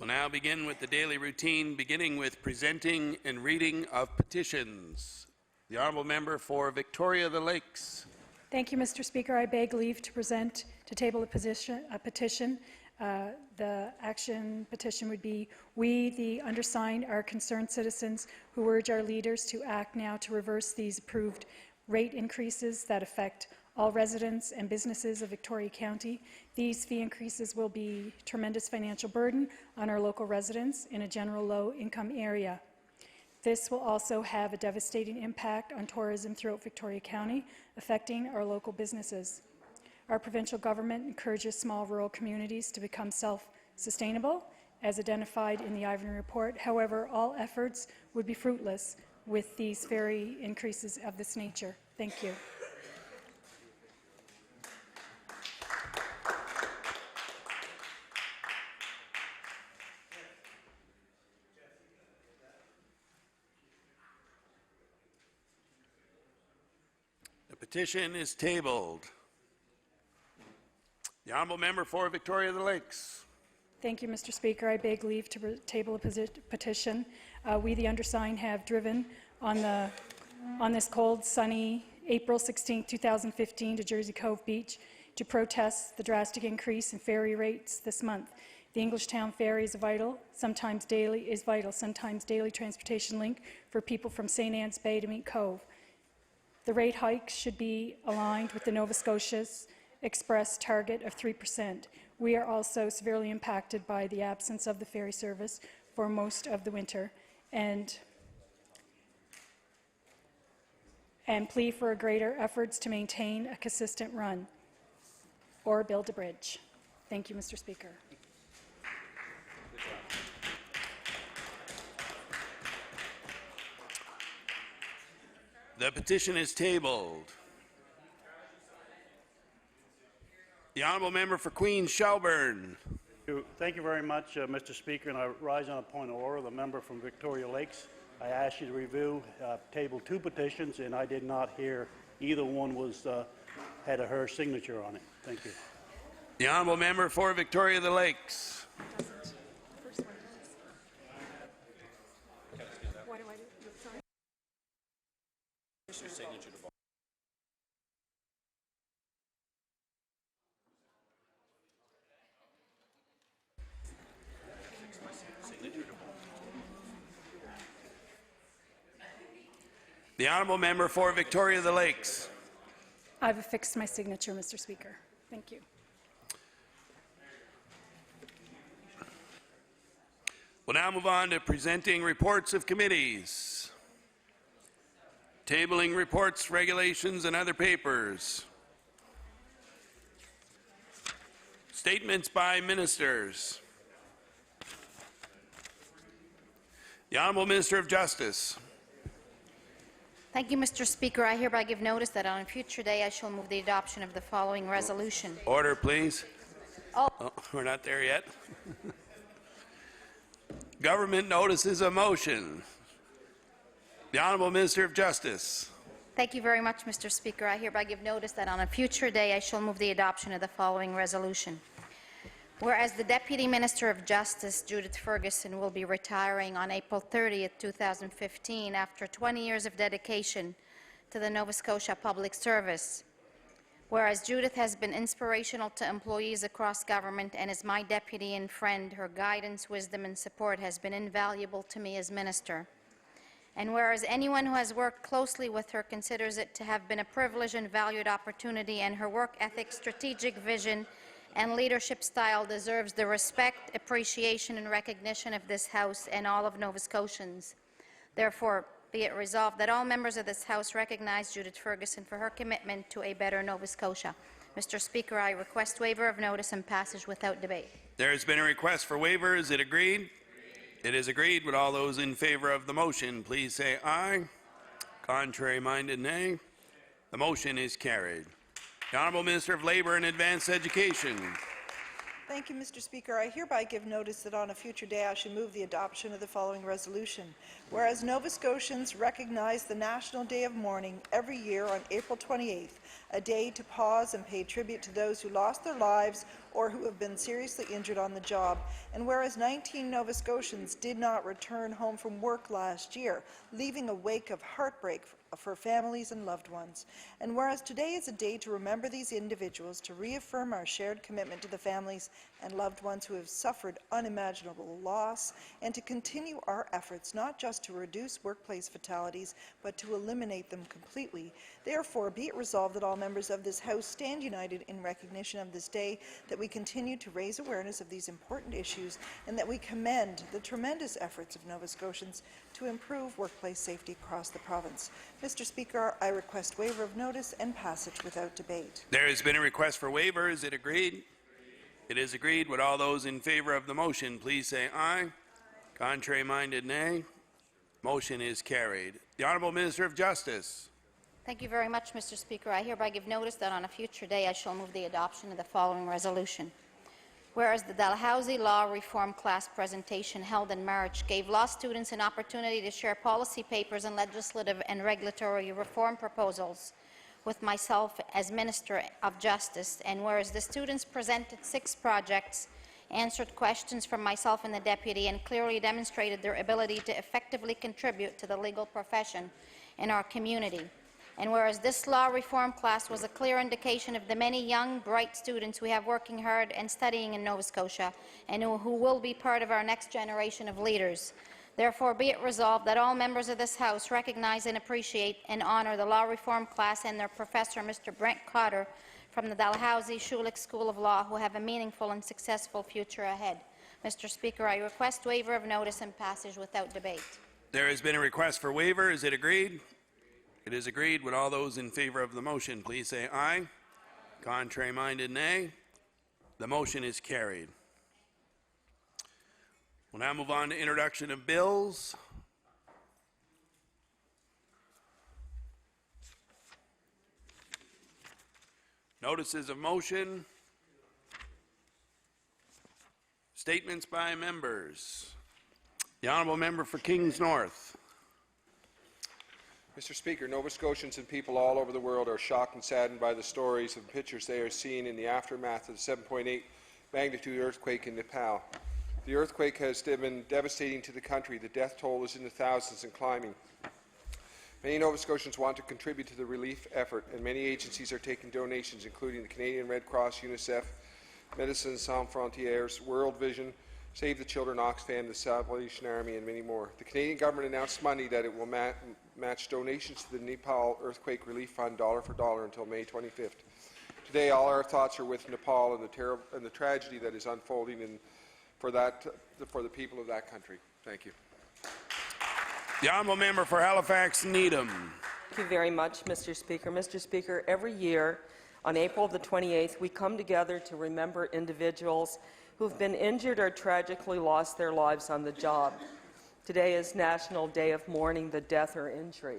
We'll now begin with the daily routine, beginning with presenting and reading of petitions. The Honourable Member for Victoria the Lakes. Thank you, Mr. Speaker. I beg leave to present to table a petition. The action petition would be, we, the undersigned, are concerned citizens who urge our leaders to act now to reverse these approved rate increases that affect all residents and businesses of Victoria County. These fee increases will be a tremendous financial burden on our local residents in a general low-income area. This will also have a devastating impact on tourism throughout Victoria County, affecting our local businesses. Our provincial government encourages small rural communities to become self-sustainable, as identified in the Ivan report. However, all efforts would be fruitless with these fare increases of this nature. Thank you. The petition is tabled. The Honourable Member for Victoria the Lakes. Thank you, Mr. Speaker. I beg leave to table a petition. We, the undersigned, have driven on this cold, sunny April 16, 2015 to Jersey Cove Beach to protest the drastic increase in ferry rates this month. The Englishtown ferry is sometimes daily transportation link for people from St. Anne's Bay to Meat Cove. The rate hike should be aligned with the Nova Scotia's express target of 3%. We are also severely impacted by the absence of the ferry service for most of the winter and plea for greater efforts to maintain a consistent run or build a bridge. Thank you, Mr. Speaker. The petition is tabled. The Honourable Member for Queens Shelburne. Thank you very much, Mr. Speaker, and I rise on a point of order. The member from Victoria Lakes. I asked you to review table 2 petitions, and I did not hear either one had her signature on it. Thank you. The Honourable Member for Victoria the Lakes. What do I do? Sorry? The Honourable Member for Victoria the Lakes. I've affixed my signature, Mr. Speaker. Thank you. We'll now move on to presenting reports of committees, tabling reports, regulations, and other papers, statements by ministers. The Honourable Minister of Justice. Thank you, Mr. Speaker. I hereby give notice that on a future day I shall move the adoption of the following resolution. Order, please. Oh, We're not there yet. Government notices a motion. The Honourable Minister of Justice. thank you very much, Mr. Speaker. I hereby give notice that on a future day I shall move the adoption of the following resolution. Whereas the Deputy Minister of Justice, Judith Ferguson, will be retiring on April 30th, 2015 after 20 years of dedication to the Nova Scotia Public Service. Whereas Judith has been inspirational to employees across government and is my deputy and friend, her guidance, wisdom, and support has been invaluable to me as minister. And whereas anyone who has worked closely with her considers it to have been a privileged and valued opportunity, and her work ethic, strategic vision, and leadership style deserves the respect, appreciation, and recognition of this House and all of Nova Scotians. Therefore, be it resolved that all members of this House recognize Judith Ferguson for her commitment to a better Nova Scotia. Mr. Speaker, I request waiver of notice and passage without debate. There has been a request for waiver. Is it agreed? It is agreed. Would all those in favour of the motion please say aye. Contrary-minded, nay. The motion is carried. The Honourable Minister of Labour and Advanced Education. Thank you, Mr. Speaker. I hereby give notice that on a future day I shall move the adoption of the following resolution. Whereas Nova Scotians recognize the National Day of Mourning every year on April 28th, a day to pause and pay tribute to those who lost their lives or who have been seriously injured on the job, and whereas 19 Nova Scotians did not return home from work last year, leaving a wake of heartbreak for families and loved ones. And whereas today is a day to remember these individuals, to reaffirm our shared commitment to the families and loved ones who have suffered unimaginable loss, and to continue our efforts not just to reduce workplace fatalities, but to eliminate them completely. Therefore, be it resolved that all members of this House stand united in recognition of this day, that we continue to raise awareness of these important issues, and that we commend the tremendous efforts of Nova Scotians to improve workplace safety across the province. Mr. Speaker, I request waiver of notice and passage without debate. There has been a request for waiver. Is it agreed? It is agreed. Would all those in favor of the motion please say aye. Contrary-minded, nay. Motion is carried. The Honourable Minister of Justice. Thank you very much, Mr. Speaker. I hereby give notice that on a future day I shall move the adoption of the following resolution. Whereas the Dalhousie Law Reform class presentation held in March gave law students an opportunity to share policy papers and legislative and regulatory reform proposals with myself as Minister of Justice, and whereas the students presented 6 projects, answered questions from myself and the Deputy, and clearly demonstrated their ability to effectively contribute to the legal profession in our community. And whereas this law reform class was a clear indication of the many young, bright students we have working hard and studying in Nova Scotia, and who will be part of our next generation of leaders. Therefore, be it resolved that all members of this House recognize and appreciate and honour the law reform class and their professor, Mr. Brent Cotter, from the Dalhousie Schulich School of Law, who have a meaningful and successful future ahead. Mr. Speaker, I request waiver of notice and passage without debate. There has been a request for waiver. Is it agreed? It is agreed. Would all those in favor of the motion please say aye. Contrary-minded, nay. The motion is carried. We'll now move on to introduction of bills. Notices of motion. Statements by members. The Honourable Member for Kings North. Mr. Speaker, Nova Scotians and people all over the world are shocked and saddened by the stories and pictures they are seeing in the aftermath of the 7.8 magnitude earthquake in Nepal. The earthquake has been devastating to the country. The death toll is in the thousands and climbing. Many Nova Scotians want to contribute to the relief effort, and many agencies are taking donations, including the Canadian Red Cross, UNICEF, Médecins Sans Frontières, World Vision, Save the Children, Oxfam, the Salvation Army, and many more. The Canadian government announced Monday that it will match donations to the Nepal Earthquake Relief Fund dollar for dollar until May 25th. Today, all our thoughts are with Nepal and the tragedy that is unfolding for the people of that country. Thank you. The Honourable Member for Halifax Needham. Thank you very much, Mr. Speaker. Mr. Speaker, every year on April the 28th, we come together to remember individuals who have been injured or tragically lost their lives on the job. Today is National Day of Mourning the Death or Injury.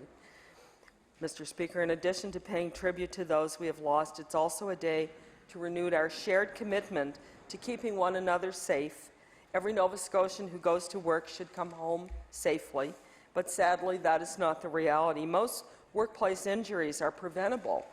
Mr. Speaker, in addition to paying tribute to those we have lost, it's also a day to renew our shared commitment to keeping one another safe. Every Nova Scotian who goes to work should come home safely, but sadly that is not the reality. Most workplace injuries are preventable,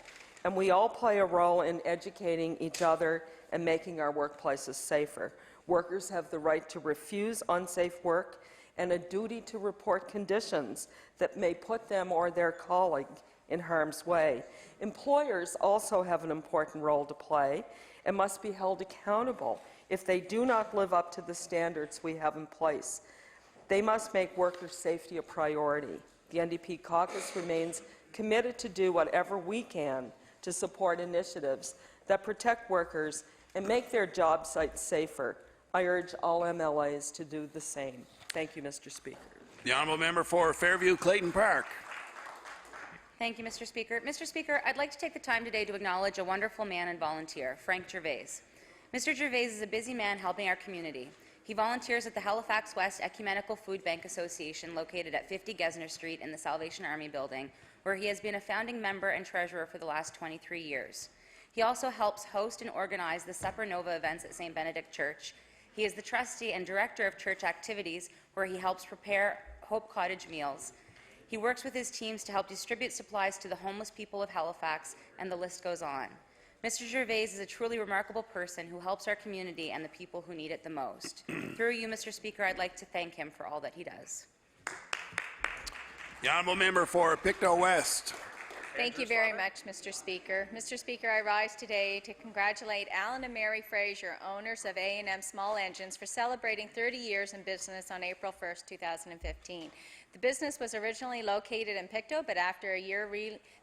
and we all play a role in educating each other and making our workplaces safer. Workers have the right to refuse unsafe work and a duty to report conditions that may put them or their colleague in harm's way. Employers also have an important role to play and must be held accountable if they do not live up to the standards we have in place. They must make worker safety a priority. The NDP caucus remains committed to do whatever we can to support initiatives that protect workers and make their job sites safer. I urge all MLAs to do the same. Thank you, Mr. Speaker. The Honourable Member for Fairview Clayton Park. Thank you, Mr. Speaker. Mr. Speaker, I'd like to take the time today to acknowledge a wonderful man and volunteer, Frank Gervais. Mr. Gervais is a busy man helping our community. He volunteers at the Halifax West Ecumenical Food Bank Association located at 50 Gesner Street in the Salvation Army building, where he has been a founding member and treasurer for the last 23 years. He also helps host and organize the Supper Nova events at St. Benedict Church. He is the trustee and director of church activities, where he helps prepare Hope Cottage meals. He works with his teams to help distribute supplies to the homeless people of Halifax, and the list goes on. Mr. Gervais is a truly remarkable person who helps our community and the people who need it the most. Through you, Mr. Speaker, I'd like to thank him for all that he does. The honourable member for Pictou West. Thank you very much, Mr. Speaker. Mr. Speaker, I rise today to congratulate Alan and Mary Fraser, owners of A&M Small Engines, for celebrating 30 years in business on April 1st, 2015. The business was originally located in Pictou, but after a year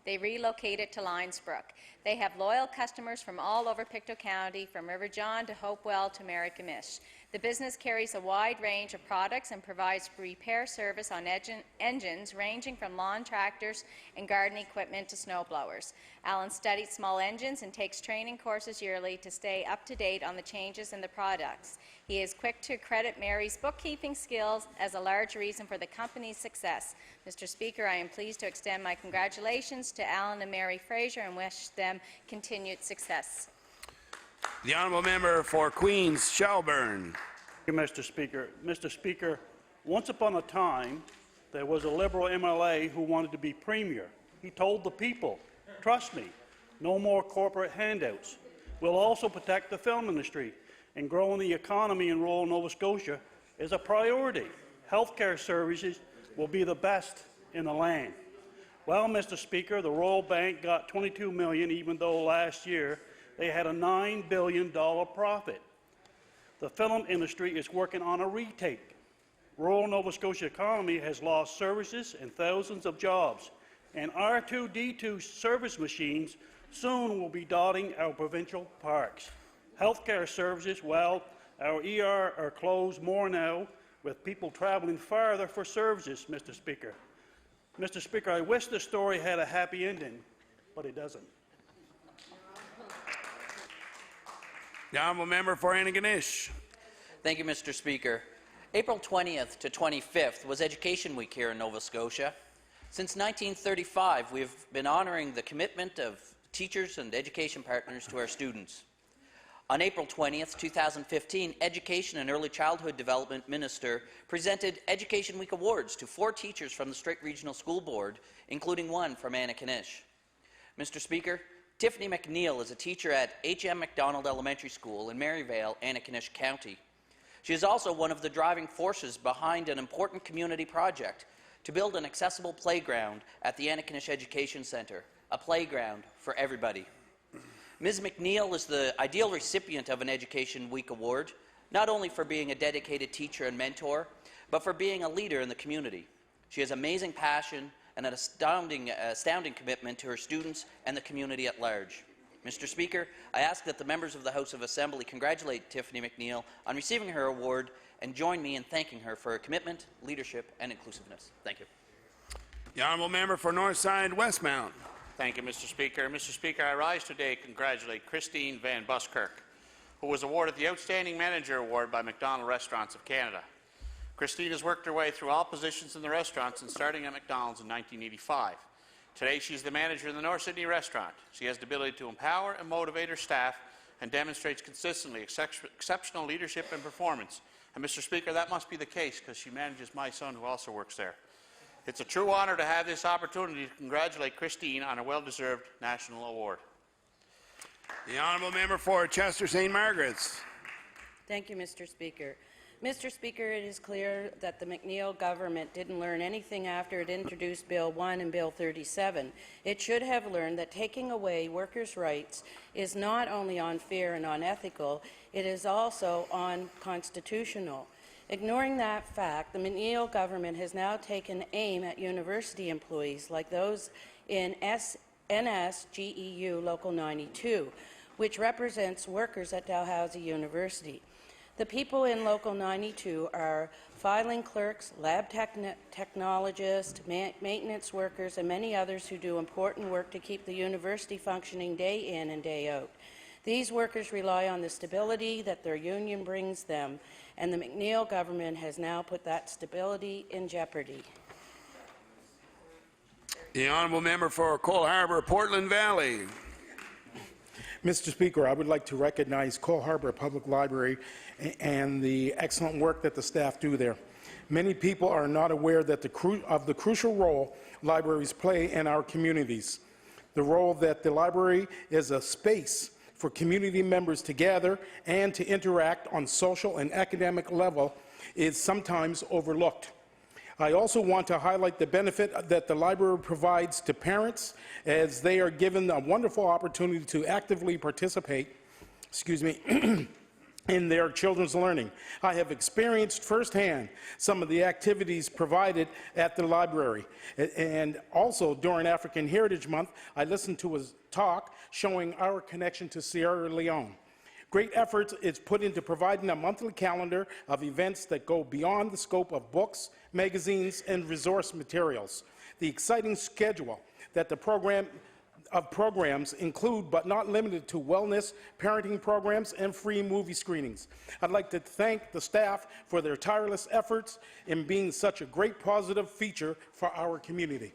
they relocated to Linesbrook. They have loyal customers from all over Pictou County, from River John to Hopewell to Marikamish. The business carries a wide range of products and provides repair service on engines ranging from lawn tractors and garden equipment to snow blowers. Alan studies small engines and takes training courses yearly to stay up to date on the changes in the products. He is quick to credit Mary's bookkeeping skills as a large reason for the company's success. Mr. Speaker, I am pleased to extend my congratulations to Alan and Mary Fraser and wish them continued success. The honourable member for Queens Shelburne. Thank you, Mr. Speaker. Mr. Speaker, once upon a time, there was a Liberal MLA who wanted to be Premier. He told the people, trust me, no more corporate handouts. We'll also protect the film industry, and growing the economy in rural Nova Scotia is a priority. Healthcare services will be the best in the land. Well, Mr. Speaker, the Royal Bank got $22 million, even though last year they had a $9 billion profit. The film industry is working on a retake. Rural Nova Scotia economy has lost services and thousands of jobs, and R2-D2 service machines soon will be dotting our provincial parks. Healthcare services, well, our ER are closed more now, with people traveling farther for services, Mr. Speaker. Mr. Speaker, I wish the story had a happy ending, but it doesn't. The honourable member for Antigonish. Thank you, Mr. Speaker. April 20th to 25th was Education Week here in Nova Scotia. Since 1935, we have been honouring the commitment of teachers and education partners to our students. On April 20th, 2015, Education and Early Childhood Development Minister presented Education Week Awards to 4 teachers from the Strait Regional School Board, including one from Antigonish. Mr. Speaker, Tiffany McNeil is a teacher at H.M. MacDonald Elementary School in Maryvale, Antigonish County. She is also one of the driving forces behind an important community project to build an accessible playground at the Antigonish Education Centre, a playground for everybody. Ms. McNeil is the ideal recipient of an Education Week Award, not only for being a dedicated teacher and mentor, but for being a leader in the community. She has amazing passion and an astounding commitment to her students and the community at large. Mr. Speaker, I ask that the members of the House of Assembly congratulate Tiffany McNeil on receiving her award and join me in thanking her for her commitment, leadership and inclusiveness. Thank you. The honourable member for Northside Westmount. Thank you, Mr. Speaker. Mr. Speaker, I rise today to congratulate Christine Van Buskirk, who was awarded the Outstanding Manager Award by McDonald Restaurants of Canada. Christine has worked her way through all positions in the restaurant since starting at McDonald's in 1985. Today, she's the manager in the North Sydney restaurant. She has the ability to empower and motivate her staff and demonstrates consistently exceptional leadership and performance. And, Mr. Speaker, that must be the case because she manages my son, who also works there. It's a true honour to have this opportunity to congratulate Christine on a well-deserved national award. The honourable member for Chester St. Margaret's. Thank you, Mr. Speaker. Mr. Speaker, it is clear that the McNeil government didn't learn anything after it introduced Bill 1 and Bill 37. It should have learned that taking away workers' rights is not only unfair and unethical, it is also unconstitutional. Ignoring that fact, the McNeil government has now taken aim at university employees like those in NSGEU Local 92, which represents workers at Dalhousie University. The people in Local 92 are filing clerks, lab technologists, maintenance workers, and many others who do important work to keep the university functioning day in and day out. These workers rely on the stability that their union brings them, and the McNeil government has now put that stability in jeopardy. The honourable member for Cole Harbour, Portland Valley. Mr. Speaker, I would like to recognize Cole Harbour Public Library and the excellent work that the staff do there. Many people are not aware that of the crucial role libraries play in our communities. the role that the library is a space for community members to gather and to interact on social and academic level is sometimes overlooked. I also want to highlight the benefit that the library provides to parents as they are given a wonderful opportunity to actively participate, in their children's learning. I have experienced firsthand some of the activities provided at the library. And also during African Heritage Month, I listened to a talk showing our connection to Sierra Leone. Great effort is put into providing a monthly calendar of events that go beyond the scope of books, magazines, and resource materials. The exciting schedule that the programs include, but not limited to, wellness, parenting programs, and free movie screenings. I'd like to thank the staff for their tireless efforts in being such a great positive feature for our community.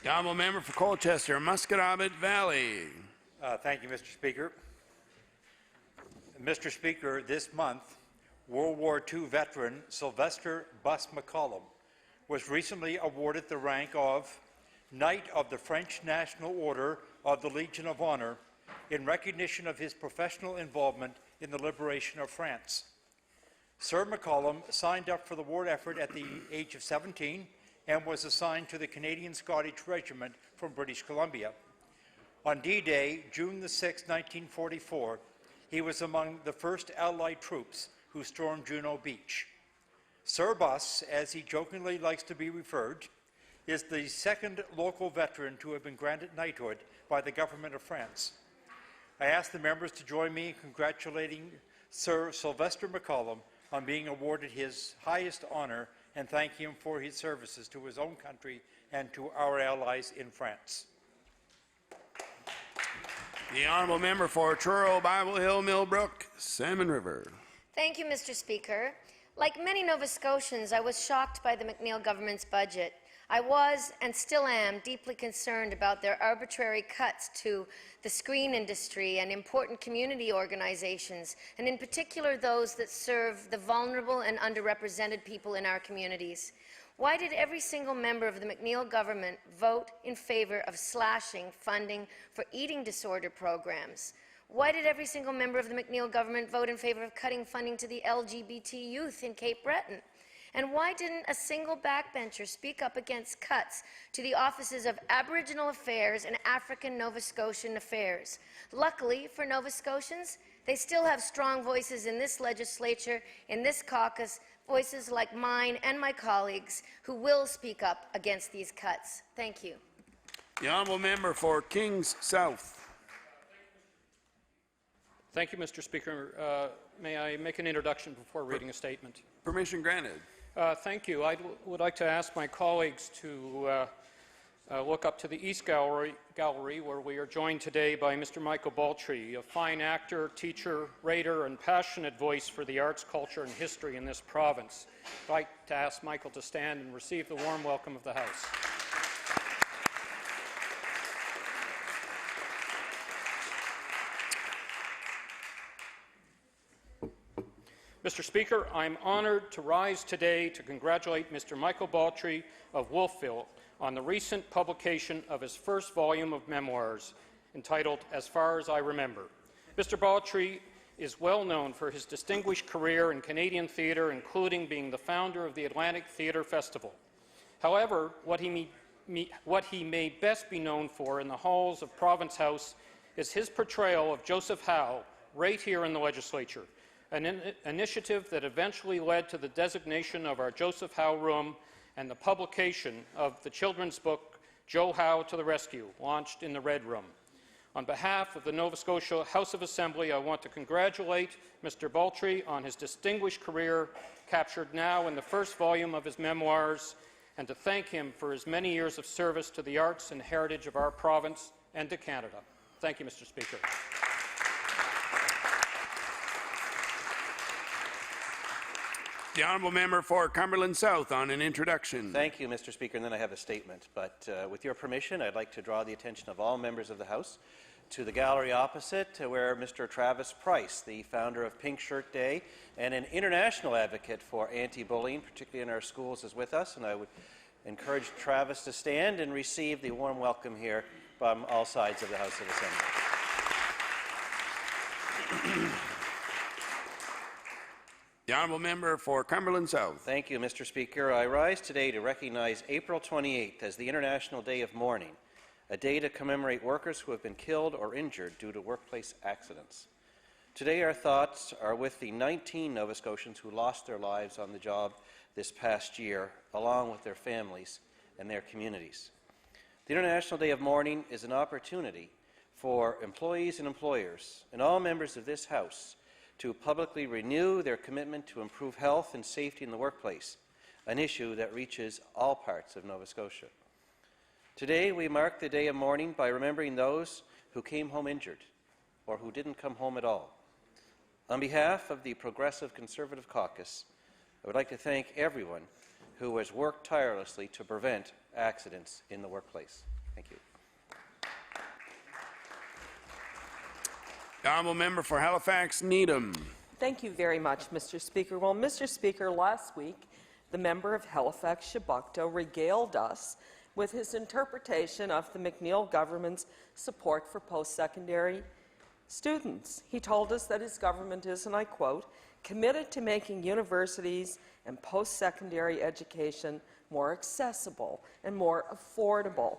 The honourable member for Colchester, Musquodoboit Valley. Thank you, Mr. Speaker. Mr. Speaker, this month, World War II veteran Sylvester Bus McCollum was recently awarded the rank of Knight of the French National Order of the Legion of Honor in recognition of his professional involvement in the liberation of France. Sir McCollum signed up for the war effort at the age of 17 and was assigned to the Canadian Scottish Regiment from British Columbia. On D-Day, June the 6th, 1944, he was among the first Allied troops who stormed Juno Beach. Sir Bus, as he jokingly likes to be referred, is the second local veteran to have been granted knighthood by the government of France. I ask the members to join me in congratulating Sir Sylvester McCollum on being awarded his highest honor and thank him for his services to his own country and to our allies in France. The honourable member for Truro, Bible Hill, Millbrook, Salmon River. Thank you, Mr. Speaker. Like many Nova Scotians, I was shocked by the McNeil government's budget. I was, and still am, deeply concerned about their arbitrary cuts to the screen industry and important community organizations, and in particular those that serve the vulnerable and underrepresented people in our communities. Why did every single member of the McNeil government vote in favor of slashing funding for eating disorder programs? Why did every single member of the McNeil government vote in favor of cutting funding to the LGBT youth in Cape Breton? And why didn't a single backbencher speak up against cuts to the offices of Aboriginal Affairs and African Nova Scotian Affairs? Luckily for Nova Scotians, they still have strong voices in this legislature, in this caucus, voices like mine and my colleagues who will speak up against these cuts. Thank you. The honourable member for Kings South. Thank you, Mr. Speaker. May I make an introduction before reading a statement? Permission granted. Thank you. I would like to ask my colleagues to look up to the East Gallery, where we are joined today by Mr. Michael Baltry, a fine actor, teacher, writer, and passionate voice for the arts, culture, and history in this province. I'd like to ask Michael to stand and receive the warm welcome of the House. Mr. Speaker, I am honoured to rise today to congratulate Mr. Michael Baltry of Wolfville on the recent publication of his first volume of memoirs, entitled As Far as I Remember. Mr. Baltry is well known for his distinguished career in Canadian theatre, including being the founder of the Atlantic Theatre Festival. However, what he may best be known for in the halls of Province House is his portrayal of Joseph Howe right here in the legislature, an initiative that eventually led to the designation of our Joseph Howe Room and the publication of the children's book, Joe Howe to the Rescue, launched in the Red Room. On behalf of the Nova Scotia House of Assembly, I want to congratulate Mr. Baltry on his distinguished career, captured now in the first volume of his memoirs, and to thank him for his many years of service to the arts and heritage of our province and to Canada. Thank you, Mr. Speaker. The honourable member for Cumberland South on an introduction. Thank you, Mr. Speaker, and then I have a statement. But with your permission, I'd like to draw the attention of all members of the House to the gallery opposite, where Mr. Travis Price, the founder of Pink Shirt Day and an international advocate for anti-bullying, particularly in our schools, is with us. And I would encourage Travis to stand and receive the warm welcome here from all sides of the House of Assembly. The honourable member for Cumberland South. Thank you, Mr. Speaker. I rise today to recognize April 28th as the International Day of Mourning, a day to commemorate workers who have been killed or injured due to workplace accidents. Today our thoughts are with the 19 Nova Scotians who lost their lives on the job this past year, along with their families and their communities. The International Day of Mourning is an opportunity for employees and employers and all members of this House to publicly renew their commitment to improve health and safety in the workplace, an issue that reaches all parts of Nova Scotia. Today we mark the Day of Mourning by remembering those who came home injured or who didn't come home at all. On behalf of the Progressive Conservative Caucus, I would like to thank everyone who has worked tirelessly to prevent accidents in the workplace. Thank you. The honourable member for Halifax Needham. Thank you very much, Mr. Speaker. Well, Mr. Speaker, last week, the member of Halifax-Chebucto regaled us with his interpretation of the McNeil government's support for post-secondary students. He told us that his government is, and I quote, committed to making universities and post-secondary education more accessible and more affordable.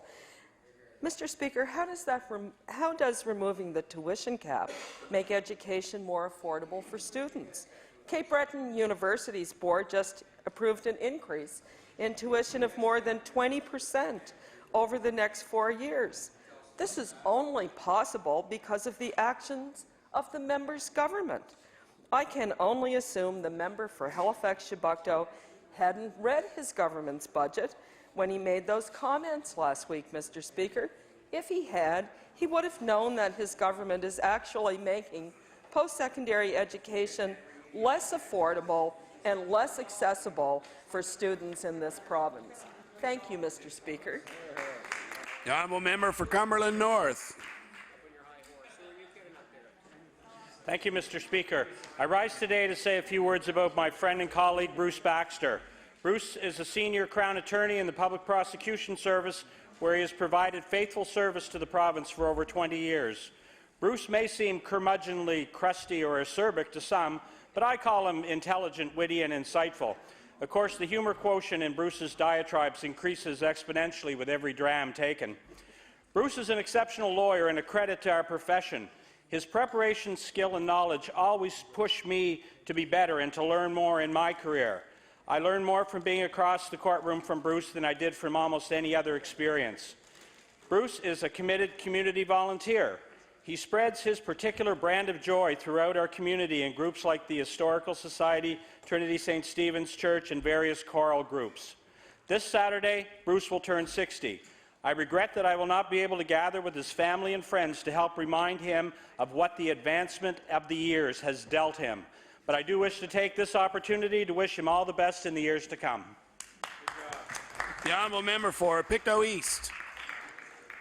Mr. Speaker, how does removing the tuition cap make education more affordable for students? Cape Breton University's board just approved an increase in tuition of more than 20% over the next 4 years. This is only possible because of the actions of the member's government. I can only assume the member for Halifax-Chebucto hadn't read his government's budget when he made those comments last week, Mr. Speaker. If he had, he would have known that his government is actually making post-secondary education less affordable and less accessible for students in this province. Thank you, Mr. Speaker. The honourable member for Cumberland North. Thank you, Mr. Speaker. I rise today to say a few words about my friend and colleague, Bruce Baxter. Bruce is a senior Crown attorney in the Public Prosecution Service, where he has provided faithful service to the province for over 20 years. Bruce may seem curmudgeonly, crusty, or acerbic to some, but I call him intelligent, witty, and insightful. Of course, the humour quotient in Bruce's diatribes increases exponentially with every dram taken. Bruce is an exceptional lawyer and a credit to our profession. His preparation, skill, and knowledge always push me to be better and to learn more in my career. I learned more from being across the courtroom from Bruce than I did from almost any other experience. Bruce is a committed community volunteer. He spreads his particular brand of joy throughout our community in groups like the Historical Society, Trinity St. Stephen's Church, and various choral groups. This Saturday, Bruce will turn 60. I regret that I will not be able to gather with his family and friends to help remind him of what the advancement of the years has dealt him. But I do wish to take this opportunity to wish him all the best in the years to come. The honourable member for Pictou East.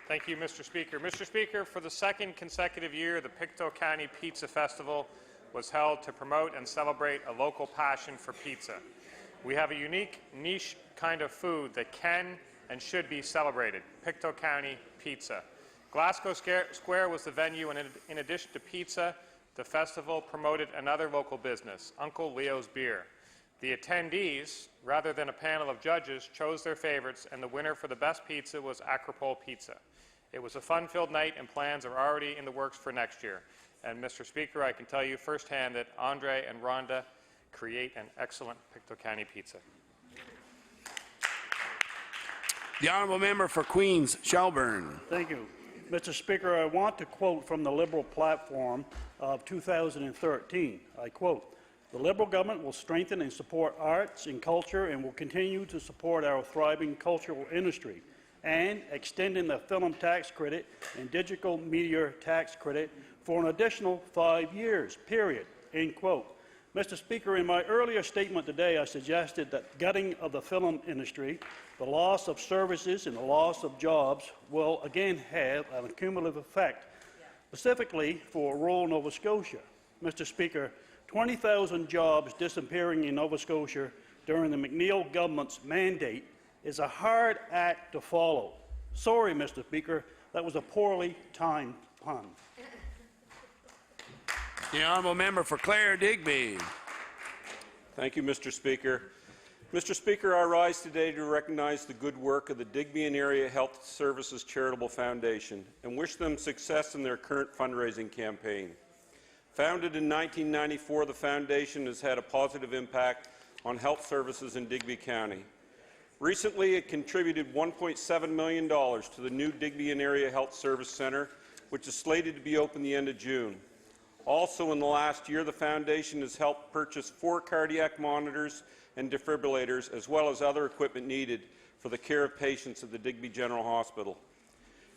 Thank you, Mr. Speaker. Mr. Speaker, for the second consecutive year, the Pictou County Pizza Festival was held to promote and celebrate a local passion for pizza. We have a unique, niche kind of food that can and should be celebrated, Pictou County pizza. Glasgow Square was the venue, and in addition to pizza, the festival promoted another local business, Uncle Leo's Beer. The attendees, rather than a panel of judges, chose their favorites, and the winner for the best pizza was Acropole Pizza. It was a fun-filled night, and plans are already in the works for next year. And, Mr. Speaker, I can tell you firsthand that Andre and Rhonda create an excellent Pictou County pizza. The honourable member for Queens Shelburne. Thank you. Mr. Speaker, I want to quote from the Liberal platform of 2013. I quote, "The Liberal government will strengthen and support arts and culture and will continue to support our thriving cultural industry and extending the film tax credit and digital media tax credit for an additional 5 years, period." End quote. Mr. Speaker, in my earlier statement today, I suggested that gutting of the film industry, the loss of services and the loss of jobs will again have an cumulative effect, specifically for rural Nova Scotia. Mr. Speaker, 20,000 jobs disappearing in Nova Scotia during the McNeil government's mandate is a hard act to follow. Sorry, Mr. Speaker, That was a poorly timed pun. The honourable member for Clare Digby. Thank you, Mr. Speaker. Mr. Speaker, I rise today to recognize the good work of the Digby and Area Health Services Charitable Foundation and wish them success in their current fundraising campaign. Founded in 1994, the foundation has had a positive impact on health services in Digby County. Recently, it contributed $1.7 million to the new Digby and Area Health Service Centre, which is slated to be open the end of June. Also, in the last year, the foundation has helped purchase 4 cardiac monitors and defibrillators, as well as other equipment needed for the care of patients at the Digby General Hospital.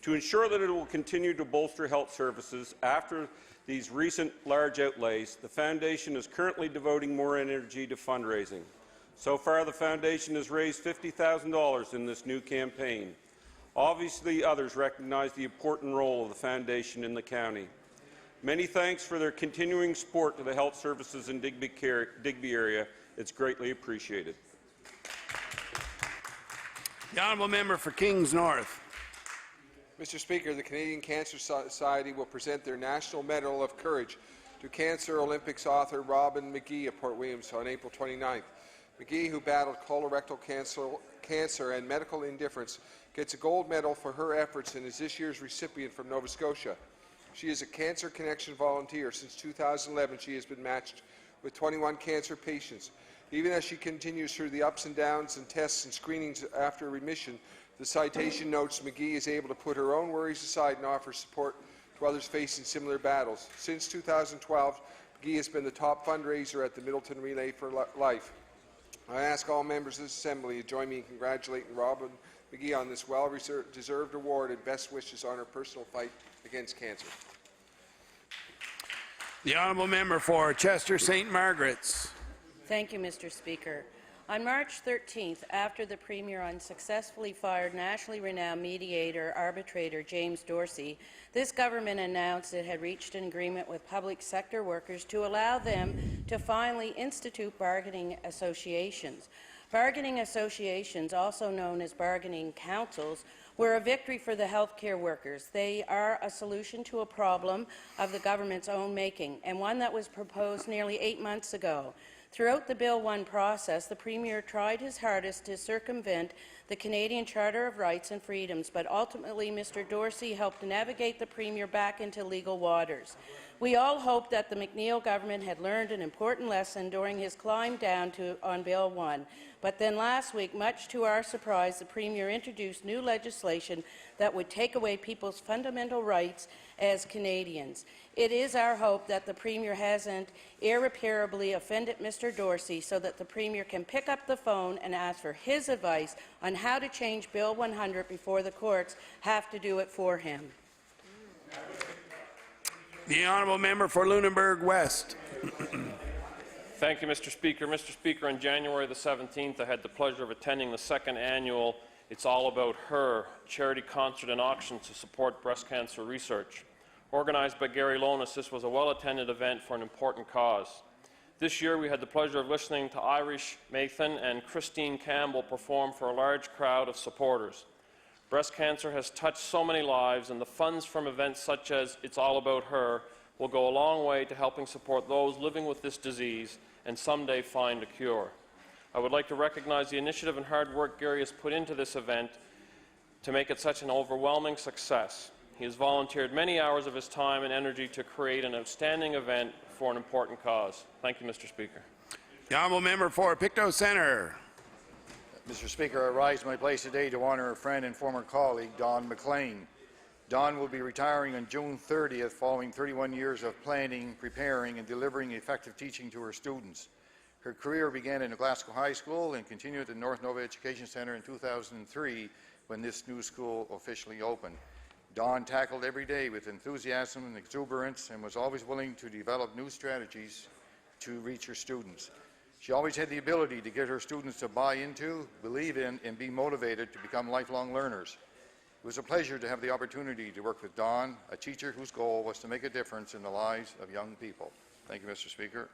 To ensure that it will continue to bolster health services after these recent large outlays, the foundation is currently devoting more energy to fundraising. So far, the foundation has raised $50,000 in this new campaign. Obviously, others recognize the important role of the foundation in the county. Many thanks for their continuing support to the health services in Digby area. It's greatly appreciated. The honourable member for Kings North. Mr. Speaker, the Canadian Cancer Society will present their National Medal of Courage to Cancer Olympics author Robin McGee of Port Williams on April 29th. McGee, who battled colorectal cancer and medical indifference, gets a gold medal for her efforts and is this year's recipient from Nova Scotia. She is a Cancer Connection volunteer. Since 2011, she has been matched with 21 cancer patients. Even as she continues through the ups and downs and tests and screenings after remission, the citation notes McGee is able to put her own worries aside and offer support to others facing similar battles. Since 2012, McGee has been the top fundraiser at the Middleton Relay for Life. I ask all members of this Assembly to join me in congratulating Robin McGee on this well-deserved award and best wishes on her personal fight against cancer. The honourable member for Chester St. Margaret's. Thank you, Mr. Speaker. On March 13th, after the Premier unsuccessfully fired nationally renowned mediator arbitrator James Dorsey, this government announced it had reached an agreement with public sector workers to allow them to finally institute bargaining associations. Bargaining associations, also known as bargaining councils, were a victory for the healthcare workers. They are a solution to a problem of the government's own making, and one that was proposed nearly 8 months ago. Throughout the Bill 1 process, the Premier tried his hardest to circumvent the Canadian Charter of Rights and Freedoms, but ultimately Mr. Dorsey helped navigate the Premier back into legal waters. We all hoped that the McNeil government had learned an important lesson during his climb down on Bill 1, but then last week, much to our surprise, the Premier introduced new legislation that would take away people's fundamental rights as Canadians. It is our hope that the Premier hasn't irreparably offended Mr. Dorsey so that the Premier can pick up the phone and ask for his advice on how to change Bill 100 before the courts have to do it for him. The honourable member for Lunenburg West. Thank you, Mr. Speaker. Mr. Speaker, on January the 17th, I had the pleasure of attending the second annual It's All About Her charity concert and auction to support breast cancer research. Organized by Gary Lonis, this was a well-attended event for an important cause. This year, we had the pleasure of listening to Irish Mathan and Christine Campbell perform for a large crowd of supporters. Breast cancer has touched so many lives, and the funds from events such as It's All About Her will go a long way to helping support those living with this disease and someday find a cure. I would like to recognize the initiative and hard work Gary has put into this event to make it such an overwhelming success. He has volunteered many hours of his time and energy to create an outstanding event for an important cause. Thank you, Mr. Speaker. The honourable member for Pictou Centre. Mr. Speaker, I rise to my place today to honour a friend and former colleague, Don McLean. Don will be retiring on June 30th following 31 years of planning, preparing and delivering effective teaching to her students. Her career began in Glasgow High School and continued at the North Nova Education Centre in 2003 when this new school officially opened. Dawn tackled every day with enthusiasm and exuberance and was always willing to develop new strategies to reach her students. She always had the ability to get her students to buy into, believe in, and be motivated to become lifelong learners. It was a pleasure to have the opportunity to work with Dawn, a teacher whose goal was to make a difference in the lives of young people. Thank you, Mr. Speaker.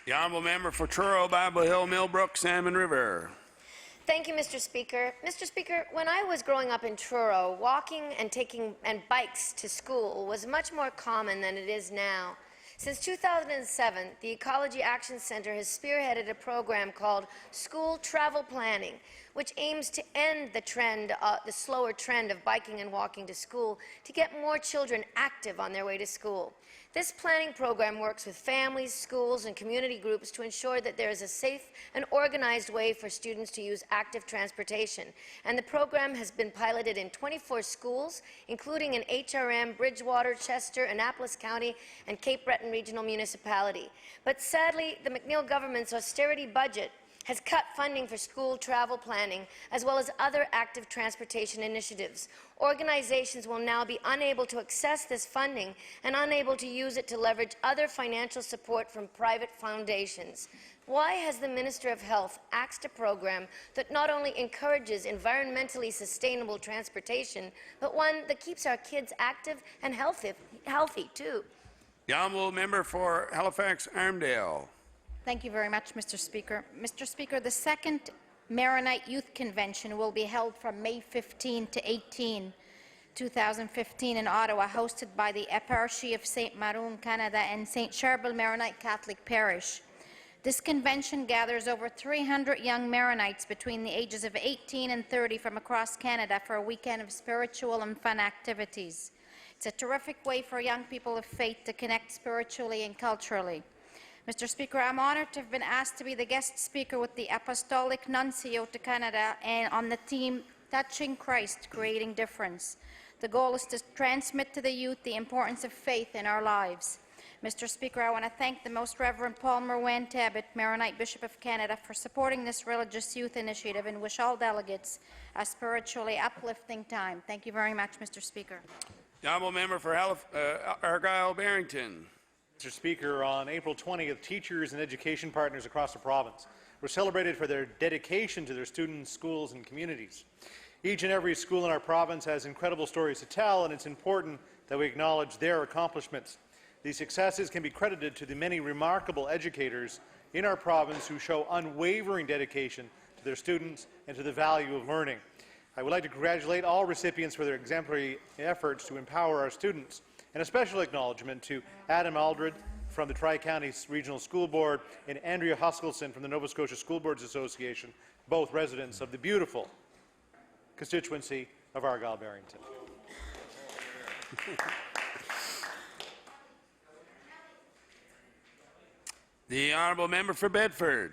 The honourable member for Truro, Babel Hill, Millbrook, Salmon River. Thank you, Mr. Speaker. Mr. Speaker, when I was growing up in Truro, walking and taking bikes to school was much more common than it is now. Since 2007, the Ecology Action Centre has spearheaded a program called School Travel Planning, which aims to end the slower trend of biking and walking to school to get more children active on their way to school. This planning program works with families, schools, and community groups to ensure that there is a safe and organized way for students to use active transportation. And the program has been piloted in 24 schools, including in HRM, Bridgewater, Chester, Annapolis County, and Cape Breton Regional Municipality. But sadly, the McNeil government's austerity budget has cut funding for school travel planning, as well as other active transportation initiatives. Organizations will now be unable to access this funding and unable to use it to leverage other financial support from private foundations. Why has the Minister of Health axed a program that not only encourages environmentally sustainable transportation, but one that keeps our kids active and healthy too? The honourable member for Halifax-Armdale. Thank you very much, Mr. Speaker. Mr. Speaker, the second Maronite Youth Convention will be held from May 15 to 18, 2015 in Ottawa, hosted by the Eparchy of St. Maroon, Canada, and St. Charbel Maronite Catholic Parish. This convention gathers over 300 young Maronites between the ages of 18 and 30 from across Canada for a weekend of spiritual and fun activities. It's a terrific way for young people of faith to connect spiritually and culturally. Mr. Speaker, I'm honoured to have been asked to be the guest speaker with the Apostolic Nuncio to Canada and on the theme Touching Christ, Creating Difference. The goal is to transmit to the youth the importance of faith in our lives. Mr. Speaker, I want to thank the Most Reverend Paul Merwan Tabbitt, Maronite Bishop of Canada, for supporting this religious youth initiative and wish all delegates a spiritually uplifting time. Thank you very much, Mr. Speaker. The honourable member for Argyle-Barrington. Mr. Speaker, on April 20th, teachers and education partners across the province were celebrated for their dedication to their students, schools, and communities. Each and every school in our province has incredible stories to tell, and it's important that we acknowledge their accomplishments. These successes can be credited to the many remarkable educators in our province who show unwavering dedication to their students and to the value of learning. I would like to congratulate all recipients for their exemplary efforts to empower our students, and a special acknowledgement to Adam Aldred from the Tri-County Regional School Board and Andrea Huskelson from the Nova Scotia School Boards Association, both residents of the beautiful constituency of Argyle-Barrington. The honourable member for Bedford.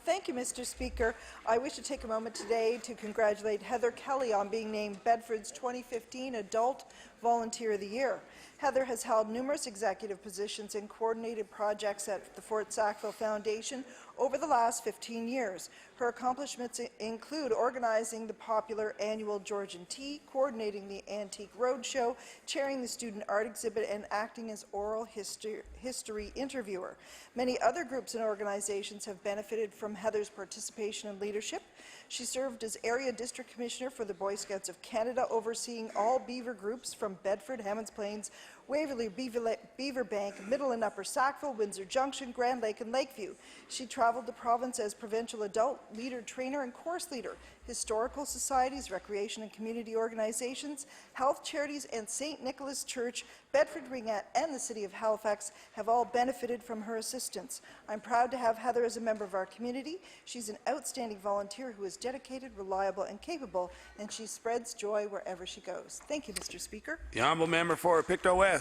Thank you, Mr. Speaker. I wish to take a moment today to congratulate Heather Kelly on being named Bedford's 2015 Adult Volunteer of the Year. Heather has held numerous executive positions and coordinated projects at the Fort Sackville Foundation over the last 15 years. Her accomplishments include organizing the popular annual Georgian Tea, coordinating the Antique Roadshow, chairing the student art exhibit, and acting as oral history interviewer. Many other groups and organizations have benefited from Heather's participation and leadership. She served as Area District Commissioner for the Boy Scouts of Canada, overseeing all beaver groups from Bedford, Hammonds Plains, Waverley, Beaver Bank, Middle and Upper Sackville, Windsor Junction, Grand Lake, and Lakeview. She traveled the province as provincial adult leader, trainer, and course leader. Historical societies, recreation and community organizations, health charities, and St. Nicholas Church, Bedford Ringette, and the City of Halifax have all benefited from her assistance. I'm proud to have Heather as a member of our community. She's an outstanding volunteer who is dedicated, reliable, and capable, and she spreads joy wherever she goes. Thank you, Mr. Speaker. The honourable member for Pictou West.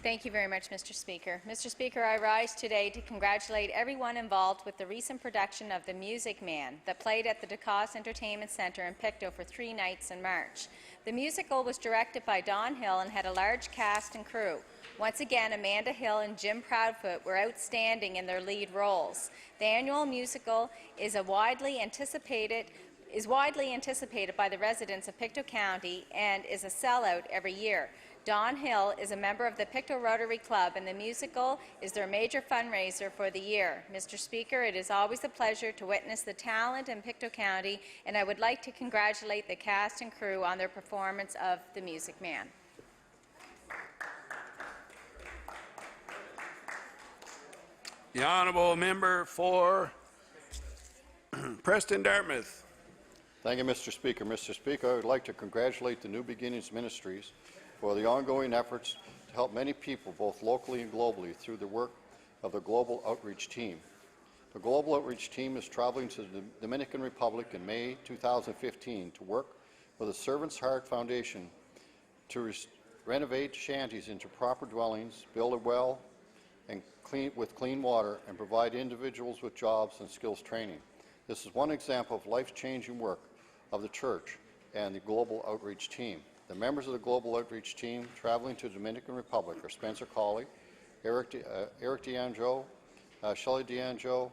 Thank you very much, Mr. Speaker. Mr. Speaker, I rise today to congratulate everyone involved with the recent production of The Music Man that played at the DeCoste Entertainment Centre in Pictou for 3 nights in March. The musical was directed by Don Hill and had a large cast and crew. Once again, Amanda Hill and Jim Proudfoot were outstanding in their lead roles. The annual musical is widely anticipated by the residents of Pictou County and is a sellout every year. Don Hill is a member of the Pictou Rotary Club, and the musical is their major fundraiser for the year. Mr. Speaker, it is always a pleasure to witness the talent in Pictou County, and I would like to congratulate the cast and crew on their performance of The Music Man. The honourable member for Preston Dartmouth. Thank you, Mr. Speaker. Mr. Speaker, I would like to congratulate the New Beginnings Ministries for the ongoing efforts to help many people, both locally and globally, through the work of the Global Outreach Team. The Global Outreach Team is traveling to the Dominican Republic in May 2015 to work with the Servant's Heart Foundation to renovate shanties into proper dwellings, build a well and with clean water, and provide individuals with jobs and skills training. This is one example of life-changing work of the Church and the Global Outreach Team. The members of the Global Outreach Team traveling to the Dominican Republic are Spencer Colley, Eric D'Angelo, Shelley D'Angelo,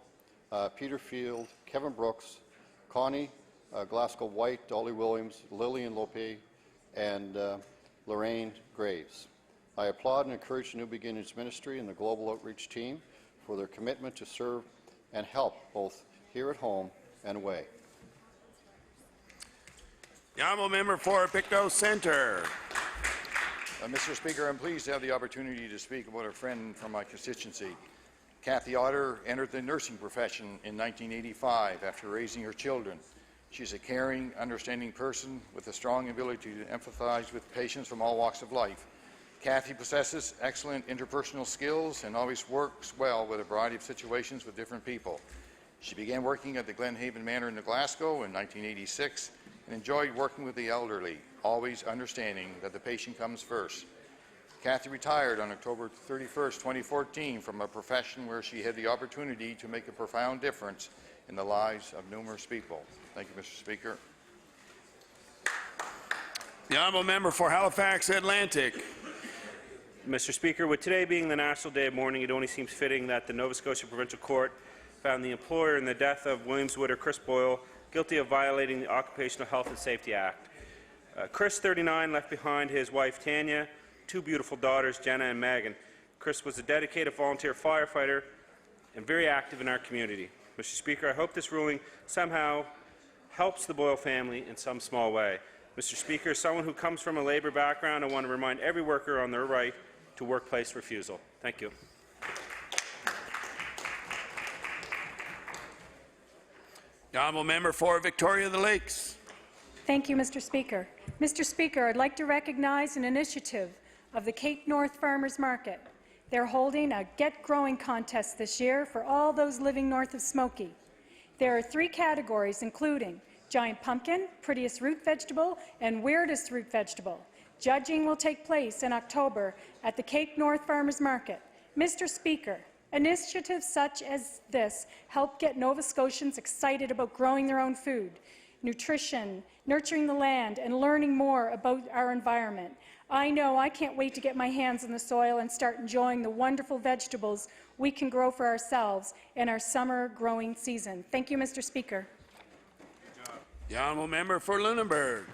Peter Field, Kevin Brooks, Connie Glasgow White, Dolly Williams, Lillian Lope, and Lorraine Graves. I applaud and encourage the New Beginnings Ministry and the Global Outreach Team for their commitment to serve and help both here at home and away. The honourable member for Pictou Centre. Mr. Speaker, I'm pleased to have the opportunity to speak about a friend from my constituency. Kathy Otter entered the nursing profession in 1985 after raising her children. She's a caring, understanding person with a strong ability to empathize with patients from all walks of life. Kathy possesses excellent interpersonal skills and always works well with a variety of situations with different people. She began working at the Glenhaven Manor in Glasgow in 1986 and enjoyed working with the elderly, always understanding that the patient comes first. Kathy retired on October 31st, 2014 from a profession where she had the opportunity to make a profound difference in the lives of numerous people. Thank you, Mr. Speaker. The honourable member for Halifax Atlantic. Mr. Speaker, with today being the National Day of Mourning, it only seems fitting that the Nova Scotia Provincial Court found the employer in the death of Williams Widow Chris Boyle guilty of violating the Occupational Health and Safety Act. Chris, 39, left behind his wife Tanya, two beautiful daughters, Jenna and Megan. Chris was a dedicated volunteer firefighter and very active in our community. Mr. Speaker, I hope this ruling somehow helps the Boyle family in some small way. Mr. Speaker, as someone who comes from a labour background, I want to remind every worker on their right to workplace refusal. Thank you. The honourable member for Victoria the Lakes. Thank you, Mr. Speaker. Mr. Speaker, I'd like to recognize an initiative of the Cape North Farmers Market. They're holding a Get Growing contest this year for all those living north of Smoky. There are 3 categories, including Giant Pumpkin, Prettiest Root Vegetable, and Weirdest Root Vegetable. Judging will take place in October at the Cape North Farmers Market. Mr. Speaker, initiatives such as this help get Nova Scotians excited about growing their own food, nutrition, nurturing the land, and learning more about our environment. I know I can't wait to get my hands in the soil and start enjoying the wonderful vegetables we can grow for ourselves in our summer growing season. Thank you, Mr. Speaker. The honourable member for Lunenburg.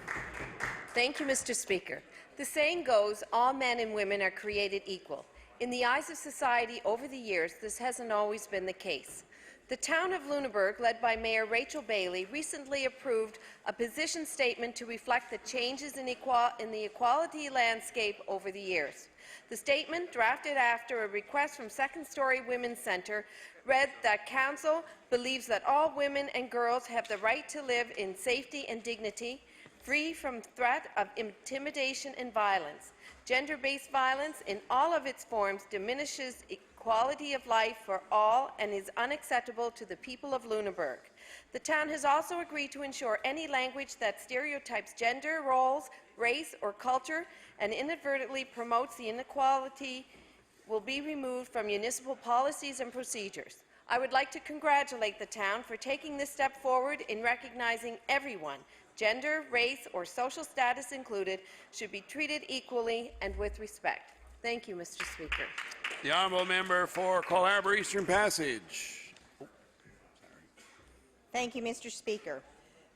Thank you, Mr. Speaker. The saying goes, all men and women are created equal. In the eyes of society over the years, this hasn't always been the case. The town of Lunenburg, led by Mayor Rachel Bailey, recently approved a position statement to reflect the changes in the equality landscape over the years. The statement, drafted after a request from Second Story Women's Centre, read that Council believes that all women and girls have the right to live in safety and dignity, free from threat of intimidation and violence. Gender-based violence in all of its forms diminishes quality of life for all and is unacceptable to the people of Lunenburg. The town has also agreed to ensure any language that stereotypes gender roles, race, or culture and inadvertently promotes the inequality will be removed from municipal policies and procedures. I would like to congratulate the town for taking this step forward in recognizing everyone, gender, race, or social status included, should be treated equally and with respect. Thank you, Mr. Speaker. The honourable member for Cole Harbour Eastern Passage. Thank you, Mr. Speaker.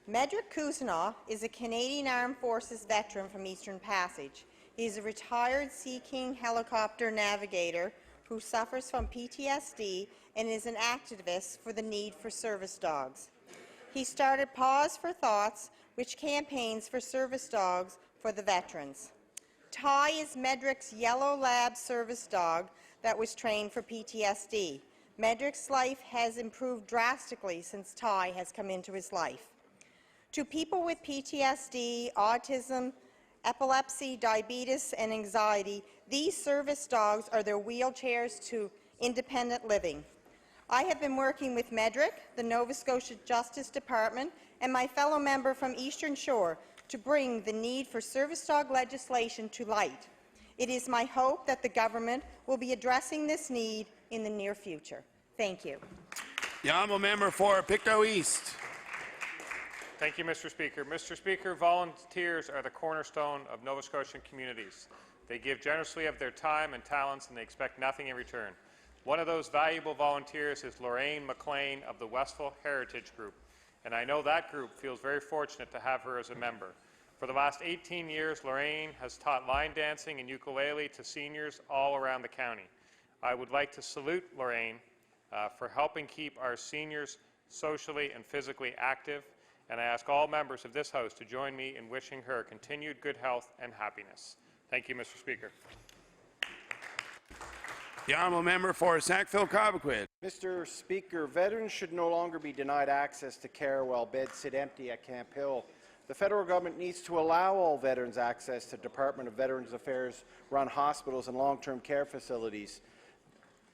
Medrick Kuznow is a Canadian Armed Forces veteran from Eastern Passage. He is a retired Sea King helicopter navigator who suffers from PTSD and is an activist for the need for service dogs. He started Pause for Thoughts, which campaigns for service dogs for the veterans. Ty is Medrick's yellow lab service dog that was trained for PTSD. Medrick's life has improved drastically since Ty has come into his life. To people with PTSD, autism, epilepsy, diabetes, and anxiety, these service dogs are their wheelchairs to independent living. I have been working with Medrick, the Nova Scotia Justice Department, and my fellow member from Eastern Shore to bring the need for service dog legislation to light. It is my hope that the government will be addressing this need in the near future. Thank you. The honourable member for Pictou East. Thank you, Mr. Speaker. Mr. Speaker, volunteers are the cornerstone of Nova Scotian communities. They give generously of their time and talents, and they expect nothing in return. One of those valuable volunteers is Lorraine McLean of the Westville Heritage Group, and I know that group feels very fortunate to have her as a member. For the last 18 years, Lorraine has taught line dancing and ukulele to seniors all around the county. I would like to salute Lorraine for helping keep our seniors socially and physically active, and I ask all members of this House to join me in wishing her continued good health and happiness. Thank you, Mr. Speaker. The honourable member for Sackville-Cobequid. Mr. Speaker, veterans should no longer be denied access to care while beds sit empty at Camp Hill. The federal government needs to allow all veterans access to Department of Veterans Affairs-run hospitals and long-term care facilities.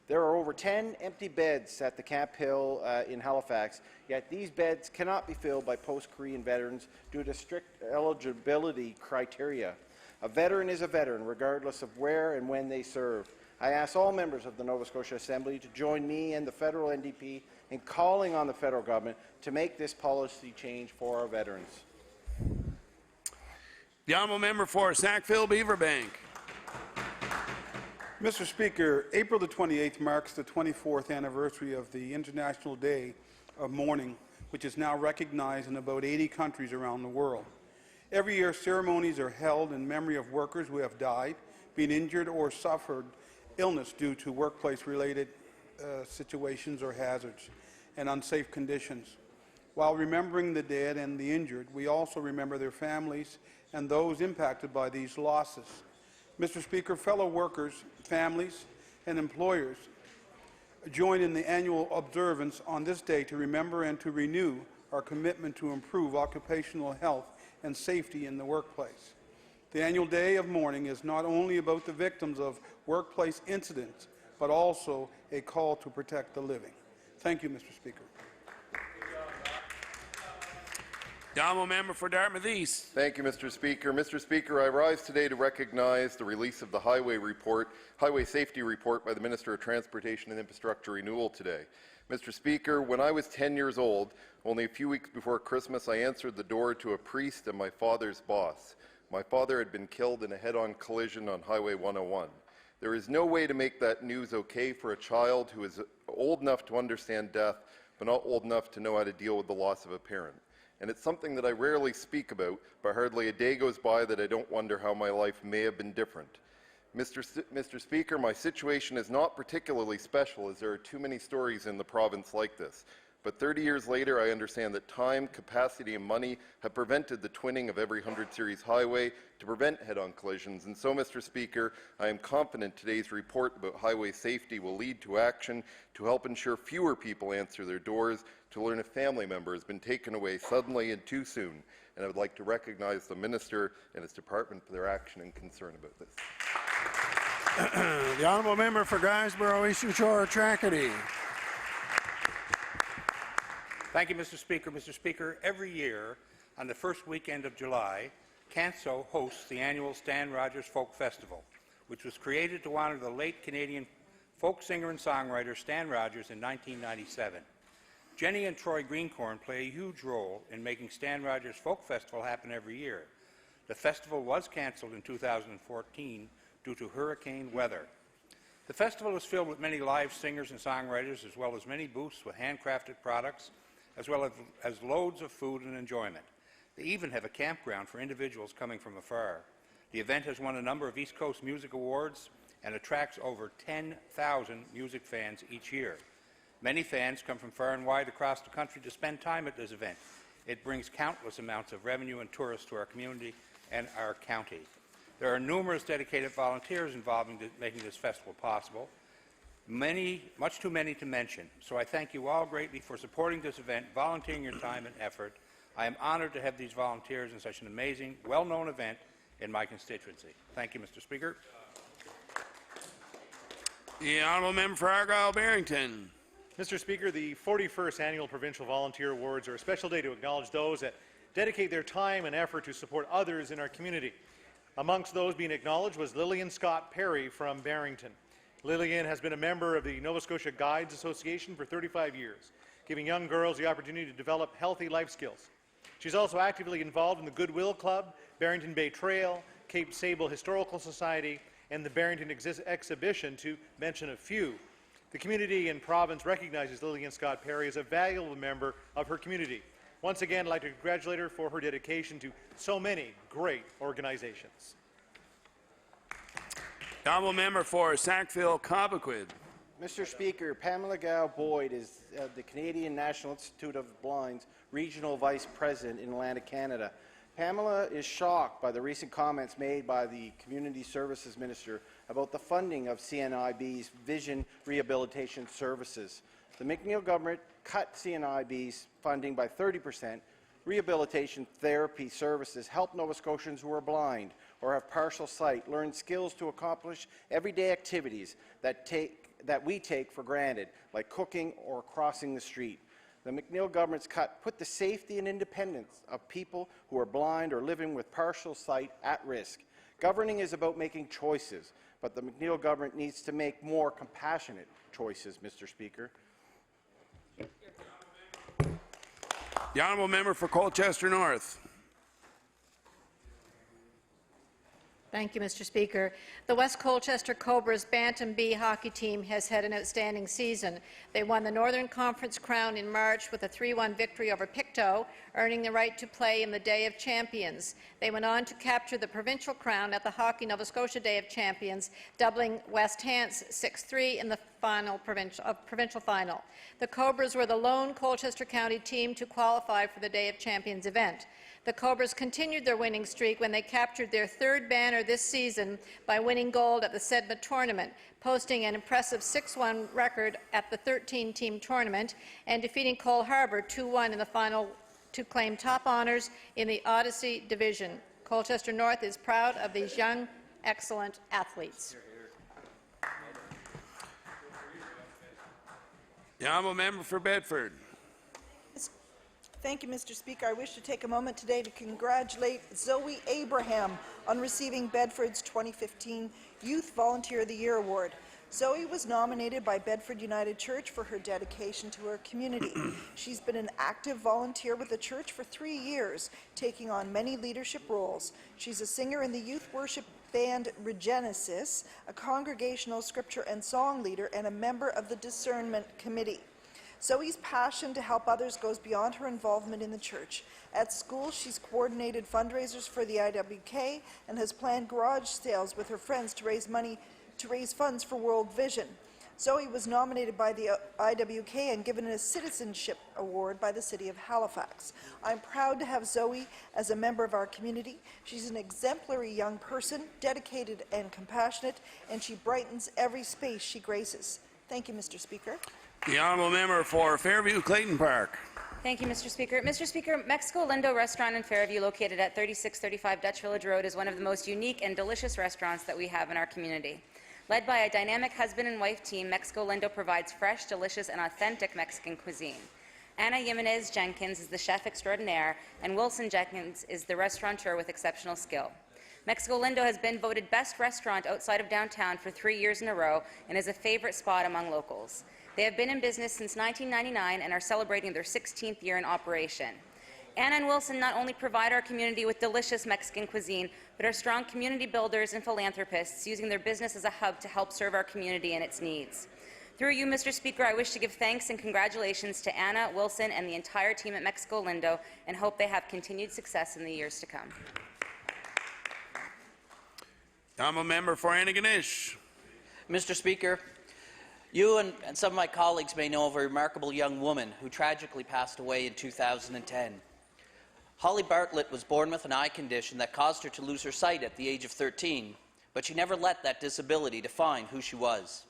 There are over 10 empty beds at the Camp Hill in Halifax, yet these beds cannot be filled by post-Korean veterans due to strict eligibility criteria. A veteran is a veteran, regardless of where and when they served. I ask all members of the Nova Scotia Assembly to join me and the federal NDP in calling on the federal government to make this policy change for our veterans. The honourable member for Sackville-Beaverbank. Mr. Speaker, April the 28th marks the 24th anniversary of the International Day of Mourning, which is now recognized in about 80 countries around the world. Every year, ceremonies are held in memory of workers who have died, been injured, or suffered illness due to workplace-related situations or hazards and unsafe conditions. While remembering the dead and the injured, we also remember their families and those impacted by these losses. Mr. Speaker, fellow workers, families, and employers join in the annual observance on this day to remember and to renew our commitment to improve occupational health and safety in the workplace. The annual day of mourning is not only about the victims of workplace incidents, but also a call to protect the living. Thank you, Mr. Speaker. The honourable member for Dartmouth East. Thank you, Mr. Speaker. Mr. Speaker, I rise today to recognize the release of the Highway Safety Report by the Minister of Transportation and Infrastructure Renewal today. Mr. Speaker, when I was 10 years old, only a few weeks before Christmas, I answered the door to a priest and my father's boss. My father had been killed in a head-on collision on Highway 101. There is no way to make that news okay for a child who is old enough to understand death, but not old enough to know how to deal with the loss of a parent. And it's something that I rarely speak about, but hardly a day goes by that I don't wonder how my life may have been different. Mr. Speaker, my situation is not particularly special, as there are too many stories in the province like this. But 30 years later, I understand that time, capacity, and money have prevented the twinning of every 100 series highway to prevent head-on collisions. And so, Mr. Speaker, I am confident today's report about highway safety will lead to action to help ensure fewer people answer their doors to learn a family member has been taken away suddenly and too soon. And I would like to recognize the Minister and his department for their action and concern about this. The honourable member for Guysborough Eastern Shore Tracadie. Thank you, Mr. Speaker. Mr. Speaker, every year on the first weekend of July, Canso hosts the annual Stan Rogers Folk Festival, which was created to honor the late Canadian folk singer and songwriter Stan Rogers in 1997. Jenny and Troy Greencorn play a huge role in making Stan Rogers Folk Festival happen every year. The festival was cancelled in 2014 due to hurricane weather. The festival is filled with many live singers and songwriters, as well as many booths with handcrafted products, as well as loads of food and enjoyment. They even have a campground for individuals coming from afar. The event has won a number of East Coast Music Awards and attracts over 10,000 music fans each year. Many fans come from far and wide across the country to spend time at this event. It brings countless amounts of revenue and tourists to our community and our county. There are numerous dedicated volunteers involved in making this festival possible. much too many to mention. So I thank you all greatly for supporting this event, volunteering your time and effort. I am honored to have these volunteers in such an amazing, well-known event in my constituency. Thank you, Mr. Speaker. The honourable member for Argyle-Barrington. Mr. Speaker, the 41st Annual Provincial Volunteer Awards are a special day to acknowledge those that dedicate their time and effort to support others in our community. Amongst those being acknowledged was Lillian Scott Perry from Barrington. Lillian has been a member of the Nova Scotia Guides Association for 35 years, giving young girls the opportunity to develop healthy life skills. She's also actively involved in the Goodwill Club, Barrington Bay Trail, Cape Sable Historical Society, and the Barrington Exhibition, to mention a few. The community and province recognizes Lillian Scott Perry as a valuable member of her community. Once again, I'd like to congratulate her for her dedication to so many great organizations. The honourable member for Sackville-Cobequid. Mr. Speaker, Pamela Gow-Boyd is the Canadian National Institute of Blind's Regional Vice President in Atlantic Canada. Pamela is shocked by the recent comments made by the Community Services Minister about the funding of CNIB's Vision Rehabilitation Services. The McNeil government cut CNIB's funding by 30%. Rehabilitation therapy services help Nova Scotians who are blind or have partial sight learn skills to accomplish everyday activities that we take for granted, like cooking or crossing the street. The McNeil government's cut put the safety and independence of people who are blind or living with partial sight at risk. Governing is about making choices, but the McNeil government needs to make more compassionate choices, Mr. Speaker. The honourable member for Colchester North. Thank you, Mr. Speaker. The West Colchester Cobras Bantam B hockey team has had an outstanding season. They won the Northern Conference crown in March with a 3-1 victory over Pictou, earning the right to play in the Day of Champions. They went on to capture the provincial crown at the Hockey Nova Scotia Day of Champions, doubling West Hants 6-3 in the provincial final. The Cobras were the lone Colchester County team to qualify for the Day of Champions event. The Cobras continued their winning streak when they captured their third banner this season by winning gold at the Sedma tournament, posting an impressive 6-1 record at the 13-team tournament and defeating Cole Harbour 2-1 in the final to claim top honours in the Odyssey division. Colchester North is proud of these young, excellent athletes. The honourable member for Bedford. Thank you, Mr. Speaker. I wish to take a moment today to congratulate Zoe Abraham on receiving Bedford's 2015 Youth Volunteer of the Year Award. Zoe was nominated by Bedford United Church for her dedication to her community. She's been an active volunteer with the church for 3 years, taking on many leadership roles. She's a singer in the youth worship band Regenesis, a congregational scripture and song leader, and a member of the Discernment Committee. Zoe's passion to help others goes beyond her involvement in the church. At school, she's coordinated fundraisers for the IWK and has planned garage sales with her friends to raise funds for World Vision. Zoe was nominated by the IWK and given a citizenship award by the City of Halifax. I'm proud to have Zoe as a member of our community. She's an exemplary young person, dedicated and compassionate, and she brightens every space she graces. Thank you, Mr. Speaker. The honourable member for Fairview-Clayton Park. Thank you, Mr. Speaker. Mr. Speaker, Mexico Lindo Restaurant in Fairview, located at 3635 Dutch Village Road, is one of the most unique and delicious restaurants that we have in our community. Led by a dynamic husband and wife team, Mexico Lindo provides fresh, delicious, and authentic Mexican cuisine. Ana Jimenez Jenkins is the chef extraordinaire, and Wilson Jenkins is the restaurateur with exceptional skill. Mexico Lindo has been voted best restaurant outside of downtown for 3 years in a row and is a favorite spot among locals. They have been in business since 1999 and are celebrating their 16th year in operation. Anna and Wilson not only provide our community with delicious Mexican cuisine, but are strong community builders and philanthropists, using their business as a hub to help serve our community and its needs. Through you, Mr. Speaker, I wish to give thanks and congratulations to Anna, Wilson, and the entire team at Mexico Lindo, and hope they have continued success in the years to come. I'm a member for Antigonish. Mr. Speaker, you and some of my colleagues may know of a remarkable young woman who tragically passed away in 2010. Holly Bartlett was born with an eye condition that caused her to lose her sight at the age of 13, but she never let that disability define who she was.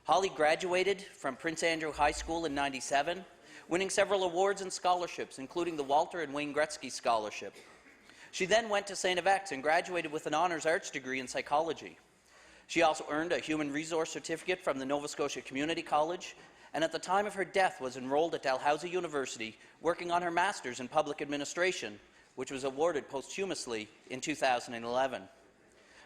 Holly graduated from Prince Andrew High School in '97, winning several awards and scholarships, including the Walter and Wayne Gretzky Scholarship. She then went to St. FX and graduated with an Honours Arts degree in psychology. She also earned a Human Resource Certificate from the Nova Scotia Community College, and at the time of her death was enrolled at Dalhousie University, working on her Master's in Public Administration, which was awarded posthumously in 2011.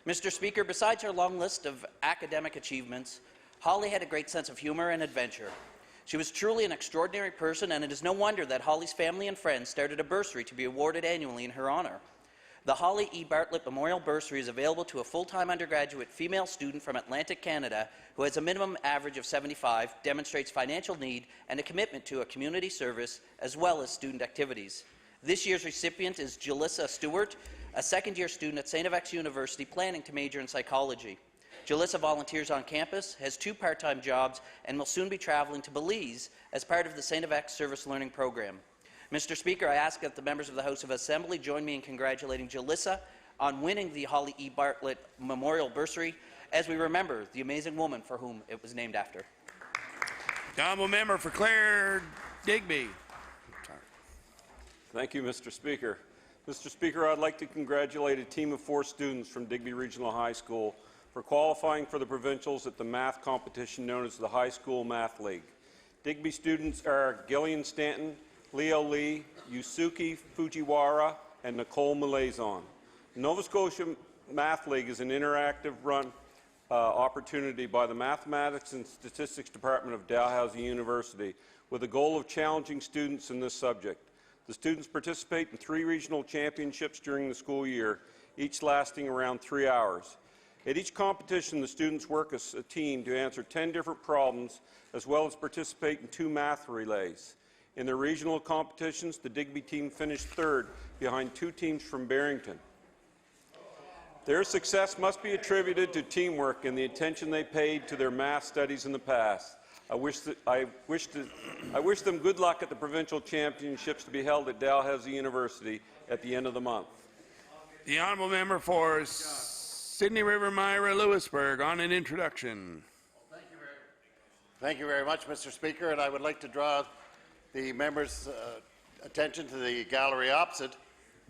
Mr. Speaker, besides her long list of academic achievements, Holly had a great sense of humour and adventure. She was truly an extraordinary person, and it is no wonder that Holly's family and friends started a bursary to be awarded annually in her honour. The Holly E. Bartlett Memorial Bursary is available to a full-time undergraduate female student from Atlantic Canada who has a minimum average of 75, demonstrates financial need and a commitment to a community service as well as student activities. This year's recipient is Jalissa Stewart, a second-year student at St. FX University planning to major in psychology. Jalissa volunteers on campus, has 2 part-time jobs, and will soon be traveling to Belize as part of the St. FX Service Learning Program. Mr. Speaker, I ask that the members of the House of Assembly join me in congratulating Jalissa on winning the Holly E. Bartlett Memorial Bursary as we remember the amazing woman for whom it was named after. The honourable member for Clare Digby. Thank you, Mr. Speaker. Mr. Speaker, I'd like to congratulate a team of 4 students from Digby Regional High School for qualifying for the provincials at the math competition known as the High School Math League. Digby students are Gillian Stanton, Leo Lee, Yusuke Fujiwara, and Nicole Malazon. The Nova Scotia Math League is an interactive run opportunity by the Mathematics and Statistics Department of Dalhousie University with the goal of challenging students in this subject. The students participate in 3 regional championships during the school year, each lasting around 3 hours. At each competition, the students work as a team to answer 10 different problems, as well as participate in 2 math relays. In the regional competitions, the Digby team finished 3rd, behind 2 teams from Barrington. Their success must be attributed to teamwork and the attention they paid to their math studies in the past. I wish them good luck at the provincial championships to be held at Dalhousie University at the end of the month. The honourable member for Sydney River Myra Lewisburg on an introduction. Thank you very much, Mr. Speaker, and I would like to draw the members' attention to the gallery opposite.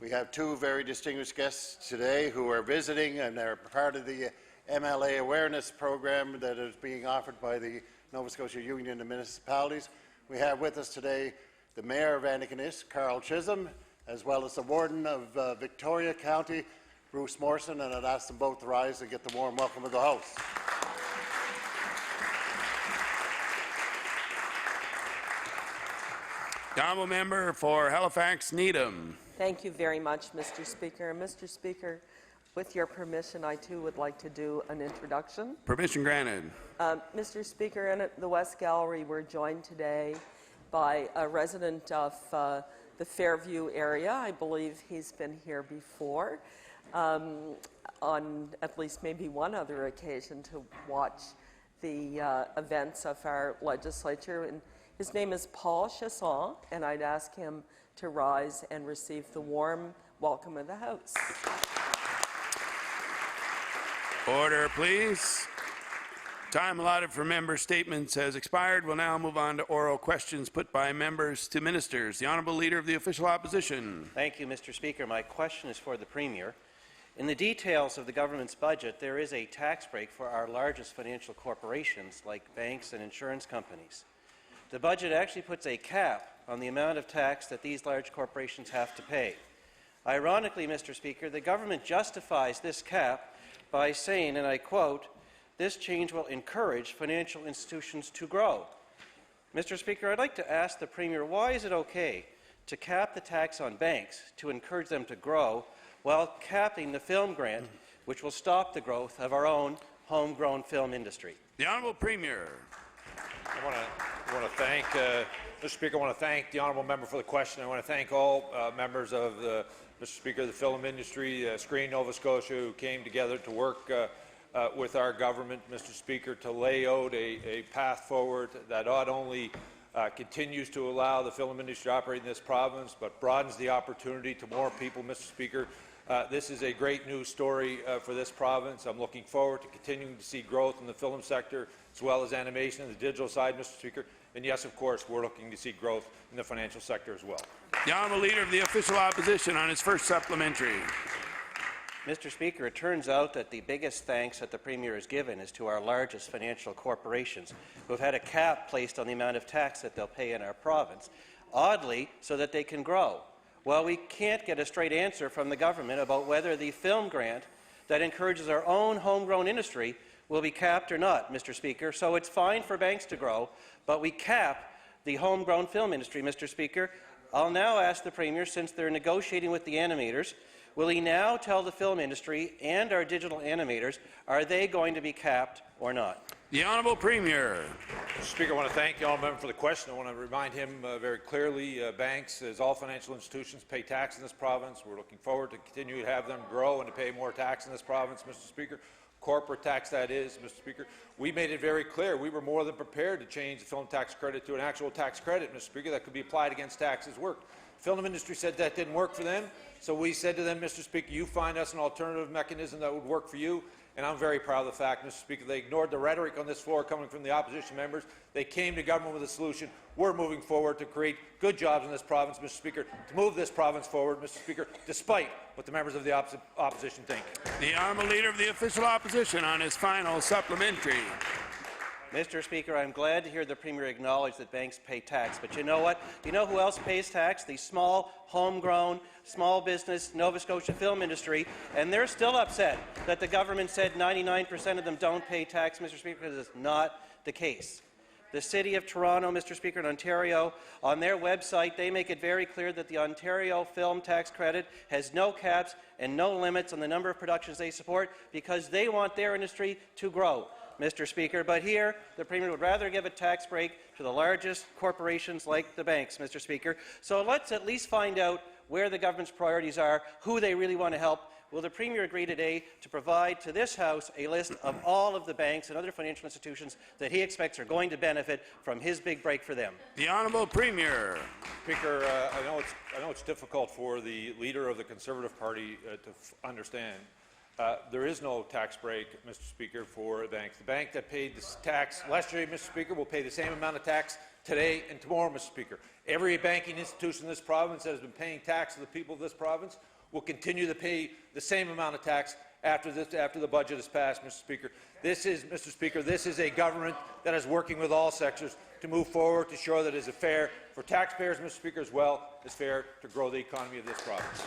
We have 2 very distinguished guests today who are visiting, and they're part of the MLA awareness program that is being offered by the Nova Scotia Union of Municipalities. We have with us today the Mayor of Antigonish, Carl Chisholm, as well as the Warden of Victoria County, Bruce Morrison, and I'd ask them both to rise and get the warm welcome of the House. The honourable member for Halifax Needham. Thank you very much, Mr. Speaker. Mr. Speaker, with your permission, I too would like to do an introduction. Permission granted. Mr. Speaker, in the West Gallery, we're joined today by a resident of the Fairview area. I believe he's been here before on at least maybe one other occasion to watch the events of our legislature. And his name is Paul Chasson, and I'd ask him to rise and receive the warm welcome of the House. Order, please. Time allotted for member statements has expired. We'll now move on to oral questions put by members to ministers. The Honourable Leader of the Official Opposition. Thank you, Mr. Speaker. My question is for the Premier. In the details of the government's budget, there is a tax break for our largest financial corporations like banks and insurance companies. The budget actually puts a cap on the amount of tax that these large corporations have to pay. Ironically, Mr. Speaker, the government justifies this cap by saying, and I quote, "This change will encourage financial institutions to grow." Mr. Speaker, I'd like to ask the Premier, why is it okay to cap the tax on banks to encourage them to grow while capping the film grant, which will stop the growth of our own homegrown film industry? The Honourable Premier. I want to thank, Mr. Speaker, I want to thank the honourable member for the question. I want to thank all members of the, Mr. Speaker, the film industry, Screen Nova Scotia, who came together to work with our government, Mr. Speaker, to lay out a path forward that not only continues to allow the film industry to operate in this province, but broadens the opportunity to more people, Mr. Speaker, This is a great news story for this province. I'm looking forward to continuing to see growth in the film sector as well as animation and the digital side, Mr. Speaker. And yes, of course, we're looking to see growth in the financial sector as well. The Honourable Leader of the Official Opposition on his first supplementary. Mr. Speaker, it turns out that the biggest thanks that the Premier has given is to our largest financial corporations, who have had a cap placed on the amount of tax that they'll pay in our province, oddly, so that they can grow. Well, we can't get a straight answer from the government about whether the film grant that encourages our own homegrown industry will be capped or not, Mr. Speaker. So it's fine for banks to grow, but we cap the homegrown film industry, Mr. Speaker. I'll now ask the Premier, since they're negotiating with the animators, will he now tell the film industry and our digital animators, are they going to be capped or not? The Honourable Premier. Mr. Speaker, I want to thank the honourable member for the question. I want to remind him very clearly, banks, as all financial institutions, pay tax in this province. We're looking forward to continue to have them grow and to pay more tax in this province, Mr. Speaker. Corporate tax, that is, Mr. Speaker. We made it very clear we were more than prepared to change the film tax credit to an actual tax credit, Mr. Speaker, that could be applied against taxes worked. The film industry said that didn't work for them, so we said to them, Mr. Speaker, you find us an alternative mechanism that would work for you. And I'm very proud of the fact, Mr. Speaker, they ignored the rhetoric on this floor coming from the opposition members. They came to government with a solution. We're moving forward to create good jobs in this province, Mr. Speaker, to move this province forward, Mr. Speaker, despite what the members of the opposition think. The Honourable Leader of the Official Opposition on his final supplementary. Mr. Speaker, I'm glad to hear the Premier acknowledge that banks pay tax, but you know what? You know who else pays tax? The small, homegrown, small business Nova Scotia film industry, and they're still upset that the government said 99% of them don't pay tax, Mr. Speaker, because it's not the case. The City of Toronto, Mr. Speaker, in Ontario, on their website, they make it very clear that the Ontario Film Tax Credit has no caps and no limits on the number of productions they support because they want their industry to grow, Mr. Speaker. But here, the Premier would rather give a tax break to the largest corporations like the banks, Mr. Speaker. So let's at least find out where the government's priorities are, who they really want to help. Will the Premier agree today to provide to this House a list of all of the banks and other financial institutions that he expects are going to benefit from his big break for them? The Honourable Premier. Speaker, I know it's difficult for the Leader of the Conservative Party to understand. There is no tax break, Mr. Speaker, for banks. The bank that paid this tax last year, Mr. Speaker, will pay the same amount of tax today and tomorrow, Mr. Speaker. Every banking institution in this province that has been paying tax to the people of this province will continue to pay the same amount of tax after the budget is passed, Mr. Speaker. Mr. Speaker, this is a government that is working with all sectors to move forward to ensure that it is fair for taxpayers, Mr. Speaker, as well as fair to grow the economy of this province.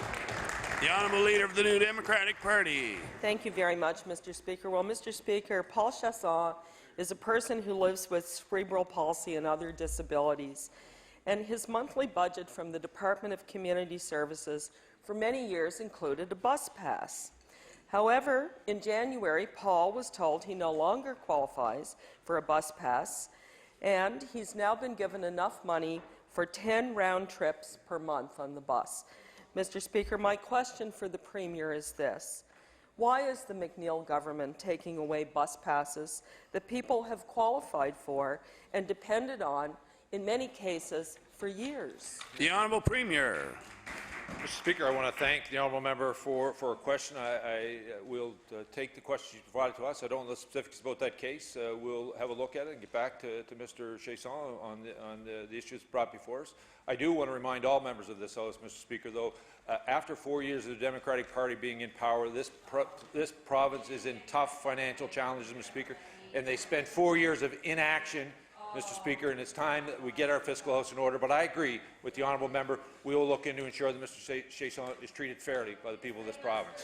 The Honourable Leader of the New Democratic Party. Thank you very much, Mr. Speaker. Well, Mr. Speaker, Paul Chasson is a person who lives with cerebral palsy and other disabilities, and his monthly budget from the Department of Community Services for many years included a bus pass. However, in January, Paul was told he no longer qualifies for a bus pass, and he's now been given enough money for 10 round trips per month on the bus. Mr. Speaker, my question for the Premier is this. Why is the McNeil government taking away bus passes that people have qualified for and depended on, in many cases, for years? The Honourable Premier. Mr. Speaker, I want to thank the honourable member for a question. I will take the question you provided to us. I don't know the specifics about that case. We'll have a look at it and get back to Mr. Chasson on the issues brought before us. I do want to remind all members of this House, Mr. Speaker, though, after 4 years of the Democratic Party being in power, this province is in tough financial challenges, Mr. Speaker, and they spent 4 years of inaction, Mr. Speaker, and it's time that we get our fiscal house in order. But I agree with the honourable member. We will look into ensure that Mr. Chasson is treated fairly by the people of this province.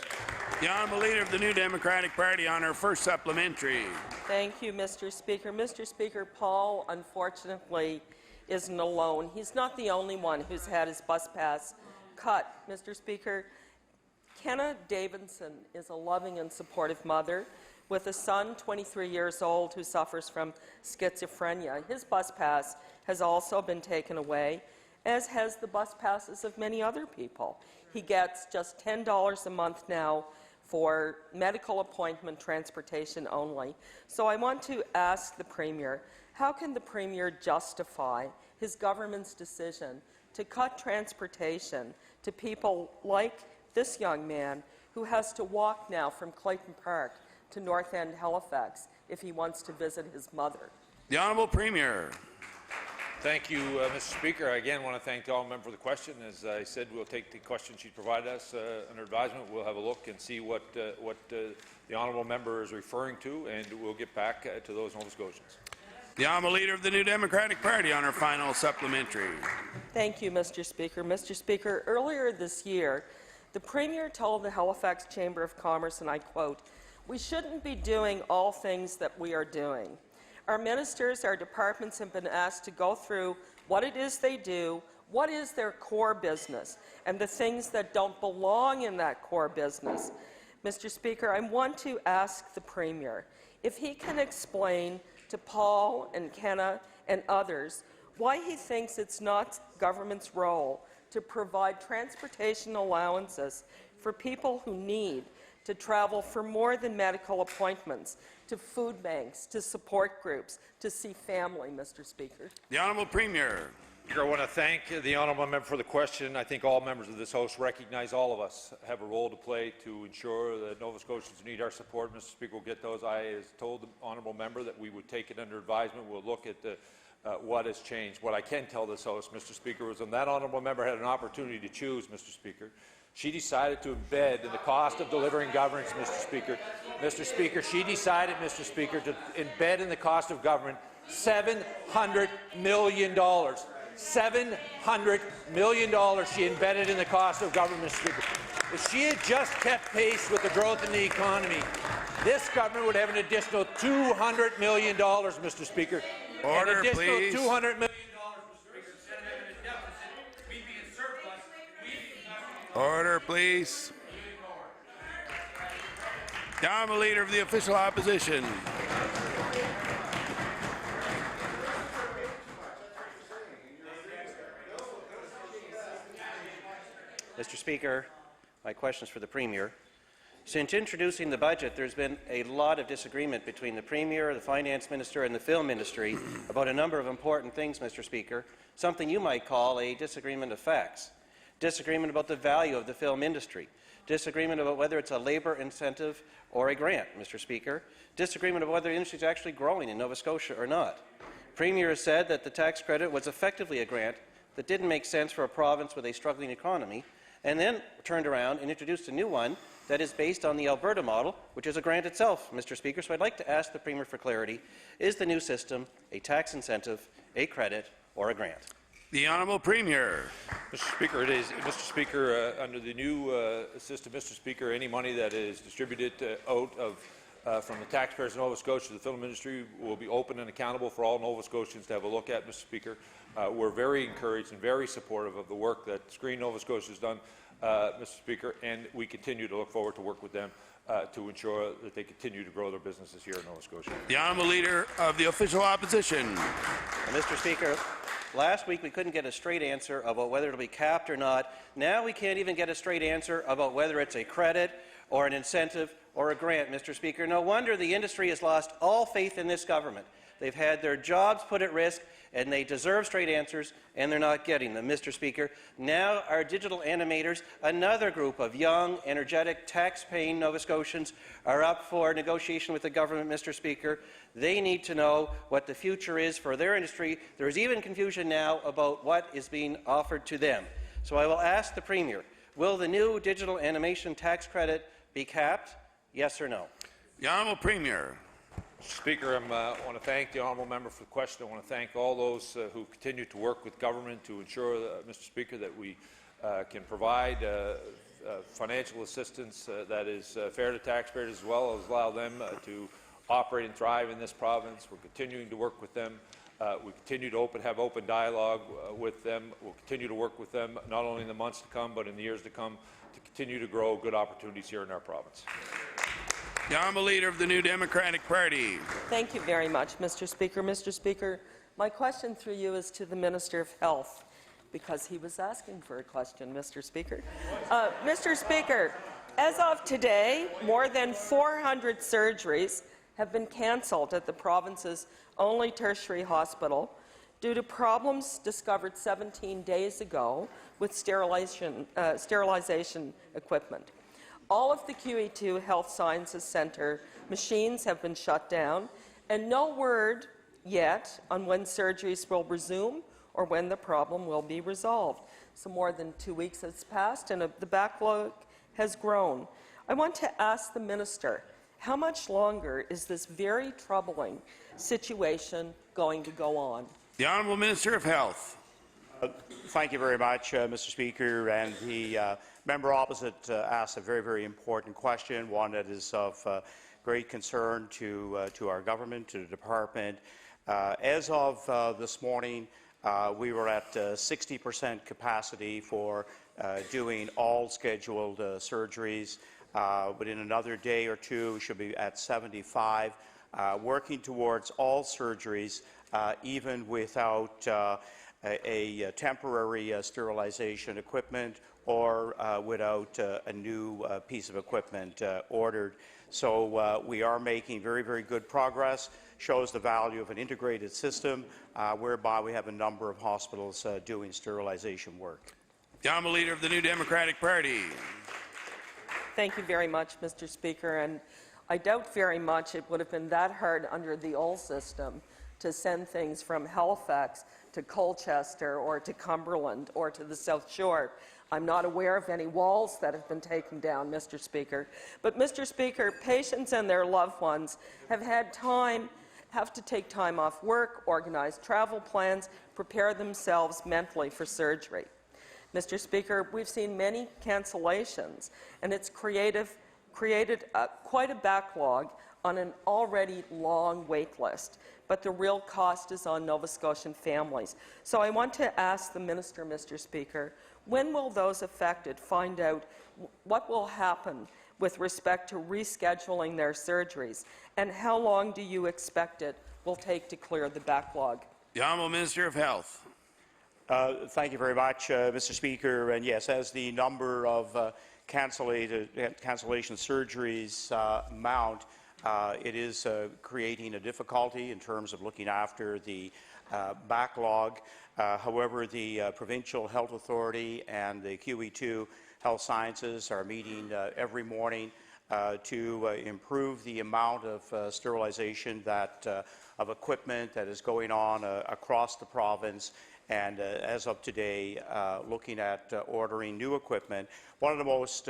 The Honourable Leader of the New Democratic Party on her first supplementary. Thank you, Mr. Speaker. Mr. Speaker, Paul, unfortunately, isn't alone. He's not the only one who's had his bus pass cut. Mr. Speaker, Kenna Davidson is a loving and supportive mother with a son, 23 years old, who suffers from schizophrenia. His bus pass has also been taken away, as has the bus passes of many other people. He gets just $10 a month now for medical appointment transportation only. So I want to ask the Premier, how can the Premier justify his government's decision to cut transportation to people like this young man who has to walk now from Clayton Park to North End, Halifax, if he wants to visit his mother? The Honourable Premier. Thank you, Mr. Speaker. I again want to thank the honourable member for the question. As I said, we'll take the question she's provided us under advisement. We'll have a look and see what the honourable member is referring to, and we'll get back to those Nova Scotians. The Honourable Leader of the New Democratic Party on her final supplementary. Thank you, Mr. Speaker. Mr. Speaker, earlier this year, the Premier told the Halifax Chamber of Commerce, and I quote, "We shouldn't be doing all things that we are doing. Our ministers, our departments have been asked to go through what it is they do, what is their core business, and the things that don't belong in that core business." Mr. Speaker, I want to ask the Premier if he can explain to Paul and Kenna and others why he thinks it's not government's role to provide transportation allowances for people who need to travel for more than medical appointments, to food banks, to support groups, to see family, Mr. Speaker. The Honourable Premier. I want to thank the honourable member for the question. I think all members of this House recognize all of us have a role to play to ensure that Nova Scotians need our support. Mr. Speaker, we'll get those. I told the honourable member that we would take it under advisement. We'll look at what has changed. What I can tell this House, Mr. Speaker, was when that honourable member had an opportunity to choose, Mr. Speaker, she decided to embed in the cost of delivering governance, Mr. Speaker. Mr. Speaker, she decided, Mr. Speaker, to embed in the cost of government $700 million. $700 million she embedded in the cost of government, Mr. Speaker. If she had just kept pace with the growth in the economy, this government would have an additional $200 million, Mr. Speaker. Order, an additional please. $200 million, Mr. Speaker. Instead of having a deficit, we'd be in surplus. We'd be Order, please. The Honourable Leader of the Official Opposition. Mr. Speaker, my question is for the Premier. Since introducing the budget, there's been a lot of disagreement between the Premier, the Finance Minister and the film industry about a number of important things, Mr. Speaker, something you might call a disagreement of facts. Disagreement about the value of the film industry. Disagreement about whether it's a labour incentive or a grant, Mr. Speaker. Disagreement about whether the industry is actually growing in Nova Scotia or not. Premier has said that the tax credit was effectively a grant that didn't make sense for a province with a struggling economy, and then turned around and introduced a new one that is based on the Alberta model, which is a grant itself, Mr. Speaker. So I'd like to ask the Premier for clarity. Is the new system a tax incentive, a credit, or a grant? The Honourable Premier. Mr. Speaker, it is. Mr. Speaker, under the new system, Mr. Speaker, any money that is distributed out of from the taxpayers of Nova Scotia to the film industry will be open and accountable for all Nova Scotians to have a look at, Mr. Speaker. We're very encouraged and very supportive of the work that Screen Nova Scotia has done, Mr. Speaker, and we continue to look forward to work with them to ensure that they continue to grow their businesses here in Nova Scotia. The Honourable Leader of the Official Opposition. Mr. Speaker, last week we couldn't get a straight answer about whether it will be capped or not. Now we can't even get a straight answer about whether it's a credit or an incentive or a grant, Mr. Speaker. No wonder the industry has lost all faith in this government. They've had their jobs put at risk, and they deserve straight answers, and they're not getting them, Mr. Speaker. Now our digital animators, another group of young, energetic, tax-paying Nova Scotians, are up for negotiation with the government, Mr. Speaker. They need to know what the future is for their industry. There is even confusion now about what is being offered to them. So I will ask the Premier, will the new digital animation tax credit be capped, yes or no? The Honourable Premier. Mr. Speaker, I want to thank the honourable member for the question. I want to thank all those who continue to work with government to ensure, Mr. Speaker, that we can provide financial assistance that is fair to taxpayers, as well as allow them to operate and thrive in this province. We're continuing to work with them. We continue to have open dialogue with them. We'll continue to work with them not only in the months to come, but in the years to come, to continue to grow good opportunities here in our province. The Honourable Leader of the New Democratic Party. Thank you very much, Mr. Speaker. Mr. Speaker, my question through you is to the Minister of Health, because he was asking for a question, Mr. Speaker. Mr. Speaker, as of today, more than 400 surgeries have been cancelled at the province's only tertiary hospital due to problems discovered 17 days ago with sterilization equipment. All of the QE2 Health Sciences Centre machines have been shut down, and no word yet on when surgeries will resume or when the problem will be resolved. So more than 2 weeks has passed, and the backlog has grown. I want to ask the Minister, how much longer is this very troubling situation going to go on? The Honourable Minister of Health. Thank you very much, Mr. Speaker. And the member opposite asked a very, very important question, one that is of great concern to our government, to the department. As of this morning, we were at 60% capacity for doing all scheduled surgeries. Within another day or two, we should be at 75, working towards all surgeries, even without a temporary sterilization equipment or without a new piece of equipment ordered. So we are making very, very good progress. Shows the value of an integrated system whereby we have a number of hospitals doing sterilization work. The Honourable Leader of the New Democratic Party. Thank you very much, Mr. Speaker. And I doubt very much it would have been that hard under the old system to send things from Halifax to Colchester or to Cumberland or to the South Shore. I'm not aware of any walls that have been taken down, Mr. Speaker. But, Mr. Speaker, patients and their loved ones have to take time off work, organize travel plans, prepare themselves mentally for surgery. Mr. Speaker, we've seen many cancellations, and it's created quite a backlog on an already long wait list. But the real cost is on Nova Scotian families. So I want to ask the Minister, Mr. Speaker, when will those affected find out what will happen with respect to rescheduling their surgeries, and how long do you expect it will take to clear the backlog? The Honourable Minister of Health. Thank you very much, Mr. Speaker. And yes, as the number of cancellation surgeries mount, it is creating a difficulty in terms of looking after the backlog. However, the Provincial Health Authority and the QE2 Health Sciences are meeting every morning to improve the amount of sterilization of equipment that is going on across the province. And as of today, looking at ordering new equipment. One of the most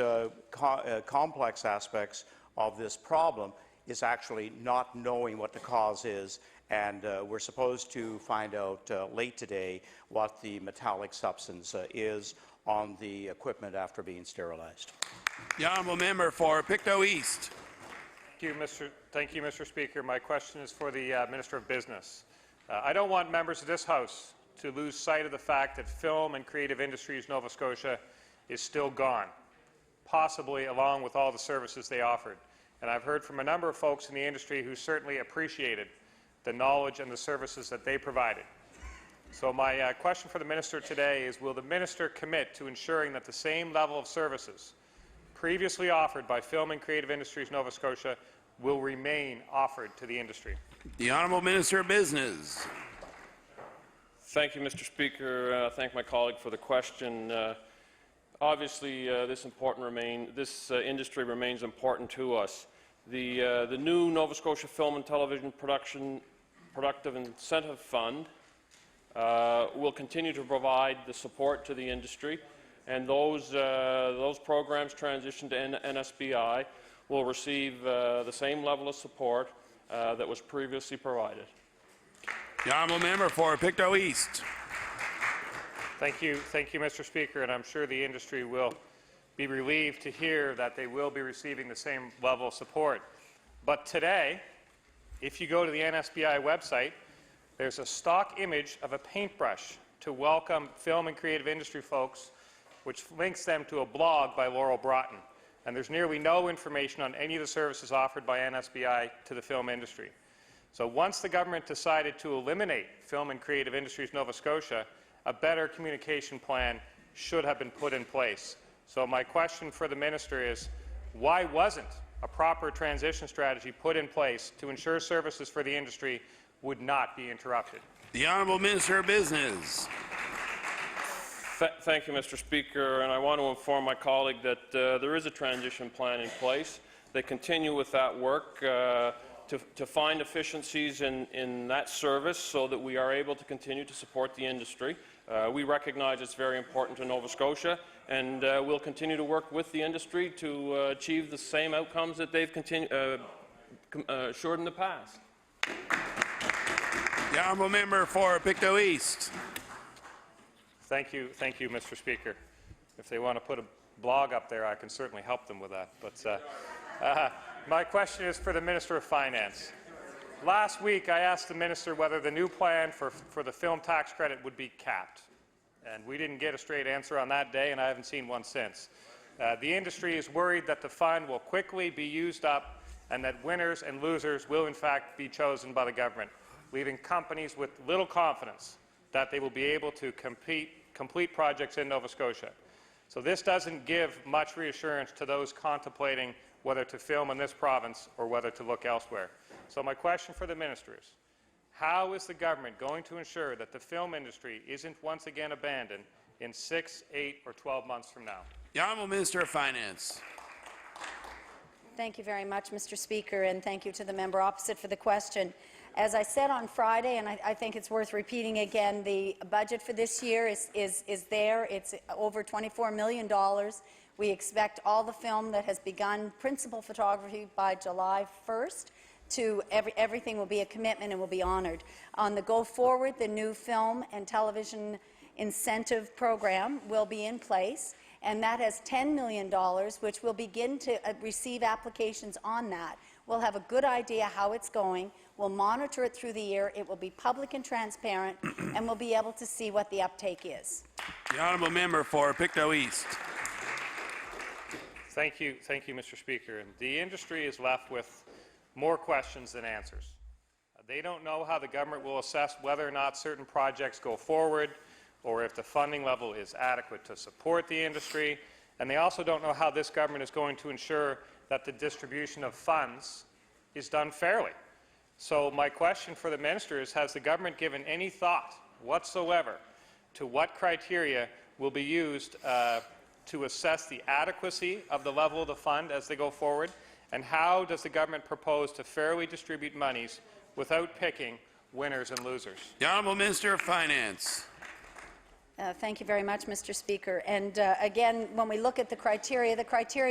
complex aspects of this problem is actually not knowing what the cause is, and we're supposed to find out late today what the metallic substance is on the equipment after being sterilized. The Honourable Member for Pictou East. Thank you, Mr. Speaker. My question is for the Minister of Business. I don't want members of this House to lose sight of the fact that Film and Creative Industries Nova Scotia is still gone, possibly along with all the services they offered. And I've heard from a number of folks in the industry who certainly appreciated the knowledge and the services that they provided. So my question for the Minister today is, will the Minister commit to ensuring that the same level of services previously offered by Film and Creative Industries Nova Scotia will remain offered to the industry? The Honourable Minister of Business. Thank you, Mr. Speaker. Thank my colleague for the question. Obviously, this industry remains important to us. The new Nova Scotia Film and Television Productive Incentive Fund will continue to provide the support to the industry, and those programs transitioned to NSBI will receive the same level of support that was previously provided. The Honourable Member for Pictou East. Thank you, Mr. Speaker, and I'm sure the industry will be relieved to hear that they will be receiving the same level of support. But today, if you go to the NSBI website, there's a stock image of a paintbrush to welcome film and creative industry folks, which links them to a blog by Laurel Broughton. And there's nearly no information on any of the services offered by NSBI to the film industry. So once the government decided to eliminate Film and Creative Industries Nova Scotia, a better communication plan should have been put in place. So my question for the Minister is, why wasn't a proper transition strategy put in place to ensure services for the industry would not be interrupted. The Honourable Minister of Business. Thank you, Mr. Speaker, and I want to inform my colleague that there is a transition plan in place. They continue with that work to find efficiencies in that service so that we are able to continue to support the industry. We recognize it's very important to Nova Scotia, and we'll continue to work with the industry to achieve the same outcomes that they've assured in the past. The Honourable Member for Pictou East. Thank you, Mr. Speaker. If they want to put a blog up there, I can certainly help them with that. But my question is for the Minister of Finance. Last week, I asked the Minister whether the new plan for the film tax credit would be capped, and we didn't get a straight answer on that day, and I haven't seen one since. The industry is worried that the fund will quickly be used up and that winners and losers will in fact be chosen by the government, leaving companies with little confidence that they will be able to complete projects in Nova Scotia. So this doesn't give much reassurance to those contemplating whether to film in this province or whether to look elsewhere. So my question for the Minister is, how is the government going to ensure that the film industry isn't once again abandoned in 6, 8 or 12 months from now? The Honourable Minister of Finance. Thank you very much, Mr. Speaker, and thank you to the member opposite for the question. As I said on Friday, and I think it's worth repeating again, the budget for this year is there. It's over $24 million. We expect all the film that has begun principal photography by July 1st to everything will be a commitment and will be honored. On the go forward, the new film and television incentive program will be in place, and that has $10 million, which will begin to receive applications on that. We'll have a good idea how it's going. We'll monitor it through the year. It will be public and transparent, and we'll be able to see what the uptake is. The Honourable Member for Pictou East. Thank you, Mr. Speaker. And the industry is left with more questions than answers. They don't know how the government will assess whether or not certain projects go forward, or if the funding level is adequate to support the industry. And they also don't know how this government is going to ensure that the distribution of funds is done fairly. So my question for the Minister is, has the government given any thought whatsoever to what criteria will be used to assess the adequacy of the level of the fund as they go forward? And how does the government propose to fairly distribute monies without picking winners and losers? The Honourable Minister of Finance. Thank you very much, Mr. Speaker. And again, when we look at the criteria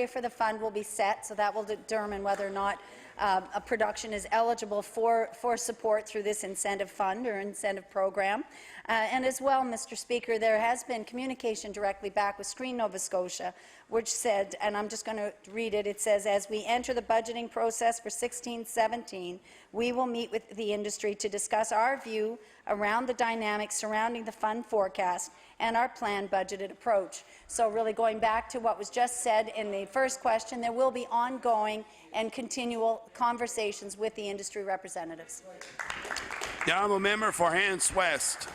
for the fund will be set, so that will determine whether or not a production is eligible for support through this incentive fund or incentive program. And as well, Mr. Speaker, there has been communication directly back with Screen Nova Scotia, which said, and I'm just going to read it, it says, as we enter the budgeting process for 16-17, we will meet with the industry to discuss our view around the dynamics surrounding the fund forecast and our planned budgeted approach. So really going back to what was just said in the first question, there will be ongoing and continual conversations with the industry representatives. The Honourable Member for Hants West.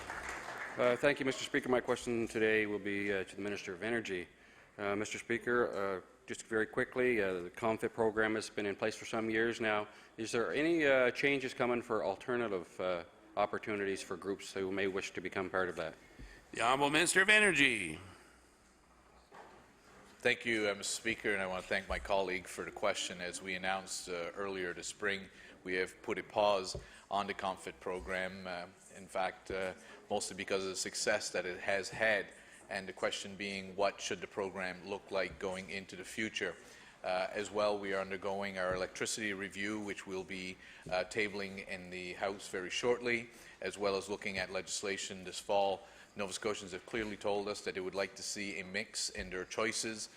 Thank you, Mr. Speaker. My question today will be to the Minister of Energy. Mr. Speaker, just very quickly, the COMFIT program has been in place for some years now. Is there any changes coming for alternative opportunities for groups who may wish to become part of that? The Honourable Minister of Energy. Thank you, Mr. Speaker, and I want to thank my colleague for the question. As we announced earlier this spring, we have put a pause on the COMFIT program, in fact, mostly because of the success that it has had, and the question being, what should the program look like going into the future? As well, we are undergoing our electricity review, which we'll be tabling in the House very shortly, as well as looking at legislation this fall. Nova Scotians have clearly told us that they would like to see a mix in their choices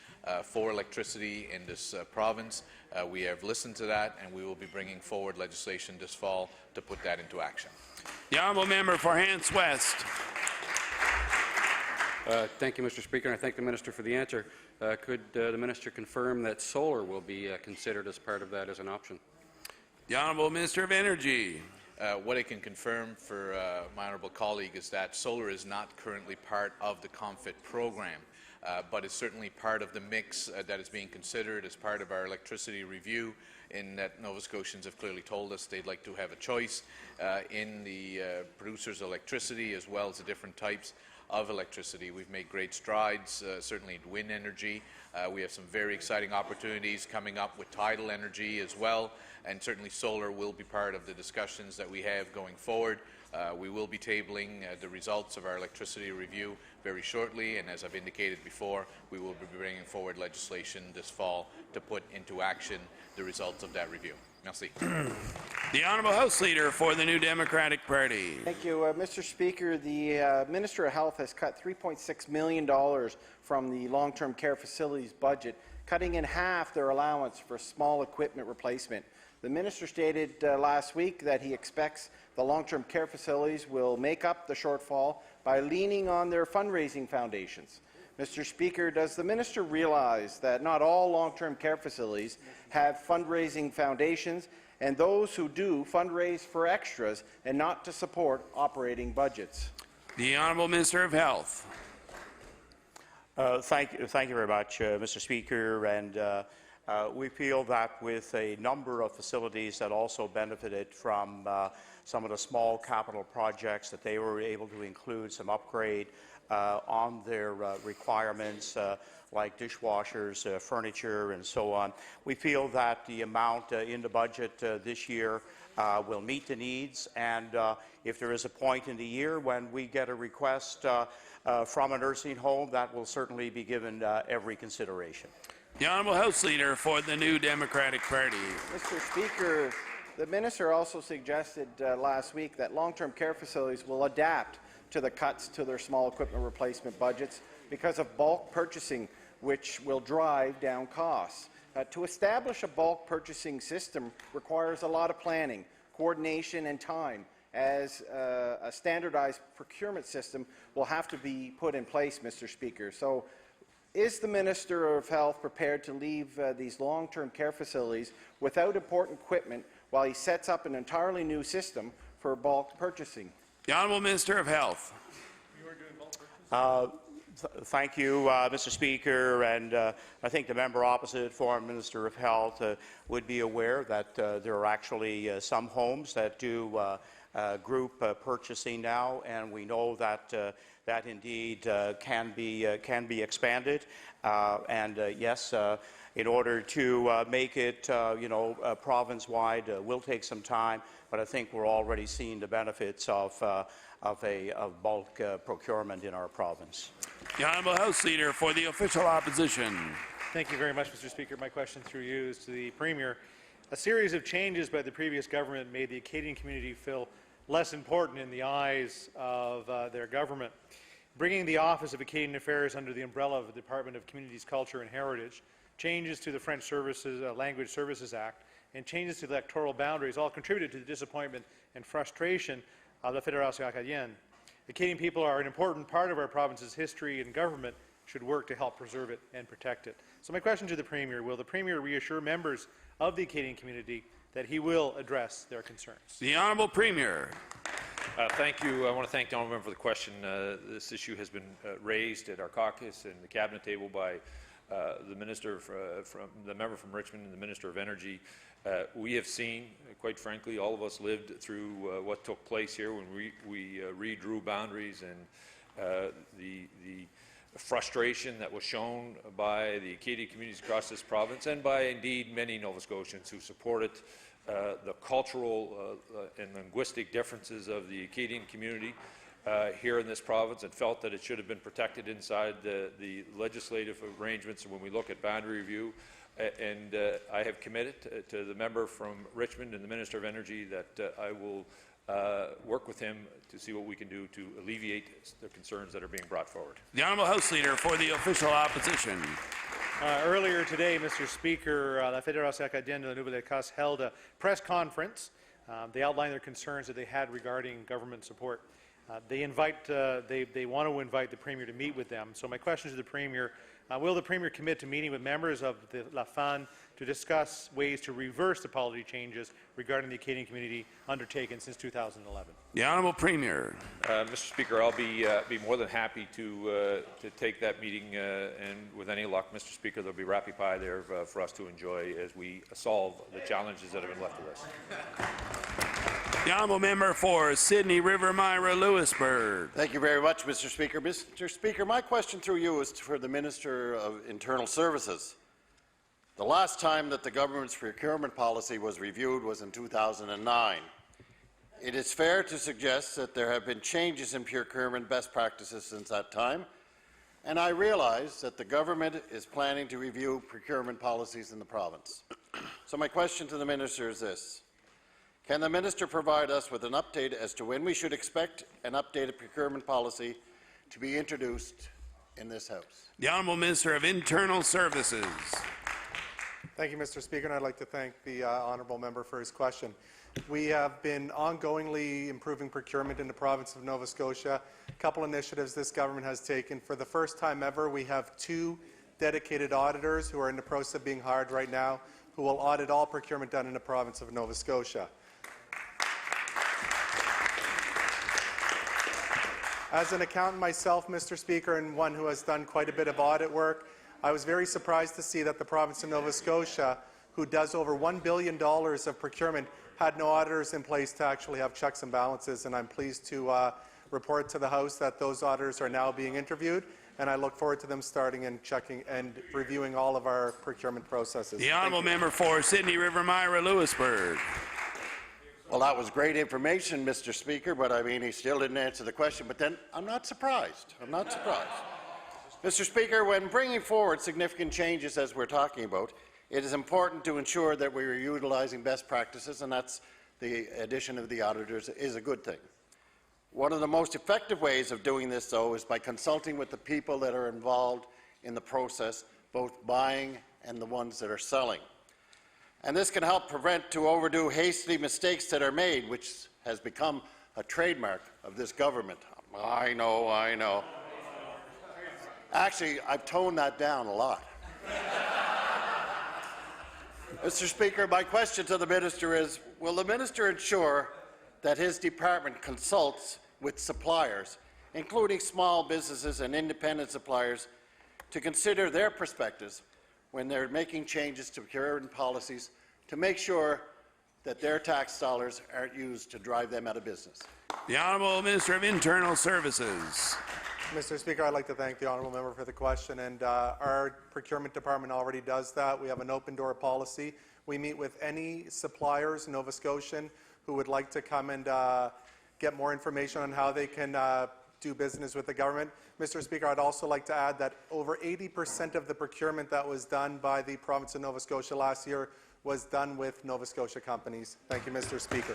for electricity in this province. We have listened to that, and we will be bringing forward legislation this fall to put that into action. The Honourable Member for Hants West. Thank you, Mr. Speaker, and I thank the Minister for the answer. Could the Minister confirm that solar will be considered as part of that as an option? The Honourable Minister of Energy. What I can confirm for my honourable colleague is that solar is not currently part of the COMFIT program. but it's certainly part of the mix that is being considered as part of our electricity review, in that Nova Scotians have clearly told us they'd like to have a choice in the producers of electricity as well as the different types of electricity. We've made great strides, certainly in wind energy. We have some very exciting opportunities coming up with tidal energy as well, and certainly solar will be part of the discussions that we have going forward. We will be tabling the results of our electricity review very shortly, and as I've indicated before, we will be bringing forward legislation this fall to put into action the results of that review. Merci. The Honourable House Leader for the New Democratic Party. Thank you, Mr. Speaker. The Minister of Health has cut $3.6 million from the long-term care facilities budget, cutting in half their allowance for small equipment replacement. The Minister stated last week that he expects the long-term care facilities will make up the shortfall by leaning on their fundraising foundations. Mr. Speaker, does the Minister realize that not all long-term care facilities have fundraising foundations, and those who do fundraise for extras and not to support operating budgets? The Honourable Minister of Health. Thank you very much, Mr. Speaker. And we feel that with a number of facilities that also benefited from some of the small capital projects, that they were able to include some upgrade on their requirements, like dishwashers, furniture, and so on. We feel that the amount in the budget this year will meet the needs, and if there is a point in the year when we get a request from a nursing home, that will certainly be given every consideration. The Honourable House Leader for the New Democratic Party. Mr. Speaker, the Minister also suggested last week that long-term care facilities will adapt to the cuts to their small equipment replacement budgets because of bulk purchasing, which will drive down costs. To establish a bulk purchasing system requires a lot of planning, coordination, and time, as a standardized procurement system will have to be put in place, Mr. Speaker. So, is the Minister of Health prepared to leave these long-term care facilities without important equipment while he sets up an entirely new system for bulk purchasing? The Honourable Minister of Health. Thank you, Mr. Speaker, and I think the member opposite, former Minister of Health, would be aware that there are actually some homes that do group purchasing now, and we know that that indeed can be expanded. Yes, in order to make it, province-wide, will take some time. But I think we're already seeing the benefits of bulk procurement in our province. The Honourable House Leader for the Official Opposition. Thank you very much, Mr. Speaker. My question through you is to the Premier. A series of changes by the previous government made the Acadian community feel less important in the eyes of their government. Bringing the Office of Acadian Affairs under the umbrella of the Department of Communities, Culture and Heritage, changes to the French Language Services Act, and changes to the electoral boundaries all contributed to the disappointment and frustration of la Fédération Acadienne. Acadian people are an important part of our province's history, and government should work to help preserve it and protect it. So my question to the Premier, will the Premier reassure members of the Acadian community that he will address their concerns? The Honourable Premier. Thank you. I want to thank the honourable member for the question. This issue has been raised at our caucus and the cabinet table by the minister from the member from Richmond and the Minister of Energy. We have seen, quite frankly, all of us lived through what took place here when we redrew boundaries, and the frustration that was shown by the Acadian communities across this province, and by indeed many Nova Scotians who supported the cultural and linguistic differences of the Acadian community here in this province, and felt that it should have been protected inside the legislative arrangements when we look at boundary review. And I have committed to the member from Richmond and the Minister of Energy that I will work with him to see what we can do to alleviate the concerns that are being brought forward. The Honourable House Leader for the Official Opposition. Earlier today, Mr. Speaker, la Fédération Acadienne de la Nouvelle-Écosse held a press conference. They outlined their concerns that they had regarding government support. They want to invite the Premier to meet with them. So my question to the Premier, will the Premier commit to meeting with members of the La FAN to discuss ways to reverse the policy changes regarding the Acadian community undertaken since 2011. The Honourable Premier. Mr. Speaker, I'll be more than happy to take that meeting, and with any luck, Mr. Speaker, there'll be Rappy Pie there for us to enjoy as we solve the challenges that have been left with us. The Honourable Member for Sydney River Myra Lewisburg. Thank you very much, Mr. Speaker. Mr. Speaker, my question through you is for the Minister of Internal Services. The last time that the government's procurement policy was reviewed was in 2009. It is fair to suggest that there have been changes in procurement best practices since that time, and I realize that the government is planning to review procurement policies in the province. So my question to the Minister is this. Can the Minister provide us with an update as to when we should expect an updated procurement policy to be introduced in this House? The Honourable Minister of Internal Services. Thank you, Mr. Speaker, and I'd like to thank the honourable member for his question. We have been ongoingly improving procurement in the province of Nova Scotia. A couple initiatives this government has taken. For the first time ever, we have 2 dedicated auditors who are in the process of being hired right now who will audit all procurement done in the province of Nova Scotia. As an accountant myself, Mr. Speaker, and one who has done quite a bit of audit work, I was very surprised to see that the province of Nova Scotia, who does over $1 billion of procurement, had no auditors in place to actually have checks and balances, and I'm pleased to report to the House that those auditors are now being interviewed, and I look forward to them starting and checking and reviewing all of our procurement processes. The Honourable Member for Sydney River Myra Lewisburg. Well, that was great information, Mr. Speaker, but I mean, he still didn't answer the question. But then I'm not surprised. I'm not surprised. Mr. Speaker, when bringing forward significant changes as we're talking about, it is important to ensure that we are utilizing best practices, and that's the addition of the auditors is a good thing. One of the most effective ways of doing this, though, is by consulting with the people that are involved in the process, both buying and the ones that are selling. And this can help prevent to overdo hasty mistakes that are made, which has become a trademark of this government. I know, I know. Actually, I've toned that down a lot. Mr. Speaker, my question to the Minister is, will the Minister ensure that his department consults with suppliers, including small businesses and independent suppliers, to consider their perspectives when they're making changes to procurement policies to make sure that their tax dollars aren't used to drive them out of business? The Honourable Minister of Internal Services. Mr. Speaker, I'd like to thank the honourable member for the question, and our procurement department already does that. We have an open door policy. We meet with any suppliers, Nova Scotian, who would like to come and get more information on how they can do business with the government. Mr. Speaker, I'd also like to add that over 80% of the procurement that was done by the province of Nova Scotia last year was done with Nova Scotia companies. Thank you, Mr. Speaker.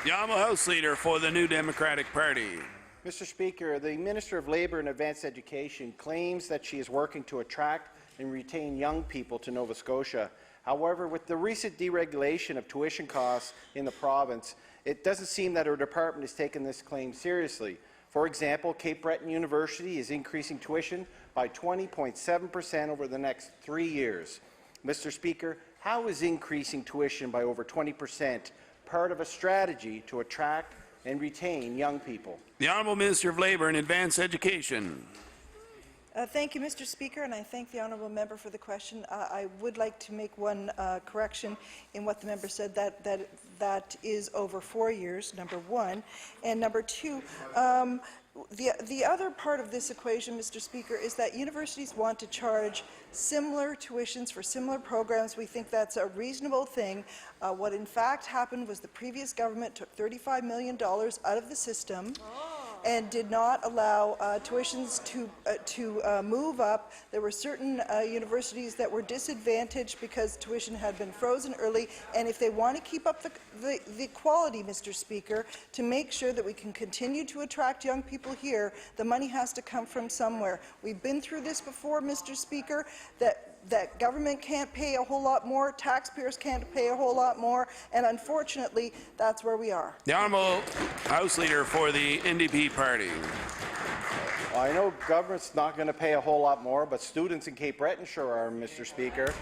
The Honourable House Leader for the New Democratic Party. Mr. Speaker, the Minister of Labour and Advanced Education claims that she is working to attract and retain young people to Nova Scotia. However, with the recent deregulation of tuition costs in the province, it doesn't seem that her department is taking this claim seriously. For example, Cape Breton University is increasing tuition by 20.7% over the next 3 years. Mr. Speaker, how is increasing tuition by over 20% part of a strategy to attract and retain young people? The Honourable Minister of Labour and Advanced Education. Thank you, Mr. Speaker, and I thank the honourable member for the question. I would like to make one correction in what the member said, that is over 4 years, number one. And number two, the other part of this equation, Mr. Speaker, is that universities want to charge similar tuitions for similar programs. We think that's a reasonable thing. What in fact happened was the previous government took $35 million out of the system and did not allow tuitions to move up. There were certain universities that were disadvantaged because tuition had been frozen early, and if they want to keep up the quality, Mr. Speaker, to make sure that we can continue to attract young people here, the money has to come from somewhere. We've been through this before, Mr. Speaker, that government can't pay a whole lot more, taxpayers can't pay a whole lot more, and unfortunately, that's where we are. The Honourable House Leader for the NDP Party. Well, I know government's not going to pay a whole lot more, but students in Cape Breton sure are, Mr. Speaker.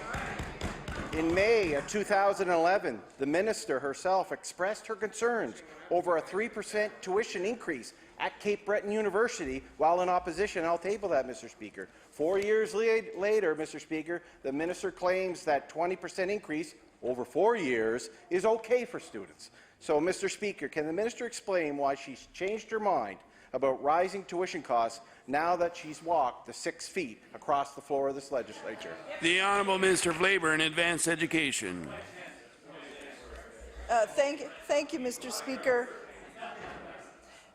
In May of 2011, the minister herself expressed her concerns over a 3% tuition increase at Cape Breton University while in opposition. I'll table that, Mr. Speaker. 4 years later, Mr. Speaker, the minister claims that 20% increase over 4 years is okay for students. So, Mr. Speaker, can the minister explain why she's changed her mind about rising tuition costs now that she's walked the 6 feet across the floor of this legislature? The Honourable Minister of Labour and Advanced Education. Thank you, Mr. Speaker.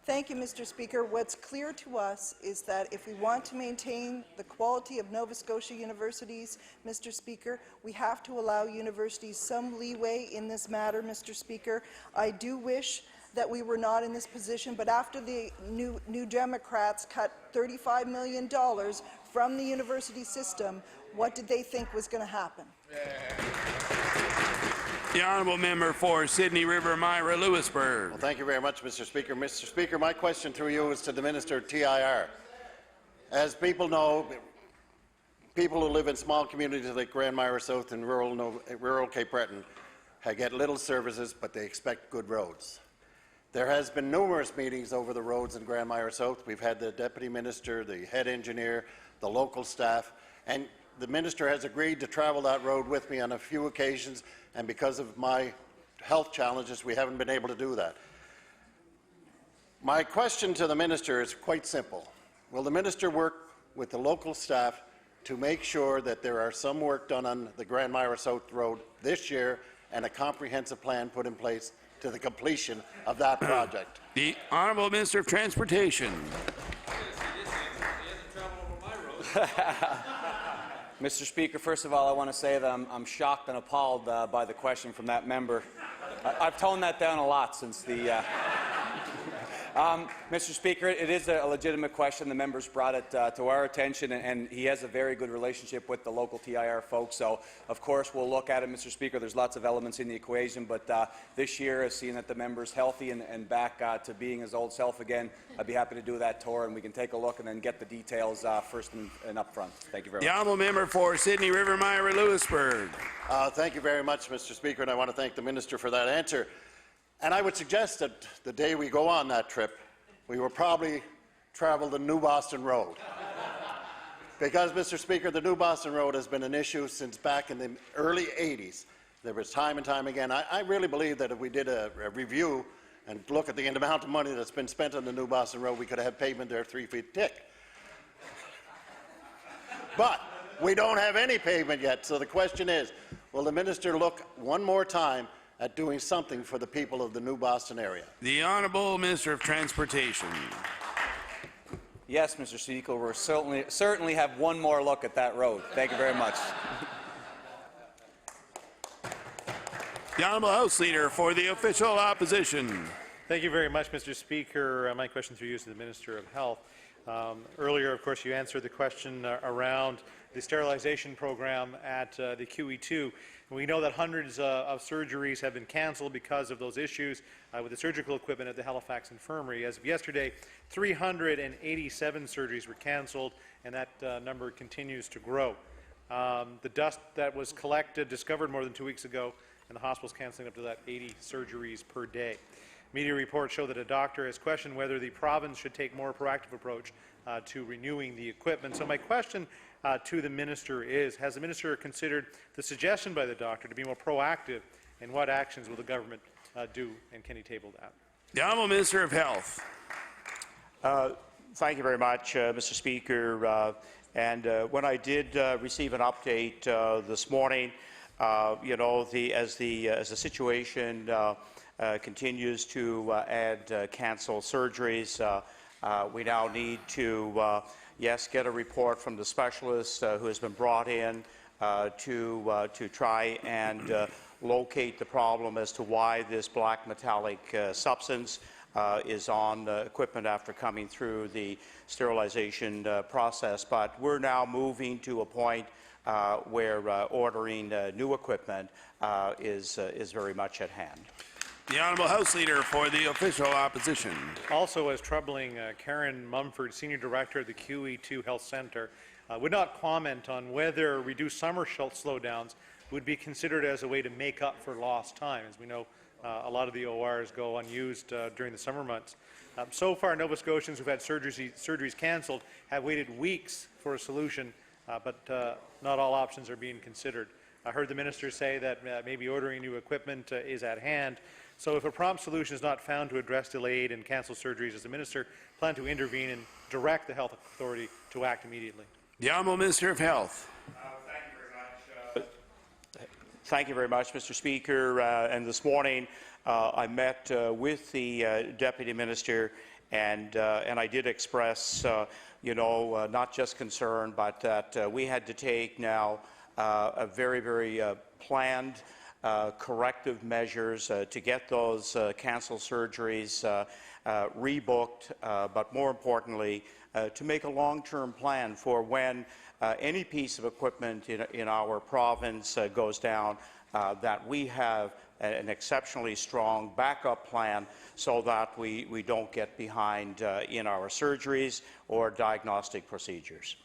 Thank you, Mr. Speaker. What's clear to us is that if we want to maintain the quality of Nova Scotia universities, Mr. Speaker, we have to allow universities some leeway in this matter, Mr. Speaker. I do wish that we were not in this position, but after the New Democrats cut $35 million from the university system, what did they think was going to happen? The Honourable Member for Sydney River, Myra, Lewisburg. Well, thank you very much, Mr. Speaker. Mr. Speaker, my question through you is to the Minister of TIR. As people know, people who live in small communities like Grand Myra South and rural Cape Breton get little services, but they expect good roads. There has been numerous meetings over the roads in Grand Myra South. We've had the Deputy Minister, the head engineer, the local staff, and the Minister has agreed to travel that road with me on a few occasions, and because of my health challenges, we haven't been able to do that. My question to the Minister is quite simple. Will the Minister work with the local staff to make sure that there are some work done on the Grand Myra South Road this year and a comprehensive plan put in place to the completion of that project? The Honourable Minister of Transportation. Mr. Speaker, first of all, I want to say that I'm shocked and appalled by the question from that member. I've toned that down a lot since the... Mr. Speaker, it is a legitimate question. The members brought it to our attention, and he has a very good relationship with the local TIR folks. So, of course, we'll look at it, Mr. Speaker. There's lots of elements in the equation, but this year, seeing that the member's healthy and back to being his old self again, I'd be happy to do that tour, and we can take a look and then get the details first and up front. Thank you very much. The Honourable Member for Sydney River, Myra, Lewisburg. Thank you very much, Mr. Speaker, and I want to thank the Minister for that answer. And I would suggest that the day we go on that trip, we will probably travel the New Boston Road. Because, Mr. Speaker, the New Boston Road has been an issue since back in the early 80s. There was time and time again. I really believe that if we did a review and look at the amount of money that's been spent on the New Boston Road, we could have pavement there 3 feet thick. But we don't have any pavement yet, so the question is, will the Minister look one more time at doing something for the people of the New Boston area? The Honourable Minister of Transportation. Yes, Mr. Speaker, we'll certainly have one more look at that road. Thank you very much. The Honourable House Leader for the Official Opposition. Thank you very much, Mr. Speaker. My question through you is to the Minister of Health. Earlier, of course, you answered the question around the sterilization program at the QE2. We know that hundreds of surgeries have been cancelled because of those issues with the surgical equipment at the Halifax Infirmary. As of yesterday, 387 surgeries were cancelled, and that number continues to grow. The dust that was discovered more than 2 weeks ago, and the hospital's cancelling up to that 80 surgeries per day. Media reports show that a doctor has questioned whether the province should take a more proactive approach to renewing the equipment. So my question to the Minister is, has the Minister considered the suggestion by the doctor to be more proactive, and what actions will the government do, and can he table that? The Honourable Minister of Health. Thank you very much, Mr. Speaker. When I did receive an update this morning, you know, as the situation continues to add canceled surgeries, we now need to, yes, get a report from the specialist who has been brought in to try and locate the problem as to why this black metallic substance is on equipment after coming through the sterilization process. But we're now moving to a point where ordering new equipment is very much at hand. The Honourable House Leader for the Official Opposition. Also as troubling, Karen Mumford, Senior Director of the QE2 Health Centre, would not comment on whether reduced summer slowdowns would be considered as a way to make up for lost time. As we know, a lot of the ORs go unused during the summer months. So far, Nova Scotians who've had surgeries cancelled have waited weeks for a solution, but not all options are being considered. I heard the minister say that maybe ordering new equipment is at hand. So if a prompt solution is not found to address delayed and cancelled surgeries, does the minister plan to intervene and direct the health authority to act immediately? The Honourable Minister of Health. Thank you very much, Mr. Speaker. And this morning, I met with the Deputy Minister, and I did express, not just concern, but that we had to take now a very, very planned corrective measures to get those cancelled surgeries rebooked, but more importantly, to make a long-term plan for when any piece of equipment in our province goes down, that we have an exceptionally strong backup plan so that we don't get behind in our surgeries or diagnostic procedures.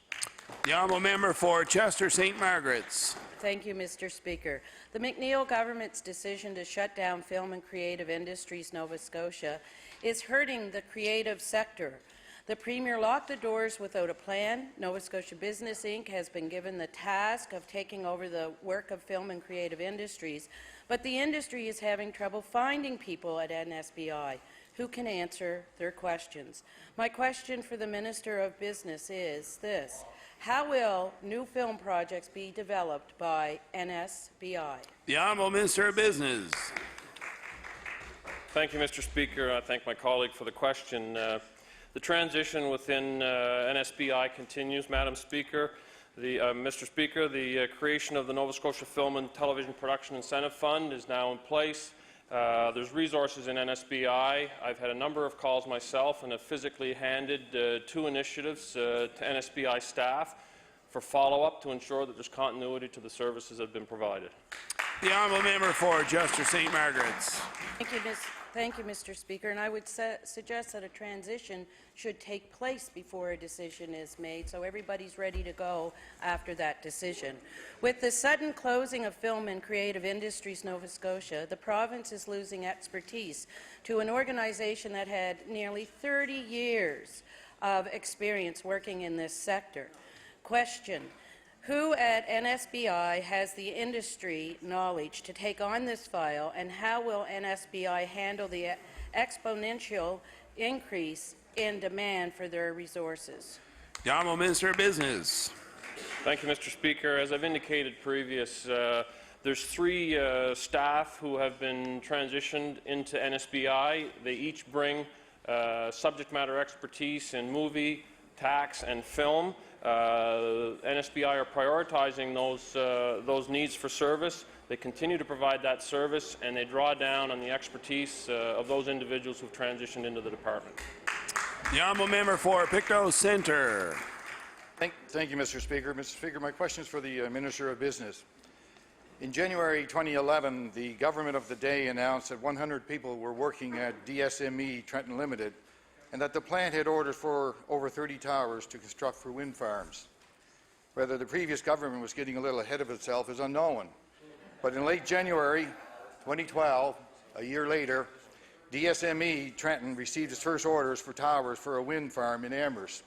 The Honourable Member for Chester St. Margaret's. Thank you, Mr. Speaker. The McNeil government's decision to shut down Film and Creative Industries Nova Scotia is hurting the creative sector. The Premier locked the doors without a plan. Nova Scotia Business Inc. has been given the task of taking over the work of Film and Creative Industries, but the industry is having trouble finding people at NSBI who can answer their questions. My question for the Minister of Business is this: how will new film projects be developed by NSBI? The Honourable Minister of Business. Thank you, Mr. Speaker. I thank my colleague for the question. The transition within NSBI continues, Madam Speaker. Mr. Speaker, the creation of the Nova Scotia Film and Television Production Incentive Fund is now in place. There's resources in NSBI. I've had a number of calls myself and have physically handed 2 initiatives to NSBI staff for follow-up to ensure that there's continuity to the services that have been provided. The Honourable Member for Chester St. Margaret's. Thank you, Mr. Speaker. And I would suggest that a transition should take place before a decision is made, so everybody's ready to go after that decision. With the sudden closing of Film and Creative Industries Nova Scotia, the province is losing expertise to an organization that had nearly 30 years of experience working in this sector. Question: who at NSBI has the industry knowledge to take on this file, and how will NSBI handle the exponential increase in demand for their resources? The Honourable Minister of Business. Thank you, Mr. Speaker. As I've indicated previous, there's 3 staff who have been transitioned into NSBI. They each bring subject matter expertise in movie, tax, and film. NSBI are prioritizing those needs for service. They continue to provide that service, and they draw down on the expertise of those individuals who've transitioned into the department. The Honourable Member for Pictou Centre. Thank you, Mr. Speaker. Mr. Speaker, my question is for the Minister of Business. In January 2011, the government of the day announced that 100 people were working at DSME Trenton Limited, and that the plant had orders for over 30 towers to construct for wind farms. Whether the previous government was getting a little ahead of itself is unknown. But in late January 2012, a year later, DSME Trenton received its first orders for towers for a wind farm in Amherst.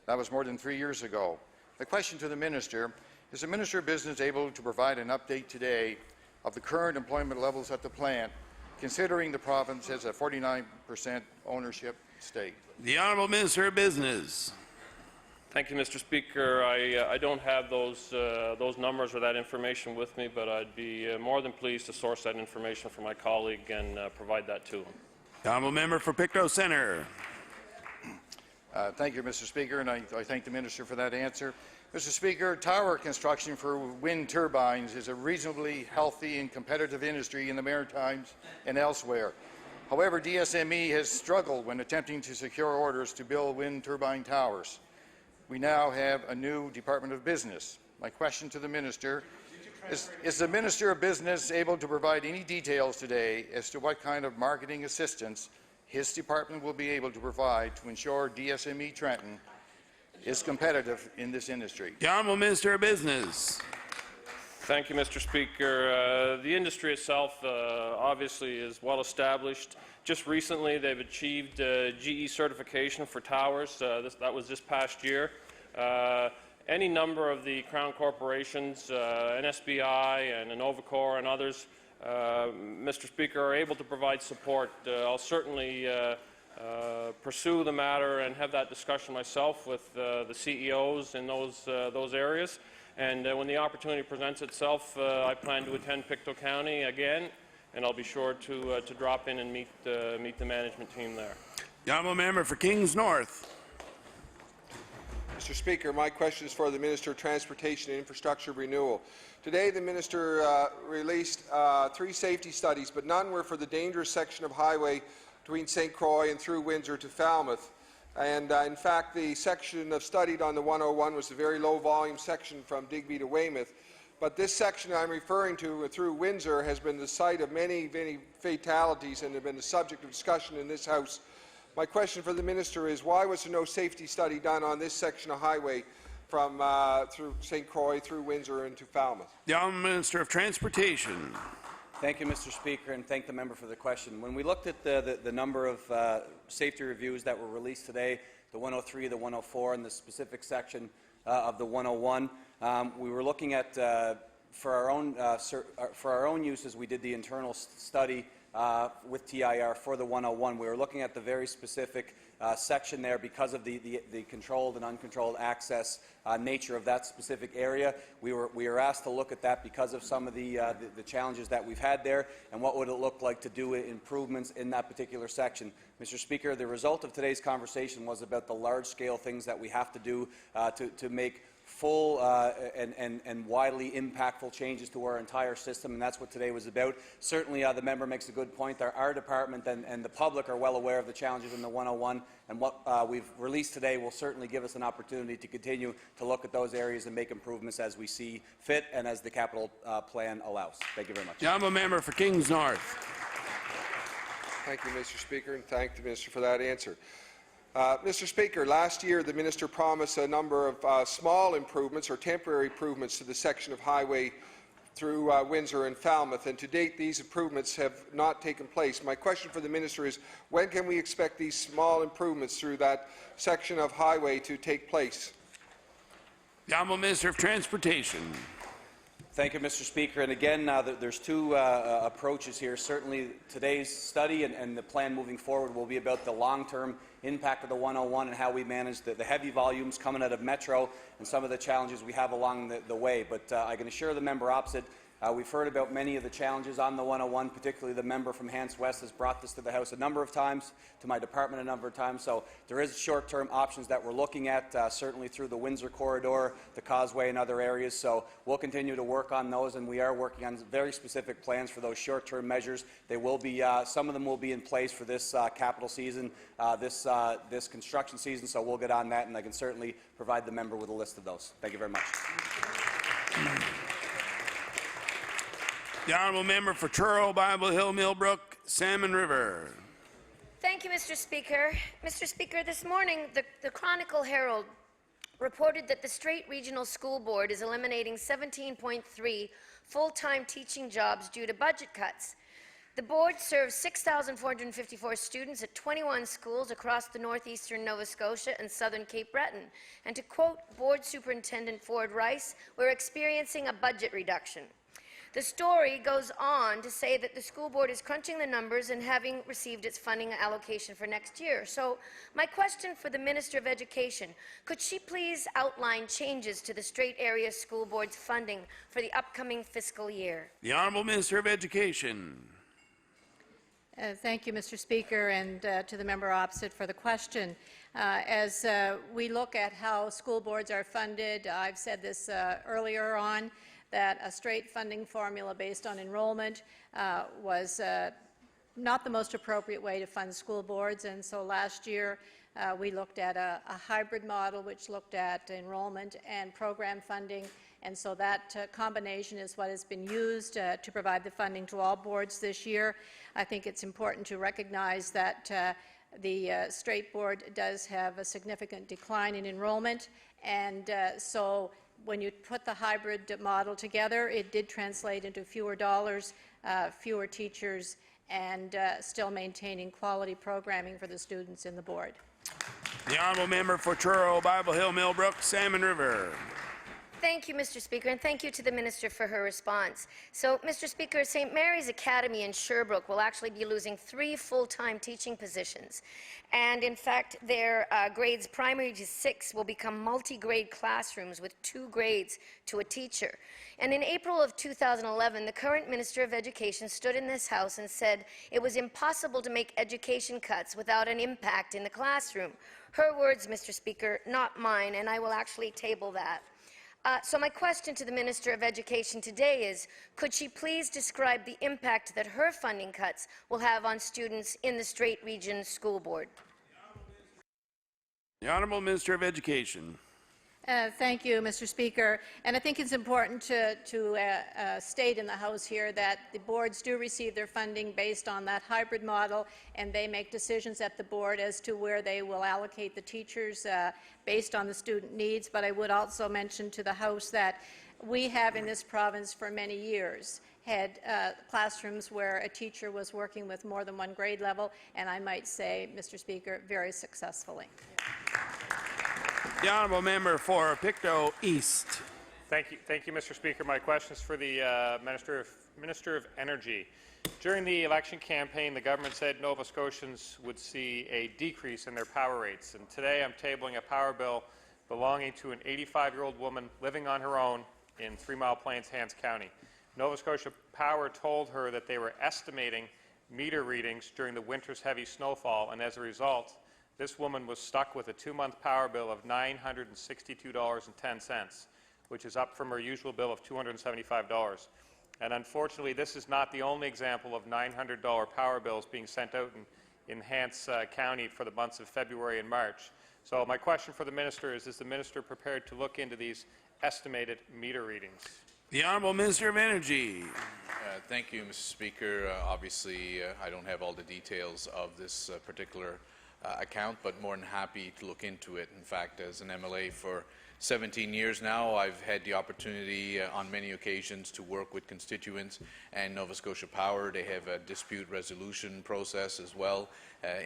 That was more than 3 years ago. The question to the Minister: is the Minister of Business able to provide an update today of the current employment levels at the plant, considering the province has a 49% ownership stake? The Honourable Minister of Business. Thank you, Mr. Speaker. I don't have those numbers or that information with me, but I'd be more than pleased to source that information for my colleague and provide that to him. The Honourable Member for Pictou Centre. Thank you, Mr. Speaker, and I thank the Minister for that answer. Mr. Speaker, tower construction for wind turbines is a reasonably healthy and competitive industry in the Maritimes and elsewhere. However, DSME has struggled when attempting to secure orders to build wind turbine towers. We now have a new Department of Business. My question to the Minister is the Minister of Business able to provide any details today as to what kind of marketing assistance his department will be able to provide to ensure DSME Trenton is competitive in this industry? The Honourable Minister of Business. Thank you, Mr. Speaker. The industry itself obviously is well established. Just recently, they've achieved GE certification for towers. That was this past year. Any number of the Crown corporations, NSBI and Innovacor and others, Mr. Speaker, are able to provide support. I'll certainly pursue the matter and have that discussion myself with the CEOs in those areas. And when the opportunity presents itself, I plan to attend Pictou County again, and I'll be sure to drop in and meet the management team there. The honourable member for Kings North. Mr. Speaker, my question is for the Minister of Transportation and Infrastructure Renewal. Today, the Minister released 3 safety studies, but none were for the dangerous section of highway between St. Croix and through Windsor to Falmouth. And in fact, the section studied on the 101 was a very low-volume section from Digby to Weymouth. But this section I'm referring to through Windsor has been the site of many, many fatalities and have been the subject of discussion in this House. My question for the Minister is, why was there no safety study done on this section of highway from through St. Croix, through Windsor and to Falmouth? The Honourable Minister of Transportation. Thank you, Mr. Speaker, and thank the member for the question. When we looked at the number of safety reviews that were released today, the 103, the 104, and the specific section of the 101, we were looking at, for our own uses, we did the internal study with TIR for the 101. We were looking at the very specific section there because of the controlled and uncontrolled access nature of that specific area. We were asked to look at that because of some of the challenges that we've had there, and what would it look like to do improvements in that particular section. Mr. Speaker, the result of today's conversation was about the large-scale things that we have to do to make full and widely impactful changes to our entire system, and that's what today was about. Certainly, the member makes a good point. Our department and the public are well aware of the challenges in the 101, and what we've released today will certainly give us an opportunity to continue to look at those areas and make improvements as we see fit and as the capital plan allows. Thank you very much. The honourable member for Kings North. Thank you, Mr. Speaker, and thank the Minister for that answer. Mr. Speaker, last year the Minister promised a number of small improvements or temporary improvements to the section of highway through Windsor and Falmouth, and to date these improvements have not taken place. My question for the Minister is, when can we expect these small improvements through that section of highway to take place? The Honourable Minister of Transportation. Thank you, Mr. Speaker. And again, there's 2 approaches here. Certainly, today's study and the plan moving forward will be about the long-term impact of the 101 and how we manage the heavy volumes coming out of Metro and some of the challenges we have along the way. But I can assure the member opposite, we've heard about many of the challenges on the 101, particularly the member from Hants West has brought this to the House a number of times, to my department a number of times. So there is short-term options that we're looking at, certainly through the Windsor corridor, the Causeway and other areas. So we'll continue to work on those, and we are working on very specific plans for those short-term measures. They will be, some of them will be in place for this capital season, this construction season, so we'll get on that, and I can certainly provide the member with a list of those. Thank you very much. The honourable member for Truro, Bible Hill, Millbrook, Salmon River. Thank you, Mr. Speaker. Mr. Speaker, this morning the Chronicle Herald reported that the Strait Regional School Board is eliminating 17.3 full-time teaching jobs due to budget cuts. The board serves 6,454 students at 21 schools across the northeastern Nova Scotia and southern Cape Breton. And to quote Board Superintendent Ford Rice, we're experiencing a budget reduction. The story goes on to say that the school board is crunching the numbers and having received its funding allocation for next year. So my question for the Minister of Education, could she please outline changes to the Strait Area School Board's funding for the upcoming fiscal year? The Honourable Minister of Education. Thank you, Mr. Speaker, and to the member opposite for the question. As we look at how school boards are funded, I've said this earlier on, that a straight funding formula based on enrollment was not the most appropriate way to fund school boards, and so last year we looked at a hybrid model which looked at enrollment and program funding, and so that combination is what has been used to provide the funding to all boards this year. I think it's important to recognize that the Strait Board does have a significant decline in enrollment, and so when you put the hybrid model together, it did translate into fewer dollars, fewer teachers, and still maintaining quality programming for the students in the board. The honourable member for Truro, Bible Hill, Millbrook, Salmon River. Thank you, Mr. Speaker, and thank you to the Minister for her response. So, Mr. Speaker, St. Mary's Academy in Sherbrooke will actually be losing 3 full-time teaching positions. And in fact, their grades primary to 6 will become multi-grade classrooms with 2 grades to a teacher. And in April of 2011, the current Minister of Education stood in this House and said it was impossible to make education cuts without an impact in the classroom. Her words, Mr. Speaker, not mine, and I will actually table that. So my question to the Minister of Education today is, could she please describe the impact that her funding cuts will have on students in the Strait Region School Board? The Honourable Minister of Education. Thank you, Mr. Speaker. And I think it's important to state in the House here that the boards do receive their funding based on that hybrid model, and they make decisions at the board as to where they will allocate the teachers based on the student needs. But I would also mention to the House that we have in this province for many years had classrooms where a teacher was working with more than one grade level, and I might say, Mr. Speaker, very successfully. The honourable member for Pictou East. Thank you, Mr. Speaker. My question is for the Minister of Energy. During the election campaign, the government said Nova Scotians would see a decrease in their power rates. And today I'm tabling a power bill belonging to an 85-year-old woman living on her own in 3 Mile Plains, Hants County. Nova Scotia Power told her that they were estimating meter readings during the winter's heavy snowfall, and as a result, this woman was stuck with a 2-month power bill of $962.10, which is up from her usual bill of $275. And unfortunately, this is not the only example of $900 power bills being sent out in Hants County for the months of February and March. So my question for the Minister is the Minister prepared to look into these estimated meter readings? The Honourable Minister of Energy. Thank you, Mr. Speaker. Obviously, I don't have all the details of this particular account, but more than happy to look into it. In fact, as an MLA for 17 years now, I've had the opportunity on many occasions to work with constituents and Nova Scotia Power. They have a dispute resolution process as well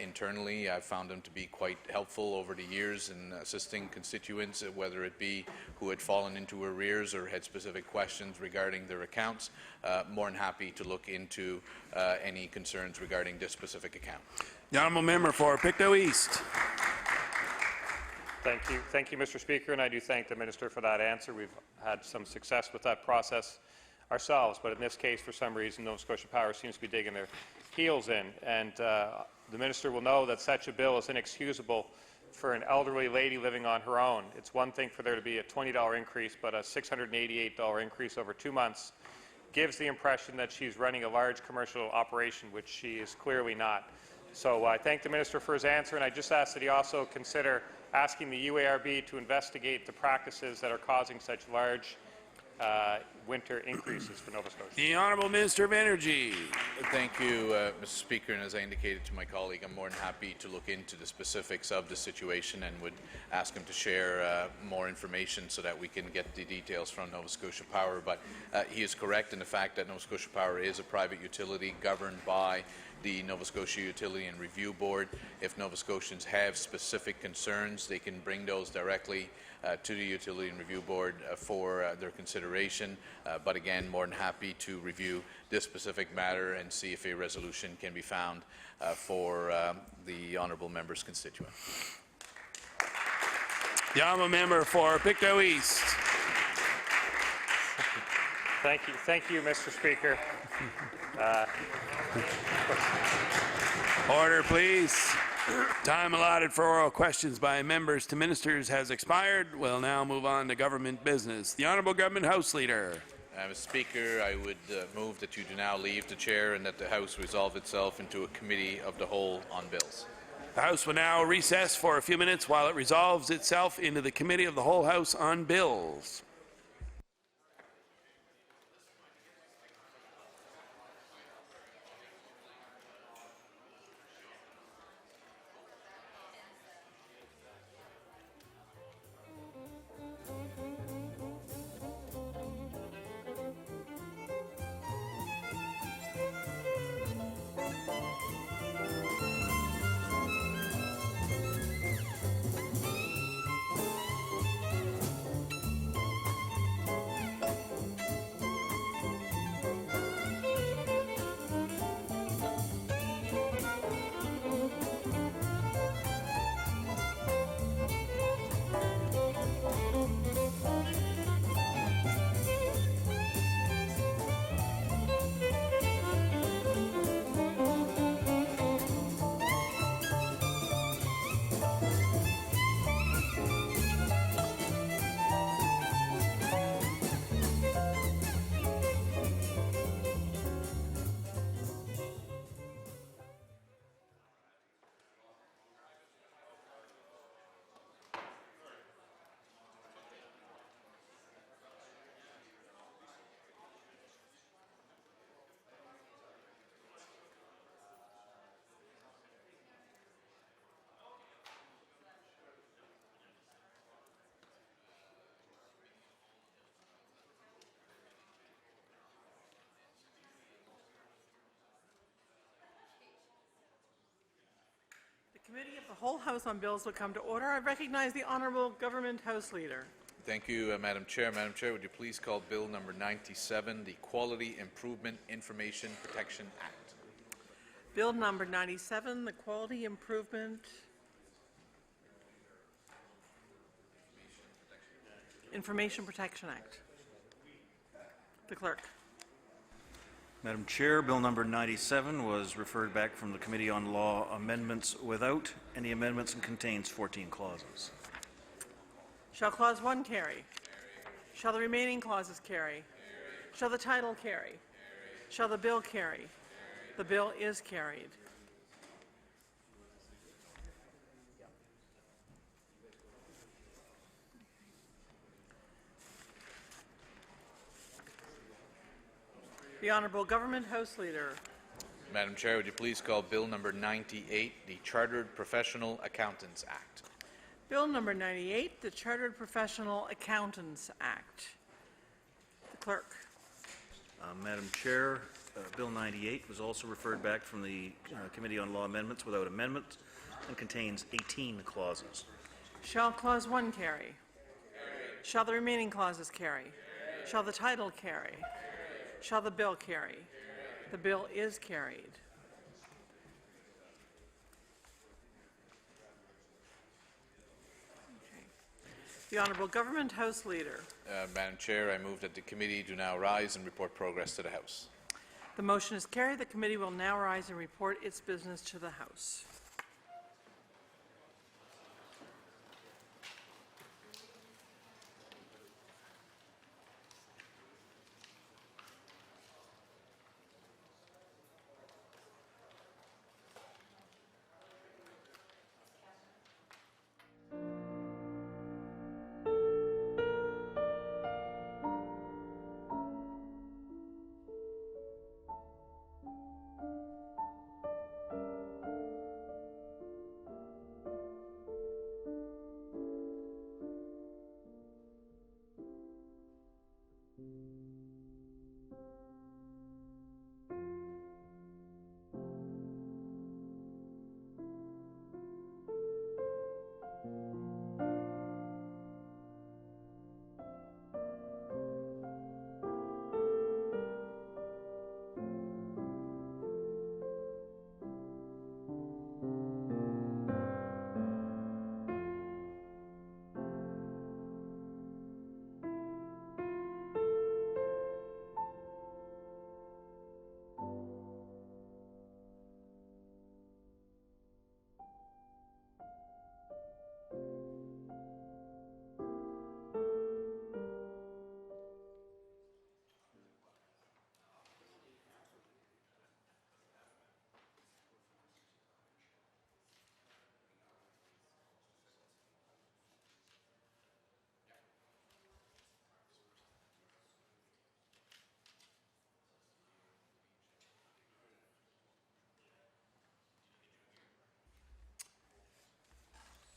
internally. I've found them to be quite helpful over the years in assisting constituents, whether it be who had fallen into arrears or had specific questions regarding their accounts. More than happy to look into any concerns regarding this specific account. The honourable member for Pictou East. Thank you, Mr. Speaker, and I do thank the Minister for that answer. We've had some success with that process ourselves, but in this case, for some reason, Nova Scotia Power seems to be digging their heels in, and the Minister will know that such a bill is inexcusable for an elderly lady living on her own. It's one thing for there to be a $20 increase, but a $688 increase over 2 months gives the impression that she's running a large commercial operation, which she is clearly not. So I thank the Minister for his answer, and I just ask that he also consider asking the UARB to investigate the practices that are causing such large winter increases for Nova Scotia. The Honourable Minister of Energy. Thank you, Mr. Speaker, and as I indicated to my colleague, I'm more than happy to look into the specifics of the situation and would ask him to share more information so that we can get the details from Nova Scotia Power. But he is correct in the fact that Nova Scotia Power is a private utility governed by the Nova Scotia Utility and Review Board. If Nova Scotians have specific concerns, they can bring those directly to the Utility and Review Board for their consideration. But again, more than happy to review this specific matter and see if a resolution can be found for the honourable member's constituent. The honourable member for Pictou East. Thank you, Mr. Speaker. Order, please. Time allotted for oral questions by members to ministers has expired. We'll now move on to government business. The Honourable Government House Leader. Mr. Speaker, I would move that you do now leave the chair and that the House resolve itself into a committee of the whole on bills. The House will now recess for a few minutes while it resolves itself into the committee of the whole House on bills. Committee of the whole House on Bills will come to order. I recognize the Honourable Government House Leader. Thank you, Madam Chair. Madam Chair, would you please call Bill number 97, the Quality Improvement Information Protection Act? Bill number 97, the Quality Improvement Information Protection Act. The Clerk. Madam Chair, Bill number 97 was referred back from the Committee on Law Amendments without any amendments and contains 14 clauses. Shall Clause 1 carry? Shall the remaining clauses carry? Shall the title carry? Shall the bill carry? The bill is carried. The Honourable Government House Leader. Madam Chair, would you please call Bill number 98, the Chartered Professional Accountants Act? Bill number 98, the Chartered Professional Accountants Act. The Clerk. Madam Chair, Bill 98 was also referred back from the Committee on Law Amendments without amendments and contains 18 clauses. Shall Clause 1 carry? Shall the remaining clauses carry? Shall the title carry? Shall the bill carry? The bill is carried. Okay. The Honourable Government House Leader. Madam Chair, I move that the committee do now rise and report progress to the House. The motion is carried. The committee will now rise and report its business to the House.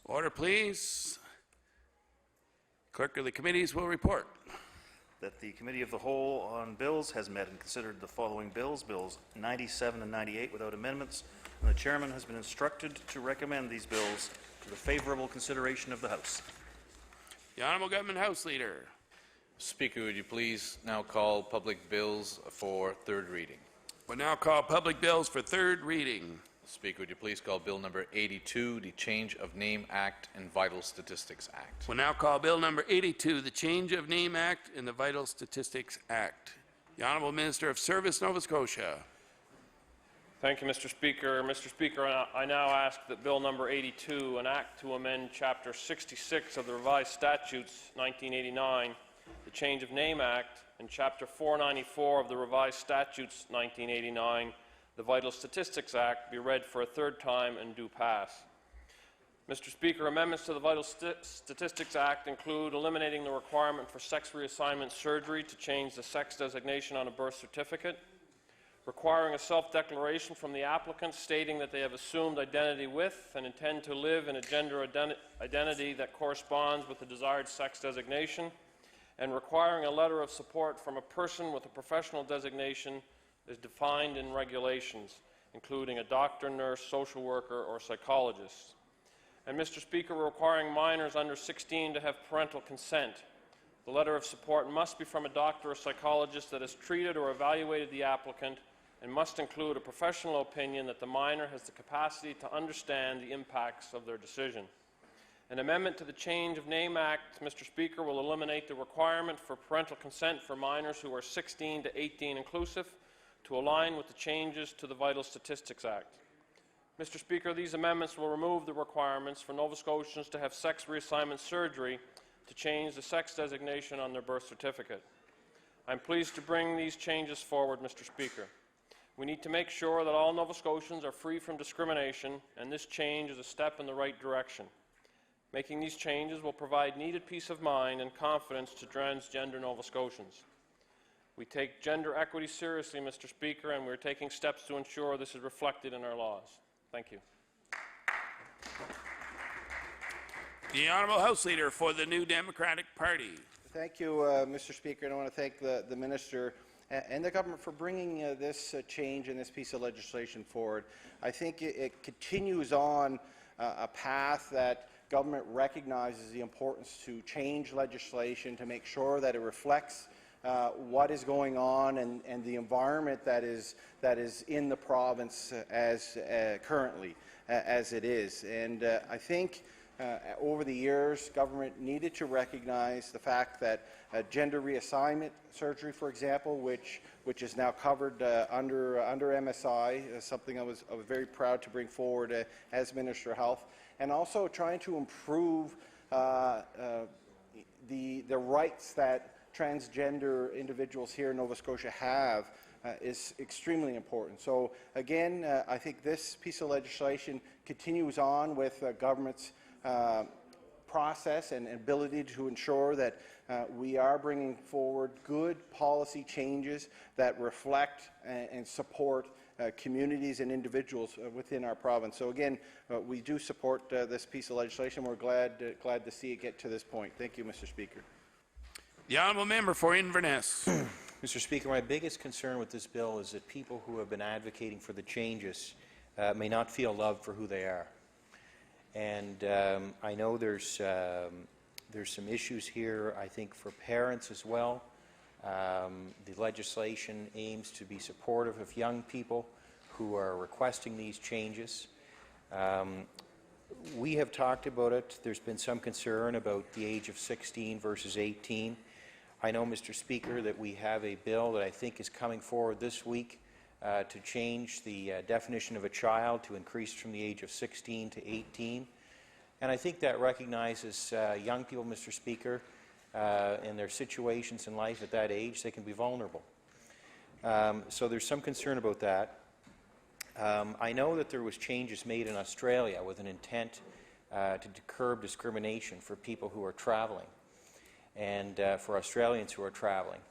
Order, please. Clerk of the committees will report. That the Committee of the Whole on Bills has met and considered the following bills, Bills 97 and 98 without amendments, and the Chairman has been instructed to recommend these bills to the favorable consideration of the House. The Honourable Government House Leader. Speaker, would you please now call public bills for third reading? We'll now call public bills for third reading. Speaker, would you please call Bill number 82, the Change of Name Act and Vital Statistics Act? We'll now call Bill number 82, the Change of Name Act and the Vital Statistics Act. The Honourable Minister of Service, Nova Scotia. Thank you, Mr. Speaker. Mr. Speaker, I now ask that Bill number 82, an act to amend Chapter 66 of the Revised Statutes 1989, the Change of Name Act, and Chapter 494 of the Revised Statutes 1989, the Vital Statistics Act, be read for a third time and do pass. Mr. Speaker, amendments to the Vital Statistics Act include eliminating the requirement for sex reassignment surgery to change the sex designation on a birth certificate, requiring a self-declaration from the applicant stating that they have assumed identity with and intend to live in a gender identity that corresponds with the desired sex designation, and requiring a letter of support from a person with a professional designation is defined in regulations, including a doctor, nurse, social worker, or psychologist. And, Mr. Speaker, requiring minors under 16 to have parental consent. The letter of support must be from a doctor or psychologist that has treated or evaluated the applicant and must include a professional opinion that the minor has the capacity to understand the impacts of their decision. An amendment to the Change of Name Act, Mr. Speaker, will eliminate the requirement for parental consent for minors who are 16 to 18 inclusive to align with the changes to the Vital Statistics Act. Mr. Speaker, these amendments will remove the requirements for Nova Scotians to have sex reassignment surgery to change the sex designation on their birth certificate. I'm pleased to bring these changes forward, Mr. Speaker. We need to make sure that all Nova Scotians are free from discrimination, and this change is a step in the right direction. Making these changes will provide needed peace of mind and confidence to transgender Nova Scotians. We take gender equity seriously, Mr. Speaker, and we're taking steps to ensure this is reflected in our laws. Thank you. The Honourable House Leader for the New Democratic Party. Thank you, Mr. Speaker, and I want to thank the Minister and the government for bringing this change and this piece of legislation forward. I think it continues on a path that government recognizes the importance to change legislation to make sure that it reflects what is going on and the environment that is in the province as currently as it is. And I think over the years, government needed to recognize the fact that gender reassignment surgery, for example, which is now covered under MSI, something I was very proud to bring forward as Minister of Health, and also trying to improve the rights that transgender individuals here in Nova Scotia have is extremely important. So again, I think this piece of legislation continues on with government's process and ability to ensure that we are bringing forward good policy changes that reflect and support communities and individuals within our province. So again, we do support this piece of legislation. We're glad to see it get to this point. Thank you, Mr. Speaker. The Honourable Member for Inverness. Mr. Speaker, my biggest concern with this bill is that people who have been advocating for the changes may not feel loved for who they are. And I know there's some issues here, I think, for parents as well. The legislation aims to be supportive of young people who are requesting these changes. We have talked about it. There's been some concern about the age of 16 versus 18. I know, Mr. Speaker, that we have a bill that I think is coming forward this week to change the definition of a child to increase from the age of 16 to 18. And I think that recognizes young people, Mr. Speaker, in their situations in life at that age, they can be vulnerable. So there's some concern about that. I know that there was changes made in Australia with an intent to curb discrimination for people who are traveling and for Australians who are traveling.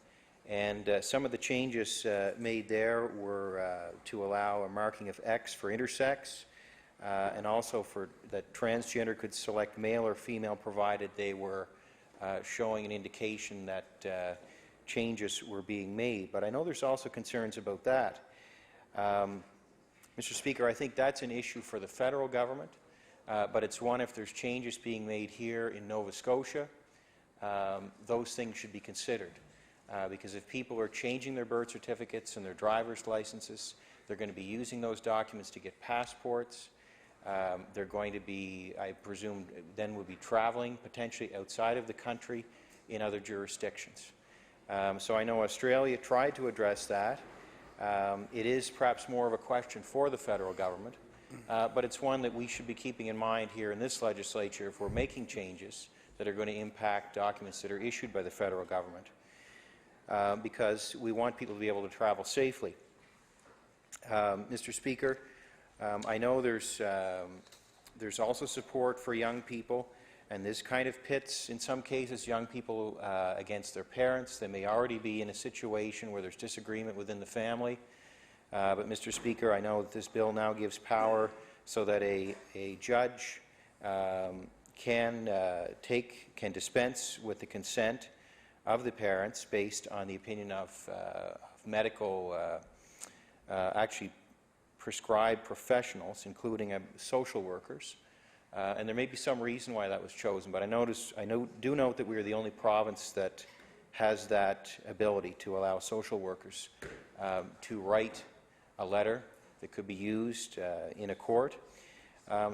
And some of the changes made there were to allow a marking of X for intersex, and also for that transgender could select male or female provided they were showing an indication that changes were being made. But I know there's also concerns about that. Mr. Speaker, I think that's an issue for the federal government, but it's one if there's changes being made here in Nova Scotia, those things should be considered. Because if people are changing their birth certificates and their driver's licenses, they're going to be using those documents to get passports. They're going to be, I presume, then will be traveling potentially outside of the country in other jurisdictions. So I know Australia tried to address that. It is perhaps more of a question for the federal government, but it's one that we should be keeping in mind here in this legislature if we're making changes that are going to impact documents that are issued by the federal government, because we want people to be able to travel safely. Mr. Speaker, I know there's also support for young people, and this kind of pits, in some cases, young people against their parents. They may already be in a situation where there's disagreement within the family. But, Mr. Speaker, I know that this bill now gives power so that a judge can dispense with the consent of the parents based on the opinion of medical, actually prescribed professionals, including social workers. And there may be some reason why that was chosen, but I do note that we are the only province that has that ability to allow social workers to write a letter that could be used in a court.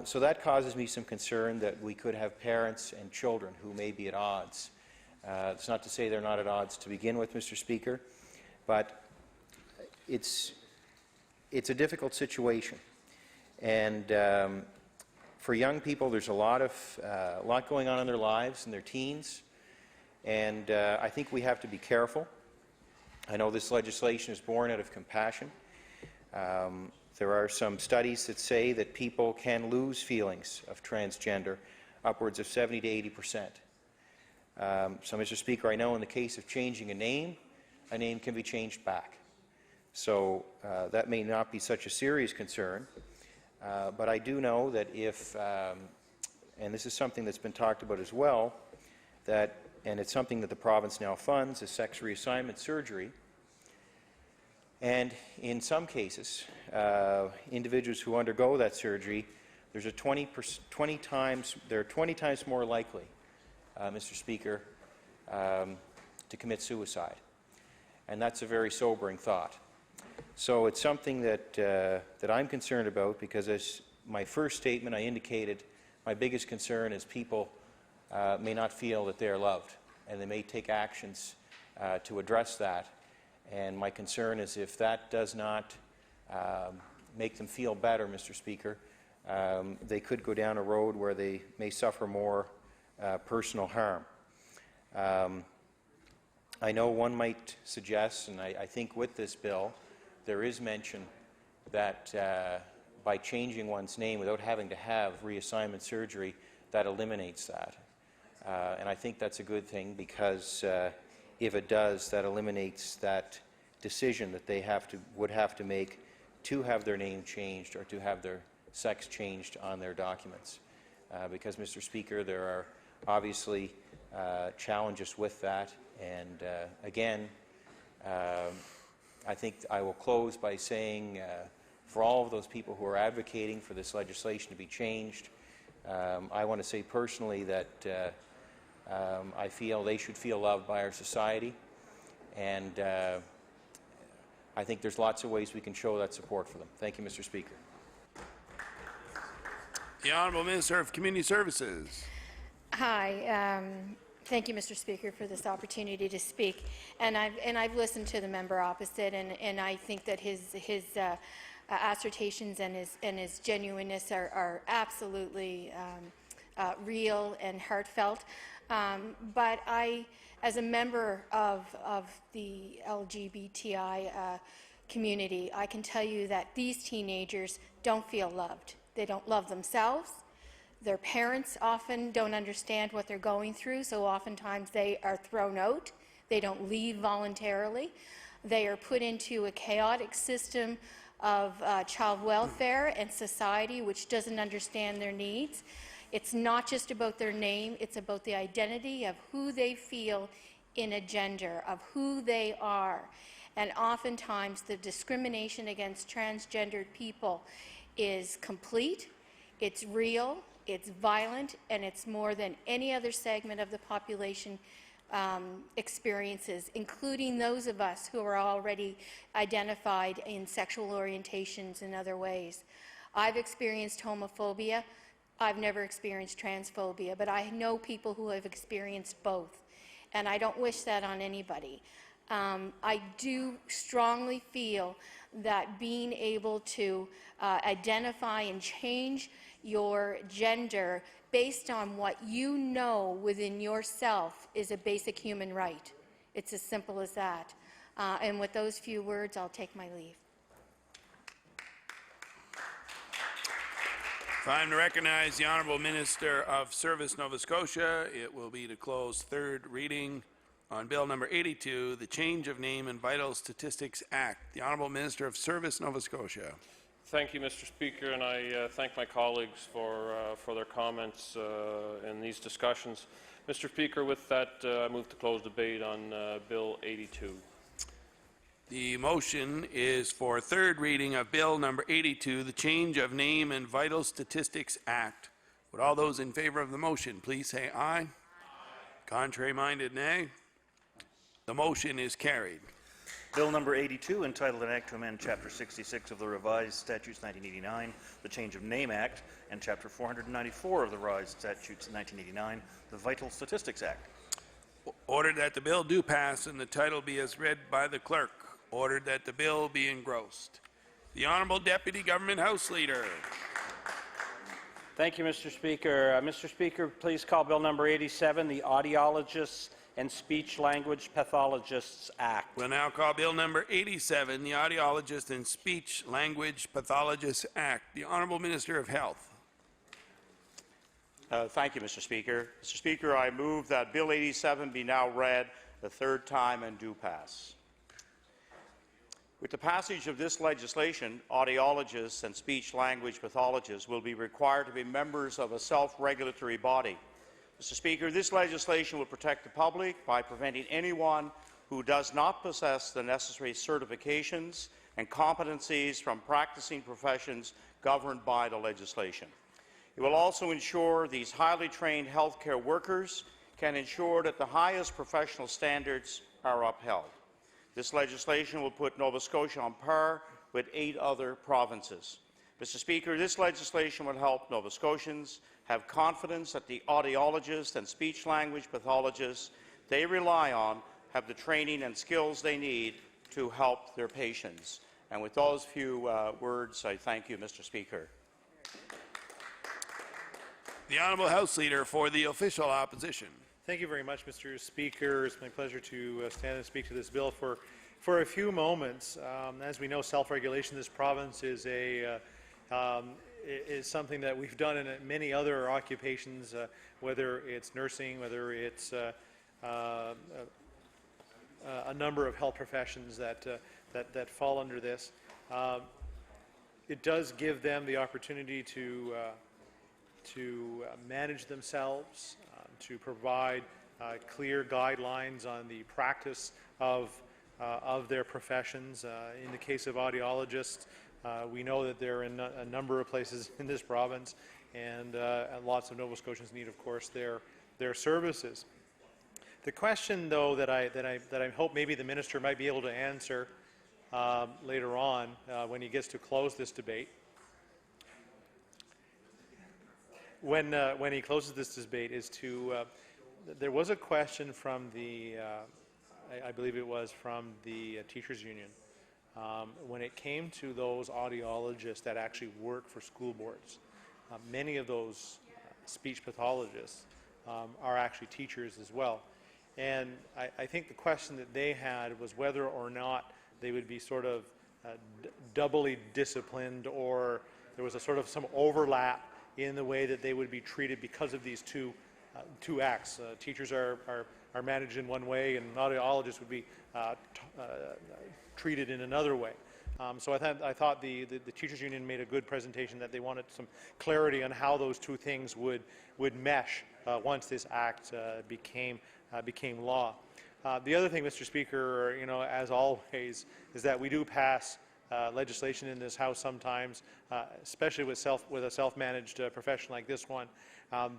So that causes me some concern that we could have parents and children who may be at odds. It's not to say they're not at odds to begin with, Mr. Speaker, but it's a difficult situation. And for young people, there's a lot going on in their lives, in their teens, and I think we have to be careful. I know this legislation is born out of compassion. There are some studies that say that people can lose feelings of transgender, upwards of 70 to 80%. So, Mr. Speaker, I know in the case of changing a name can be changed back. So that may not be such a serious concern, but I do know that if, and this is something that's been talked about as well, and it's something that the province now funds, is sex reassignment surgery. And in some cases, individuals who undergo that surgery, there's a 20 times more likely, Mr. Speaker, to commit suicide. And that's a very sobering thought. So it's something that I'm concerned about, because as my first statement I indicated, my biggest concern is people may not feel that they are loved, and they may take actions to address that. And my concern is if that does not make them feel better, Mr. Speaker, they could go down a road where they may suffer more personal harm. I know one might suggest, and I think with this bill, there is mention that by changing one's name without having to have reassignment surgery, that eliminates that. And I think that's a good thing, because if it does, that eliminates that decision that they would have to make to have their name changed or to have their sex changed on their documents. Because, Mr. Speaker, there are obviously challenges with that. And again, I think I will close by saying, for all of those people who are advocating for this legislation to be changed, I want to say personally that I feel they should feel loved by our society, and I think there's lots of ways we can show that support for them. Thank you, Mr. Speaker. The Honourable Minister of Community Services. Hi. Thank you, Mr. Speaker, for this opportunity to speak. And I've listened to the member opposite, and I think that his assertions and his genuineness are absolutely real and heartfelt. But I, as a member of the LGBTI community, I can tell you that these teenagers don't feel loved. They don't love themselves. Their parents often don't understand what they're going through, so oftentimes they are thrown out. They don't leave voluntarily. They are put into a chaotic system of child welfare and society which doesn't understand their needs. It's not just about their name, it's about the identity of who they feel in a gender, of who they are. And oftentimes the discrimination against transgendered people is complete, it's real, it's violent, and it's more than any other segment of the population experiences, including those of us who are already identified in sexual orientations in other ways. I've experienced homophobia. I've never experienced transphobia, but I know people who have experienced both, and I don't wish that on anybody. I do strongly feel that being able to identify and change your gender based on what you know within yourself is a basic human right. It's as simple as that. And with those few words, I'll take my leave. Time to recognize the Honourable Minister of Service, Nova Scotia. It will be to close third reading on Bill number 82, the Change of Name and Vital Statistics Act. The Honourable Minister of Service, Nova Scotia. Thank you, Mr. Speaker, and I thank my colleagues for their comments in these discussions. Mr. Speaker, with that, I move to close debate on Bill 82. The motion is for third reading of Bill number 82, the Change of Name and Vital Statistics Act. Would all those in favor of the motion please say aye? Contrary minded, nay. The motion is carried. Bill number 82, entitled An Act to Amend Chapter 66 of the Revised Statutes 1989, the Change of Name Act, and Chapter 494 of the Revised Statutes 1989, the Vital Statistics Act. Ordered that the bill do pass and the title be as read by the clerk. Ordered that the bill be engrossed. The Honourable Deputy Government House Leader. Thank you, Mr. Speaker. Mr. Speaker, please call Bill number 87, the Audiologists and Speech Language Pathologists Act. We'll now call Bill number 87, the Audiologist and Speech Language Pathologists Act. The Honourable Minister of Health. Thank you, Mr. Speaker. Mr. Speaker, I move that Bill 87 be now read the third time and do pass. With the passage of this legislation, audiologists and speech-language pathologists will be required to be members of a self-regulatory body. Mr. Speaker, this legislation will protect the public by preventing anyone who does not possess the necessary certifications and competencies from practicing professions governed by the legislation. It will also ensure these highly trained healthcare workers can ensure that the highest professional standards are upheld. This legislation will put Nova Scotia on par with 8 other provinces. Mr. Speaker, this legislation will help Nova Scotians have confidence that the audiologists and speech-language pathologists they rely on have the training and skills they need to help their patients. And with those few words, I thank you, Mr. Speaker. The Honourable House Leader for the official opposition. Thank you very much, Mr. Speaker. It's my pleasure to stand and speak to this bill for a few moments. As we know, self-regulation in this province is something that we've done in many other occupations, whether it's nursing, whether it's a number of health professions that fall under this. It does give them the opportunity to manage themselves, to provide clear guidelines on the practice of their professions. In the case of audiologists, we know that they're in a number of places in this province, and lots of Nova Scotians need, of course, their services. The question, though, that I hope maybe the minister might be able to answer later on when he gets to close this debate, when he closes this debate, is to there was a question from the I believe it was from the teachers union when it came to those audiologists that actually work for school boards. Many of those speech pathologists are actually teachers as well, and I think the question that they had was whether or not they would be sort of doubly disciplined, or there was a sort of some overlap in the way that they would be treated because of these two acts. Teachers are managed in one way, and audiologists would be treated in another way. So I thought the teachers union made a good presentation, that they wanted some clarity on how those two things would mesh once this act became law. The other thing, Mr. Speaker, as always, is that we do pass legislation in this House sometimes, especially with a self-managed profession like this one,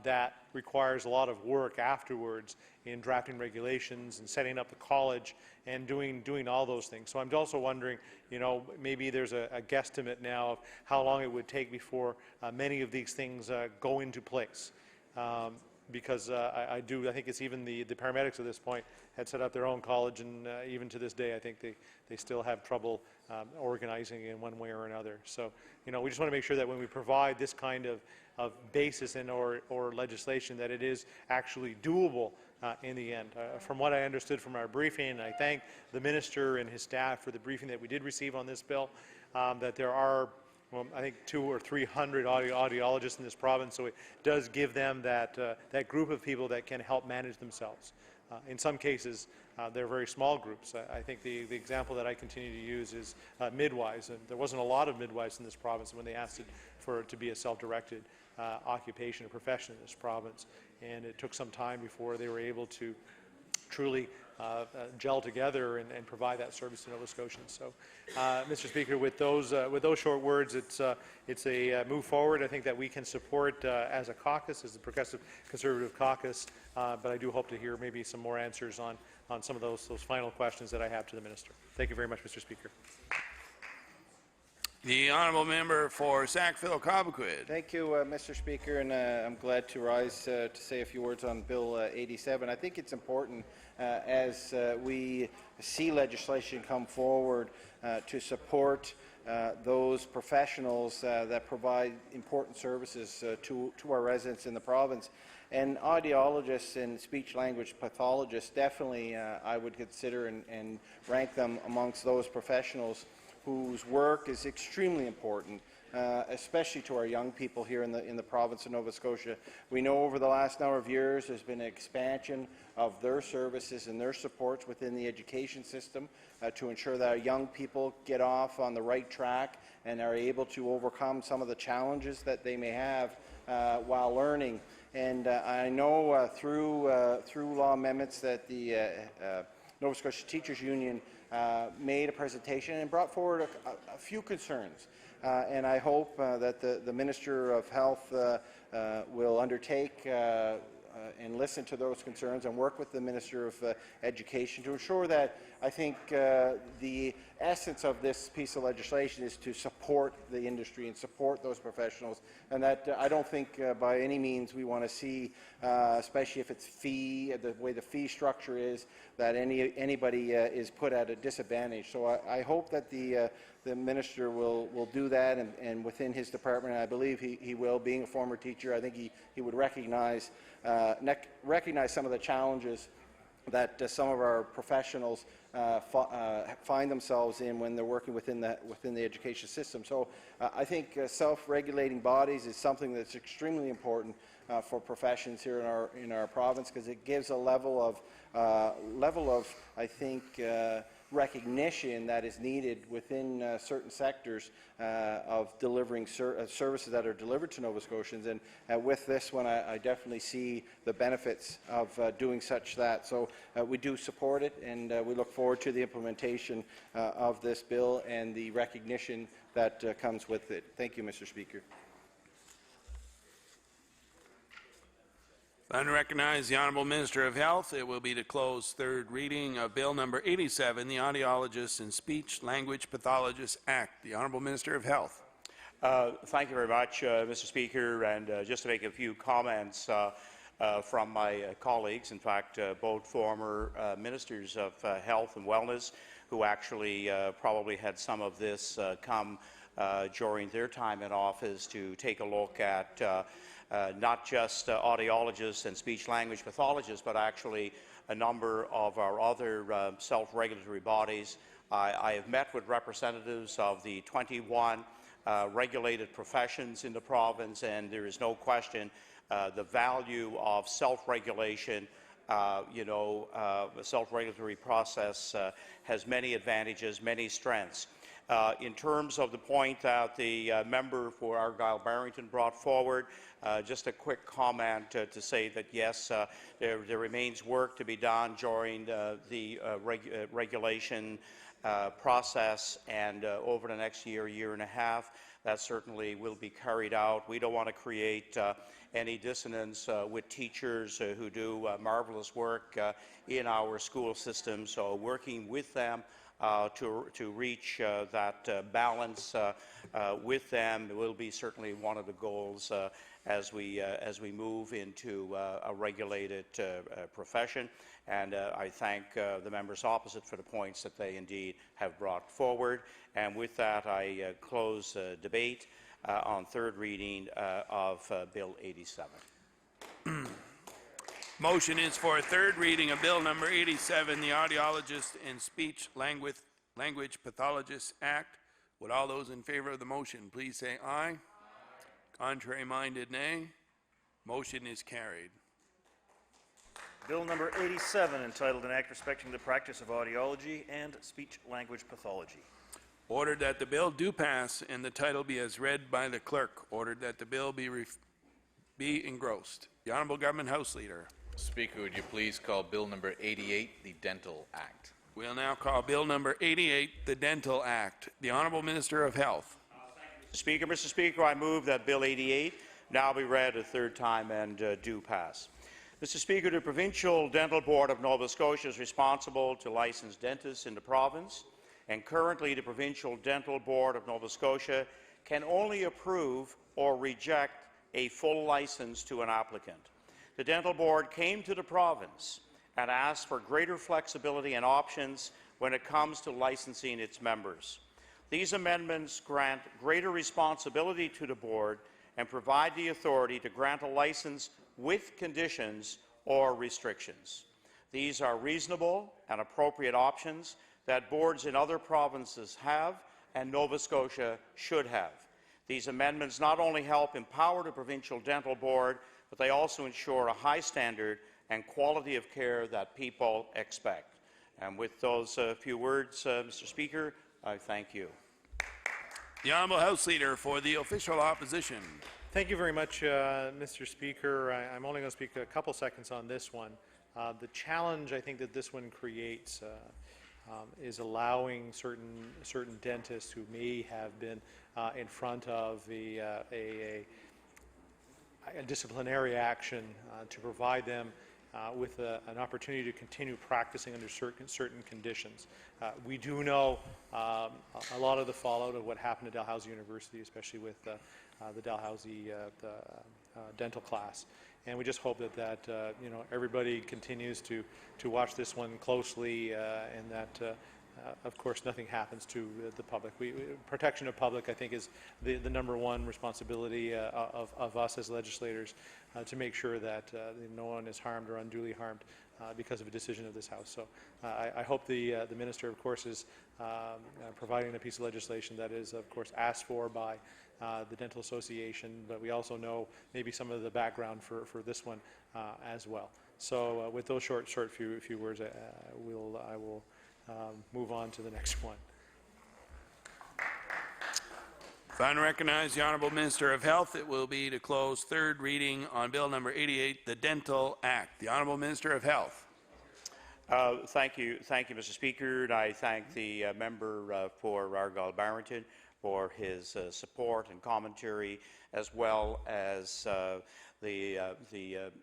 that requires a lot of work afterwards in drafting regulations and setting up the college and doing all those things. So I'm also wondering, maybe there's a guesstimate now of how long it would take before many of these things go into place. Because I think it's even the paramedics at this point had set up their own college, and even to this day I think they still have trouble organizing in one way or another. So we just want to make sure that when we provide this kind of basis in or legislation, that it is actually doable in the end. From what I understood from our briefing, and I thank the minister and his staff for the briefing that we did receive on this bill, that there are, well, I think 200 or 300 audiologists in this province, so it does give them that group of people that can help manage themselves. In some cases, they're very small groups. I think the example that I continue to use is midwives. And there wasn't a lot of midwives in this province when they asked it to be a self-directed occupation or profession in this province. And it took some time before they were able to truly gel together and provide that service to Nova Scotians. So, Mr. Speaker, with those short words, it's a move forward. I think that we can support as a caucus, as the Progressive Conservative Caucus. But I do hope to hear maybe some more answers on some of those final questions that I have to the minister. Thank you very much, Mr. Speaker. The honourable member for Sackville-Cobequid. Thank you, Mr. Speaker, and I'm glad to rise to say a few words on Bill 87. I think it's important as we see legislation come forward to support those professionals that provide important services to our residents in the province. And audiologists and speech-language pathologists, definitely I would consider and rank them amongst those professionals whose work is extremely important, especially to our young people here in the province of Nova Scotia. We know over the last number of years there's been an expansion of their services and their supports within the education system to ensure that our young people get off on the right track and are able to overcome some of the challenges that they may have while learning. And I know through law amendments that the Nova Scotia Teachers Union made a presentation and brought forward a few concerns. And I hope that the Minister of Health will undertake and listen to those concerns and work with the Minister of Education to ensure that I think the essence of this piece of legislation is to support the industry and support those professionals, and that I don't think by any means we want to see, especially if it's the way the fee structure is, that anybody is put at a disadvantage. So I hope that the minister will do that, and within his department, and I believe he will. Being a former teacher, I think he would recognize some of the challenges that some of our professionals find themselves in when they're working within the education system. So I think self-regulating bodies is something that's extremely important for professions here in our province, because it gives a level of I think recognition that is needed within certain sectors of delivering services that are delivered to Nova Scotians. And with this one, I definitely see the benefits of doing such that. So we do support it, and we look forward to the implementation of this bill and the recognition that comes with it. Thank you, Mr. Speaker. I recognize the Honourable Minister of Health. It will be to close third reading of Bill number 87, the Audiologists and Speech Language Pathologists Act. The Honourable Minister of Health. Thank you very much, Mr. Speaker, and just to make a few comments from my colleagues, in fact, both former Ministers of Health and Wellness, who actually probably had some of this come during their time in office to take a look at not just audiologists and speech-language pathologists, but actually a number of our other self-regulatory bodies. I have met with representatives of the 21 regulated professions in the province, and there is no question the value of self-regulation. The self-regulatory process has many advantages, many strengths. In terms of the point that the member for Argyle-Barrington brought forward, just a quick comment to say that yes, there remains work to be done during the regulation process, and over the next year and a half, that certainly will be carried out. We don't want to create any dissonance with teachers who do marvelous work in our school system, so working with them to reach that balance with them will be certainly one of the goals as we move into a regulated profession. And I thank the members opposite for the points that they indeed have brought forward. And with that, I close debate on third reading of Bill 87. Motion is for a third reading of Bill number 87, the Audiologists and Speech Language Pathologists Act. Would all those in favor of the motion please say aye. Contrary-minded, nay. Motion is carried. Bill number 87, entitled An Act Respecting the Practice of Audiology and Speech-Language Pathology. Ordered that the bill do pass and the title be as read by the clerk. Ordered that the bill be engrossed. The Honourable Government House Leader. Speaker, would you please call Bill number 88, the Dental Act? We'll now call Bill number 88, the Dental Act. The Honourable Minister of Health. Mr. Speaker, I move that Bill 88 now be read a third time and do pass. Mr. Speaker, the Provincial Dental Board of Nova Scotia is responsible to license dentists in the province, and currently the Provincial Dental Board of Nova Scotia can only approve or reject a full license to an applicant. The Dental Board came to the province and asked for greater flexibility and options when it comes to licensing its members. These amendments grant greater responsibility to the Board and provide the authority to grant a license with conditions or restrictions. These are reasonable and appropriate options that boards in other provinces have and Nova Scotia should have. These amendments not only help empower the Provincial Dental Board, but they also ensure a high standard and quality of care that people expect. And with those few words, Mr. Speaker, I thank you. The Honourable House Leader for the Official Opposition. Thank you very much, Mr. Speaker. I'm only going to speak a couple seconds on this one. The challenge I think that this one creates is allowing certain dentists who may have been in front of a disciplinary action to provide them with an opportunity to continue practicing under certain conditions. We do know a lot of the fallout of what happened at Dalhousie University, especially with the Dalhousie dental class. And we just hope that everybody continues to watch this one closely, and that of course nothing happens to the public. Protection of public, I think, is the number one responsibility of us as legislators, to make sure that no one is harmed or unduly harmed because of a decision of this House. So I hope the Minister, of course, is providing a piece of legislation that is, of course, asked for by the Dental Association, but we also know maybe some of the background for this one as well. So with those short few words, I will move on to the next one. If I recognize the Honourable Minister of Health, it will be to close third reading on Bill number 88, the Dental Act. The Honourable Minister of Health. Thank you, Mr. Speaker. And I thank the member for Argyle-Barrington for his support and commentary, as well as the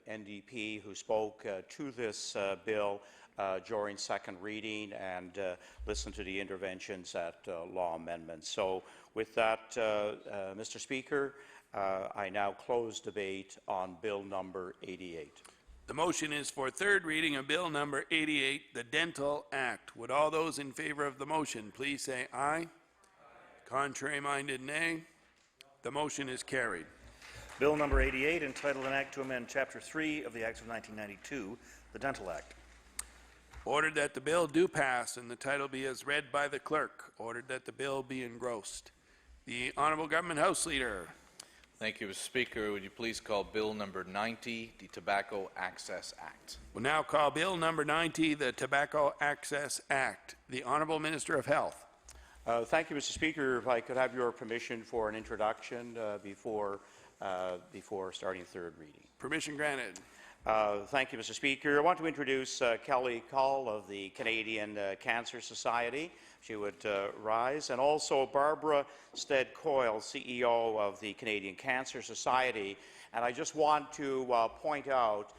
NDP who spoke to this bill during second reading and listened to the interventions at law amendments. So with that, Mr. Speaker, I now close debate on Bill number 88. The motion is for third reading of Bill number 88, the Dental Act. Would all those in favour of the motion please say aye? Contrary-minded, nay. The motion is carried. Bill number 88, entitled An Act to Amend Chapter 3 of the Acts of 1992, the Dental Act. Ordered that the bill do pass and the title be as read by the clerk. Ordered that the bill be engrossed. The Honourable Government House Leader. Thank you, Mr. Speaker. Would you please call Bill number 90, the Tobacco Access Act? We'll now call Bill number 90, the Tobacco Access Act. The Honourable Minister of Health. Thank you, Mr. Speaker. If I could have your permission for an introduction before starting third reading. Permission granted. Thank you, Mr. Speaker. I want to introduce Kelly Cull of the Canadian Cancer Society. She would rise. And also Barbara Stead-Coyle, CEO of the Canadian Cancer Society. And I just want to point out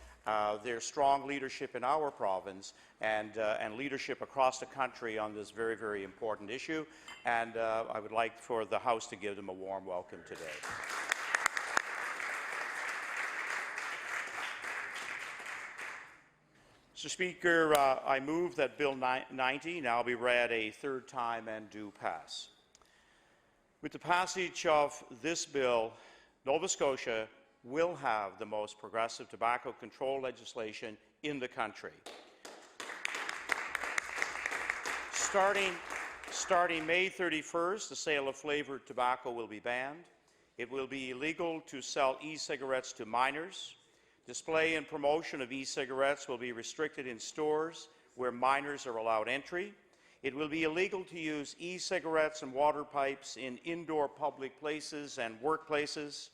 their strong leadership in our province and leadership across the country on this very, very important issue. And I would like for the House to give them a warm welcome today. Mr. Speaker, I move that Bill 90 now be read a third time and do pass. With the passage of this bill, Nova Scotia will have the most progressive tobacco control legislation in the country. Starting May 31st, the sale of flavored tobacco will be banned. It will be illegal to sell e-cigarettes to minors. Display and promotion of e-cigarettes will be restricted in stores where minors are allowed entry. It will be illegal to use e-cigarettes and water pipes in indoor public places and workplaces.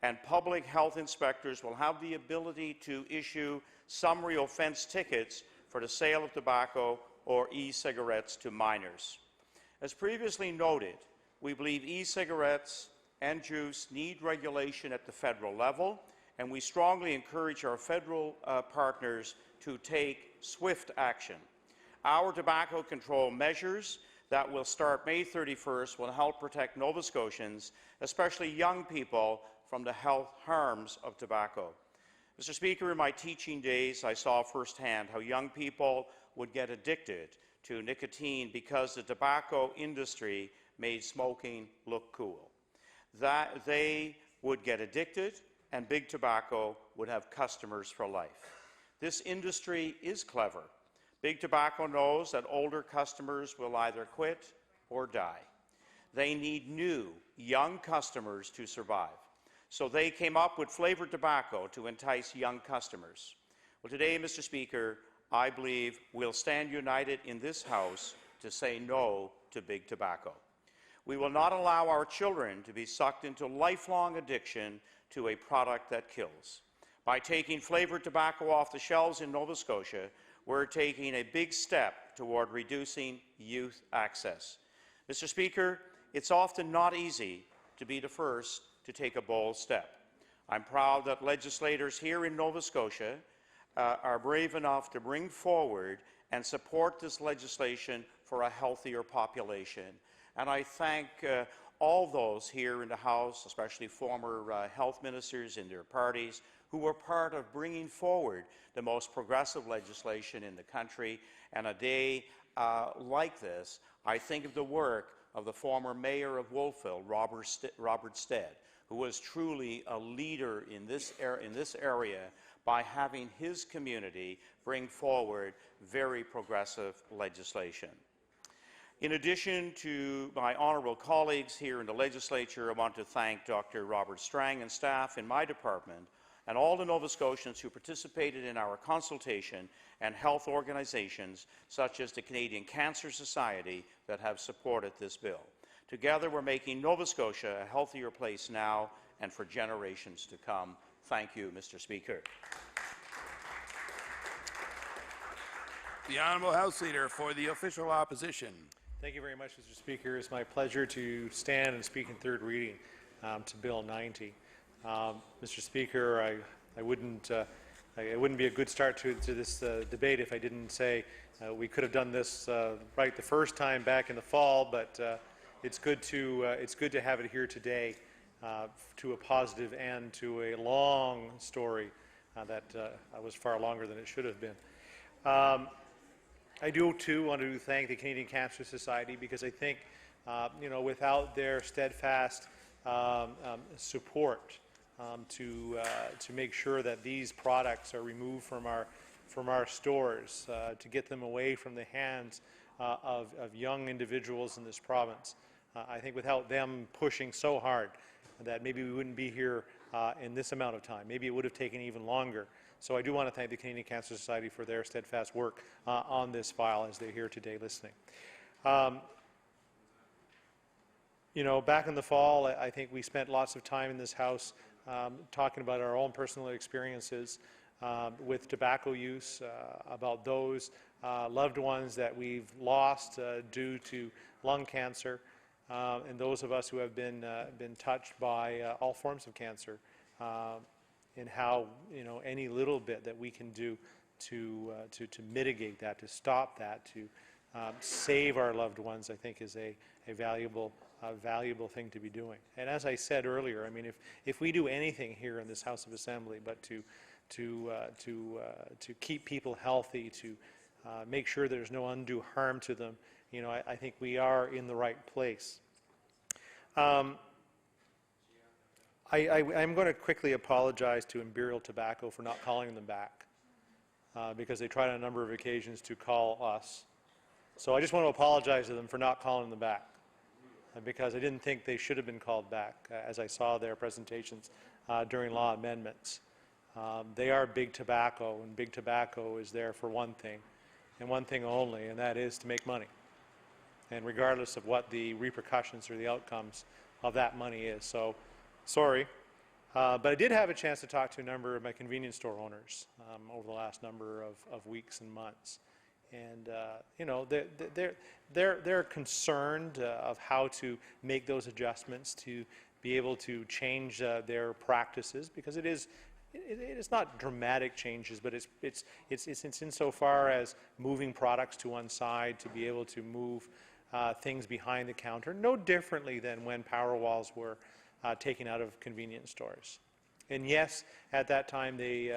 and public health inspectors will have the ability to issue summary offense tickets for the sale of tobacco or e-cigarettes to minors. As previously noted, we believe e-cigarettes and juice need regulation at the federal level, and we strongly encourage our federal partners to take swift action. Our tobacco control measures that will start May 31st will help protect Nova Scotians, especially young people, from the health harms of tobacco. Mr. Speaker, in my teaching days, I saw firsthand how young people would get addicted to nicotine because the tobacco industry made smoking look cool. That they would get addicted, and Big Tobacco would have customers for life. This industry is clever. Big Tobacco knows that older customers will either quit or die. They need new, young customers to survive. So they came up with flavored tobacco to entice young customers. Well, today, Mr. Speaker, I believe we'll stand united in this House to say no to Big Tobacco. We will not allow our children to be sucked into lifelong addiction to a product that kills. By taking flavored tobacco off the shelves in Nova Scotia, we're taking a big step toward reducing youth access. Mr. Speaker, it's often not easy to be the first to take a bold step. I'm proud that legislators here in Nova Scotia are brave enough to bring forward and support this legislation for a healthier population. And I thank all those here in the House, especially former health ministers in their parties, who were part of bringing forward the most progressive legislation in the country. And a day like this, I think of the work of the former mayor of Wolfville, Robert Stead, who was truly a leader in this area by having his community bring forward very progressive legislation. In addition to my honourable colleagues here in the legislature, I want to thank Dr. Robert Strang and staff in my department and all the Nova Scotians who participated in our consultation and health organizations such as the Canadian Cancer Society that have supported this bill. Together, we're making Nova Scotia a healthier place now and for generations to come. Thank you, Mr. Speaker. The Honourable House Leader for the Official Opposition. Thank you very much, Mr. Speaker. It's my pleasure to stand and speak in third reading to Bill 90. Mr. Speaker, it wouldn't be a good start to this debate if I didn't say we could have done this right the first time back in the fall, but it's good to have it here today to a positive end to a long story that was far longer than it should have been. I do too want to thank the Canadian Cancer Society because I think without their steadfast support to make sure that these products are removed from our stores, to get them away from the hands of young individuals in this province. I think without them pushing so hard that maybe we wouldn't be here in this amount of time. Maybe it would have taken even longer. So I do want to thank the Canadian Cancer Society for their steadfast work on this file as they're here today listening. Back in the fall, I think we spent lots of time in this House talking about our own personal experiences with tobacco use, about those loved ones that we've lost due to lung cancer, and those of us who have been touched by all forms of cancer, and how any little bit that we can do to mitigate that, to stop that, to save our loved ones, I think is a valuable thing to be doing. And as I said earlier, I mean, if we do anything here in this House of Assembly but to keep people healthy, to make sure there's no undue harm to them, I think we are in the right place. I'm going to quickly apologize to Imperial Tobacco for not calling them back because they tried on a number of occasions to call us. So I just want to apologize to them for not calling them back because I didn't think they should have been called back as I saw their presentations during law amendments. They are Big Tobacco, and Big Tobacco is there for one thing and one thing only, and that is to make money. And regardless of what the repercussions or the outcomes of that money is. So, sorry, But I did have a chance to talk to a number of my convenience store owners over the last number of weeks and months. And you know, they're concerned of how to make those adjustments to be able to change their practices, because it's not dramatic changes, but it's insofar as moving products to one side to be able to move things behind the counter, no differently than when power walls were taken out of convenience stores. And yes, at that time they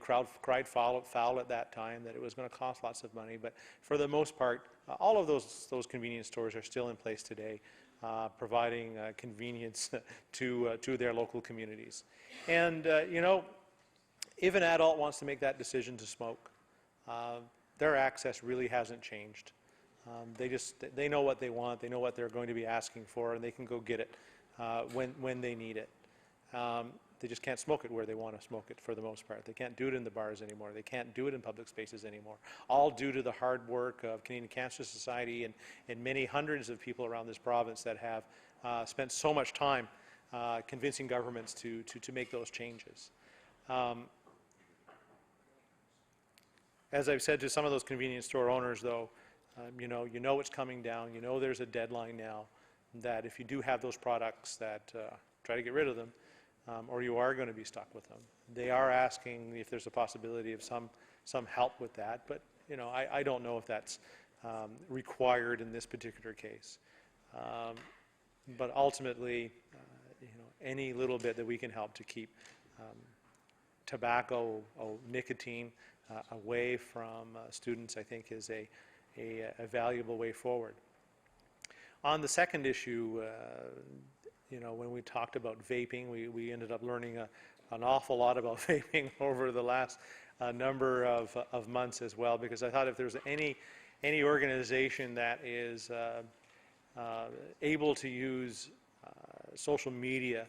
cried foul at that time that it was going to cost lots of money, but for the most part, all of those convenience stores are still in place today, providing convenience to their local communities. And you know, if an adult wants to make that decision to smoke, their access really hasn't changed. They know what they want, they know what they're going to be asking for, and they can go get it when they need it. They just can't smoke it where they want to smoke it for the most part. They can't do it in the bars anymore. They can't do it in public spaces anymore. All due to the hard work of Canadian Cancer Society and many hundreds of people around this province that have spent so much time convincing governments to make those changes. As I've said to some of those convenience store owners, though, you know it's coming down. You know there's a deadline now, that if you do have those products, that try to get rid of them, or you are going to be stuck with them. They are asking if there's a possibility of some help with that, but you know, I don't know if that's required in this particular case. But ultimately, you know, any little bit that we can help to keep tobacco, nicotine away from students, I think is a valuable way forward. On the second issue, you know, when we talked about vaping, we ended up learning an awful lot about vaping over the last number of months as well, because I thought if there's any organization that is able to use social media,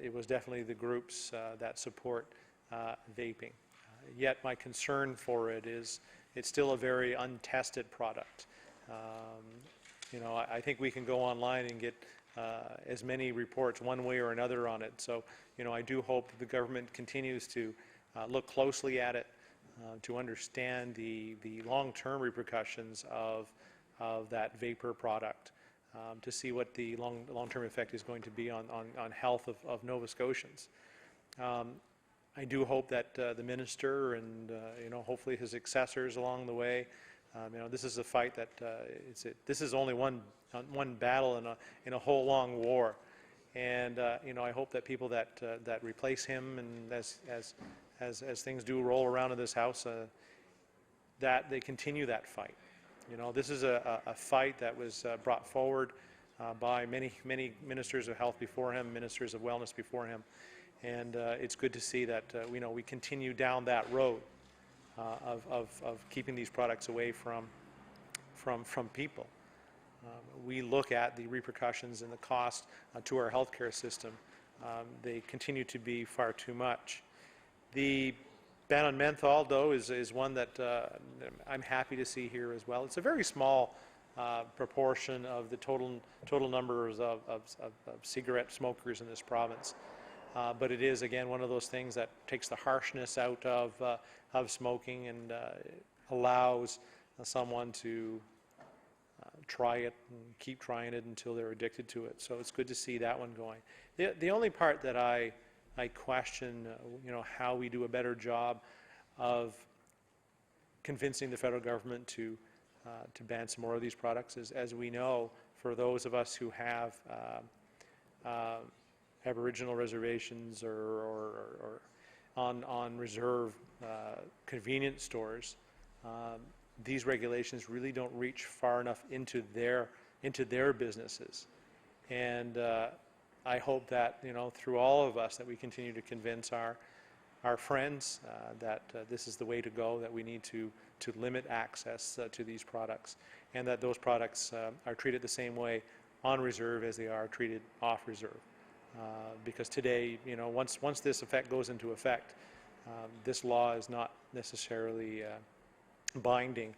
it was definitely the groups that support vaping. Yet my concern for it is it's still a very untested product. You know, I think we can go online and get as many reports one way or another on it. So, you know, I do hope that the government continues to look closely at it, to understand the long-term repercussions of that vapor product, to see what the long-term effect is going to be on health of Nova Scotians. I do hope that the minister and you know, hopefully his successors along the way, you know, this is a fight that this is only one battle in a whole long war, and you know, I hope that people that replace him, and as things do roll around in this House, that they continue that fight. You know, this is a fight that was brought forward by many ministers of health before him, ministers of wellness before him, and it's good to see that you know, we continue down that road of keeping these products away from people. We look at the repercussions and the cost to our healthcare system. They continue to be far too much. The ban on menthol, though, is one that I'm happy to see here as well. It's a very small proportion of the total numbers of cigarette smokers in this province. But it is, again, one of those things that takes the harshness out of smoking and allows someone to try it and keep trying it until they're addicted to it. So it's good to see that one going. The only part that I question, you know, how we do a better job of convincing the federal government to ban some more of these products is, as we know, for those of us who have Aboriginal reservations or on reserve convenience stores, these regulations really don't reach far enough into their businesses. And I hope that, you know, through all of us, that we continue to convince our friends that this is the way to go, that we need to limit access to these products, and that those products are treated the same way on reserve as they are treated off reserve. Because today, you know, once this effect goes into effect, this law is not necessarily binding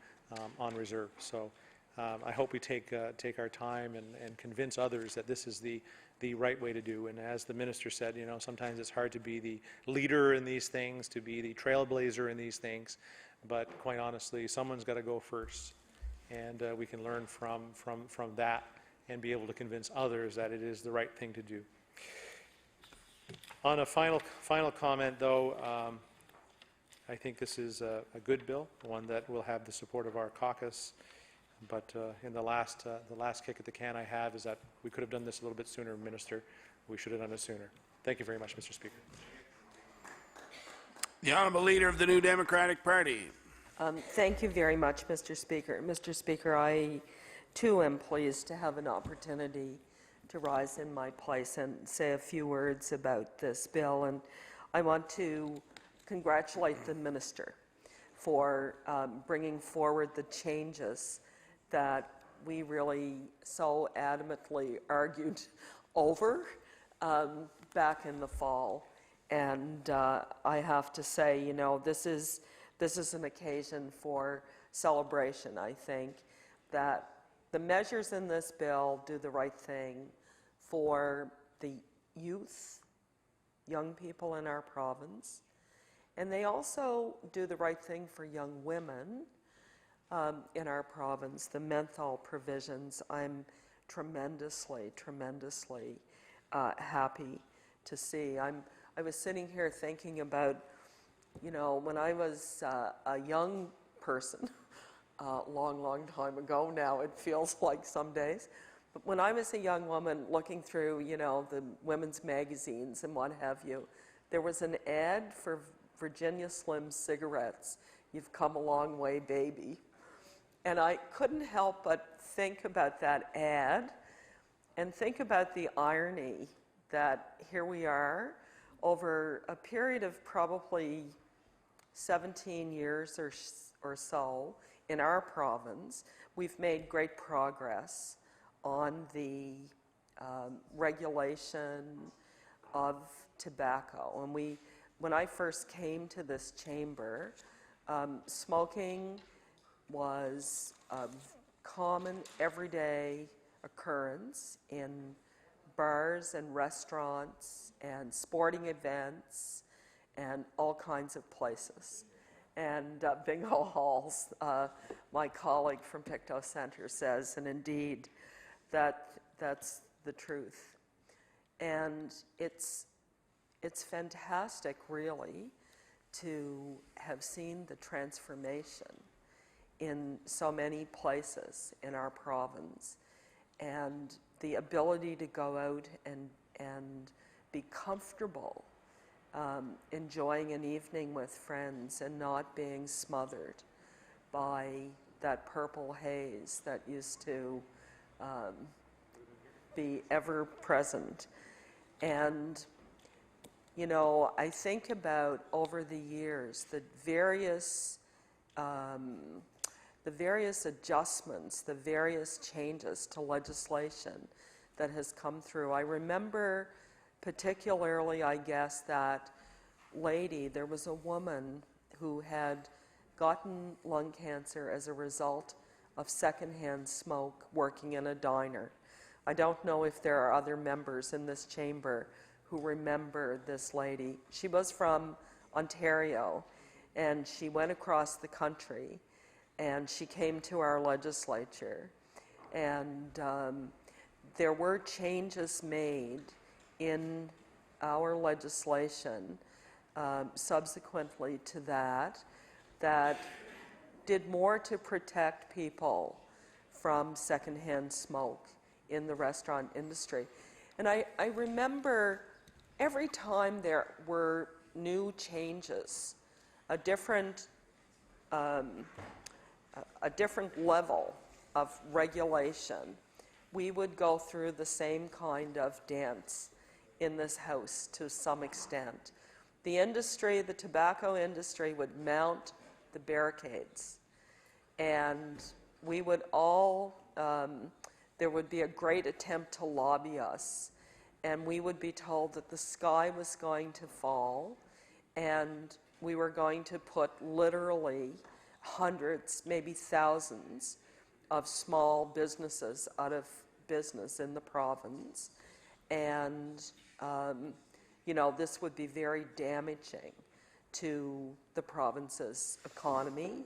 on reserve. So I hope we take our time and convince others that this is the the right way to do. And as the minister said, you know, sometimes it's hard to be the leader in these things, to be the trailblazer in these things, but quite honestly, someone's got to go first, and we can learn from that and be able to convince others that it is the right thing to do. On a final comment, though, I think this is a good bill, one that will have the support of our caucus. But in the last kick at the can I have is that we could have done this a little bit sooner, Minister. We should have done it sooner. Thank you very much, Mr. Speaker. The Honourable Leader of the New Democratic Party. Thank you very much, Mr. Speaker. Mr. Speaker, I too am pleased to have an opportunity to rise in my place and say a few words about this bill. And I want to congratulate the Minister for bringing forward the changes that we really so adamantly argued over back in the fall. And I have to say, you know, this is an occasion for celebration. I think that the measures in this bill do the right thing for the youth, young people in our province, and they also do the right thing for young women in our province. The menthol provisions, I'm tremendously happy to see. I was sitting here thinking about, you know, when I was a young person, long time ago now, it feels like some days, but when I was a young woman looking through, you know, the women's magazines and what have you, there was an ad for Virginia Slim cigarettes. You've come a long way, baby. And I couldn't help but think about that ad and think about the irony that here we are over a period of probably 17 years or so in our province. We've made great progress on the regulation of tobacco. And when I first came to this chamber, smoking was a common, everyday occurrence in bars and restaurants and sporting events and all kinds of places. And bingo halls, my colleague from Pictou Centre says, and indeed, that's the truth. And it's fantastic, really, to have seen the transformation in so many places in our province, and the ability to go out and be comfortable enjoying an evening with friends and not being smothered by that purple haze that used to be ever present. And you know, I think about over the years the various adjustments, the various changes to legislation that has come through. I remember particularly, I guess, that lady, there was a woman who had gotten lung cancer as a result of secondhand smoke working in a diner. I don't know if there are other members in this chamber who remember this lady. She was from Ontario, and she went across the country, and she came to our legislature, and there were changes made in our legislation subsequently to that did more to protect people from secondhand smoke in the restaurant industry. And I remember every time there were new changes, a different level of regulation, we would go through the same kind of dance in this House to some extent. The industry, the tobacco industry, would mount the barricades, and we would all, there would be a great attempt to lobby us, and we would be told that the sky was going to fall, and we were going to put literally hundreds, maybe thousands of small businesses out of business in the province. And, this would be very damaging to the province's economy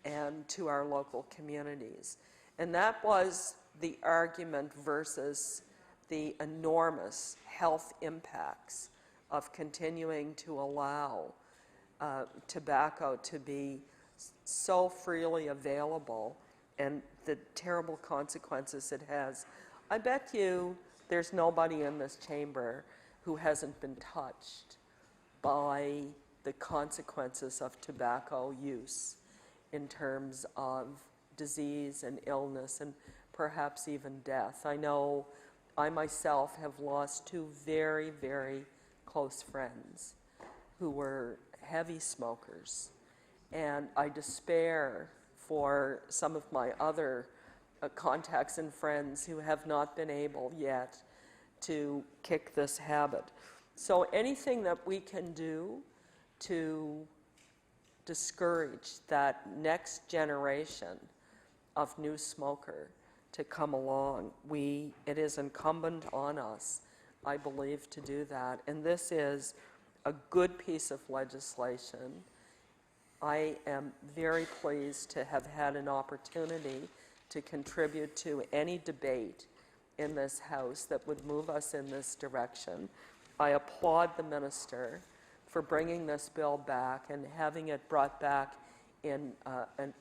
and to our local communities. And that was the argument versus the enormous health impacts of continuing to allow tobacco to be so freely available and the terrible consequences it has. I bet you there's nobody in this chamber who hasn't been touched by the consequences of tobacco use in terms of disease and illness and perhaps even death. I know I myself have lost two very, very close friends who were heavy smokers, and I despair for some of my other contacts and friends who have not been able yet to kick this habit. So anything that we can do to discourage that next generation of new smoker to come along, it is incumbent on us, I believe, to do that. And this is a good piece of legislation. I am very pleased to have had an opportunity to contribute to any debate in this House that would move us in this direction. I applaud the minister for bringing this bill back and having it brought back in an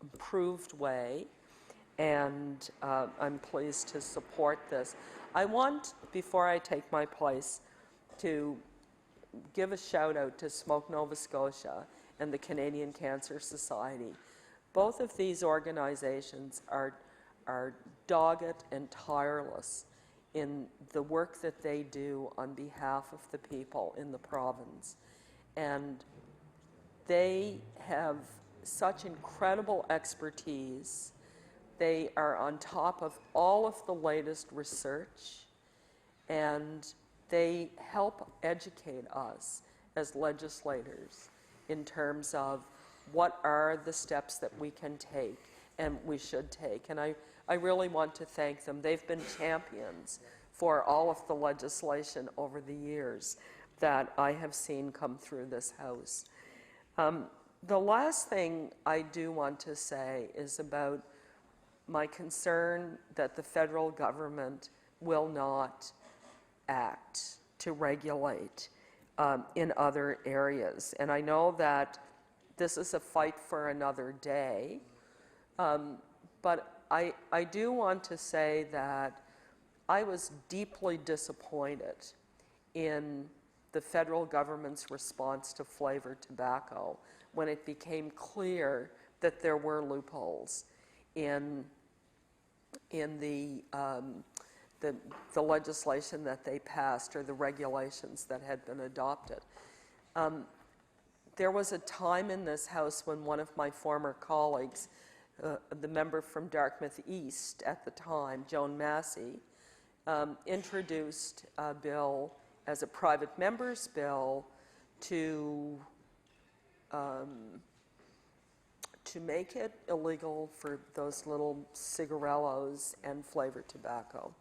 improved way, and I'm pleased to support this. I want, before I take my place, to give a shout out to Smoke Nova Scotia and the Canadian Cancer Society. Both of these organizations are dogged and tireless in the work that they do on behalf of the people in the province. And they have such incredible expertise. They are on top of all of the latest research, and they help educate us as legislators in terms of what are the steps that we can take and we should take. And I really want to thank them. They've been champions for all of the legislation over the years that I have seen come through this House. The last thing I do want to say is about my concern that the federal government will not act to regulate in other areas. And I know that this is a fight for another day, but I do want to say that I was deeply disappointed in the federal government's response to flavored tobacco when it became clear that there were loopholes in the legislation that they passed or the regulations that had been adopted. There was a time in this House when one of my former colleagues, the member from Dartmouth East at the time, Joan Massey, introduced a bill as a private member's bill to make it illegal for those little cigarillos and flavored tobacco.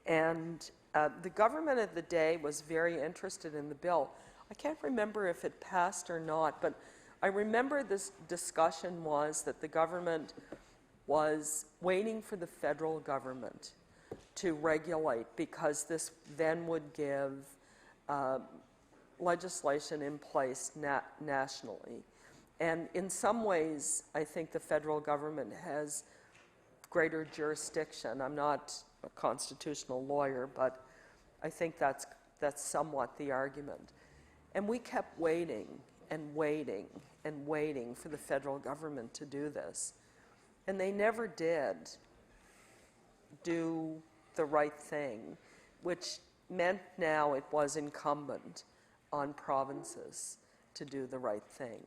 And the government of the day was very interested in the bill. I can't remember if it passed or not, but I remember this discussion was that the government was waiting for the federal government to regulate, because this then would give legislation in place nationally. And in some ways, I think the federal government has greater jurisdiction. I'm not a constitutional lawyer, but I think that's somewhat the argument. And we kept waiting and waiting and waiting for the federal government to do this. And they never did do the right thing, which meant now it was incumbent on provinces to do the right thing.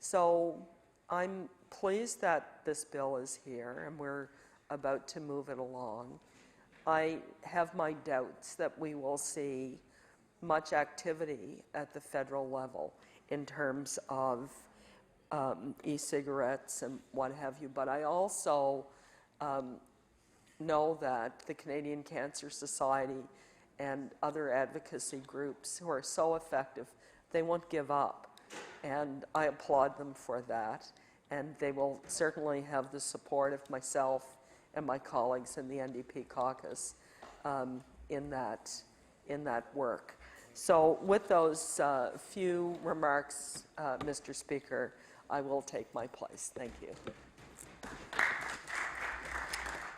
So I'm pleased that this bill is here and we're about to move it along. I have my doubts that we will see much activity at the federal level in terms of e-cigarettes and what have you, but I also know that the Canadian Cancer Society and other advocacy groups who are so effective, they won't give up. And I applaud them for that. And they will certainly have the support of myself and my colleagues in the NDP caucus in that work. So with those few remarks, Mr. Speaker, I will take my place. Thank you.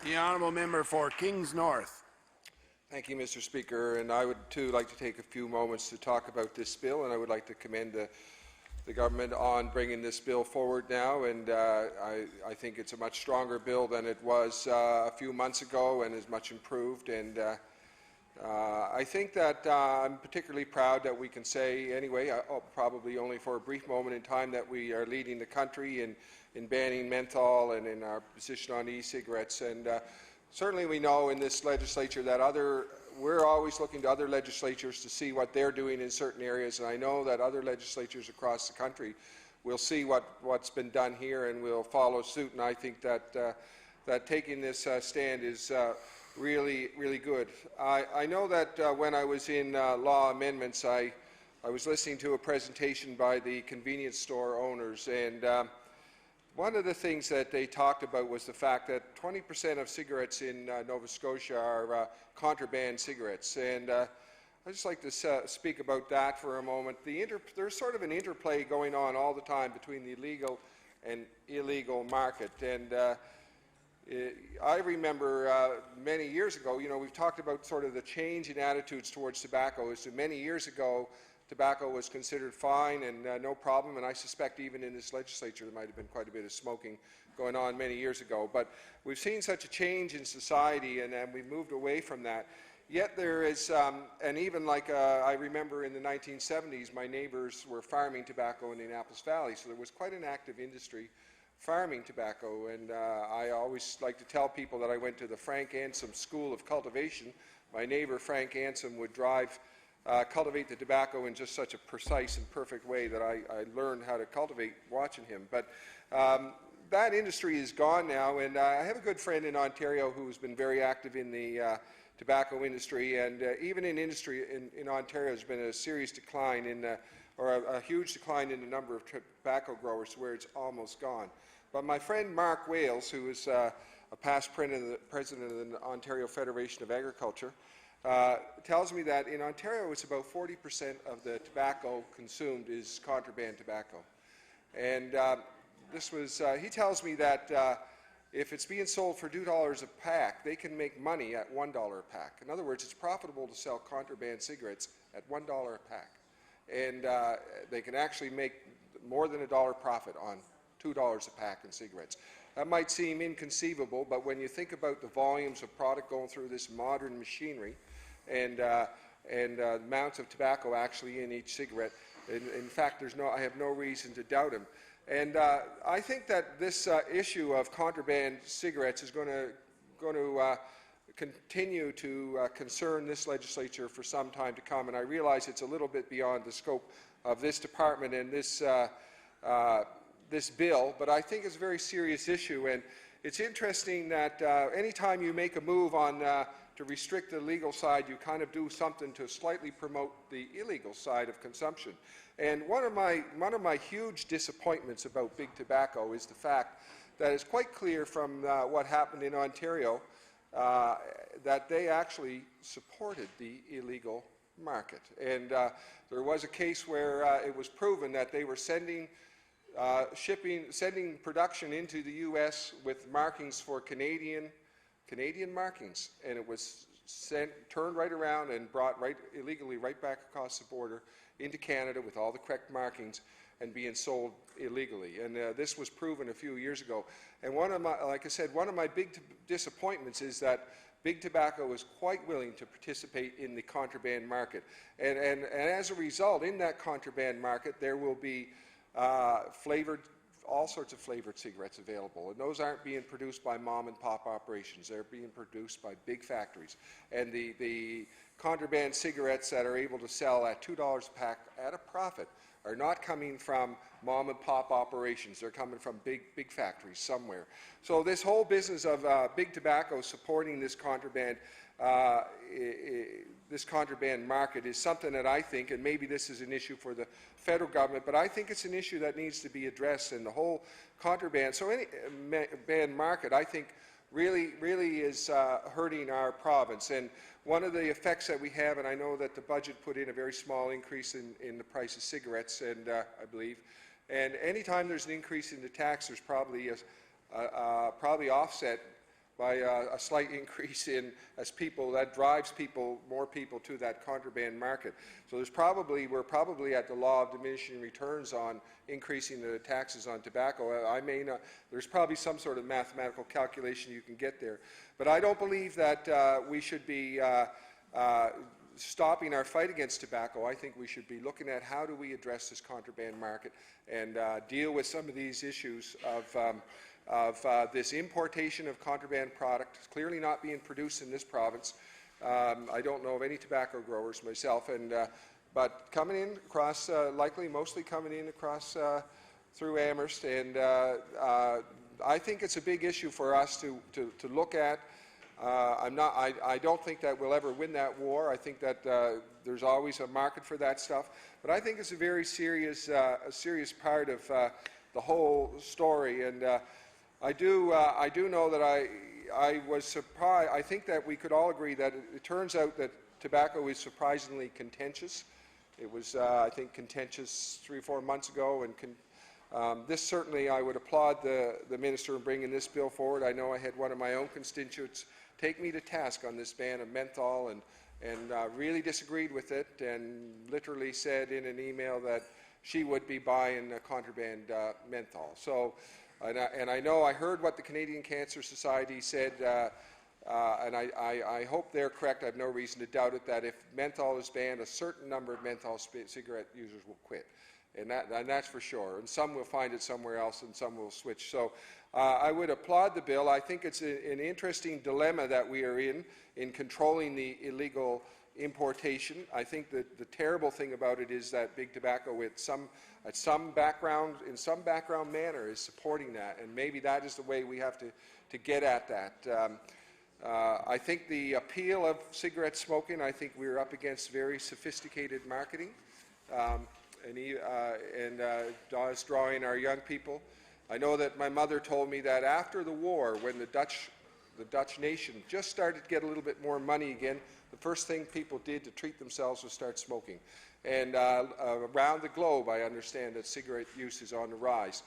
The honourable member for Kings North. Thank you, Mr. Speaker, and I would too like to take a few moments to talk about this bill, and I would like to commend the government on bringing this bill forward now, and I think it's a much stronger bill than it was a few months ago and is much improved. And I think that I'm particularly proud that we can say, anyway, probably only for a brief moment in time, that we are leading the country in banning menthol and in our position on e-cigarettes. And certainly we know in this legislature that we're always looking to other legislatures to see what they're doing in certain areas, and I know that other legislatures across the country will see what's been done here and will follow suit, and I think that that taking this stand is really, really good. I know that when I was in law amendments, I was listening to a presentation by the convenience store owners, and one of the things that they talked about was the fact that 20% of cigarettes in Nova Scotia are contraband cigarettes. And I'd just like to speak about that for a moment. There's sort of an interplay going on all the time between the legal and illegal market. And I remember many years ago, we've talked about sort of the change in attitudes towards tobacco. So many years ago, tobacco was considered fine and no problem, and I suspect even in this legislature there might have been quite a bit of smoking going on many years ago. But we've seen such a change in society, and we've moved away from that. Yet there is, and even like I remember in the 1970s, my neighbors were farming tobacco in the Annapolis Valley, so there was quite an active industry farming tobacco. And I always like to tell people that I went to the Frank Ansom School of Cultivation. My neighbor Frank Ansom would cultivate the tobacco in just such a precise and perfect way that I learned how to cultivate watching him. But that industry is gone now, and I have a good friend in Ontario who's been very active in the tobacco industry, and even in industry in Ontario there's been a serious decline or a huge decline in the number of tobacco growers where it's almost gone. But my friend Mark Wales, who is a past president of the Ontario Federation of Agriculture, tells me that in Ontario it's about 40% of the tobacco consumed is contraband tobacco. And he tells me that if it's being sold for $2 a pack, they can make money at $1 a pack. In other words, it's profitable to sell contraband cigarettes at $1 a pack. And they can actually make more than $1 profit on $2 a pack in cigarettes. That might seem inconceivable, but when you think about the volumes of product going through this modern machinery and amounts of tobacco actually in each cigarette, in fact, I have no reason to doubt him. And I think that this issue of contraband cigarettes is going to continue to concern this legislature for some time to come, and I realize it's a little bit beyond the scope of this department and this bill, but I think it's a very serious issue. And it's interesting that anytime you make a move to restrict the legal side, you kind of do something to slightly promote the illegal side of consumption. And one of my huge disappointments about big tobacco is the fact that it's quite clear from what happened in Ontario that they actually supported the illegal market. And there was a case where it was proven that they were sending production into the U.S. with markings for Canadian markings, and it was turned right around and brought illegally right back across the border into Canada with all the correct markings and being sold illegally. And this was proven a few years ago. And like I said, one of my big disappointments is that big tobacco is quite willing to participate in the contraband market. And as a result, in that contraband market, there will be all sorts of flavored cigarettes available, and those aren't being produced by mom and pop operations. They're being produced by big factories, and the contraband cigarettes that are able to sell at $2 a pack at a profit are not coming from mom and pop operations. They're coming from big factories somewhere. So this whole business of big tobacco supporting this contraband, this contraband market is something that I think, and maybe this is an issue for the federal government, but I think it's an issue that needs to be addressed in the whole contraband. So any band market, I think, really is hurting our province. And one of the effects that we have, and I know that the budget put in a very small increase in the price of cigarettes, and I believe, and anytime there's an increase in the tax, there's probably probably offset by a slight increase in as people that drives more people to that contraband market. So we're probably at the law of diminishing returns on increasing the taxes on tobacco. I may not. There's probably some sort of mathematical calculation you can get there, but I don't believe that we should be stopping our fight against tobacco. I think we should be looking at how do we address this contraband market and deal with some of these issues of this importation of contraband product, clearly not being produced in this province. I don't know of any tobacco growers myself, but coming in across, likely mostly coming in across through Amherst, and I think it's a big issue for us to look at. I don't think that we'll ever win that war. I think that there's always a market for that stuff, but I think it's a very serious part of the whole story. And I do know that I was surprised. I think that we could all agree that it turns out that tobacco is surprisingly contentious. It was, I think, contentious 3 or 4 months ago, and this certainly I would applaud the minister in bringing this bill forward. I know I had one of my own constituents take me to task on this ban of menthol, and really disagreed with it, and literally said in an email that she would be buying contraband menthol. So. And I know I heard what the Canadian Cancer Society said, and I hope they're correct. I have no reason to doubt it, that if menthol is banned, a certain number of menthol cigarette users will quit. And that's for sure. And some will find it somewhere else, and some will switch. So I would applaud the bill. I think it's an interesting dilemma that we are in controlling the illegal importation. I think that the terrible thing about it is that Big Tobacco, in some background manner, is supporting that, and maybe that is the way we have to get at that. I think the appeal of cigarette smoking, I think we're up against very sophisticated marketing, and it's drawing our young people. I know that my mother told me that after the war, when the Dutch nation just started to get a little bit more money again, the first thing people did to treat themselves was start smoking. And around the globe, I understand that cigarette use is on the rise.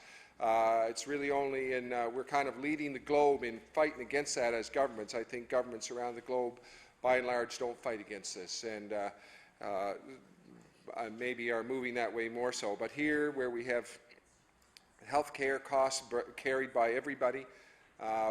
It's really only we're kind of leading the globe in fighting against that as governments. I think governments around the globe, by and large, don't fight against this, and maybe are moving that way more so. But here, where we have health care costs carried by everybody,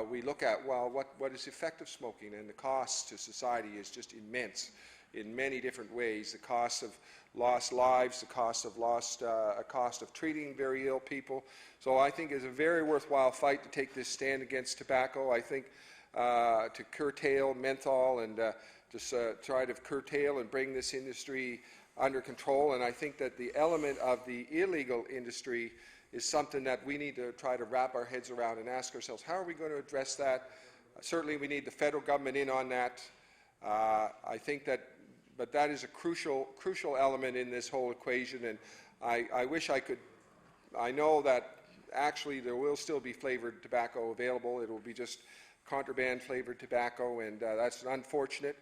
we look at, well, what is effective smoking, and the cost to society is just immense in many different ways. The cost of lost lives, the cost of treating very ill people. So I think it's a very worthwhile fight to take this stand against tobacco. I think to curtail menthol and to try to curtail and bring this industry under control. And I think that the element of the illegal industry is something that we need to try to wrap our heads around and ask ourselves, how are we going to address that? Certainly we need the federal government in on that. I think that, but that is a crucial element in this whole equation, and I wish I could. I know that actually there will still be flavored tobacco available. It will be just contraband flavored tobacco, and that's unfortunate.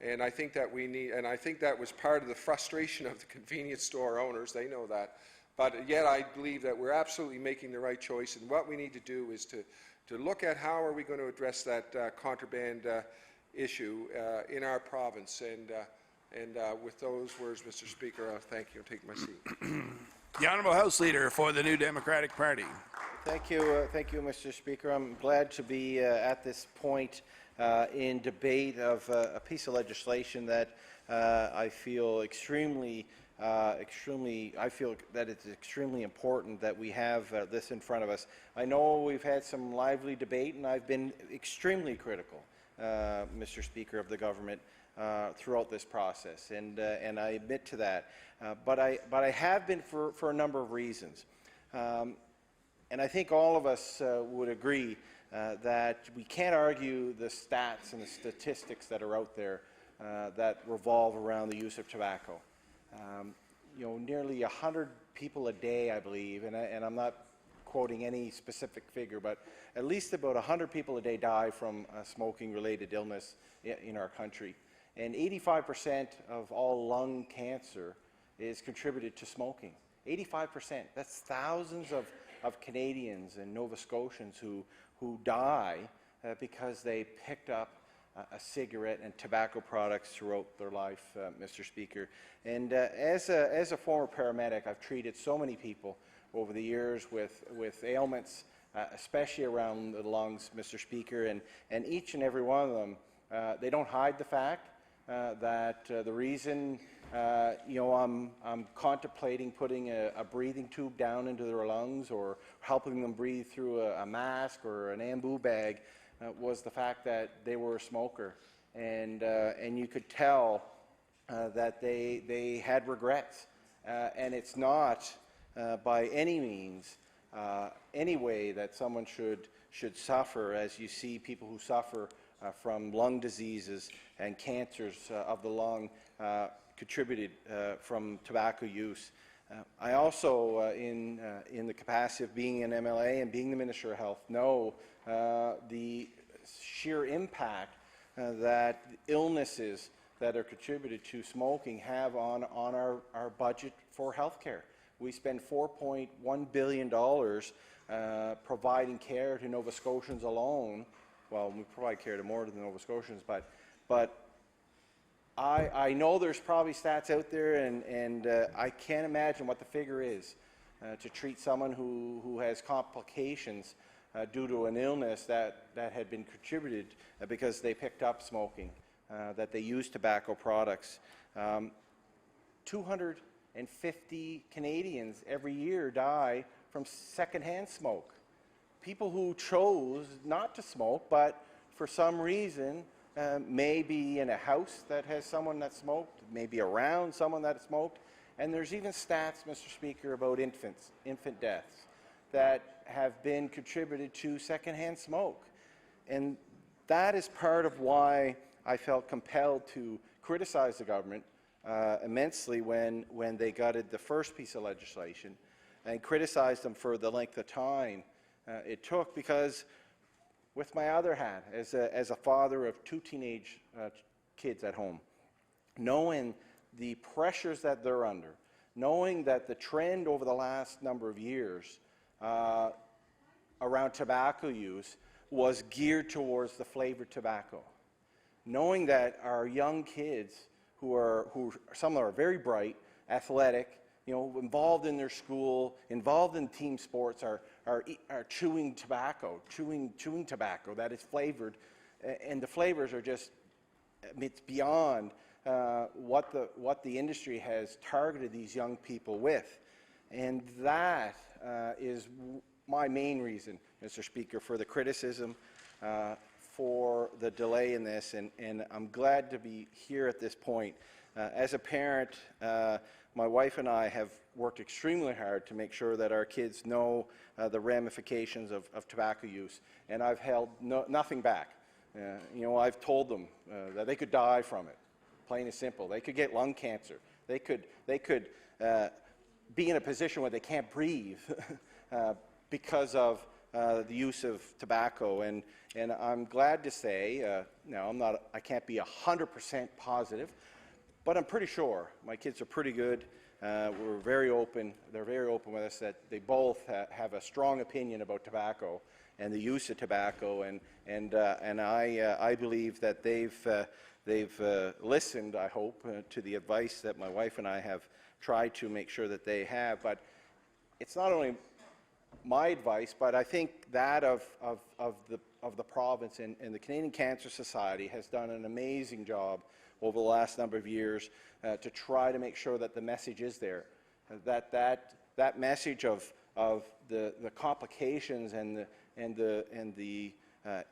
And I think that we need, and I think that was part of the frustration of the convenience store owners. They know that. But yet I believe that we're absolutely making the right choice, and what we need to do is to look at how are we going to address that contraband issue in our province. And with those words, Mr. Speaker, I'll thank you and take my seat. The Honourable House Leader for the New Democratic Party. Thank you, Mr. Speaker. I'm glad to be at this point in debate of a piece of legislation that I feel I feel that it's extremely important that we have this in front of us. I know we've had some lively debate, and I've been extremely critical, Mr. Speaker, of the government throughout this process, and I admit to that. But I have been for a number of reasons, and I think all of us would agree that we can't argue the stats and the statistics that are out there that revolve around the use of tobacco. Nearly 100 people a day, I believe, and I'm not quoting any specific figure, but at least about 100 people a day die from smoking-related illness in our country. And 85% of all lung cancer is contributed to smoking. 85%. That's thousands of Canadians and Nova Scotians who die because they picked up a cigarette and tobacco products throughout their life, Mr. Speaker. And as a former paramedic, I've treated so many people over the years with ailments, especially around the lungs, Mr. Speaker, and each and every one of them, they don't hide the fact that the reason I'm contemplating putting a breathing tube down into their lungs or helping them breathe through a mask or an ambu bag was the fact that they were a smoker, and you could tell that they had regrets, and it's not by any means any way that someone should suffer, as you see people who suffer from lung diseases and cancers of the lung contributed from tobacco use. I also, in the capacity of being an MLA and being the Minister of Health, know the sheer impact that illnesses that are contributed to smoking have on our budget for health care. We spend $4.1 billion providing care to Nova Scotians alone. Well, we provide care to more than Nova Scotians, but I know there's probably stats out there, and I can't imagine what the figure is to treat someone who has complications due to an illness that had been contributed because they picked up smoking, that they used tobacco products. 250 Canadians every year die from secondhand smoke. People who chose not to smoke, but for some reason may be in a house that has someone that smoked, maybe around someone that smoked, and there's even stats, Mr. Speaker, about infant deaths that have been contributed to secondhand smoke. And that is part of why I felt compelled to criticize the government immensely when they gutted the first piece of legislation, and criticize them for the length of time it took, because with my other hat, as a father of two teenage kids at home, knowing the pressures that they're under, knowing that the trend over the last number of years around tobacco use was geared towards the flavored tobacco, knowing that our young kids, some are very bright, athletic, involved in their school, involved in team sports, are chewing tobacco that is flavored, and the flavors are just, it's beyond what the industry has targeted these young people with. And that is my main reason, Mr. Speaker, for the criticism, for the delay in this, and I'm glad to be here at this point. As a parent, my wife and I have worked extremely hard to make sure that our kids know the ramifications of tobacco use, and I've held nothing back. I've told them that they could die from it, plain and simple. They could get lung cancer. They could be in a position where they can't breathe because of the use of tobacco. And I'm glad to say, now I can't be 100% positive, but I'm pretty sure my kids are pretty good. We're very open. They're very open with us that they both have a strong opinion about tobacco and the use of tobacco, and I believe that they've listened, I hope, to the advice that my wife and I have tried to make sure that they have. But it's not only my advice, but I think that of the province, and the Canadian Cancer Society has done an amazing job over the last number of years to try to make sure that the message is there, that message of the complications and the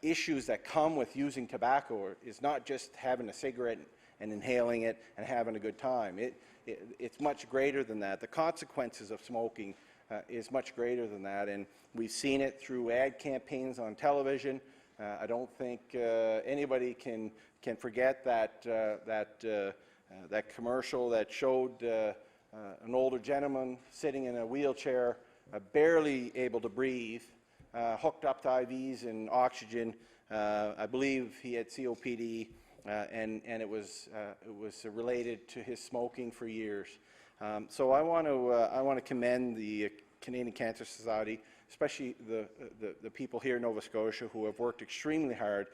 issues that come with using tobacco is not just having a cigarette and inhaling it and having a good time. It's much greater than that. The consequences of smoking is much greater than that, and we've seen it through ad campaigns on television. I don't think anybody can can forget that that commercial that showed an older gentleman sitting in a wheelchair, barely able to breathe, hooked up to IVs and oxygen. I believe he had COPD, and it was related to his smoking for years. So I want to commend the Canadian Cancer Society, especially the people here in Nova Scotia who have worked extremely hard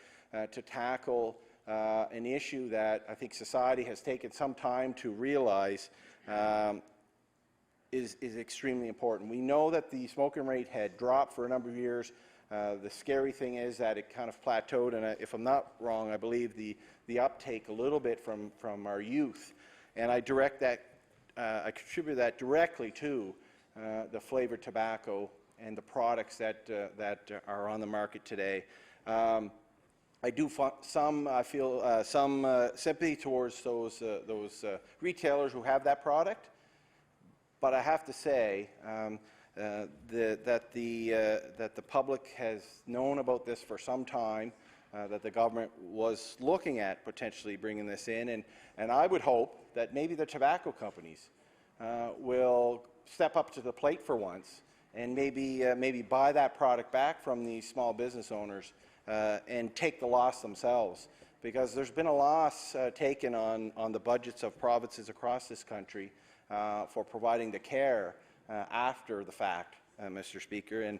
to tackle an issue that I think society has taken some time to realize is extremely important. We know that the smoking rate had dropped for a number of years. The scary thing is that it kind of plateaued, and if I'm not wrong, I believe the uptake a little bit from our youth, and I contribute that directly to the flavored tobacco and the products that are on the market today. I do feel some sympathy towards those retailers who have that product, but I have to say that the public has known about this for some time, that the government was looking at potentially bringing this in, and I would hope that maybe the tobacco companies will step up to the plate for once and maybe buy that product back from these small business owners and take the loss themselves, because there's been a loss taken on the budgets of provinces across this country for providing the care after the fact, Mr. Speaker, and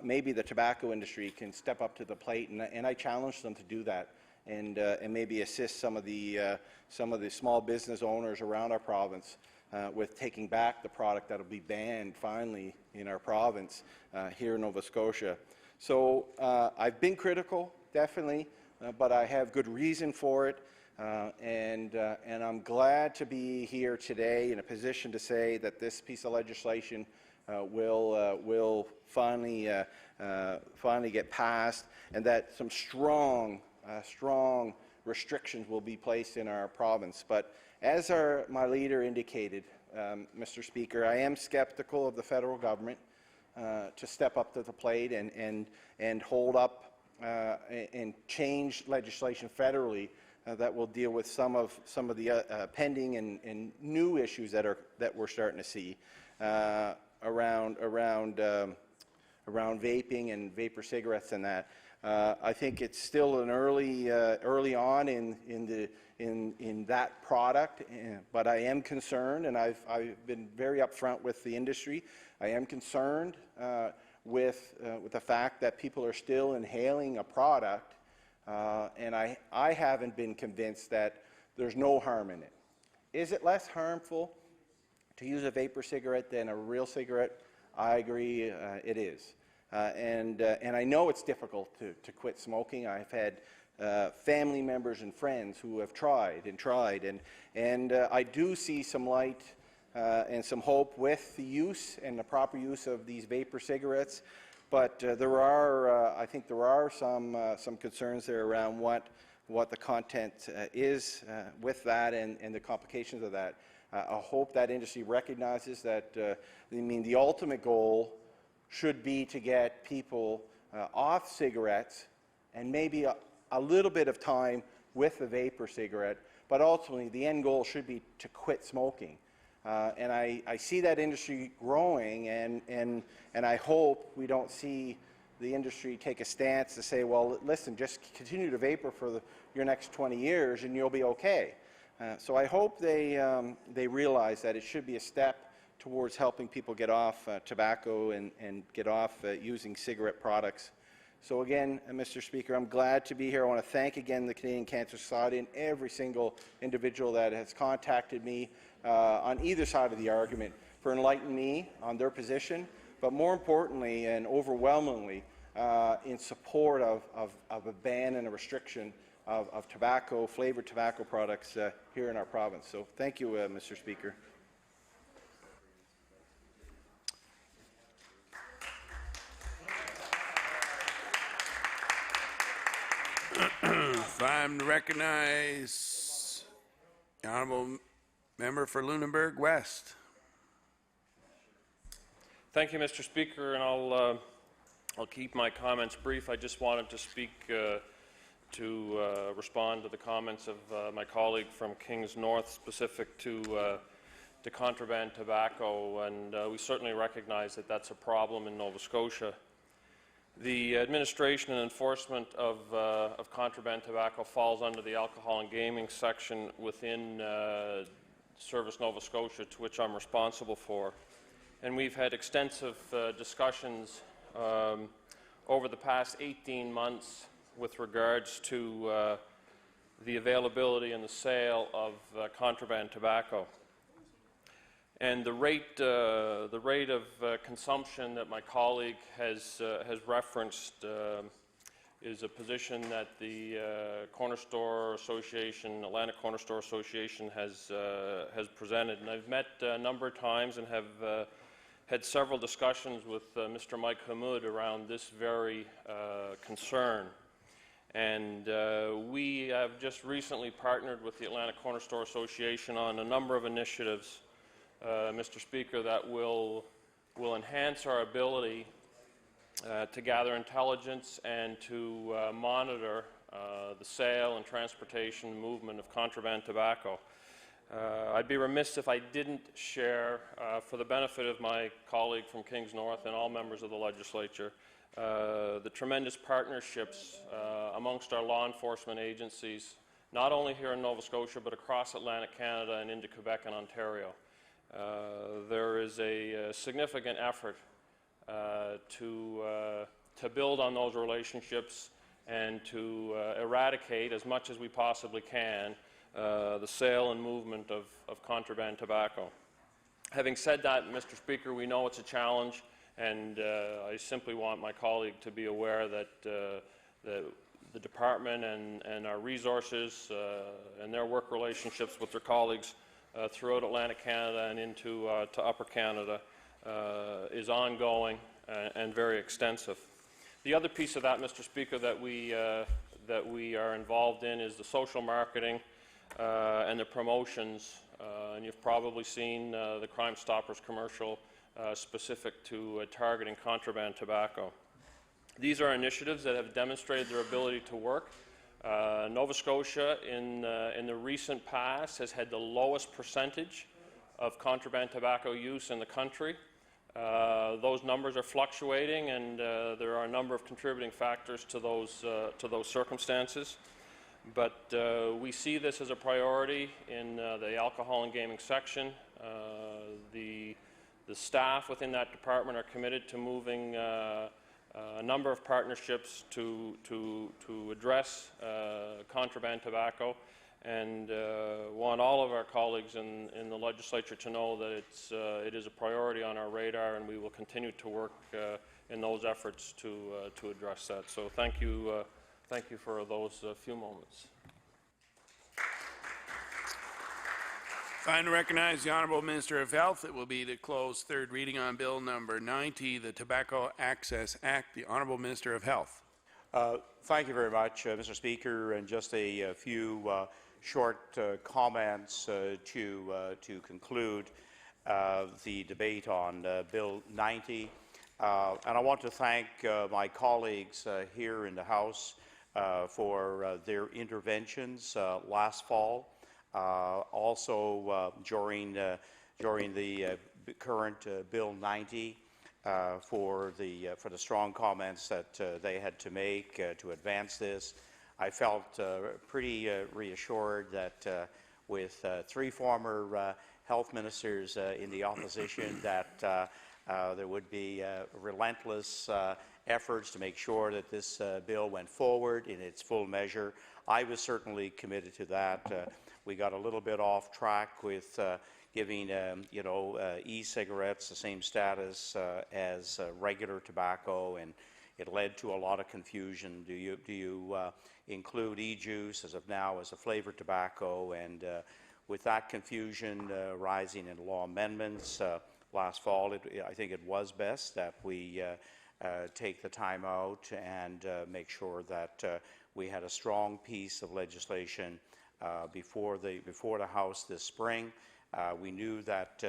maybe the tobacco industry can step up to the plate, and I challenge them to do that, and maybe assist some of the small business owners around our province with taking back the product that will be banned finally in our province here in Nova Scotia. So I've been critical, definitely, but I have good reason for it, and I'm glad to be here today in a position to say that this piece of legislation will finally get passed, and that some strong restrictions will be placed in our province. But as my leader indicated, Mr. Speaker, I am skeptical of the federal government to step up to the plate and hold up and change legislation federally that will deal with some of the pending and new issues that we're starting to see around vaping and vapor cigarettes and that. I think it's still an early on in that product, but I am concerned, and I've been very upfront with the industry. I am concerned with the fact that people are still inhaling a product, and I haven't been convinced that there's no harm in it. Is it less harmful to use a vapor cigarette than a real cigarette? I agree, it is. And I know it's difficult to quit smoking. I've had family members and friends who have tried, and I do see some light and some hope with the use and the proper use of these vapor cigarettes, but I think there are some concerns there around what the content is with that and the complications of that. I hope that industry recognizes that the ultimate goal should be to get people off cigarettes and maybe a little bit of time with the vapor cigarette, but ultimately the end goal should be to quit smoking. And I see that industry growing, and I hope we don't see the industry take a stance to say, well, listen, just continue to vapor for your next 20 years and you'll be okay. So I hope they realize that it should be a step towards helping people get off tobacco and get off using cigarette products. So again, Mr. Speaker, I'm glad to be here. I want to thank again the Canadian Cancer Society and every single individual that has contacted me on either side of the argument for enlightening me on their position, but more importantly and overwhelmingly in support of a ban and a restriction of tobacco, flavored tobacco products here in our province. So thank you, Mr. Speaker. Time to recognize the honourable member for Lunenburg West. Thank you, Mr. Speaker, and I'll keep my comments brief. I just wanted to speak to respond to the comments of my colleague from Kings North specific to contraband tobacco, and we certainly recognize that that's a problem in Nova Scotia. The administration and enforcement of contraband tobacco falls under the alcohol and gaming section within Service Nova Scotia, to which I'm responsible for. And we've had extensive discussions over the past 18 months with regards to the availability and the sale of contraband tobacco. And the rate of consumption that my colleague has referenced is a position that the Corner Store Association, Atlantic Corner Store Association, has presented. And I've met a number of times and have had several discussions with Mr. Mike Hamoud around this very concern. And we have just recently partnered with the Atlantic Corner Store Association on a number of initiatives, Mr. Speaker, that will enhance our ability to gather intelligence and to monitor the sale and transportation movement of contraband tobacco. I'd be remiss if I didn't share, for the benefit of my colleague from Kings North and all members of the legislature, the tremendous partnerships amongst our law enforcement agencies, not only here in Nova Scotia but across Atlantic Canada and into Quebec and Ontario. There is a significant effort to build on those relationships and to eradicate as much as we possibly can the sale and movement of contraband tobacco. Having said that, Mr. Speaker, we know it's a challenge, and I simply want my colleague to be aware that the department and our resources and their work relationships with their colleagues throughout Atlantic Canada and into to Upper Canada is ongoing and very extensive. The other piece of that, Mr. Speaker, that we are involved in is the social marketing and the promotions, and you've probably seen the Crime Stoppers commercial specific to targeting contraband tobacco. These are initiatives that have demonstrated their ability to work. Nova Scotia in the recent past has had the lowest percentage of contraband tobacco use in the country. Those numbers are fluctuating, and there are a number of contributing factors to those circumstances. But we see this as a priority in the alcohol and gaming section. The staff within that department are committed to moving a number of partnerships to address contraband tobacco, and want all of our colleagues in the legislature to know that it is a priority on our radar, and we will continue to work in those efforts to address that. So thank you for those few moments. Fine to recognize the Honourable Minister of Health. It will be to close third reading on Bill number 90, the Tobacco Access Act. The Honourable Minister of Health. Thank you very much, Mr. Speaker, and just a few short comments to conclude the debate on Bill 90. And I want to thank my colleagues here in the House for their interventions last fall. Also during the current Bill 90 for the strong comments that they had to make to advance this. I felt pretty reassured that with three former health ministers in the opposition that there would be relentless efforts to make sure that this bill went forward in its full measure. I was certainly committed to that. We got a little bit off track with giving e-cigarettes the same status as regular tobacco, and it led to a lot of confusion. Do you include e-juice as of now as a flavored tobacco? And with that confusion rising in law amendments last fall, I think it was best that we take the time out and make sure that we had a strong piece of legislation before the House this spring. We knew that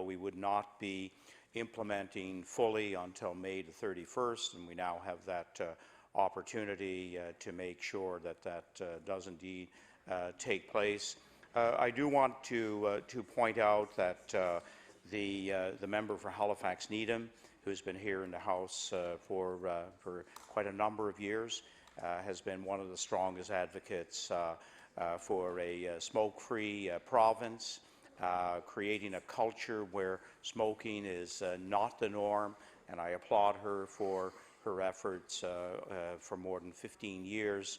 we would not be implementing fully until May the 31st, and we now have that opportunity to make sure that that does indeed take place. I do want to point out that the member for Halifax Needham, who's been here in the House for quite a number of years, has been one of the strongest advocates for a smoke-free province, creating a culture where smoking is not the norm, and I applaud her for her efforts for more than 15 years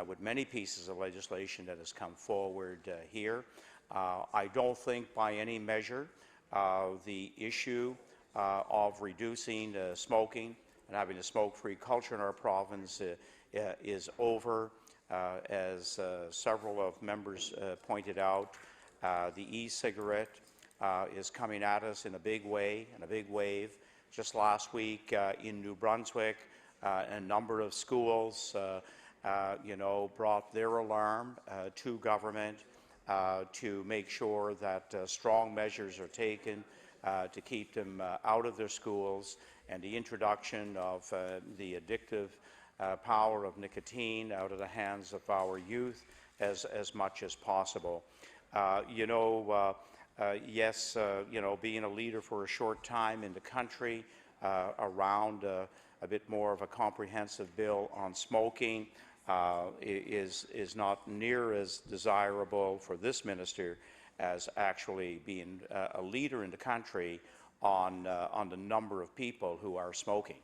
with many pieces of legislation that has come forward here. I don't think by any measure the issue of reducing smoking and having a smoke-free culture in our province is over. As several of members pointed out, the e-cigarette is coming at us in a big way, in a big wave. Just last week in New Brunswick, a number of schools, brought their alarm to government to make sure that strong measures are taken to keep them out of their schools, and the introduction of the addictive power of nicotine out of the hands of our youth as much as possible. Yes, being a leader for a short time in the country around a bit more of a comprehensive bill on smoking is not near as desirable for this minister as actually being a leader in the country on the number of people who are smoking.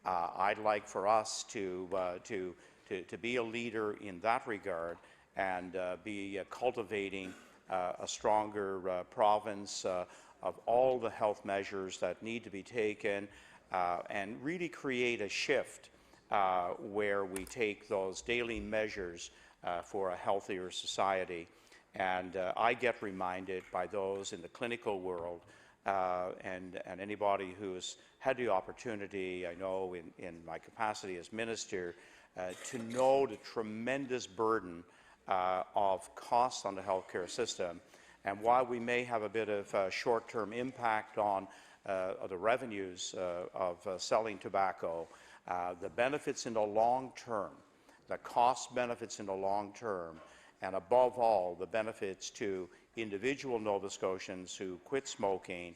I'd like for us to be a leader in that regard and be cultivating a stronger province of all the health measures that need to be taken and really create a shift where we take those daily measures for a healthier society. And I get reminded by those in the clinical world and anybody who's had the opportunity, I know in my capacity as minister, to know the tremendous burden of costs on the healthcare system. And while we may have a bit of short-term impact on the revenues of selling tobacco, the benefits in the long term, the cost benefits in the long term, and above all, the benefits to individual Nova Scotians who quit smoking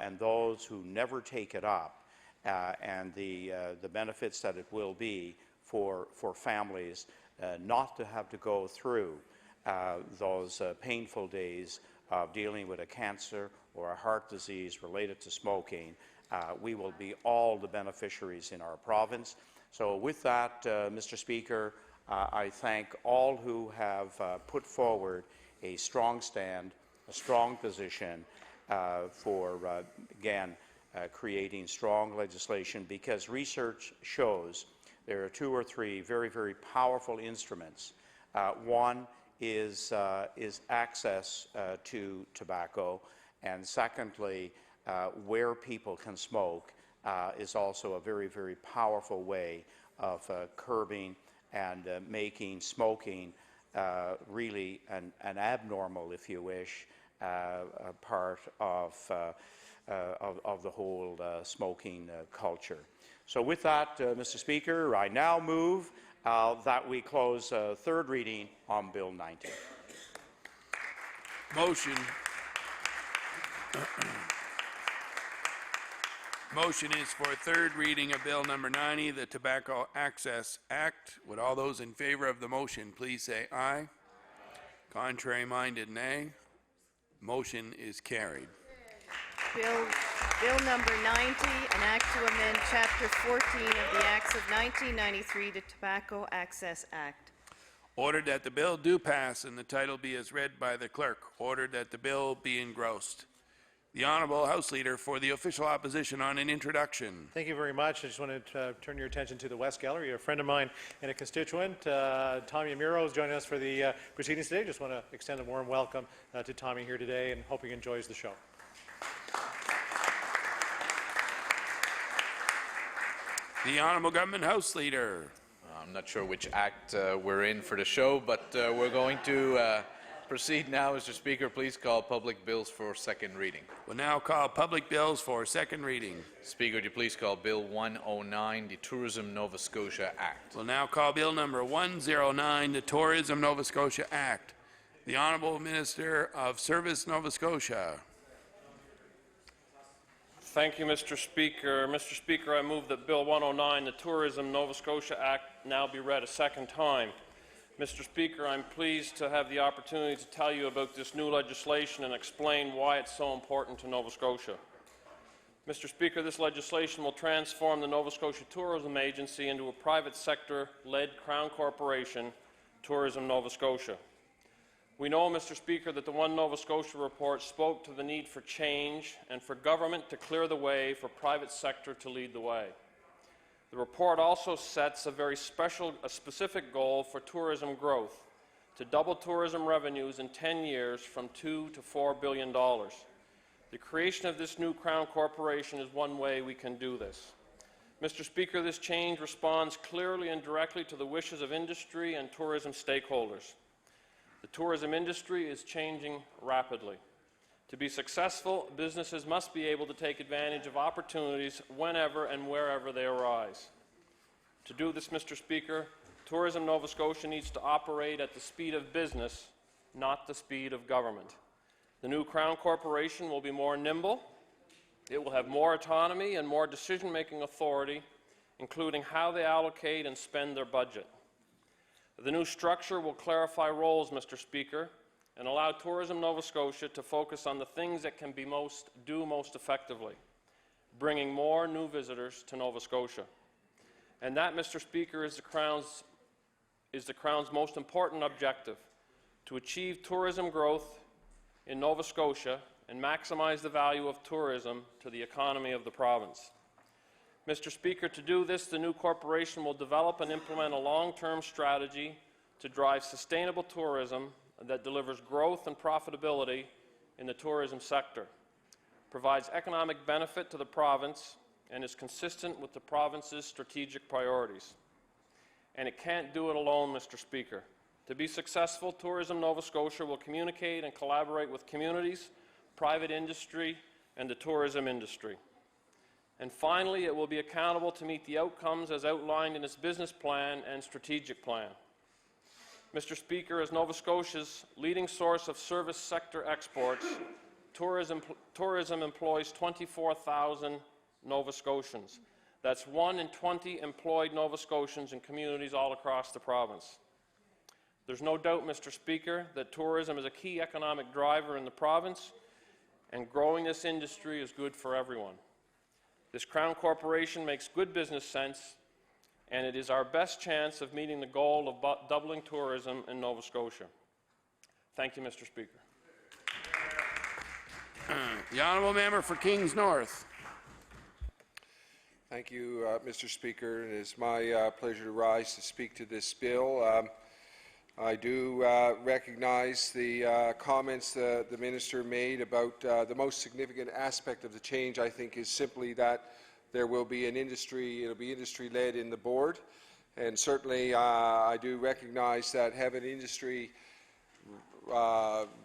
and those who never take it up, and the benefits that it will be for families not to have to go through those painful days of dealing with a cancer or a heart disease related to smoking. We will be all the beneficiaries in our province. So with that, Mr. Speaker, I thank all who have put forward a strong stand, a strong position for, again, creating strong legislation, because research shows there are two or three very, very powerful instruments. One is access to tobacco, and secondly, where people can smoke is also a very, very powerful way of curbing and making smoking really an abnormal, if you wish, part of the whole smoking culture. So with that, Mr. Speaker, I now move that we close third reading on Bill 90. Motion is for third reading of Bill number 90, the Tobacco Access Act. Would all those in favor of the motion please say aye. Contrary-minded, nay. Motion is carried. Bill number 90, an act to amend Chapter 14 of the Acts of 1993, the Tobacco Access Act. Ordered that the bill do pass and the title be as read by the clerk. Ordered that the bill be engrossed. The Honourable House Leader for the official opposition on an introduction. Thank you very much. I just wanted to turn your attention to the West Gallery. A friend of mine and a constituent, Tommy Amiro, is joining us for the proceedings today. Just want to extend a warm welcome to Tommy here today, and hope he enjoys the show. The Honourable Government House Leader. I'm not sure which act we're in for the show, but we're going to Proceed now, Mr. Speaker. Please call public bills for second reading. We'll now call public bills for second reading. Speaker, would you please call Bill 109, the Tourism Nova Scotia Act. We'll now call Bill number 109, the Tourism Nova Scotia Act. The Honourable Minister of Service, Nova Scotia. Thank you, Mr. Speaker. Mr. Speaker, I move that Bill 109, the Tourism Nova Scotia Act, now be read a second time. Mr. Speaker, I'm pleased to have the opportunity to tell you about this new legislation and explain why it's so important to Nova Scotia. Mr. Speaker, this legislation will transform the Nova Scotia Tourism Agency into a private sector-led Crown Corporation, Tourism Nova Scotia. We know, Mr. Speaker, that the One Nova Scotia report spoke to the need for change and for government to clear the way for private sector to lead the way. The report also sets a very specific goal for tourism growth, to double tourism revenues in 10 years from $2 to $4 billion. The creation of this new Crown Corporation is one way we can do this. Mr. Speaker, this change responds clearly and directly to the wishes of industry and tourism stakeholders. The tourism industry is changing rapidly. To be successful, businesses must be able to take advantage of opportunities whenever and wherever they arise. To do this, Mr. Speaker, Tourism Nova Scotia needs to operate at the speed of business, not the speed of government. The new Crown Corporation will be more nimble. It will have more autonomy and more decision-making authority, including how they allocate and spend their budget. The new structure will clarify roles, Mr. Speaker, and allow Tourism Nova Scotia to focus on the things that can be most effectively, bringing more new visitors to Nova Scotia. And that, Mr. Speaker, is the Crown's most important objective, to achieve tourism growth in Nova Scotia and maximize the value of tourism to the economy of the province. Mr. Speaker, to do this, the new corporation will develop and implement a long-term strategy to drive sustainable tourism that delivers growth and profitability in the tourism sector, provides economic benefit to the province, and is consistent with the province's strategic priorities. And it can't do it alone, Mr. Speaker. To be successful, Tourism Nova Scotia will communicate and collaborate with communities, private industry, and the tourism industry. And finally, it will be accountable to meet the outcomes as outlined in its business plan and strategic plan. Mr. Speaker, as Nova Scotia's leading source of service sector exports, tourism employs 24,000 Nova Scotians. That's 1 in 20 employed Nova Scotians in communities all across the province. There's no doubt, Mr. Speaker, that tourism is a key economic driver in the province, and growing this industry is good for everyone. This Crown Corporation makes good business sense, and it is our best chance of meeting the goal of doubling tourism in Nova Scotia. Thank you, Mr. Speaker. The Honourable Member for Kings North. Thank you, Mr. Speaker. It is my pleasure to rise to speak to this bill. I do recognize the comments the Minister made about the most significant aspect of the change, I think, is simply that there will be an industry, it'll be industry-led in the board. And certainly I do recognize that having industry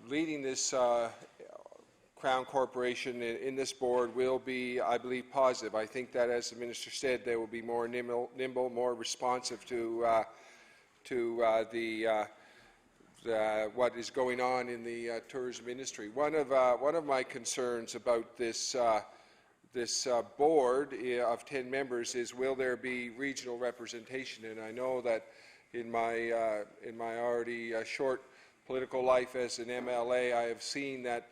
leading this Crown Corporation in this board will be, I believe, positive. I think that, as the Minister said, they will be more nimble, more responsive to what is going on in the tourism industry. One of my concerns about this board of 10 members is, will there be regional representation? And I know that in my already short political life as an MLA, I have seen that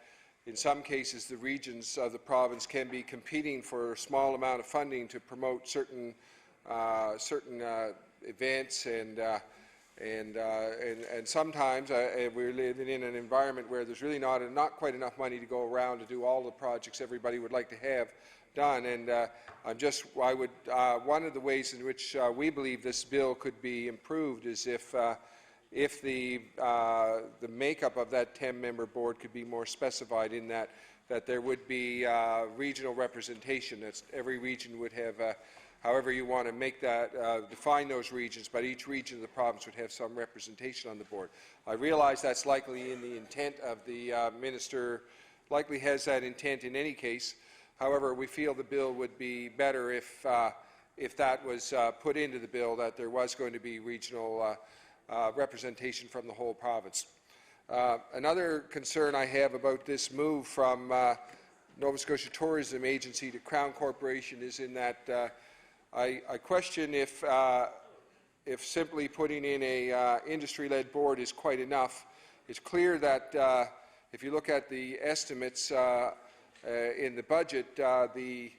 in some cases the regions of the province can be competing for a small amount of funding to promote certain events, and sometimes we're living in an environment where there's really not quite enough money to go around to do all the projects everybody would like to have done. And one of the ways in which we believe this bill could be improved is if the makeup of that 10-member board could be more specified, in that there would be regional representation. That every region would have however you want to make that, define those regions, but each region of the province would have some representation on the board. I realize that's likely in the intent of the minister, likely has that intent in any case. However, we feel the bill would be better if that was put into the bill, that there was going to be regional representation from the whole province. Another concern I have about this move from Nova Scotia Tourism Agency to Crown Corporation is in that I question if simply putting in a industry-led board is quite enough. It's clear that if you look at the estimates in the budget, the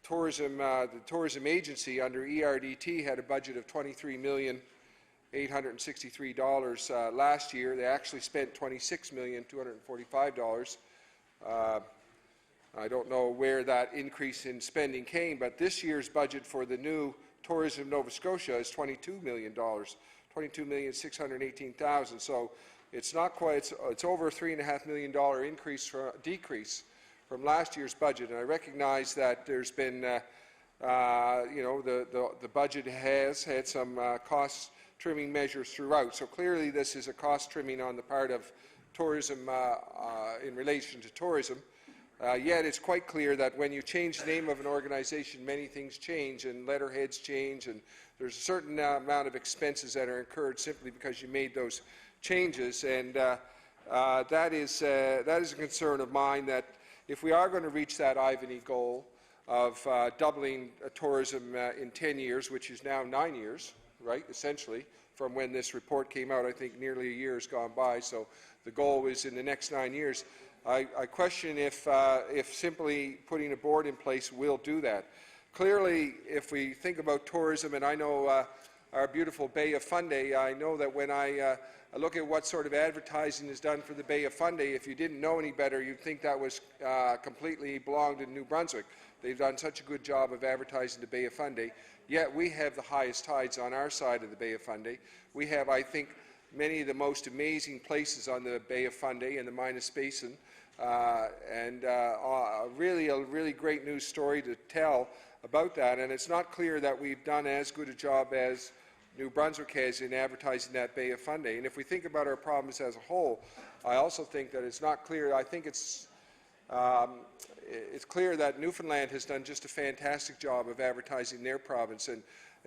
tourism agency under ERDT had a budget of $23,863 last year. They actually spent $26,245. I don't know where that increase in spending came, but this year's budget for the new Tourism Nova Scotia is $22 million, $22,618,000. So it's not quite. It's over a $3.5 million decrease from last year's budget, and I recognize that there's been, the budget has had some cost trimming measures throughout. So clearly, this is a cost trimming on the part of tourism in relation to tourism. Yet it's quite clear that when you change the name of an organization, many things change and letterheads change, and there's a certain amount of expenses that are incurred simply because you made those changes. And that is a concern of mine, that if we are going to reach that Ivany goal of doubling tourism in 10 years, which is now 9 years, right, essentially, from when this report came out, I think nearly a year has gone by, so the goal is in the next 9 years. I question if simply putting a board in place will do that. Clearly, if we think about tourism, and I know our beautiful Bay of Fundy, I know that when I look at what sort of advertising is done for the Bay of Fundy, if you didn't know any better, you'd think that was completely belonged in New Brunswick. They've done such a good job of advertising the Bay of Fundy, yet we have the highest tides on our side of the Bay of Fundy. We have, I think, many of the most amazing places on the Bay of Fundy and the Minas Basin, and a really great news story to tell about that. And it's not clear that we've done as good a job as New Brunswick has in advertising that Bay of Fundy. And if we think about our problems as a whole, I also think that it's not clear. I think it's clear that Newfoundland has done just a fantastic job of advertising their province, and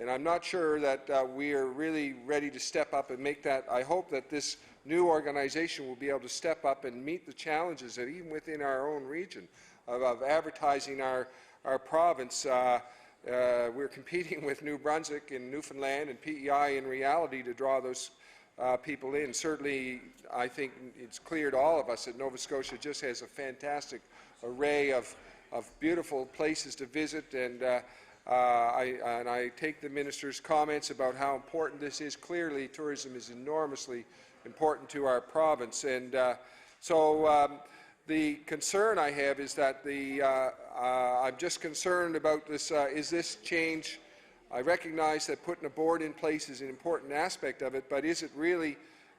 I'm not sure that we are really ready to step up and make that. I hope that this new organization will be able to step up and meet the challenges that even within our own region of advertising our province. We're competing with New Brunswick and Newfoundland and PEI in reality to draw those people in. Certainly, I think it's clear to all of us that Nova Scotia just has a fantastic array of beautiful places to visit, and I take the minister's comments about how important this is. Clearly, tourism is enormously important to our province, and the concern I have is that I'm just concerned about this. Is this change? I recognize that putting a board in place is an important aspect of it, but is it really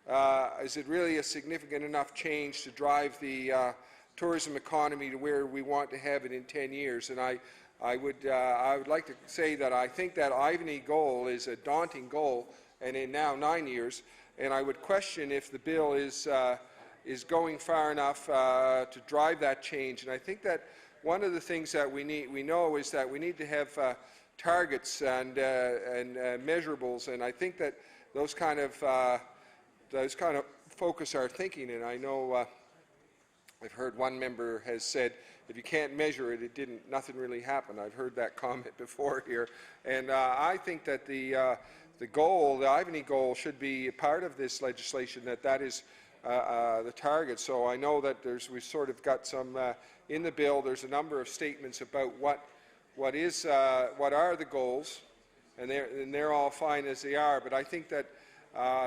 a significant enough change to drive the tourism economy to where we want to have it in 10 years? And I would like to say that I think that Ivany goal is a daunting goal, and in now 9 years, and I would question if the bill is going far enough to drive that change. And I think that one of the things that we know is that we need to have targets and measurables, and I think that those kind of focus our thinking. And I know I've heard one member has said, if you can't measure it, nothing really happened. I've heard that comment before here, and I think that the goal, the Ivany goal, should be a part of this legislation. That is the target. So I know that we've sort of got some in the bill. There's a number of statements about what are the goals, and they're all fine as they are. But I think that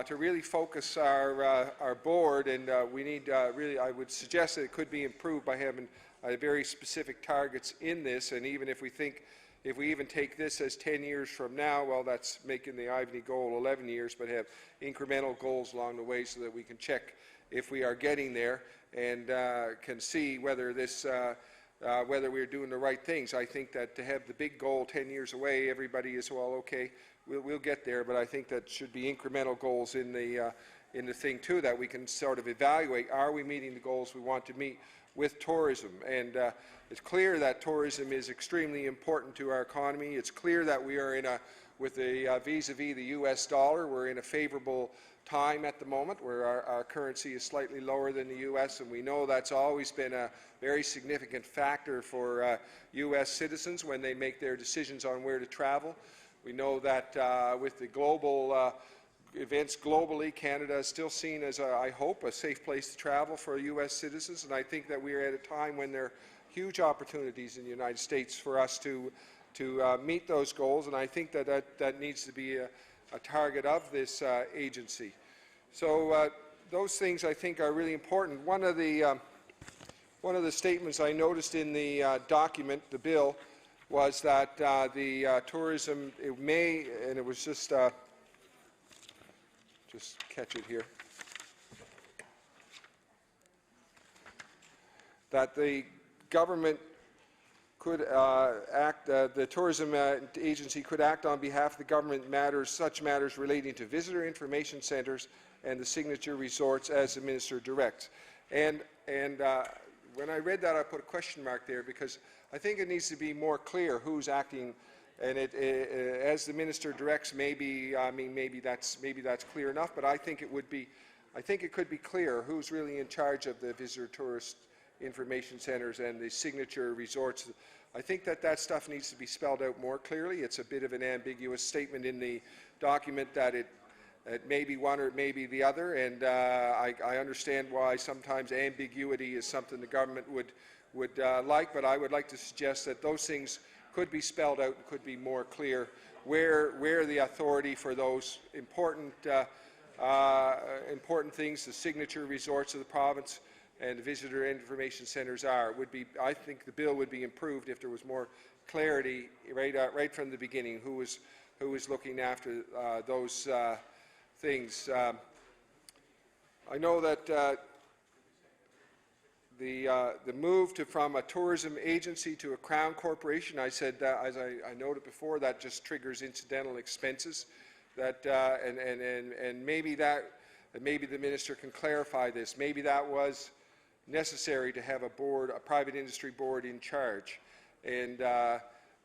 to really focus our board, and we need really, I would suggest that it could be improved by having very specific targets in this. And even if we even take this as 10 years from now, well, that's making the Ivany goal 11 years, but have incremental goals along the way so that we can check if we are getting there and can see whether this whether we're doing the right things. I think that to have the big goal 10 years away, everybody is, well, okay, we'll get there, but I think that should be incremental goals in the thing too, that we can sort of evaluate, are we meeting the goals we want to meet with tourism? And it's clear that tourism is extremely important to our economy. It's clear that we are in a, with the vis-a-vis the US dollar, we're in a favorable time at the moment where our currency is slightly lower than the US, and we know that's always been a very significant factor for US citizens when they make their decisions on where to travel. We know that with the global events globally, Canada is still seen as, I hope, a safe place to travel for US citizens, and I think that we are at a time when there are huge opportunities in the United States for us to meet those goals, and I think that needs to be a target of this agency. So those things I think are really important. One of the statements I noticed in the document, the bill, was that the tourism, it may, and it was just catch it here, that the government could act, the tourism agency could act on behalf of the government matters, such matters relating to visitor information centres and the signature resorts as the minister directs. And when I read that, I put a question mark there because I think it needs to be more clear who's acting. And as the minister directs, maybe I mean maybe that's clear enough. But I think it would be, I think it could be clear who's really in charge of the visitor tourist information centres and the signature resorts. I think that stuff needs to be spelled out more clearly. It's a bit of an ambiguous statement in the document that it may be one or it may be the other, and I understand why sometimes ambiguity is something the government would like, but I would like to suggest that those things could be spelled out and could be more clear where the authority for those important things, the signature resorts of the province and the visitor information centres are. I think the bill would be improved if there was more clarity right from the beginning who was looking after those things. I know that the move from a tourism agency to a Crown corporation, I said that, as I noted before, that just triggers incidental expenses. That and maybe the minister can clarify this. Maybe that was necessary to have a private industry board in charge, and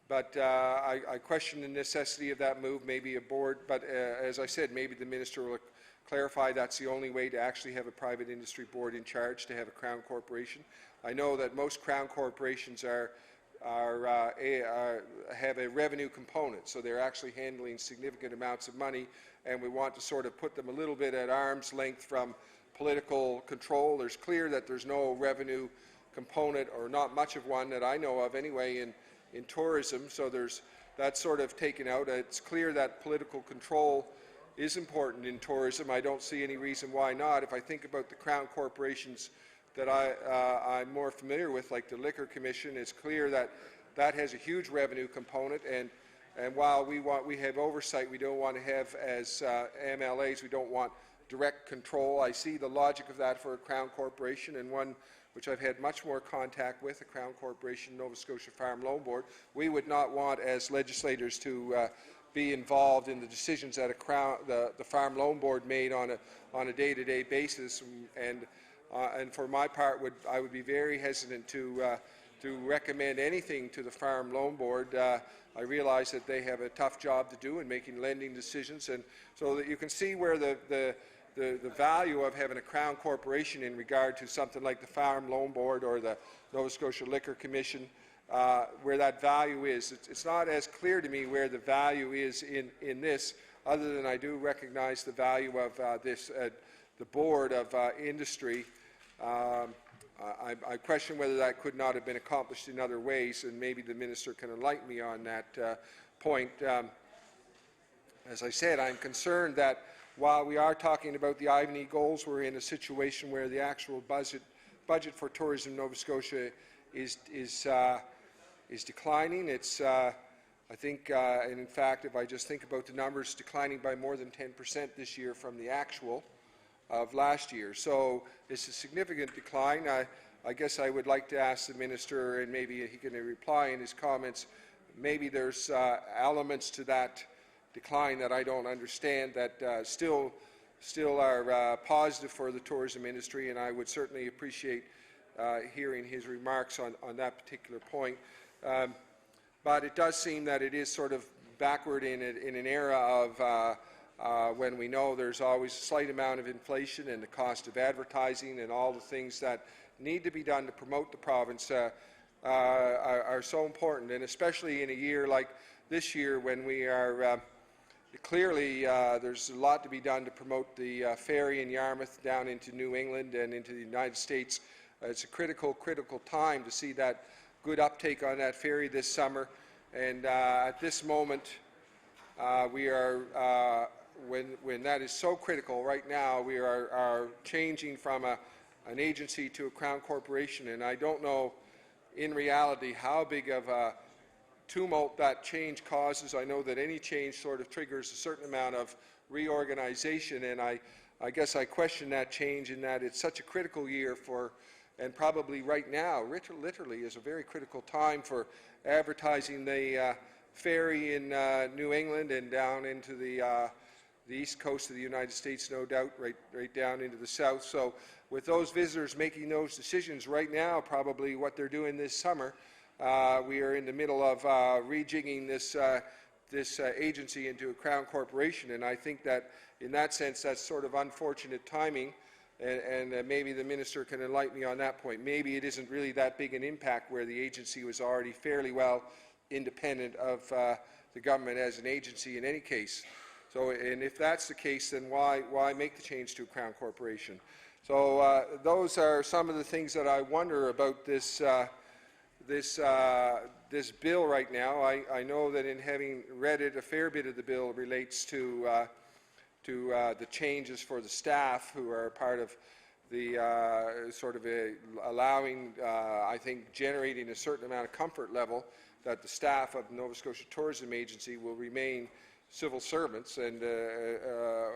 but I question the necessity of that move. Maybe a board, but as I said, maybe the minister will clarify that's the only way to actually have a private industry board in charge, to have a Crown corporation. I know that most Crown corporations have a revenue component, so they're actually handling significant amounts of money, and we want to sort of put them a little bit at arm's length from political control. There's clear that there's no revenue component, or not much of one that I know of anyway, in tourism, so that's sort of taken out. It's clear that political control is important in tourism. I don't see any reason why not. If I think about the Crown corporations that I'm more familiar with, like the Liquor Commission, it's clear that has a huge revenue component, and while we have oversight, we don't want to have, as MLAs, we don't want direct control. I see the logic of that for a Crown corporation, and one which I've had much more contact with, the Crown Corporation, Nova Scotia Farm Loan Board. We would not want, as legislators, to be involved in the decisions that the Farm Loan Board made on a day-to-day basis, and for my part, I would be very hesitant to recommend anything to the Farm Loan Board. I realize that they have a tough job to do in making lending decisions, and so that you can see where the value of having a Crown corporation in regard to something like the Farm Loan Board or the Nova Scotia Liquor Commission, where that value is. It's not as clear to me where the value is in this, other than I do recognize the value of the Board of Industry. I question whether that could not have been accomplished in other ways, and maybe the minister can enlighten me on that point. As I said, I'm concerned that while we are talking about the IVNE goals, we're in a situation where the actual budget for tourism in Nova Scotia is declining. It's, I think, and in fact, if I just think about the numbers, declining by more than 10% this year from the actual of last year. So it's a significant decline. I guess I would like to ask the minister, and maybe he can reply in his comments, maybe there's elements to that decline that I don't understand that still are positive for the tourism industry, and I would certainly appreciate hearing his remarks on that particular point. But it does seem that it is sort of backward in an era of when we know there's always a slight amount of inflation, and the cost of advertising and all the things that need to be done to promote the province are so important, and especially in a year like this year when we are clearly there's a lot to be done to promote the ferry in Yarmouth down into New England and into the United States. It's a critical time to see that good uptake on that ferry this summer, and at this moment we are when that is so critical right now, we are changing from an agency to a Crown corporation, and I don't know in reality how big of a tumult that change causes. I know that any change sort of triggers a certain amount of reorganization, and I guess I question that change in that it's such a critical year for, and probably right now, literally is a very critical time for advertising the ferry in New England and down into the east coast of the United States, no doubt, right down into the south. So with those visitors making those decisions right now, probably what they're doing this summer, we are in the middle of rejigging this agency into a Crown corporation, and I think that in that sense that's sort of unfortunate timing, and maybe the minister can enlighten me on that point. Maybe it isn't really that big an impact where the agency was already fairly well independent of the government as an agency in any case. So, and if that's the case, then why make the change to a Crown corporation? So those are some of the things that I wonder about this this bill right now. I know that in having read it, a fair bit of the bill relates to the changes for the staff who are part of the sort of allowing, I think, generating a certain amount of comfort level that the staff of the Nova Scotia Tourism Agency will remain civil servants, and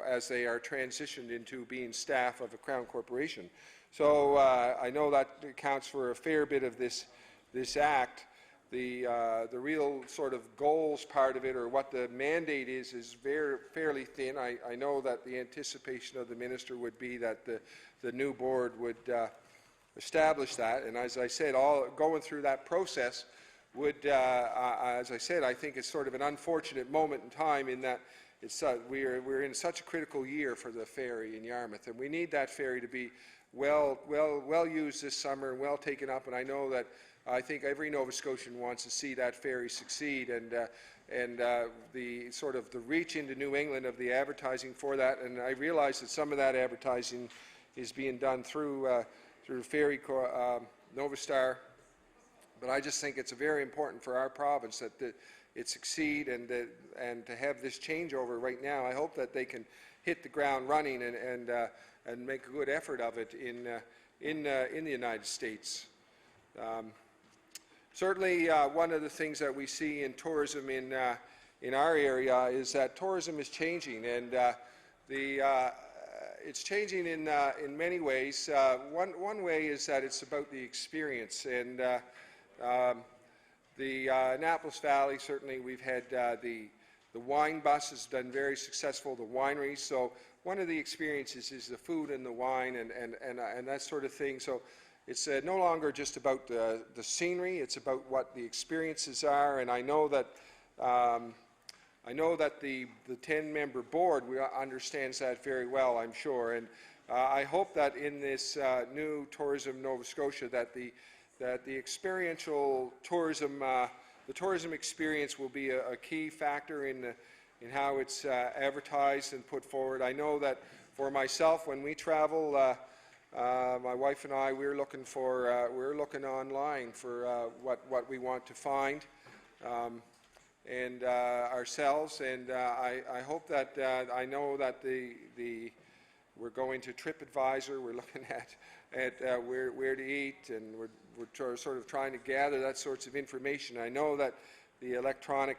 as they are transitioned into being staff of a Crown corporation. So I know that accounts for a fair bit of this act. The real sort of goals part of it, or what the mandate is fairly thin. I know that the anticipation of the minister would be that the new board would establish that, and as I said, going through that process would, as I said, I think it's sort of an unfortunate moment in time in that it's, we're in such a critical year for the ferry in Yarmouth, and we need that ferry to be well used this summer and well taken up. And I know that I think every Nova Scotian wants to see that ferry succeed, and the sort of the reach into New England of the advertising for that. And I realize that some of that advertising is being done through Ferry Nova Star. But I just think it's very important for our province that it succeed, and to have this changeover right now. I hope that they can hit the ground running and make a good effort of it in the United States. Certainly, one of the things that we see in tourism in our area is that tourism is changing, and it's changing in many ways. One way is that it's about the experience, and the Annapolis Valley, certainly we've had the wine bus has done very successful, the wineries. So one of the experiences is the food and the wine and that sort of thing. So it's no longer just about the scenery, it's about what the experiences are. And I know that the 10-member board understands that very well, I'm sure. And I hope that in this new Tourism Nova Scotia that the experiential tourism, the tourism experience will be a key factor in how it's advertised and put forward. I know that for myself, when we travel, my wife and I, we're looking online for what we want to find, and ourselves. And I hope that I know that we're going to TripAdvisor. We're looking at where to eat, and we're sort of trying to gather that sorts of information. I know that the electronic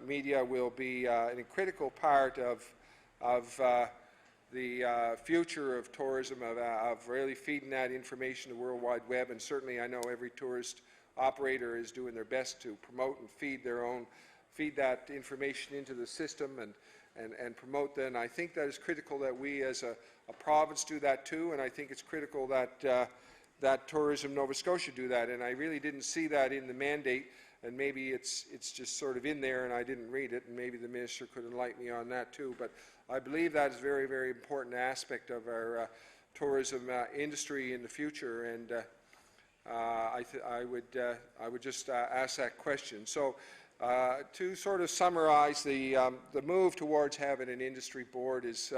media will be a critical part of the future of tourism, of really feeding that information to the World Wide Web, and certainly I know every tourist operator is doing their best to promote and feed that information into the system and promote that. And I think that is critical that we as a province do that too, and I think it's critical that that Tourism Nova Scotia do that. And I really didn't see that in the mandate, and maybe it's just sort of in there and I didn't read it, and maybe the minister could enlighten me on that too. But I believe that is a very, very important aspect of our tourism industry in the future, and I would just ask that question. So to sort of summarize, the move towards having an industry board is,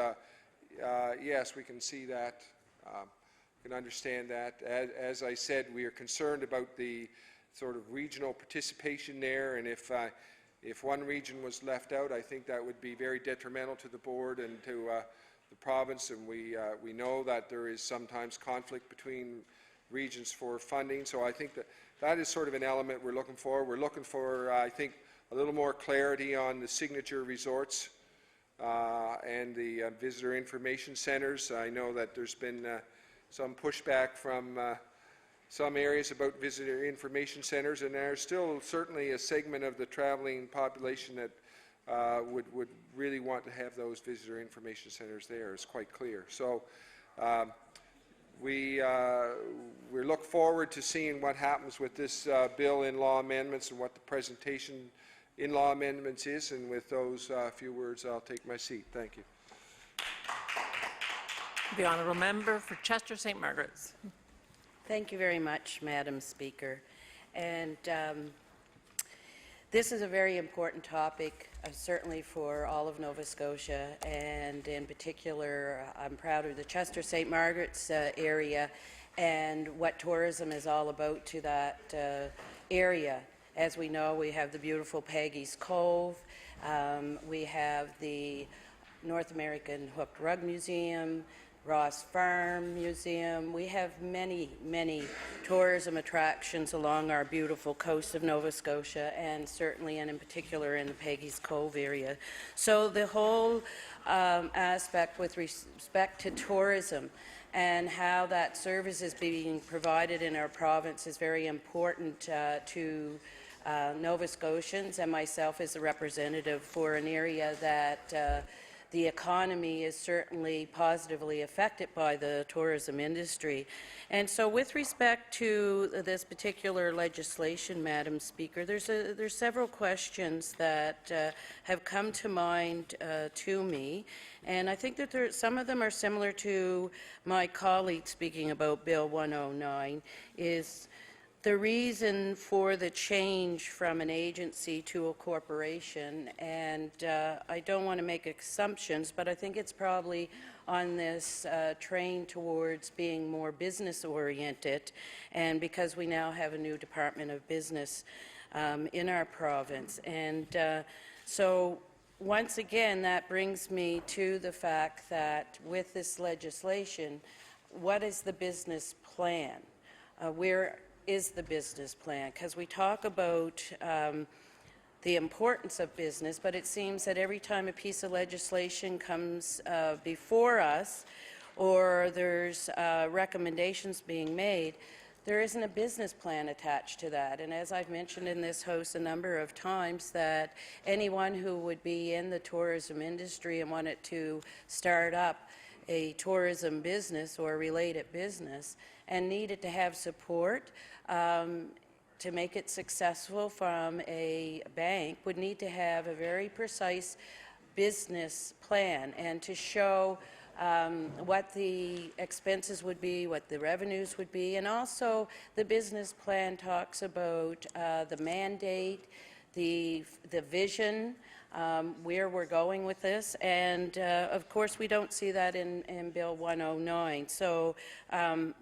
yes, we can see that, we can understand that. As I said, we are concerned about the sort of regional participation there, and if one region was left out, I think that would be very detrimental to the board and to the province, and we know that there is sometimes conflict between regions for funding, so I think that is sort of an element we're looking for. We're looking for, I think, a little more clarity on the signature resorts and the visitor information centres. I know that there's been some pushback from some areas about visitor information centres, and there's still certainly a segment of the traveling population that would really want to have those visitor information centres there. It's quite clear. So we look forward to seeing what happens with this bill in law amendments and what the presentation in law amendments is. And with those few words, I'll take my seat. Thank you. The honourable member for Chester St. Margaret's. Thank you very much, Madam Speaker. And this is a very important topic, certainly for all of Nova Scotia, and in particular, I'm proud of the Chester St. Margaret's area and what tourism is all about to that area. As we know, we have the beautiful Peggy's Cove, we have the North American Hooked Rug Museum, Ross Farm Museum. We have many, many tourism attractions along our beautiful coast of Nova Scotia, and certainly and in particular in the Peggy's Cove area. So the whole aspect with respect to tourism and how that service is being provided in our province is very important to Nova Scotians and myself as a representative for an area that the economy is certainly positively affected by the tourism industry. And so with respect to this particular legislation, Madam Speaker, there's several questions that have come to mind to me, and I think that some of them are similar to my colleague speaking about Bill 109, is the reason for the change from an agency to a corporation. And I don't want to make assumptions, but I think it's probably on this train towards being more business oriented, and because we now have a new Department of Business in our province. And so once again, that brings me to the fact that with this legislation, what is the business plan? Where is the business plan? Because we talk about the importance of business, but it seems that every time a piece of legislation comes before us, or there's recommendations being made, there isn't a business plan attached to that. And as I've mentioned in this House a number of times, that anyone who would be in the tourism industry and wanted to start up a tourism business or related business and needed to have support to make it successful from a bank would need to have a very precise business plan and to show what the expenses would be, what the revenues would be, and also the business plan talks about the mandate, the vision, where we're going with this, and of course we don't see that in Bill 109. So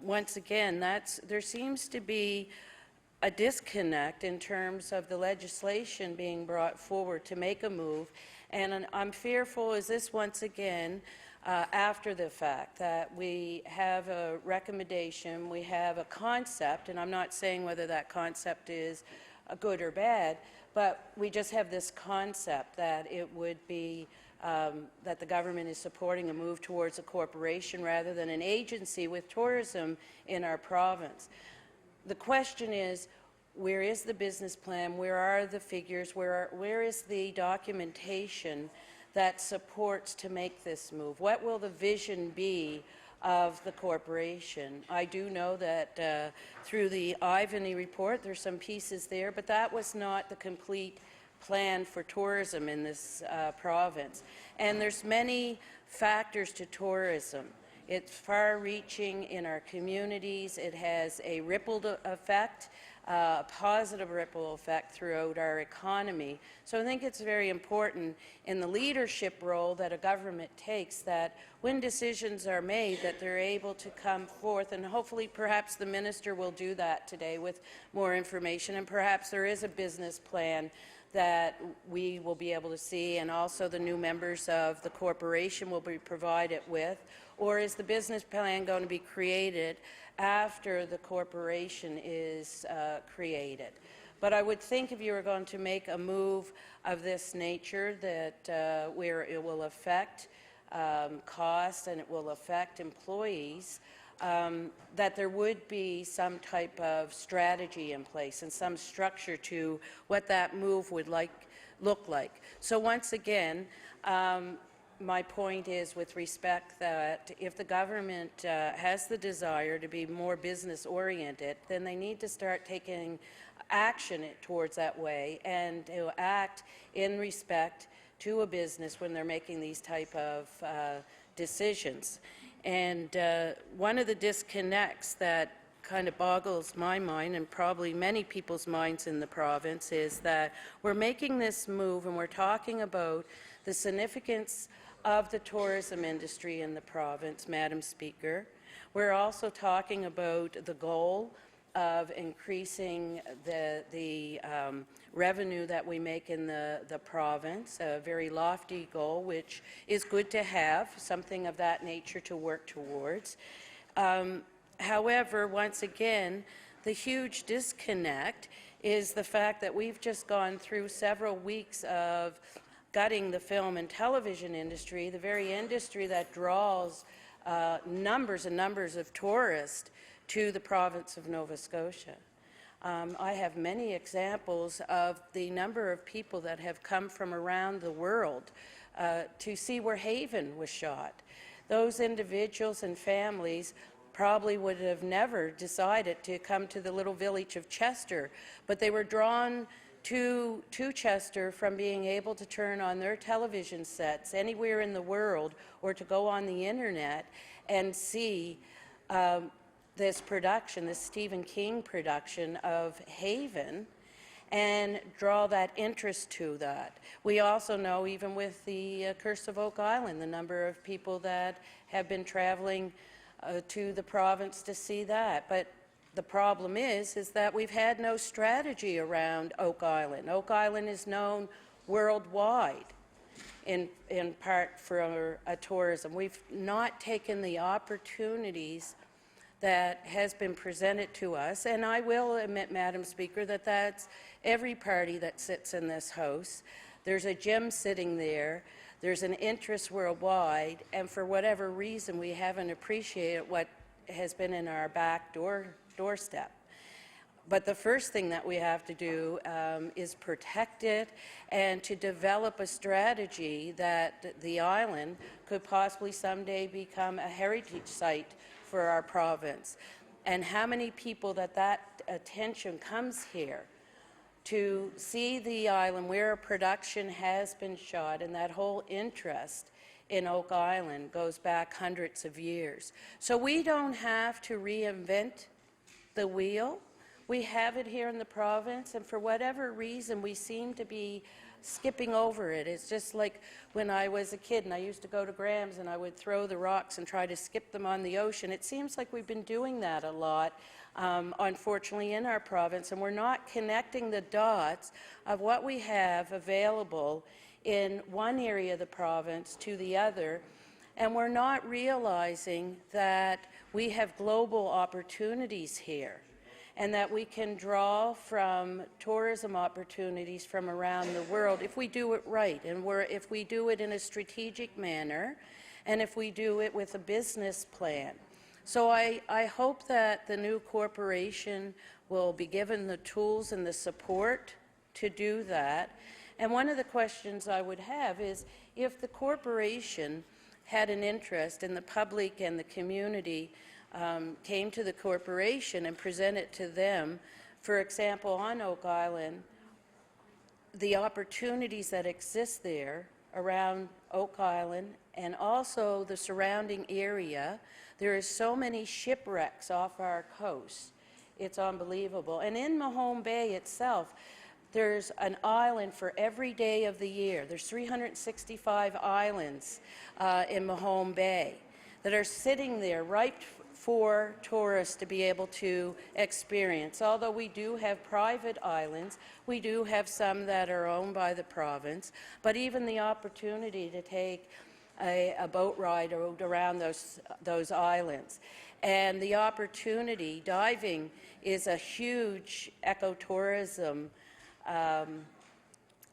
once again, there seems to be a disconnect in terms of the legislation being brought forward to make a move, and I'm fearful is this once again after the fact, that we have a recommendation, we have a concept, and I'm not saying whether that concept is good or bad, but we just have this concept that it would be that the government is supporting a move towards a corporation rather than an agency with tourism in our province. The question is, where is the business plan? Where are the figures? Where is the documentation that supports to make this move? What will the vision be of the corporation? I do know that through the Ivany report, there's some pieces there, but that was not the complete plan for tourism in this province. And there's many factors to tourism. It's far-reaching in our communities. It has a ripple effect, a positive ripple effect throughout our economy. So I think it's very important in the leadership role that a government takes, that when decisions are made, that they're able to come forth, and hopefully perhaps the minister will do that today with more information, and perhaps there is a business plan that we will be able to see, and also the new members of the corporation will be provided with. Or is the business plan going to be created after the corporation is created? But I would think if you were going to make a move of this nature, that where it will affect cost and it will affect employees, that there would be some type of strategy in place and some structure to what that move would look like. So once again, my point is with respect that if the government has the desire to be more business-oriented, then they need to start taking action towards that way and to act in respect to a business when they're making these type of decisions. And one of the disconnects that kind of boggles my mind and probably many people's minds in the province is that we're making this move and we're talking about the significance of the tourism industry in the province, Madam Speaker. We're also talking about the goal of increasing the revenue that we make in the province, a very lofty goal, which is good to have, something of that nature to work towards. However, once again, the huge disconnect is the fact that we've just gone through several weeks of gutting the film and television industry, the very industry that draws numbers and numbers of tourists to the province of Nova Scotia. I have many examples of the number of people that have come from around the world to see where Haven was shot. Those individuals and families probably would have never decided to come to the little village of Chester, but they were drawn to Chester from being able to turn on their television sets anywhere in the world or to go on the internet and see this production, this Stephen King production of Haven, and draw that interest to that. We also know, even with the Curse of Oak Island, the number of people that have been traveling to the province to see that. But the problem is that we've had no strategy around Oak Island. Oak Island is known worldwide in part for tourism. We've not taken the opportunities that has been presented to us, and I will admit, Madam Speaker, that that's every party that sits in this House. There's a gem sitting there. There's an interest worldwide, and for whatever reason, we haven't appreciated what has been in our back doorstep. But the first thing that we have to do is protect it and to develop a strategy that the island could possibly someday become a heritage site for our province. And how many people that attention comes here to see the island where a production has been shot, and that whole interest in Oak Island goes back hundreds of years. So we don't have to reinvent the wheel. We have it here in the province, and for whatever reason, we seem to be skipping over it. It's just like when I was a kid and I used to go to Graham's and I would throw the rocks and try to skip them on the ocean. It seems like we've been doing that a lot, unfortunately, in our province, and we're not connecting the dots of what we have available in one area of the province to the other, and we're not realizing that we have global opportunities here. and that we can draw from tourism opportunities from around the world if we do it right, and if we do it in a strategic manner, and if we do it with a business plan. So I hope that the new corporation will be given the tools and the support to do that. And one of the questions I would have is, if the corporation had an interest and the public and the community came to the corporation and presented to them, for example, on Oak Island, the opportunities that exist there around Oak Island and also the surrounding area. There is so many shipwrecks off our coast. It's unbelievable. And in Mahone Bay itself, there's an island for every day of the year. There's 365 islands in Mahone Bay that are sitting there ripe for tourists to be able to experience. Although we do have private islands, we do have some that are owned by the province, but even the opportunity to take a boat ride around those islands. And the opportunity, diving is a huge ecotourism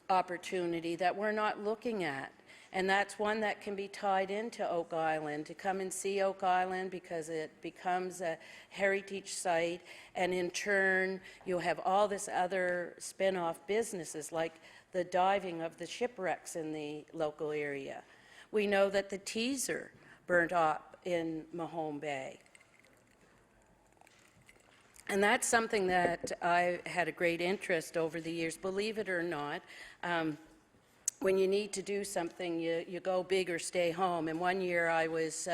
opportunity that we're not looking at. And that's one that can be tied into Oak Island, to come and see Oak Island because it becomes a heritage site, and in turn you have all this other spin-off businesses like the diving of the shipwrecks in the local area. We know that the teaser burnt up in Mahone Bay. And that's something that I had a great interest over the years, believe it or not. When you need to do something, you go big or stay home. And one year I was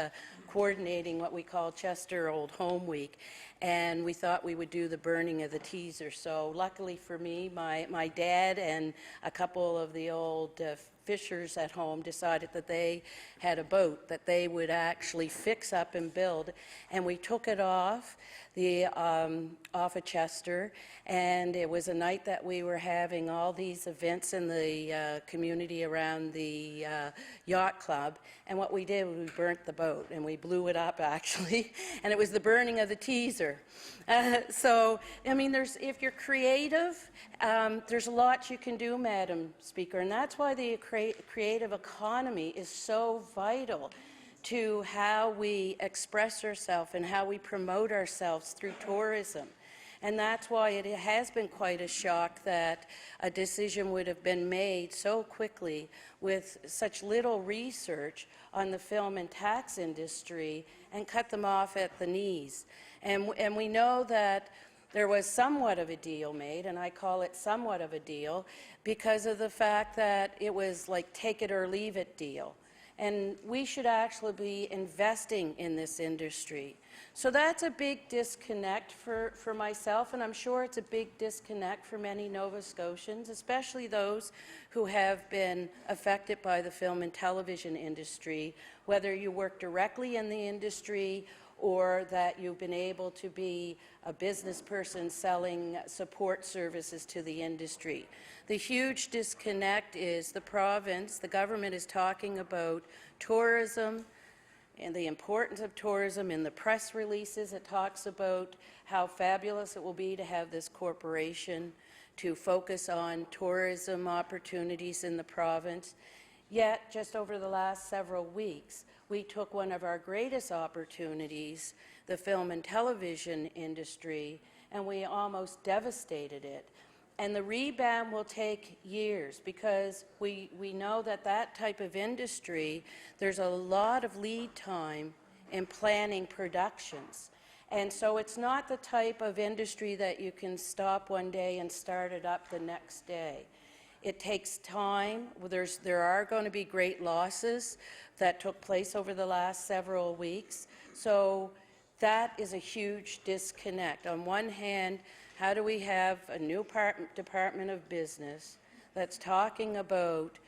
coordinating what we call Chester Old Home Week, and we thought we would do the burning of the teaser. So luckily for me, my dad and a couple of the old fishers at home decided that they had a boat that they would actually fix up and build, and we took it off of Chester, and it was a night that we were having all these events in the community around the yacht club, and what we did was we burnt the boat, and we blew it up actually, and it was the burning of the teaser. So, I mean, if you're creative, there's a lot you can do, Madam Speaker, and that's why the creative economy is so vital to how we express ourselves and how we promote ourselves through tourism. And that's why it has been quite a shock that a decision would have been made so quickly with such little research on the film and tax industry and cut them off at the knees. And we know that there was somewhat of a deal made, and I call it somewhat of a deal, because of the fact that it was like take it or leave it deal. And we should actually be investing in this industry. So that's a big disconnect for myself, and I'm sure it's a big disconnect for many Nova Scotians, especially those who have been affected by the film and television industry, whether you work directly in the industry or that you've been able to be a business person selling support services to the industry. The huge disconnect is the province, the government is talking about tourism and the importance of tourism. In the press releases, it talks about how fabulous it will be to have this corporation to focus on tourism opportunities in the province. Yet, just over the last several weeks, we took one of our greatest opportunities, the film and television industry, and we almost devastated it. And the rebound will take years because we know that that type of industry, there's a lot of lead time in planning productions. And so it's not the type of industry that you can stop one day and start it up the next day. It takes time. There are going to be great losses that took place over the last several weeks. So that is a huge disconnect. On one hand, how do we have a new Department of Business that's talking about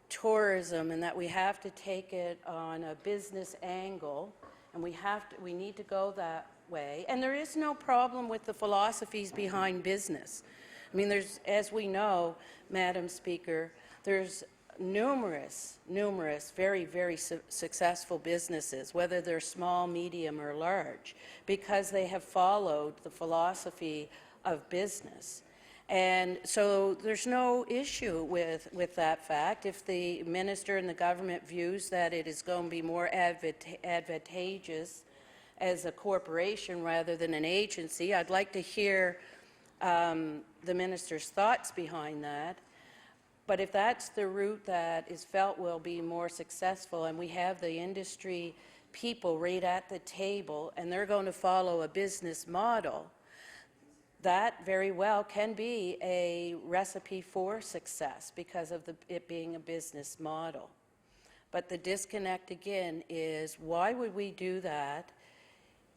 tourism and that we have to take it on a business angle, and we need to go that way. And there is no problem with the philosophies behind business. I mean, as we know, Madam Speaker, there's numerous, very, very successful businesses, whether they're small, medium, or large, because they have followed the philosophy of business. And so there's no issue with that fact. If the minister and the government views that it is going to be more advantageous as a corporation rather than an agency, I'd like to hear the minister's thoughts behind that. But if that's the route that is felt will be more successful, and we have the industry people right at the table, and they're going to follow a business model, that very well can be a recipe for success because of it being a business model. But the disconnect again is, why would we do that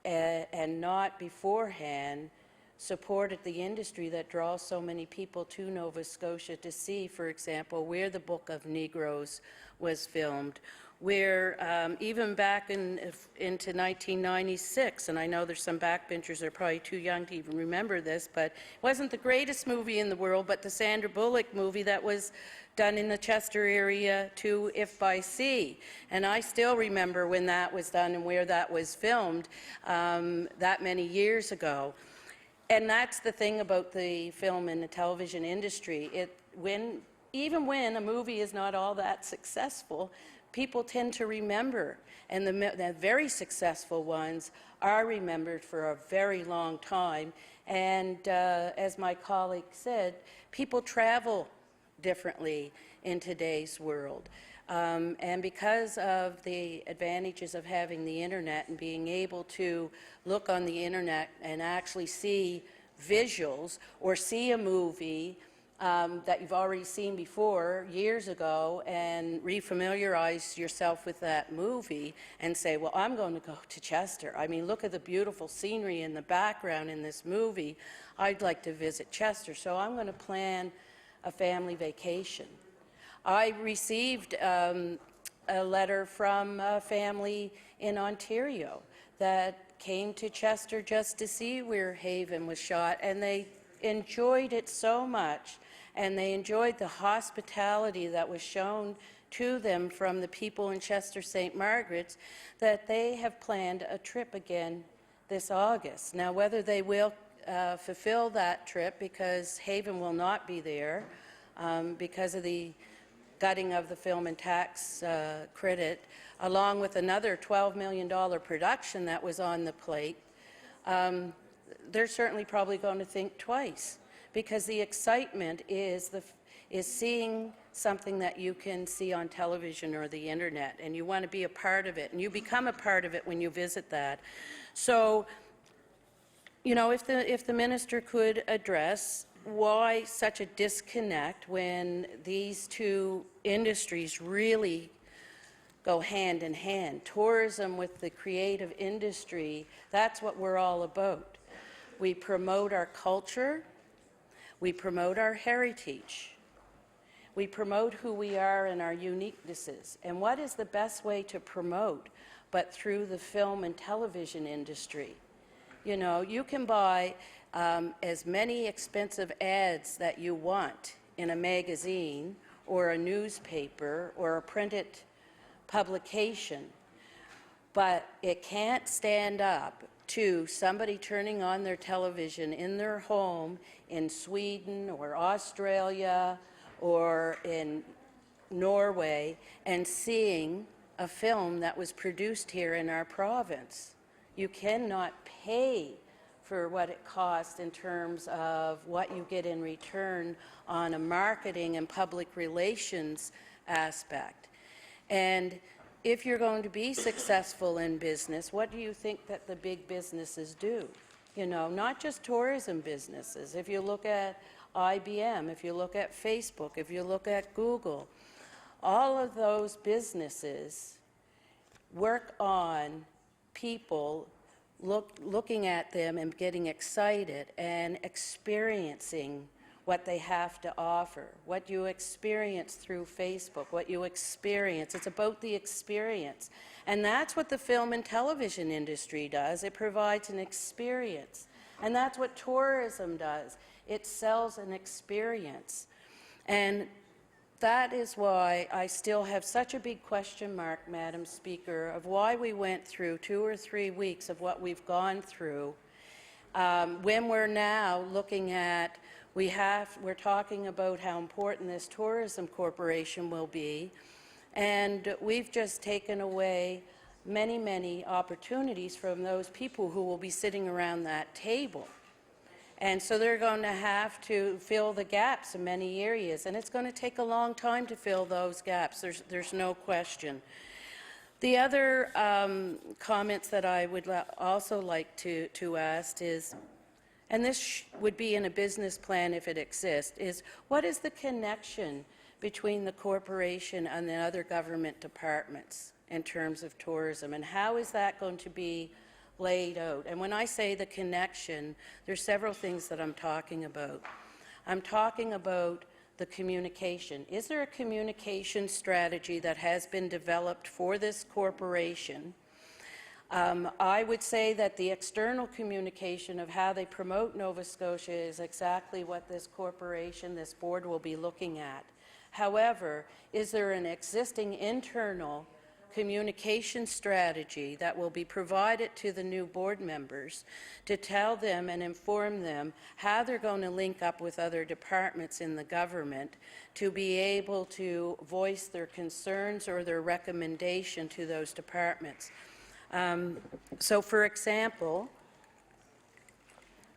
and not beforehand supported the industry that draws so many people to Nova Scotia to see, for example, where the Book of Negroes was filmed, where even back into 1996, and I know there's some backbenchers that are probably too young to even remember this, but it wasn't the greatest movie in the world, but the Sandra Bullock movie that was done in the Chester area to If by Sea. And I still remember when that was done and where that was filmed that many years ago. And that's the thing about the film and the television industry. Even when a movie is not all that successful, people tend to remember, and the very successful ones are remembered for a very long time. And as my colleague said, people travel differently in today's world. And because of the advantages of having the internet and being able to look on the internet and actually see visuals or see a movie that you've already seen before years ago and refamiliarize yourself with that movie and say, well, I'm going to go to Chester. I mean, look at the beautiful scenery in the background in this movie. I'd like to visit Chester, so I'm going to plan a family vacation. I received a letter from a family in Ontario that came to Chester just to see where Haven was shot, and they enjoyed it so much, and they enjoyed the hospitality that was shown to them from the people in Chester St. Margaret's, that they have planned a trip again this August. Now, whether they will fulfill that trip, because Haven will not be there because of the gutting of the film and tax credit, along with another $12 million production that was on the plate, they're certainly probably going to think twice, because the excitement is seeing something that you can see on television or the internet, and you want to be a part of it, and you become a part of it when you visit that. So, you know, if the minister could address why such a disconnect when these two industries really go hand in hand. Tourism with the creative industry, that's what we're all about. We promote our culture, we promote our heritage, we promote who we are and our uniquenesses. And what is the best way to promote but through the film and television industry? You know, you can buy as many expensive ads that you want in a magazine or a newspaper or a printed publication, but it can't stand up to somebody turning on their television in their home in Sweden or Australia or in Norway and seeing a film that was produced here in our province. You cannot pay for what it costs in terms of what you get in return on a marketing and public relations aspect. And if you're going to be successful in business, what do you think that the big businesses do? You know, not just tourism businesses. If you look at IBM, if you look at Facebook, if you look at Google, all of those businesses work on people looking at them and getting excited and experiencing what they have to offer, what you experience through Facebook, what you experience. It's about the experience. And that's what the film and television industry does. It provides an experience. And that's what tourism does. It sells an experience. And that is why I still have such a big question mark, Madam Speaker, of why we went through 2 or 3 weeks of what we've gone through when we're now looking at, we're talking about how important this tourism corporation will be, and we've just taken away many, many opportunities from those people who will be sitting around that table. And so they're going to have to fill the gaps in many areas, and it's going to take a long time to fill those gaps. There's no question. The other comments that I would also like to ask is, and this would be in a business plan if it exists, is what is the connection between the corporation and the other government departments in terms of tourism, and how is that going to be laid out? And when I say the connection, there's several things that I'm talking about. I'm talking about the communication. Is there a communication strategy that has been developed for this corporation? I would say that the external communication of how they promote Nova Scotia is exactly what this corporation, this board, will be looking at. However, is there an existing internal communication strategy that will be provided to the new board members to tell them and inform them how they're going to link up with other departments in the government to be able to voice their concerns or their recommendation to those departments? So, for example,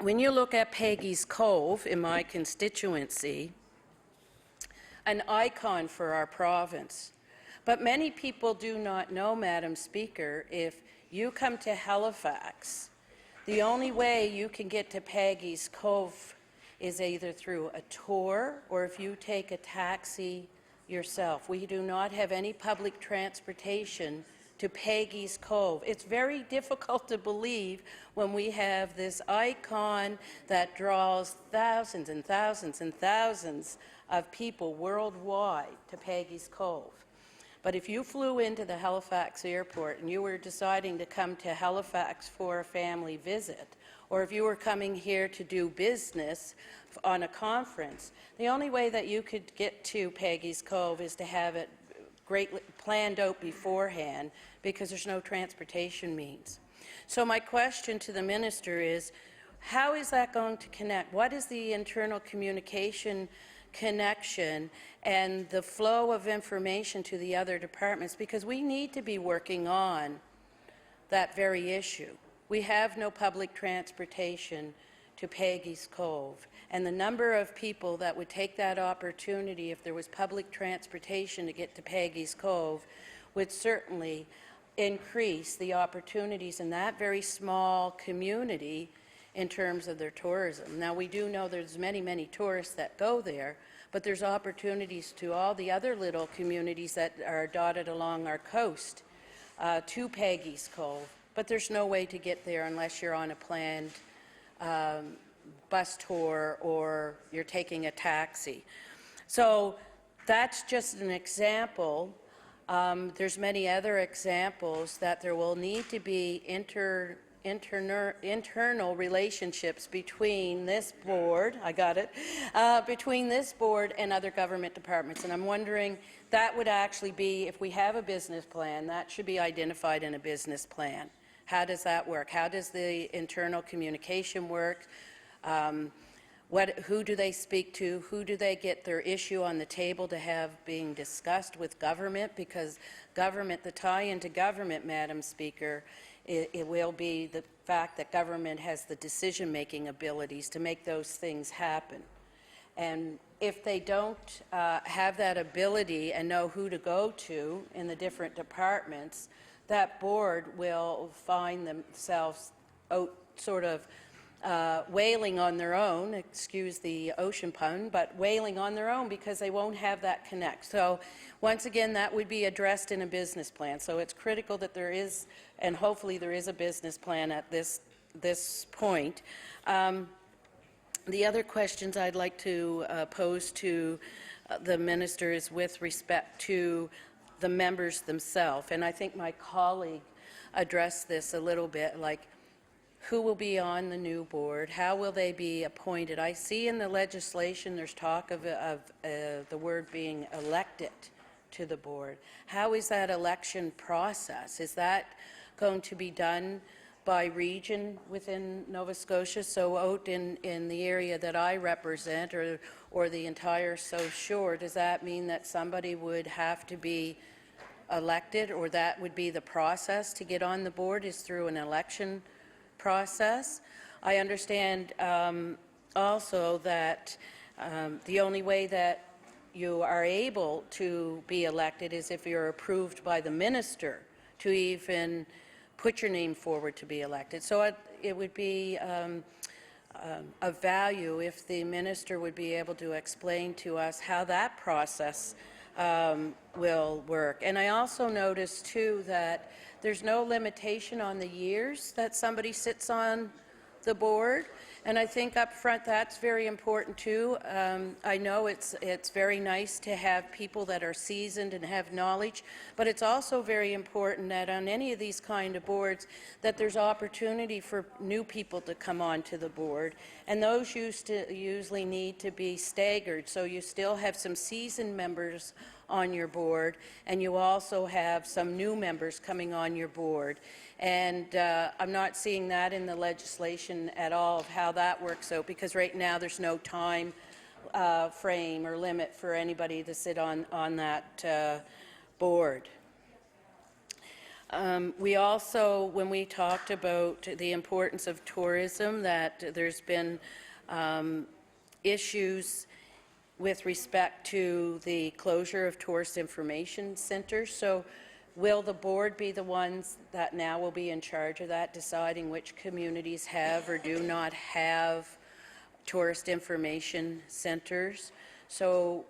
when you look at Peggy's Cove in my constituency, an icon for our province. But many people do not know, Madam Speaker, if you come to Halifax, the only way you can get to Peggy's Cove is either through a tour or if you take a taxi yourself. We do not have any public transportation to Peggy's Cove. It's very difficult to believe when we have this icon that draws thousands and thousands and thousands of people worldwide to Peggy's Cove. But if you flew into the Halifax airport and you were deciding to come to Halifax for a family visit, or if you were coming here to do business on a conference, the only way that you could get to Peggy's Cove is to have it greatly planned out beforehand, because there's no transportation means. So my question to the minister is, how is that going to connect? What is the internal communication connection and the flow of information to the other departments? Because we need to be working on that very issue. We have no public transportation to Peggy's Cove, and the number of people that would take that opportunity if there was public transportation to get to Peggy's Cove would certainly increase the opportunities in that very small community in terms of their tourism. Now, we do know there's many, many tourists that go there, but there's opportunities to all the other little communities that are dotted along our coast to Peggy's Cove, but there's no way to get there unless you're on a planned bus tour or you're taking a taxi. So that's just an example. There's many other examples that there will need to be internal relationships between this board, between this board and other government departments. And I'm wondering, that would actually be, if we have a business plan, that should be identified in a business plan. How does that work? How does the internal communication work? Who do they speak to? Who do they get their issue on the table to have being discussed with government? Because government, the tie into government, Madam Speaker, it will be the fact that government has the decision-making abilities to make those things happen. And if they don't have that ability and know who to go to in the different departments, that board will find themselves out sort of wailing on their own, excuse the ocean pun, but wailing on their own because they won't have that connect. So once again, that would be addressed in a business plan. So it's critical that there is, and hopefully there is, a business plan at this point. The other questions I'd like to pose to the minister is with respect to the members themselves. And I think my colleague addressed this a little bit, like, who will be on the new board? How will they be appointed? I see in the legislation there's talk of the word being elected to the board. How is that election process? Is that going to be done by region within Nova Scotia? So out in the area that I represent, or the entire South Shore, does that mean that somebody would have to be elected, or that would be the process to get on the board, is through an election process? I understand also that the only way that you are able to be elected is if you're approved by the minister to even put your name forward to be elected. So it would be of value if the minister would be able to explain to us how that process will work. And I also noticed too that there's no limitation on the years that somebody sits on the board, and I think up front that's very important too. I know it's very nice to have people that are seasoned and have knowledge, but it's also very important that on any of these kind of boards that there's opportunity for new people to come onto the board, and those usually need to be staggered, so you still have some seasoned members on your board, and you also have some new members coming on your board. And I'm not seeing that in the legislation at all of how that works out, because right now there's no time frame or limit for anybody to sit on that board. We also, when we talked about the importance of tourism, that there's been issues with respect to the closure of tourist information centers. So will the board be the ones that now will be in charge of that, deciding which communities have or do not have tourist information centers? So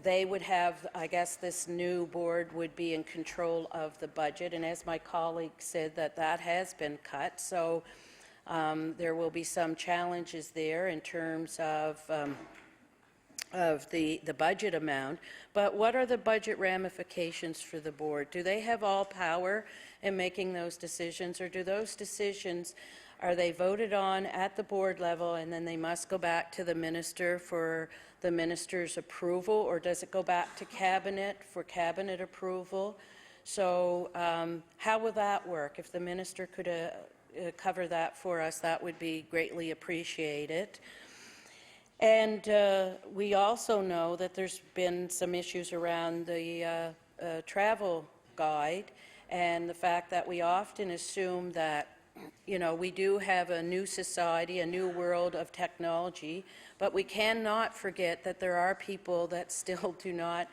they would have, I guess this new board would be in control of the budget, and as my colleague said, that has been cut. So there will be some challenges there in terms of the budget amount. But what are the budget ramifications for the board? Do they have all power in making those decisions, or do those decisions, are they voted on at the board level and then they must go back to the minister for the minister's approval, or does it go back to cabinet for cabinet approval? So how will that work? If the minister could cover that for us, that would be greatly appreciated. And we also know that there's been some issues around the travel guide, and the fact that we often assume that, you know, we do have a new society, a new world of technology, but we cannot forget that there are people that still do not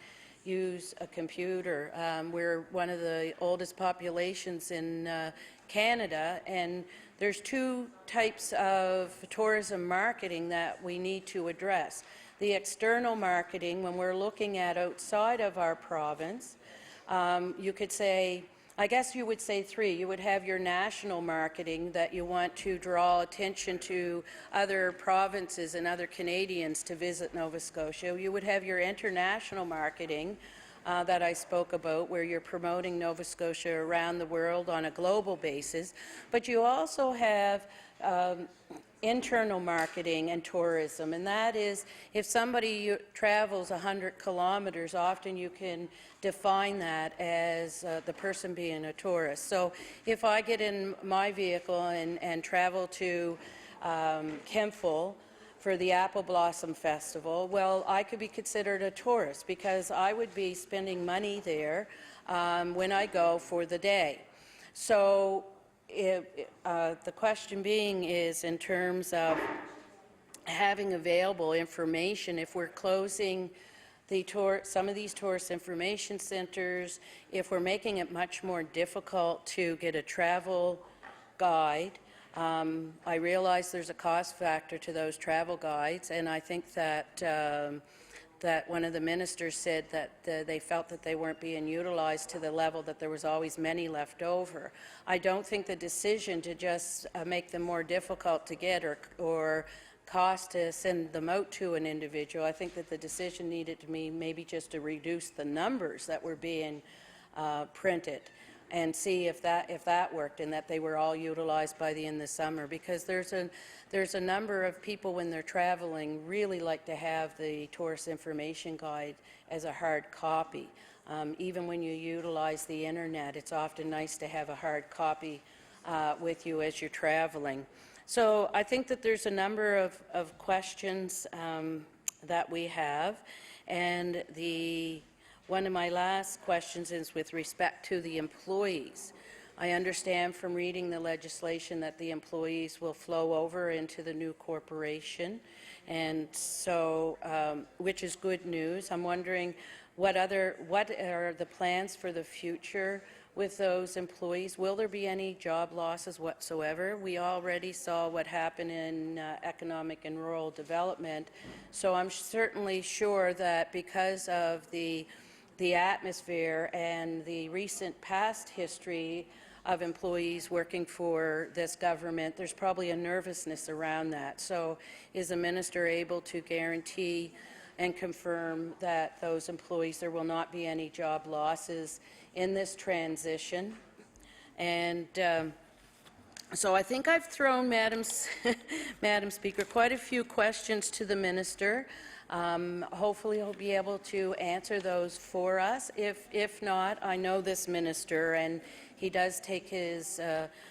use a computer. We're one of the oldest populations in Canada, and there's two types of tourism marketing that we need to address. The external marketing, when we're looking at outside of our province, you could say, I guess you would say three. You would have your national marketing, that you want to draw attention to other provinces and other Canadians to visit Nova Scotia. You would have your international marketing that I spoke about, where you're promoting Nova Scotia around the world on a global basis. But you also have internal marketing and tourism, and that is if somebody travels 100 kilometers, often you can define that as the person being a tourist. So if I get in my vehicle and travel to Kempful for the Apple Blossom Festival, well, I could be considered a tourist because I would be spending money there when I go for the day. So the question being is, in terms of having available information, if we're closing some of these tourist information centers, if we're making it much more difficult to get a travel guide, I realize there's a cost factor to those travel guides, and I think that that one of the ministers said that they felt that they weren't being utilized to the level that there was always many left over. I don't think the decision to just make them more difficult to get or cost to send them out to an individual, I think that the decision needed to be maybe just to reduce the numbers that were being printed. and see if that worked and that they were all utilized by the end of the summer, because there's a number of people when they're traveling really like to have the tourist information guide as a hard copy. Even when you utilize the internet, it's often nice to have a hard copy with you as you're traveling. So I think that there's a number of questions that we have, and one of my last questions is with respect to the employees. I understand from reading the legislation that the employees will flow over into the new corporation, and so which is good news. I'm wondering what are the plans for the future with those employees? Will there be any job losses whatsoever? We already saw what happened in economic and rural development, so I'm certainly sure that because of the atmosphere and the recent past history of employees working for this government, there's probably a nervousness around that. So is the minister able to guarantee and confirm that those employees, there will not be any job losses in this transition? And so I think I've thrown, Madam Speaker, quite a few questions to the minister. Hopefully he'll be able to answer those for us. If not, I know this minister, and he does take his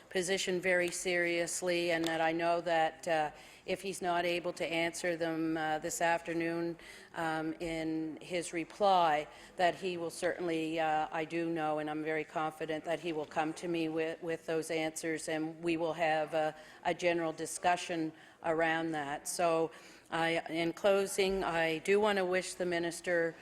position very seriously, and that I know that if he's not able to answer them this afternoon in his reply, that he will certainly, I do know, and I'm very confident that he will come to me with those answers, and we will have a general discussion around that. So in closing, I do want to wish the minister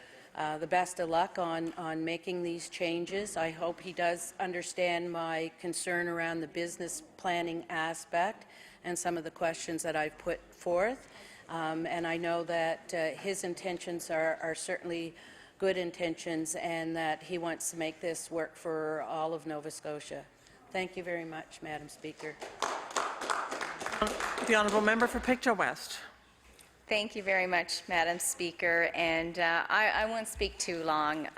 the best of luck on making these changes. I hope he does understand my concern around the business planning aspect and some of the questions that I've put forth. And I know that his intentions are certainly good intentions, and that he wants to make this work for all of Nova Scotia. Thank you very much, Madam Speaker. The honourable member for Pictou West. Thank you very much, Madam Speaker, and I won't speak too long.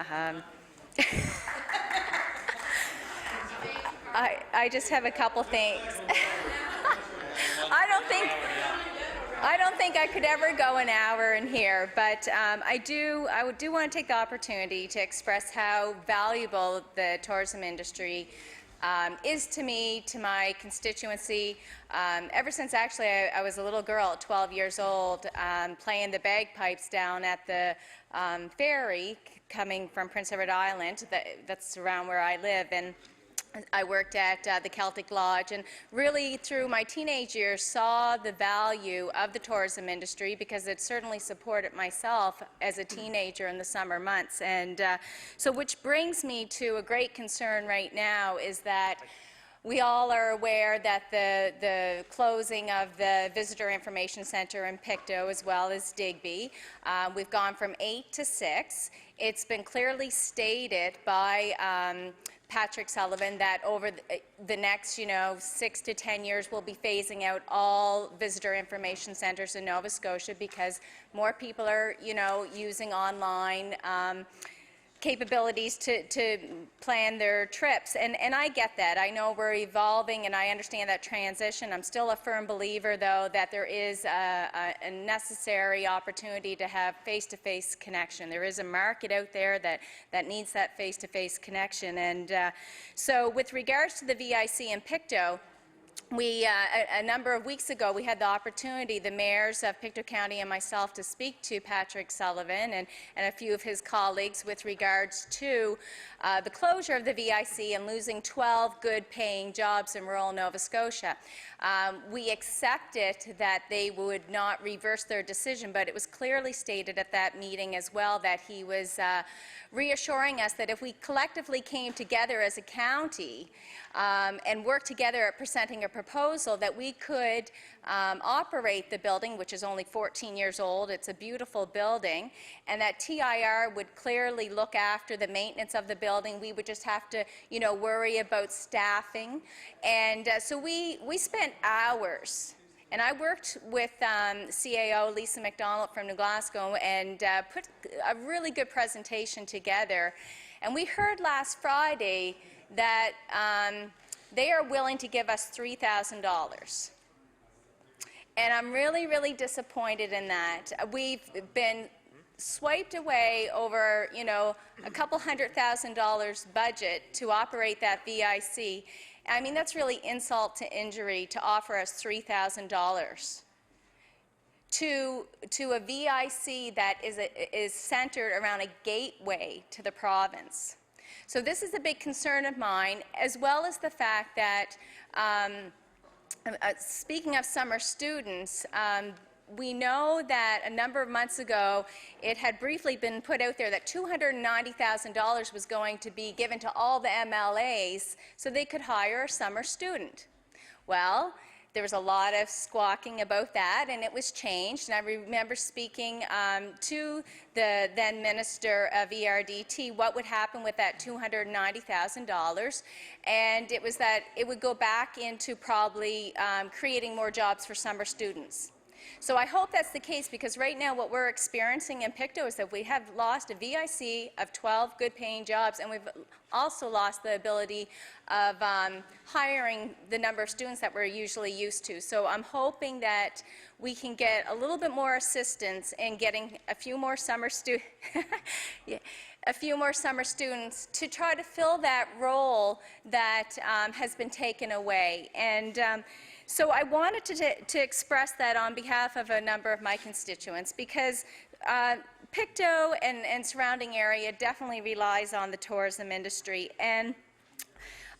I just have a couple things. I don't think I could ever go an hour in here, but I do want to take the opportunity to express how valuable the tourism industry is to me, to my constituency. Ever since actually I was a little girl at 12 years old, playing the bagpipes down at the ferry coming from Prince Edward Island, that's around where I live, and I worked at the Celtic Lodge, and really through my teenage years saw the value of the tourism industry, because it certainly supported myself as a teenager in the summer months. And so which brings me to a great concern right now, is that we all are aware that the closing of the Visitor Information Centre in Pictou, as well as Digby, we've gone from 8 to 6. It's been clearly stated by Patrick Sullivan that over the next, 6 to 10 years, we'll be phasing out all visitor information centres in Nova Scotia, because more people are, using online capabilities to plan their trips. And I get that. I know we're evolving, and I understand that transition. I'm still a firm believer, though, that there is a necessary opportunity to have face-to-face connection. There is a market out there that needs that face-to-face connection. And so with regards to the VIC in Pictou, a number of weeks ago, we had the opportunity, the mayors of Pictou County and myself, to speak to Patrick Sullivan and a few of his colleagues with regards to the closure of the VIC and losing 12 good-paying jobs in rural Nova Scotia. We accepted that they would not reverse their decision, but it was clearly stated at that meeting as well that he was reassuring us that if we collectively came together as a county and worked together at presenting a proposal, that we could operate the building, which is only 14 years old. It's a beautiful building, and that TIR would clearly look after the maintenance of the building. We would just have to, worry about staffing. And so we spent hours. And I worked with CAO Lisa McDonald from New Glasgow and put a really good presentation together. And we heard last Friday that they are willing to give us $3,000. And I'm really, really disappointed in that. We've been swiped away over, a couple $100,000 budget to operate that VIC. I mean, that's really insult to injury to offer us $3,000 to a VIC that is centered around a gateway to the province. So this is a big concern of mine, as well as the fact that, speaking of summer students, we know that a number of months ago it had briefly been put out there that $290,000 was going to be given to all the MLAs so they could hire a summer student. Well, there was a lot of squawking about that, and it was changed. And I remember speaking to the then Minister of ERDT what would happen with that $290,000, and it was that it would go back into probably creating more jobs for summer students. So I hope that's the case, because right now what we're experiencing in Pictou is that we have lost a VIC of 12 good-paying jobs, and we've also lost the ability of hiring the number of students that we're usually used to. So I'm hoping that we can get a little bit more assistance in getting a few more summer students to try to fill that role that has been taken away. And so I wanted to express that on behalf of a number of my constituents, because Pictou and surrounding area definitely relies on the tourism industry. And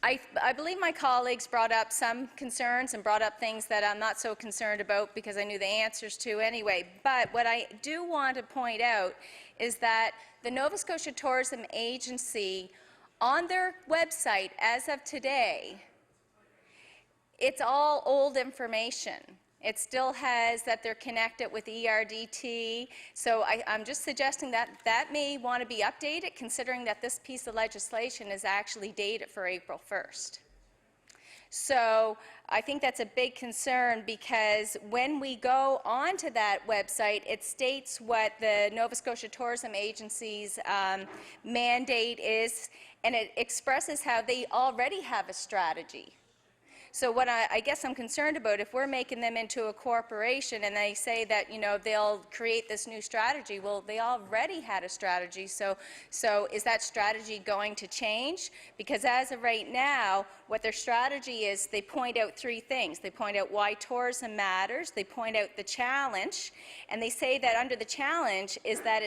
I believe my colleagues brought up some concerns and brought up things that I'm not so concerned about because I knew the answers to anyway. But what I do want to point out is that the Nova Scotia Tourism Agency, on their website as of today, it's all old information. It still has that they're connected with ERDT. So I'm just suggesting that that may want to be updated, considering that this piece of legislation is actually dated for April 1st. So I think that's a big concern, because when we go onto that website, it states what the Nova Scotia Tourism Agency's mandate is, and it expresses how they already have a strategy. So what I guess I'm concerned about, if we're making them into a corporation and they say that, they'll create this new strategy, well, they already had a strategy. So is that strategy going to change? Because as of right now, what their strategy is, they point out three things. They point out why tourism matters, they point out the challenge, and they say that under the challenge is that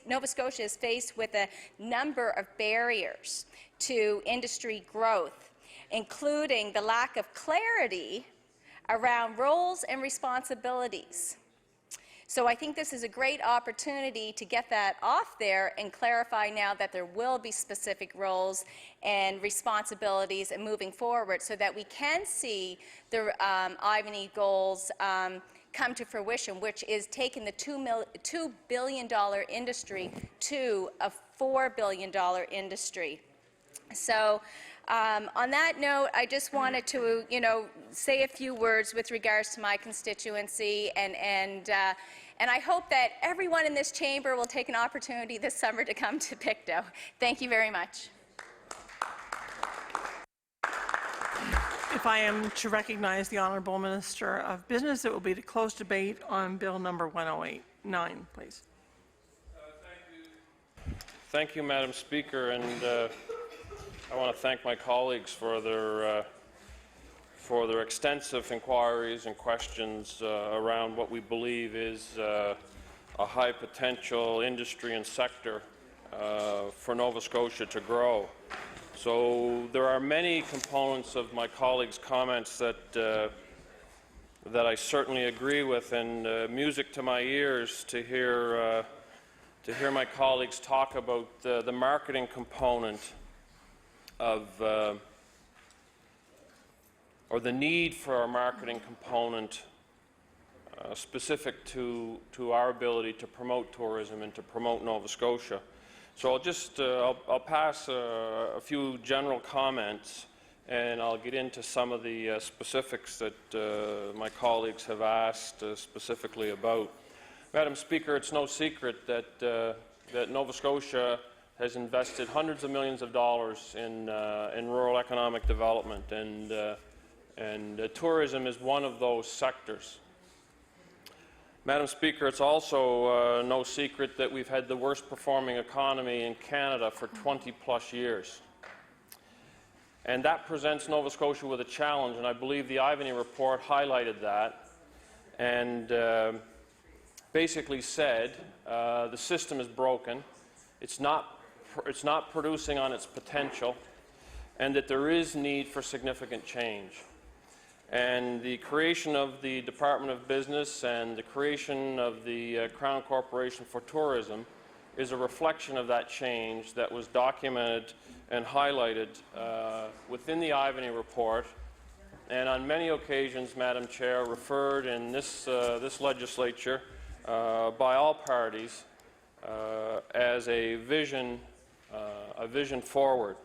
Nova Scotia is faced with a number of barriers to industry growth, including the lack of clarity around roles and responsibilities. So I think this is a great opportunity to get that off there and clarify now that there will be specific roles and responsibilities and moving forward, so that we can see the Ivany goals come to fruition, which is taking the $2 billion industry to a $4 billion industry. So on that note, I just wanted to, say a few words with regards to my constituency, and I hope that everyone in this chamber will take an opportunity this summer to come to Pictou. Thank you very much. If I am to recognize the Honourable Minister of Business, it will be to close debate on Bill number 1089, please. Thank you, Madam Speaker, and I want to thank my colleagues for their extensive inquiries and questions around what we believe is a high potential industry and sector for Nova Scotia to grow. So there are many components of my colleagues' comments that I certainly agree with, and music to my ears to hear my colleagues talk about the marketing component of, or the need for a marketing component specific to our ability to promote tourism and to promote Nova Scotia. So I'll pass a few general comments, and I'll get into some of the specifics that my colleagues have asked specifically about. Madam Speaker, it's no secret that Nova Scotia has invested hundreds of millions of dollars in rural economic development, and tourism is one of those sectors. Madam Speaker, it's also no secret that we've had the worst performing economy in Canada for 20+ years. And that presents Nova Scotia with a challenge, and I believe the Ivany report highlighted that and basically said the system is broken, it's not producing on its potential, and that there is need for significant change. And the creation of the Department of Business and the creation of the Crown Corporation for Tourism is a reflection of that change that was documented and highlighted within the Ivany report, and on many occasions, Madam Chair, referred in this legislature by all parties as a vision forward.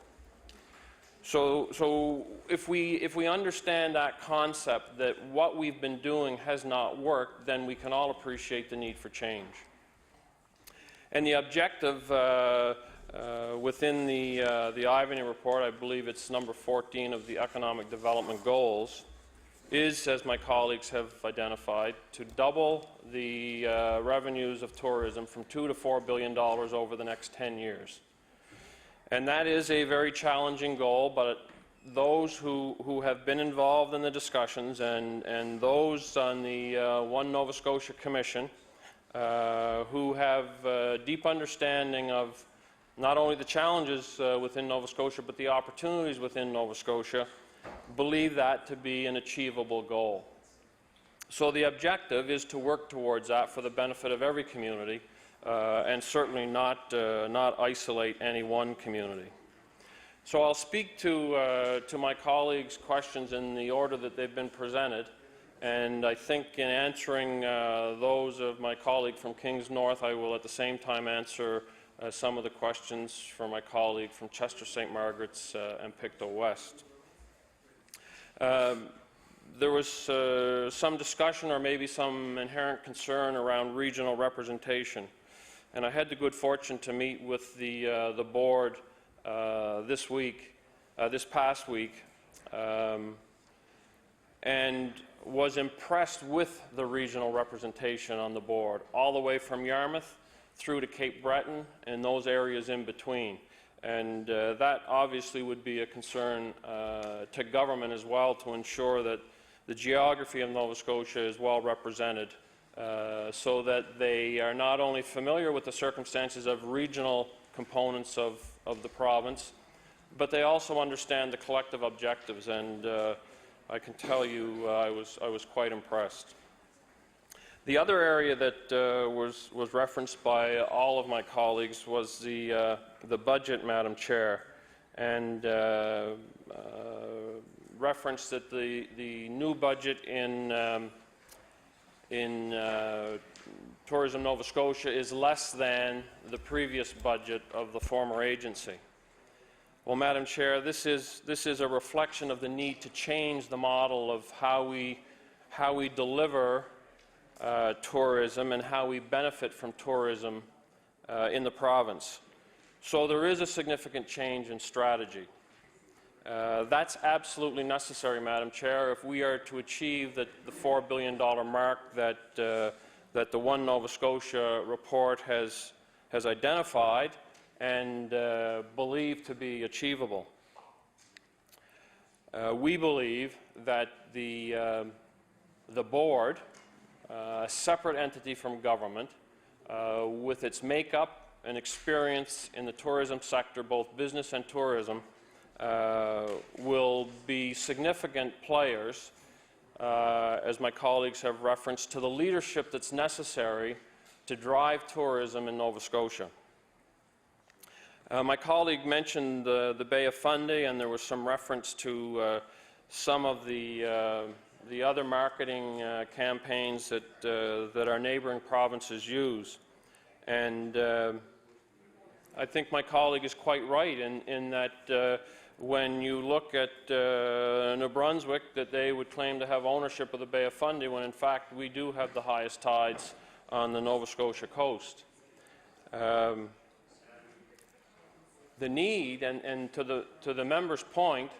So if we understand that concept, that what we've been doing has not worked, then we can all appreciate the need for change. And the objective within the Ivany report, I believe it's number 14 of the Economic Development Goals, is, as my colleagues have identified, to double the revenues of tourism from $2 to $4 billion over the next 10 years. And that is a very challenging goal, but those who have been involved in the discussions and those on the One Nova Scotia Commission who have a deep understanding of not only the challenges within Nova Scotia, but the opportunities within Nova Scotia, believe that to be an achievable goal. So the objective is to work towards that for the benefit of every community, and certainly not isolate any one community. So I'll speak to my colleagues' questions in the order that they've been presented, and I think in answering those of my colleague from Kings North, I will at the same time answer some of the questions from my colleague from Chester St. Margaret's and Pictou West. There was some discussion or maybe some inherent concern around regional representation. And I had the good fortune to meet with the board this past week, and was impressed with the regional representation on the board, all the way from Yarmouth through to Cape Breton and those areas in between. And that obviously would be a concern to government as well, to ensure that the geography of Nova Scotia is well represented, so that they are not only familiar with the circumstances of regional components of the province, but they also understand the collective objectives, and I can tell you I was quite impressed. The other area that was referenced by all of my colleagues was the budget, Madam Chair, and referenced that the new budget in Tourism Nova Scotia is less than the previous budget of the former agency. Well, Madam Chair, this is a reflection of the need to change the model of how we deliver tourism and how we benefit from tourism in the province. So there is a significant change in strategy. That's absolutely necessary, Madam Chair, if we are to achieve the $4 billion mark that the One Nova Scotia report has identified and believed to be achievable. We believe that the board, a separate entity from government, with its makeup and experience in the tourism sector, both business and tourism, will be significant players, as my colleagues have referenced, to the leadership that's necessary to drive tourism in Nova Scotia. My colleague mentioned the Bay of Fundy, and there was some reference to some of the other marketing campaigns that our neighboring provinces use. And I think my colleague is quite right in that when you look at New Brunswick, that they would claim to have ownership of the Bay of Fundy, when in fact we do have the highest tides on the Nova Scotia coast. the need, and to the member's point,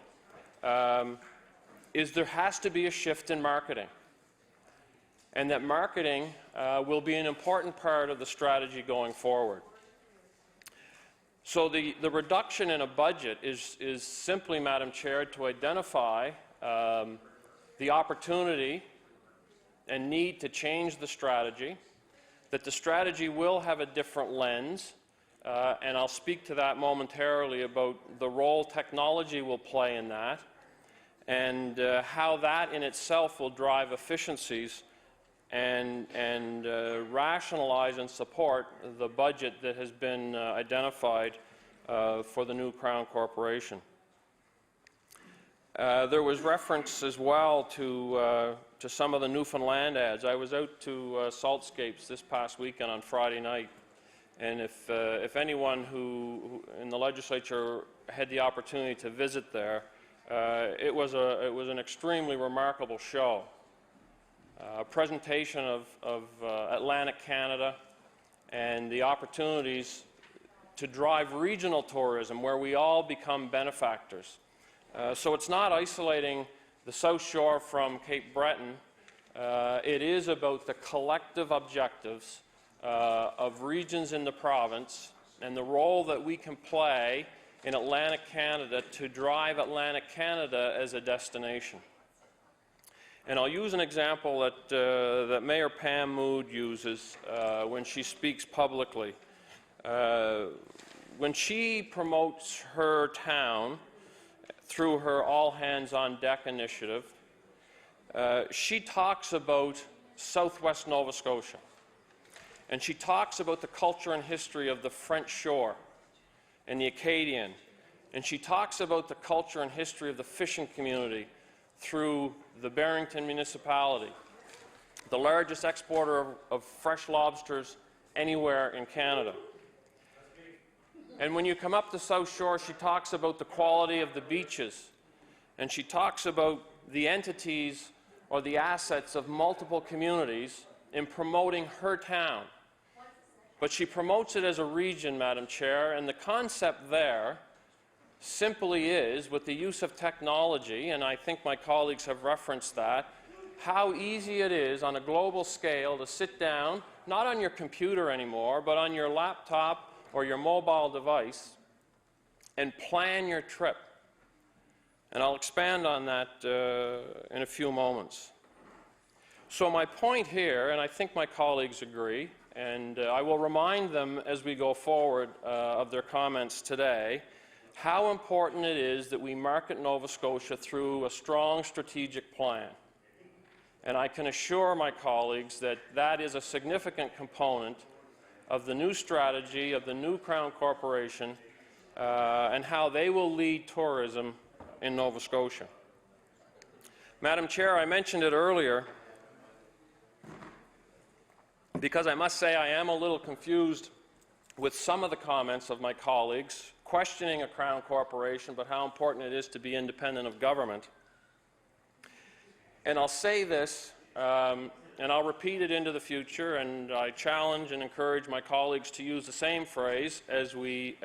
is there has to be a shift in marketing, and that marketing will be an important part of the strategy going forward. So the reduction in a budget is simply, Madam Chair, to identify the opportunity and need to change the strategy, that the strategy will have a different lens, and I'll speak to that momentarily about the role technology will play in that, and how that in itself will drive efficiencies and rationalize and support the budget that has been identified for the new Crown Corporation. There was reference as well to some of the Newfoundland ads. I was out to Saltscapes this past weekend on Friday night, and if anyone who in the legislature had the opportunity to visit there, it was an extremely remarkable show. A presentation of Atlantic Canada and the opportunities to drive regional tourism where we all become benefactors. So it's not isolating the South Shore from Cape Breton. It is about the collective objectives of regions in the province and the role that we can play in Atlantic Canada to drive Atlantic Canada as a destination. And I'll use an example that Mayor Pam Mood uses when she speaks publicly. When she promotes her town through her All Hands on Deck initiative, she talks about southwest Nova Scotia. And she talks about the culture and history of the French shore and the Acadian. And she talks about the culture and history of the fishing community through the Barrington municipality, the largest exporter of fresh lobsters anywhere in Canada. And when you come up the South Shore, she talks about the quality of the beaches, and she talks about the entities or the assets of multiple communities in promoting her town. But she promotes it as a region, Madam Chair, and the concept there simply is, with the use of technology, and I think my colleagues have referenced that, how easy it is on a global scale to sit down, not on your computer anymore, but on your laptop or your mobile device, and plan your trip. And I'll expand on that in a few moments. So my point here, and I think my colleagues agree, and I will remind them as we go forward of their comments today, how important it is that we market Nova Scotia through a strong strategic plan. And I can assure my colleagues that that is a significant component of the new strategy of the new Crown Corporation and how they will lead tourism in Nova Scotia. Madam Chair, I mentioned it earlier because I must say I am a little confused with some of the comments of my colleagues questioning a Crown Corporation, but how important it is to be independent of government. And I'll say this, and I'll repeat it into the future, and I challenge and encourage my colleagues to use the same phrase as we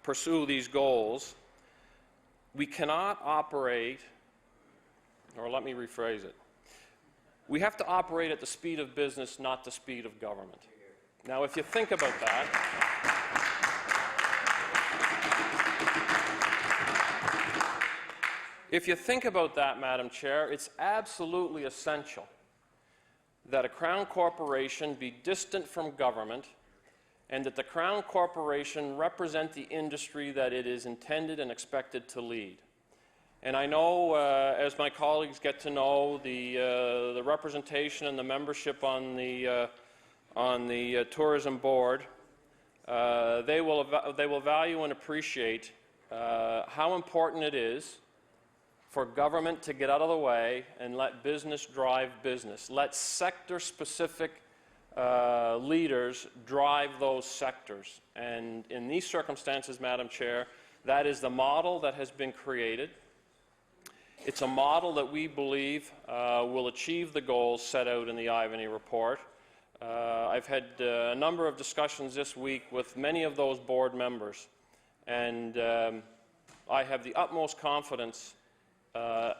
pursue these goals. We cannot operate, or let me rephrase it. We have to operate at the speed of business, not the speed of government. Now, if you think about that, Madam Chair, it's absolutely essential that a Crown Corporation be distant from government and that the Crown Corporation represent the industry that it is intended and expected to lead. And I know, as my colleagues get to know the representation and the membership on the tourism board, they will value and appreciate how important it is for government to get out of the way and let business drive business. Let sector-specific leaders drive those sectors. And in these circumstances, Madam Chair, that is the model that has been created. It's a model that we believe will achieve the goals set out in the Ivany report. I've had a number of discussions this week with many of those board members, And I have the utmost confidence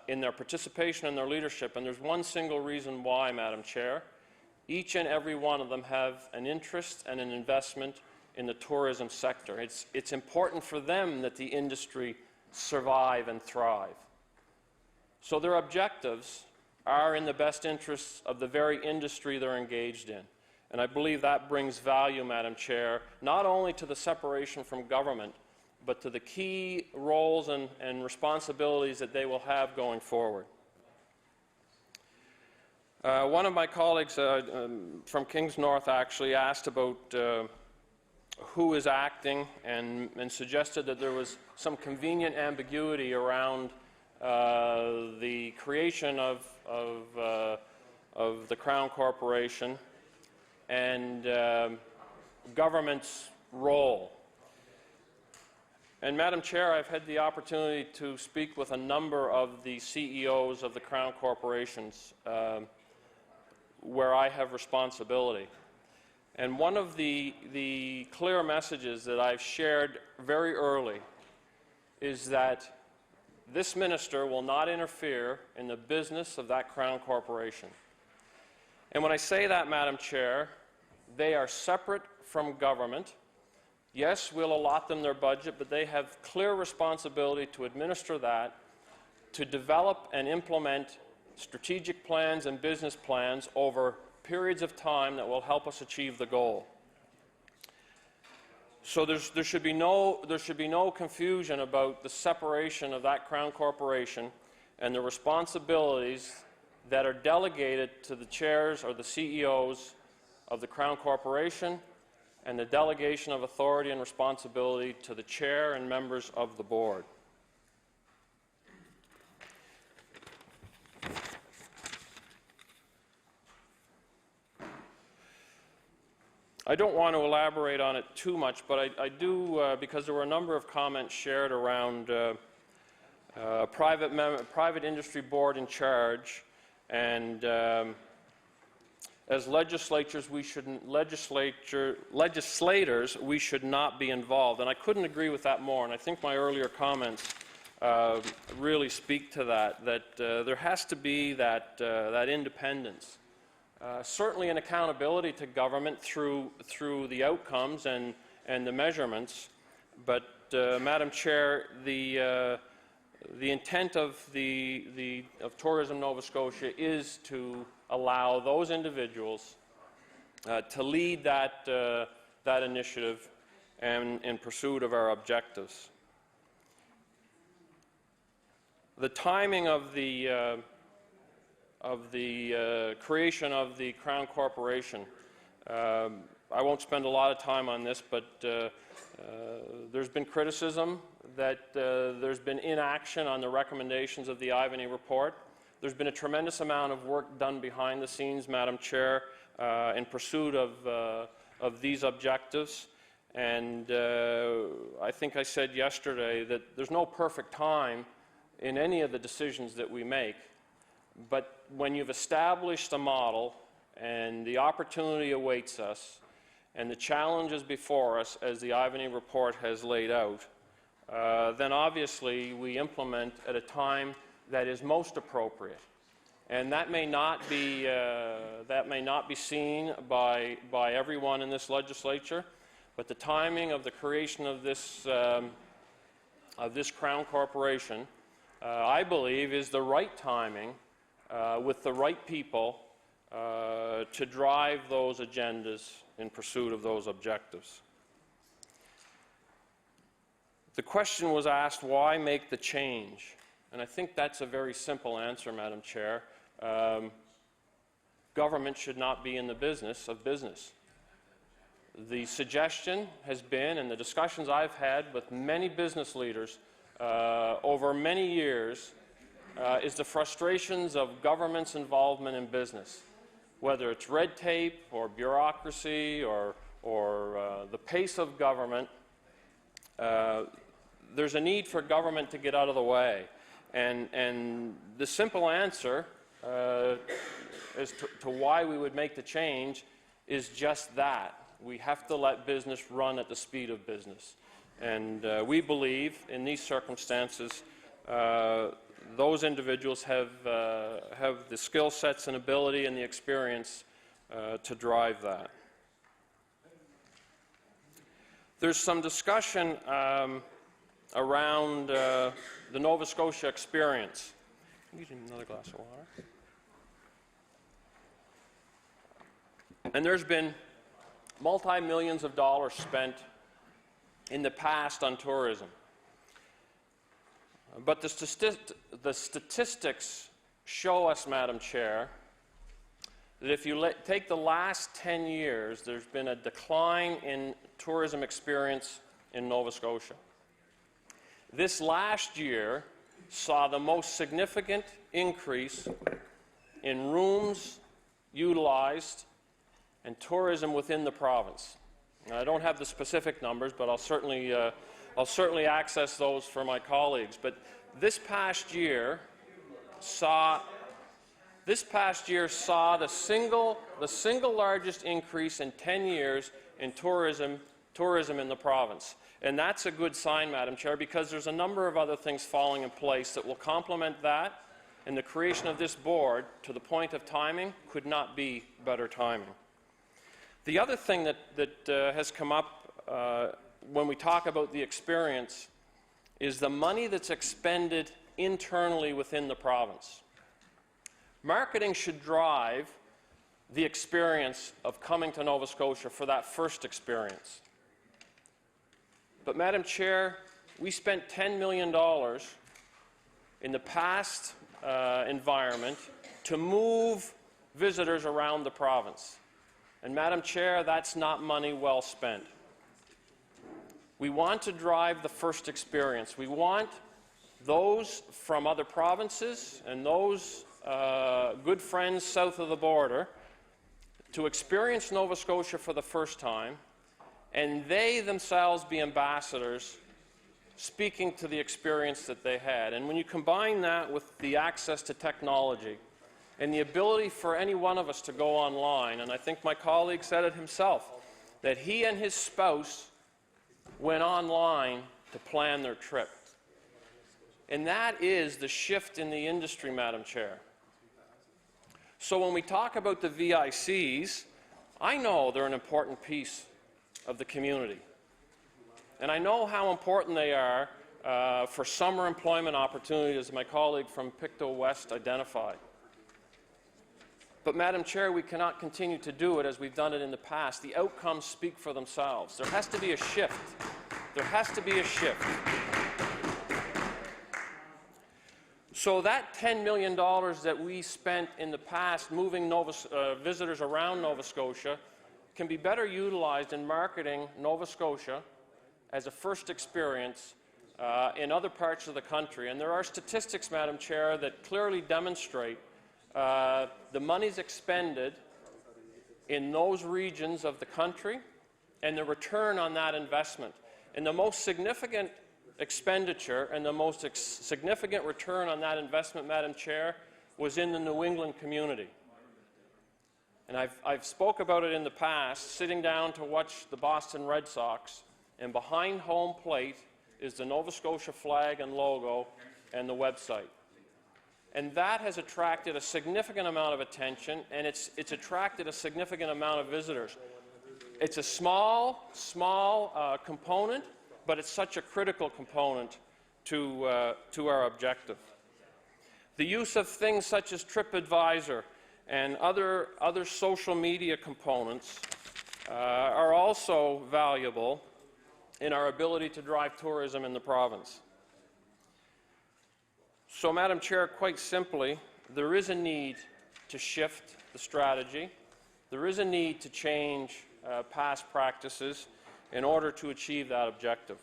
in their participation and their leadership. And there's one single reason why, Madam Chair. Each and every one of them have an interest and an investment in the tourism sector. It's important for them that the industry survive and thrive. So their objectives are in the best interests of the very industry they're engaged in. And I believe that brings value, Madam Chair, not only to the separation from government, but to the key roles and responsibilities that they will have going forward. One of my colleagues from Kings North actually asked about who is acting and suggested that there was some convenient ambiguity around the creation of the Crown Corporation and government's role. And Madam Chair, I've had the opportunity to speak with a number of the CEOs of the Crown Corporations where I have responsibility. And one of the clear messages that I've shared very early is that this minister will not interfere in the business of that Crown Corporation. And when I say that, Madam Chair, they are separate from government. Yes, we'll allot them their budget, but they have clear responsibility to administer that, to develop and implement strategic plans and business plans over periods of time that will help us achieve the goal. So there should be no confusion about the separation of that Crown Corporation and the responsibilities that are delegated to the chairs or the CEOs of the Crown Corporation, and the delegation of authority and responsibility to the chair and members of the board. I don't want to elaborate on it too much, but I do, because there were a number of comments shared around private industry board in charge, and as legislators, we should not be involved. And I couldn't agree with that more. And I think my earlier comments really speak to that there has to be that independence. Certainly an accountability to government through the outcomes and the measurements. But, Madam Chair, the intent of Tourism Nova Scotia is to allow those individuals to lead that initiative and in pursuit of our objectives. The timing of the creation of the Crown Corporation, I won't spend a lot of time on this, but there's been criticism that there's been inaction on the recommendations of the Ivany report. There's been a tremendous amount of work done behind the scenes, Madam Chair, in pursuit of these objectives. And I think I said yesterday that there's no perfect time in any of the decisions that we make. But when you've established a model and the opportunity awaits us and the challenges before us, as the Ivany report has laid out, then obviously we implement at a time that is most appropriate. And that may not be seen by everyone in this legislature, but the timing of the creation of this Crown Corporation, I believe, is the right timing with the right people to drive those agendas in pursuit of those objectives. The question was asked, why make the change? And I think that's a very simple answer, Madam Chair. Government should not be in the business of business. The suggestion has been, and the discussions I've had with many business leaders over many years, is the frustrations of government's involvement in business. Whether it's red tape or bureaucracy or the pace of government, there's a need for government to get out of the way. And the simple answer as to why we would make the change is just that. We have to let business run at the speed of business. And we believe in these circumstances those individuals have the skill sets and ability and the experience to drive that. There's some discussion around the Nova Scotia experience. Can you give me another glass of water? And there's been multi-millions of dollars spent in the past on tourism. But the statistics show us, Madam Chair, that if you take the last 10 years, there's been a decline in tourism experience in Nova Scotia. This last year saw the most significant increase in rooms utilized and tourism within the province. Now, I don't have the specific numbers, but I'll certainly access those for my colleagues. But this past year saw the single largest increase in 10 years in tourism in the province. And that's a good sign, Madam Chair, because there's a number of other things falling in place that will complement that, and the creation of this board, to the point of timing, could not be better timing. The other thing that has come up when we talk about the experience is the money that's expended internally within the province. Marketing should drive the experience of coming to Nova Scotia for that first experience. But, Madam Chair, we spent $10 million in the past environment to move visitors around the province. And, Madam Chair, that's not money well spent. We want to drive the first experience. We want those from other provinces and those good friends south of the border to experience Nova Scotia for the first time, and they themselves be ambassadors speaking to the experience that they had. And when you combine that with the access to technology and the ability for any one of us to go online, and I think my colleague said it himself, that he and his spouse went online to plan their trip. And that is the shift in the industry, Madam Chair. So when we talk about the VICs, I know they're an important piece of the community. And I know how important they are for summer employment opportunities, as my colleague from Pictou West identified. But, Madam Chair, we cannot continue to do it as we've done it in the past. The outcomes speak for themselves. There has to be a shift. There has to be a shift. So that $10 million that we spent in the past moving visitors around Nova Scotia can be better utilized in marketing Nova Scotia as a first experience in other parts of the country. And there are statistics, Madam Chair, that clearly demonstrate the monies expended in those regions of the country and the return on that investment. And the most significant expenditure and the most significant return on that investment, Madam Chair, was in the New England community. And I've spoke about it in the past, sitting down to watch the Boston Red Sox, and behind home plate is the Nova Scotia flag and logo and the website. And that has attracted a significant amount of attention, and it's attracted a significant amount of visitors. It's a small component, but it's such a critical component to our objective. The use of things such as TripAdvisor and other social media components are also valuable in our ability to drive tourism in the province. So, Madam Chair, quite simply, there is a need to shift the strategy. There is a need to change past practices in order to achieve that objective.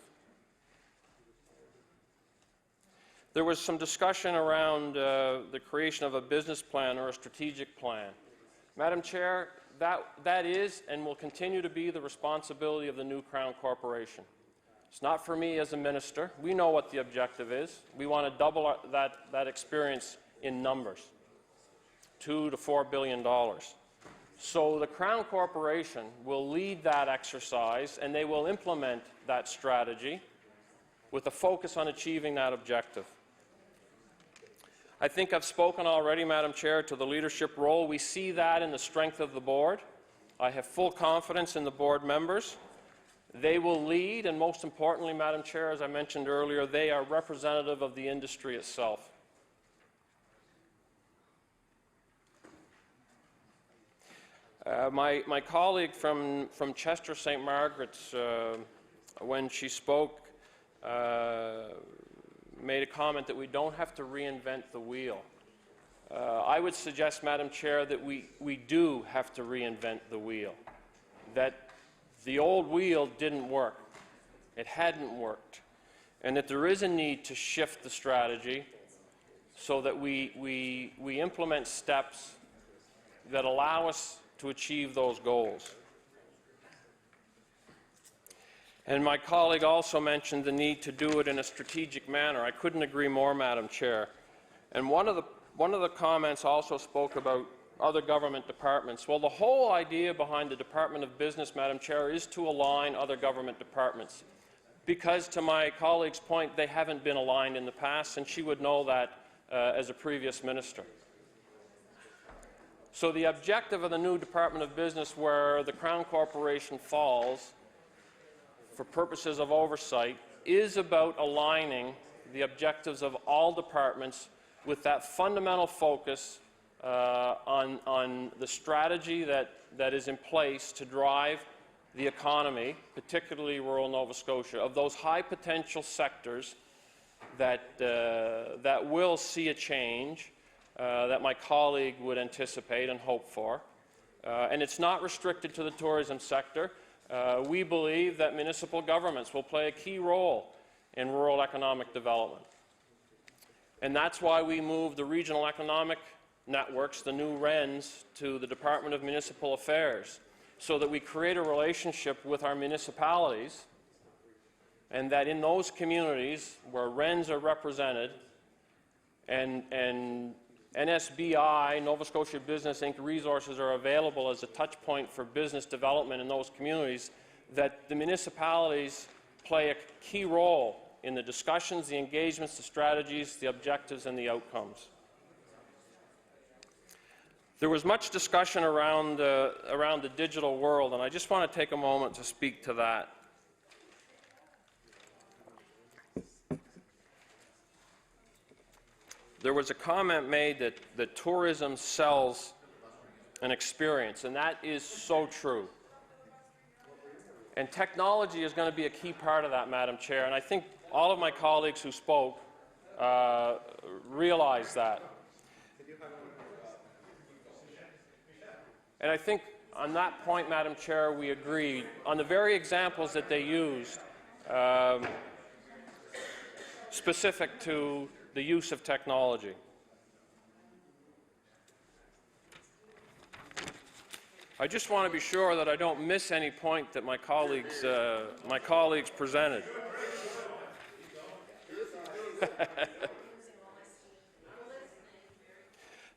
There was some discussion around the creation of a business plan or a strategic plan. Madam Chair, that is and will continue to be the responsibility of the new Crown Corporation. It's not for me as a minister. We know what the objective is. We want to double that experience in numbers, $2 to $4 billion. So the Crown Corporation will lead that exercise, and they will implement that strategy with a focus on achieving that objective. I think I've spoken already, Madam Chair, to the leadership role. We see that in the strength of the board. I have full confidence in the board members. They will lead, and most importantly, Madam Chair, as I mentioned earlier, they are representative of the industry itself. My colleague from Chester St. Margaret's, when she spoke, made a comment that we don't have to reinvent the wheel. I would suggest, Madam Chair, that we do have to reinvent the wheel, that the old wheel didn't work, it hadn't worked, and that there is a need to shift the strategy so that we implement steps that allow us to achieve those goals. And my colleague also mentioned the need to do it in a strategic manner. I couldn't agree more, Madam Chair. And one of the comments also spoke about other government departments. Well, the whole idea behind the Department of Business, Madam Chair, is to align other government departments. Because, to my colleague's point, they haven't been aligned in the past, and she would know that as a previous minister. So the objective of the new Department of Business, where the Crown Corporation falls, for purposes of oversight, is about aligning the objectives of all departments with that fundamental focus on the strategy that is in place to drive the economy, particularly rural Nova Scotia, of those high potential sectors that will see a change that my colleague would anticipate and hope for. And it's not restricted to the tourism sector. We believe that municipal governments will play a key role in rural economic development. And that's why we moved the regional economic networks, the new RENs, to the Department of Municipal Affairs, so that we create a relationship with our municipalities, and that in those communities where RENs are represented and NSBI, Nova Scotia Business Inc. resources are available as a touch point for business development in those communities, that the municipalities play a key role in the discussions, the engagements, the strategies, the objectives, and the outcomes. There was much discussion around the digital world, and I just want to take a moment to speak to that. There was a comment made that tourism sells an experience, and that is so true. And technology is going to be a key part of that, Madam Chair, and I think all of my colleagues who spoke realize that. And I think on that point, Madam Chair, we agreed on the very examples that they used specific to the use of technology. I just want to be sure that I don't miss any point that my colleagues presented.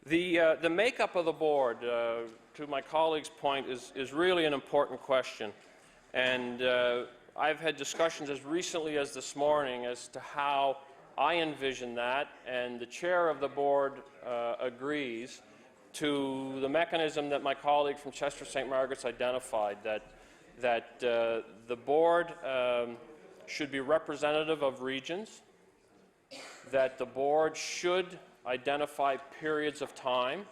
The makeup of the board, to my colleague's point, is really an important question. And I've had discussions as recently as this morning as to how I envision that, and the chair of the board agrees to the mechanism that my colleague from Chester St. Margaret's identified, that the board should be representative of regions, that the board should identify periods of time,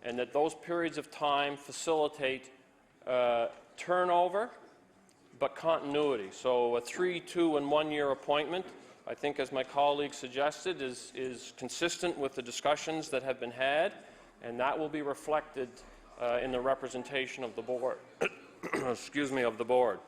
and that those periods of time facilitate turnover but continuity. So a 3-, 2-, and 1-year appointment, I think, as my colleague suggested, is consistent with the discussions that have been had, and that will be reflected in the representation of the board. Excuse me, of the board.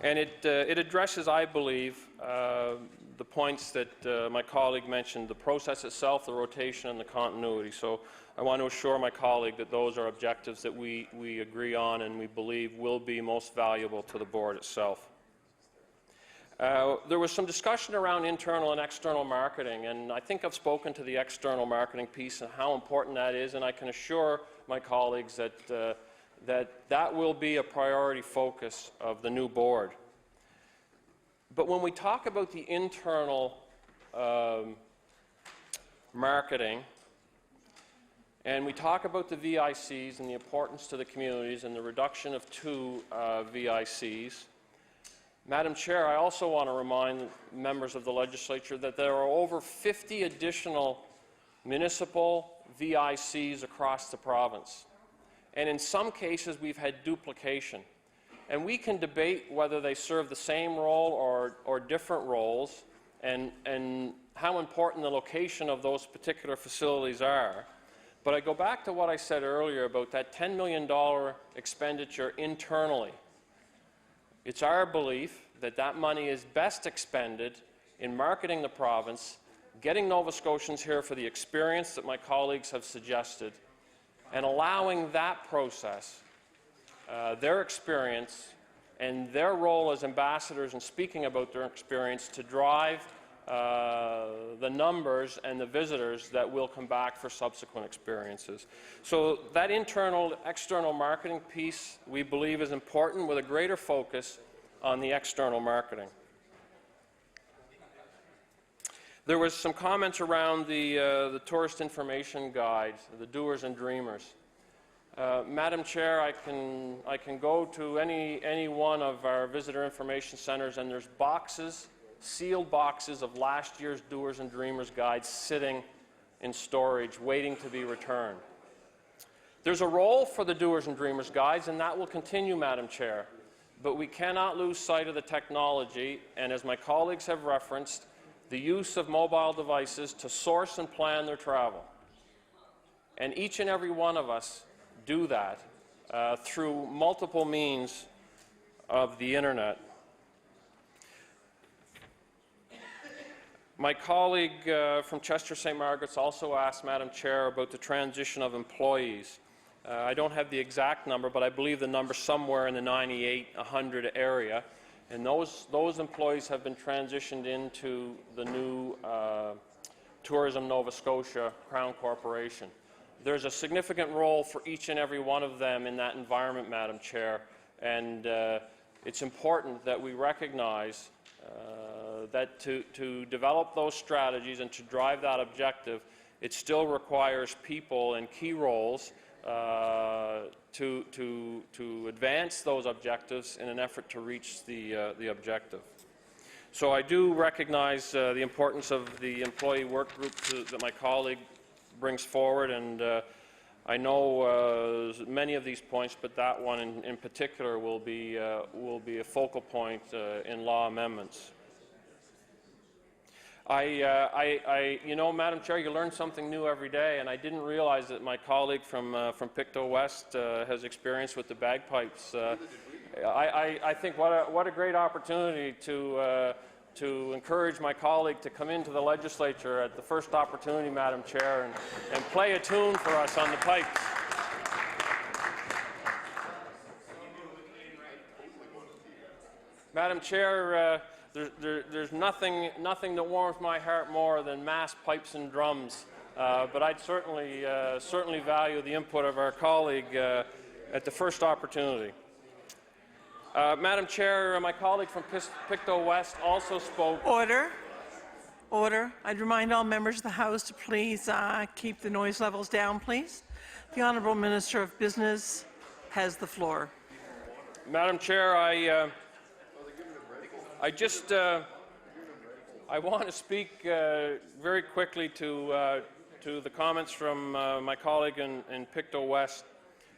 And it addresses, I believe, the points that my colleague mentioned, the process itself, the rotation, and the continuity. So I want to assure my colleague that those are objectives that we agree on and we believe will be most valuable to the board itself. There was some discussion around internal and external marketing, and I think I've spoken to the external marketing piece and how important that is, and I can assure my colleagues that that will be a priority focus of the new board. But when we talk about the internal marketing, and we talk about the VICs and the importance to the communities and the reduction of 2 VICs, Madam Chair, I also want to remind members of the legislature that there are over 50 additional municipal VICs across the province. And in some cases, we've had duplication. And we can debate whether they serve the same role or different roles, and how important the location of those particular facilities are. But I go back to what I said earlier about that $10 million expenditure internally. It's our belief that that money is best expended in marketing the province, getting Nova Scotians here for the experience that my colleagues have suggested, and allowing that process, their experience, and their role as ambassadors and speaking about their experience to drive the numbers and the visitors that will come back for subsequent experiences. So that internal, external marketing piece, we believe, is important, with a greater focus on the external marketing. There was some comments around the tourist information guide, the doers and dreamers. Madam Chair, I can go to any one of our visitor information centers, and there's boxes, sealed boxes of last year's doers and dreamers guides sitting in storage, waiting to be returned. There's a role for the doers and dreamers guides, and that will continue, Madam Chair. But we cannot lose sight of the technology, and as my colleagues have referenced, the use of mobile devices to source and plan their travel. And each and every one of us do that through multiple means of the internet. My colleague from Chester St. Margaret's also asked, Madam Chair, about the transition of employees. I don't have the exact number, but I believe the number somewhere in the 98-100 area. And those employees have been transitioned into the new Tourism Nova Scotia Crown Corporation. There's a significant role for each and every one of them in that environment, Madam Chair, and it's important that we recognize that to develop those strategies and to drive that objective, it still requires people in key roles to advance those objectives in an effort to reach the objective. So I do recognize the importance of the employee work group that my colleague brings forward, and I know many of these points, but that one in particular will be a focal point in law amendments. You know, Madam Chair, you learn something new every day, and I didn't realize that my colleague from Pictou West has experience with the bagpipes. I think what a great opportunity to encourage my colleague to come into the legislature at the first opportunity, Madam Chair, and play a tune for us on the pipes. Madam Chair, there's nothing that warms my heart more than mass pipes and drums, but I'd certainly value the input of our colleague at the first opportunity. Madam Chair, my colleague from Pictou West also spoke. Order. Order. I'd remind all members of the House to please keep the noise levels down, please. The Honourable Minister of Business has the floor. Madam Chair, I want to speak very quickly to the comments from my colleague in Pictou West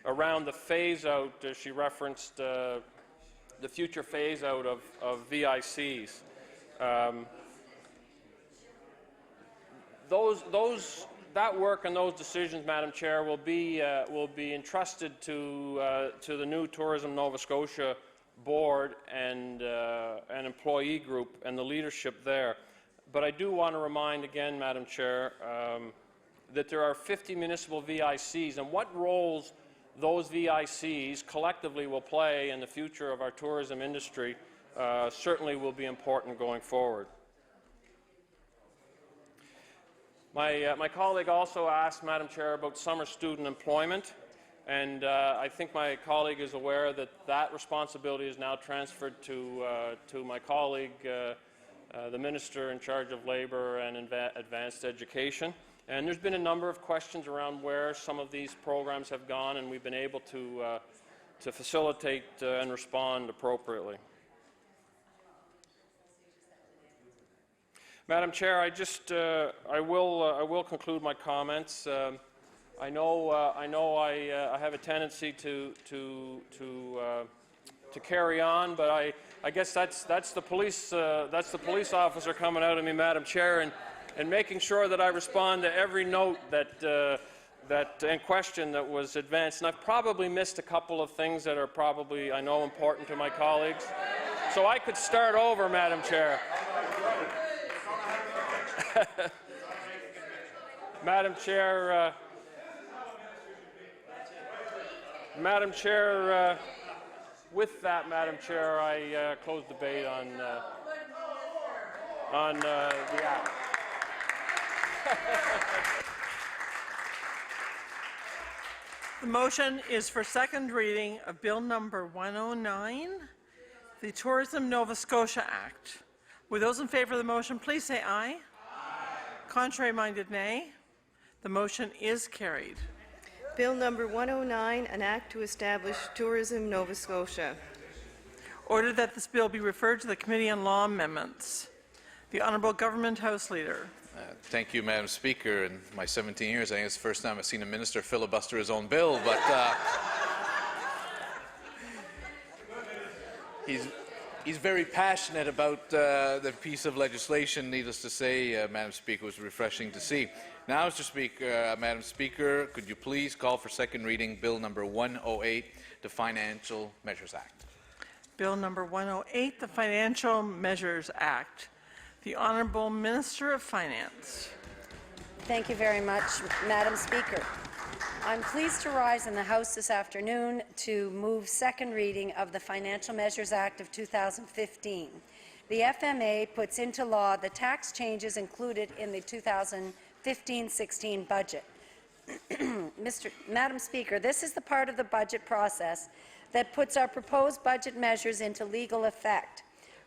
around the phase-out. She referenced the future phase-out of VICs. That work and those decisions, Madam Chair, will be entrusted to the new Tourism Nova Scotia board and an employee group and the leadership there. But I do want to remind again, Madam Chair, that there are 50 municipal VICs, and what roles those VICs collectively will play in the future of our tourism industry certainly will be important going forward. My colleague also asked, Madam Chair, about summer student employment, And I think my colleague is aware that that responsibility is now transferred to my colleague, the Minister in charge of Labour and Advanced Education. And there's been a number of questions around where some of these programs have gone, and we've been able to facilitate and respond appropriately. Madam Chair, I will conclude my comments. I know I have a tendency to carry on, but I guess that's the police officer coming out of me, Madam Chair, and making sure that I respond to every note and question that was advanced. And I've probably missed a couple of things that are probably, I know, important to my colleagues. So I could start over, Madam Chair. Madam Chair, with that, Madam Chair, I close debate on the act. The motion is for second reading of Bill number 109, the Tourism Nova Scotia Act. Would those in favour of the motion please say aye? Contrary-minded, nay. The motion is carried. Bill number 109, an act to establish Tourism Nova Scotia. Ordered that this bill be referred to the Committee on Law Amendments. The Honourable Government House Leader. Thank you, Madam Speaker. In my 17 years, I think it's the first time I've seen a minister filibuster his own bill, but he's very passionate about the piece of legislation. Needless to say, Madam Speaker, it was refreshing to see. Now, Madam Speaker, could you please call for second reading Bill number 108, the Financial Measures Act. Bill number 108, the Financial Measures Act. The Honourable Minister of Finance. Thank you very much, Madam Speaker. I'm pleased to rise in the House this afternoon to move second reading of the Financial Measures Act of 2015. The FMA puts into law the tax changes included in the 2015-16 budget. Madam Speaker, this is the part of the budget process that puts our proposed budget measures into legal effect.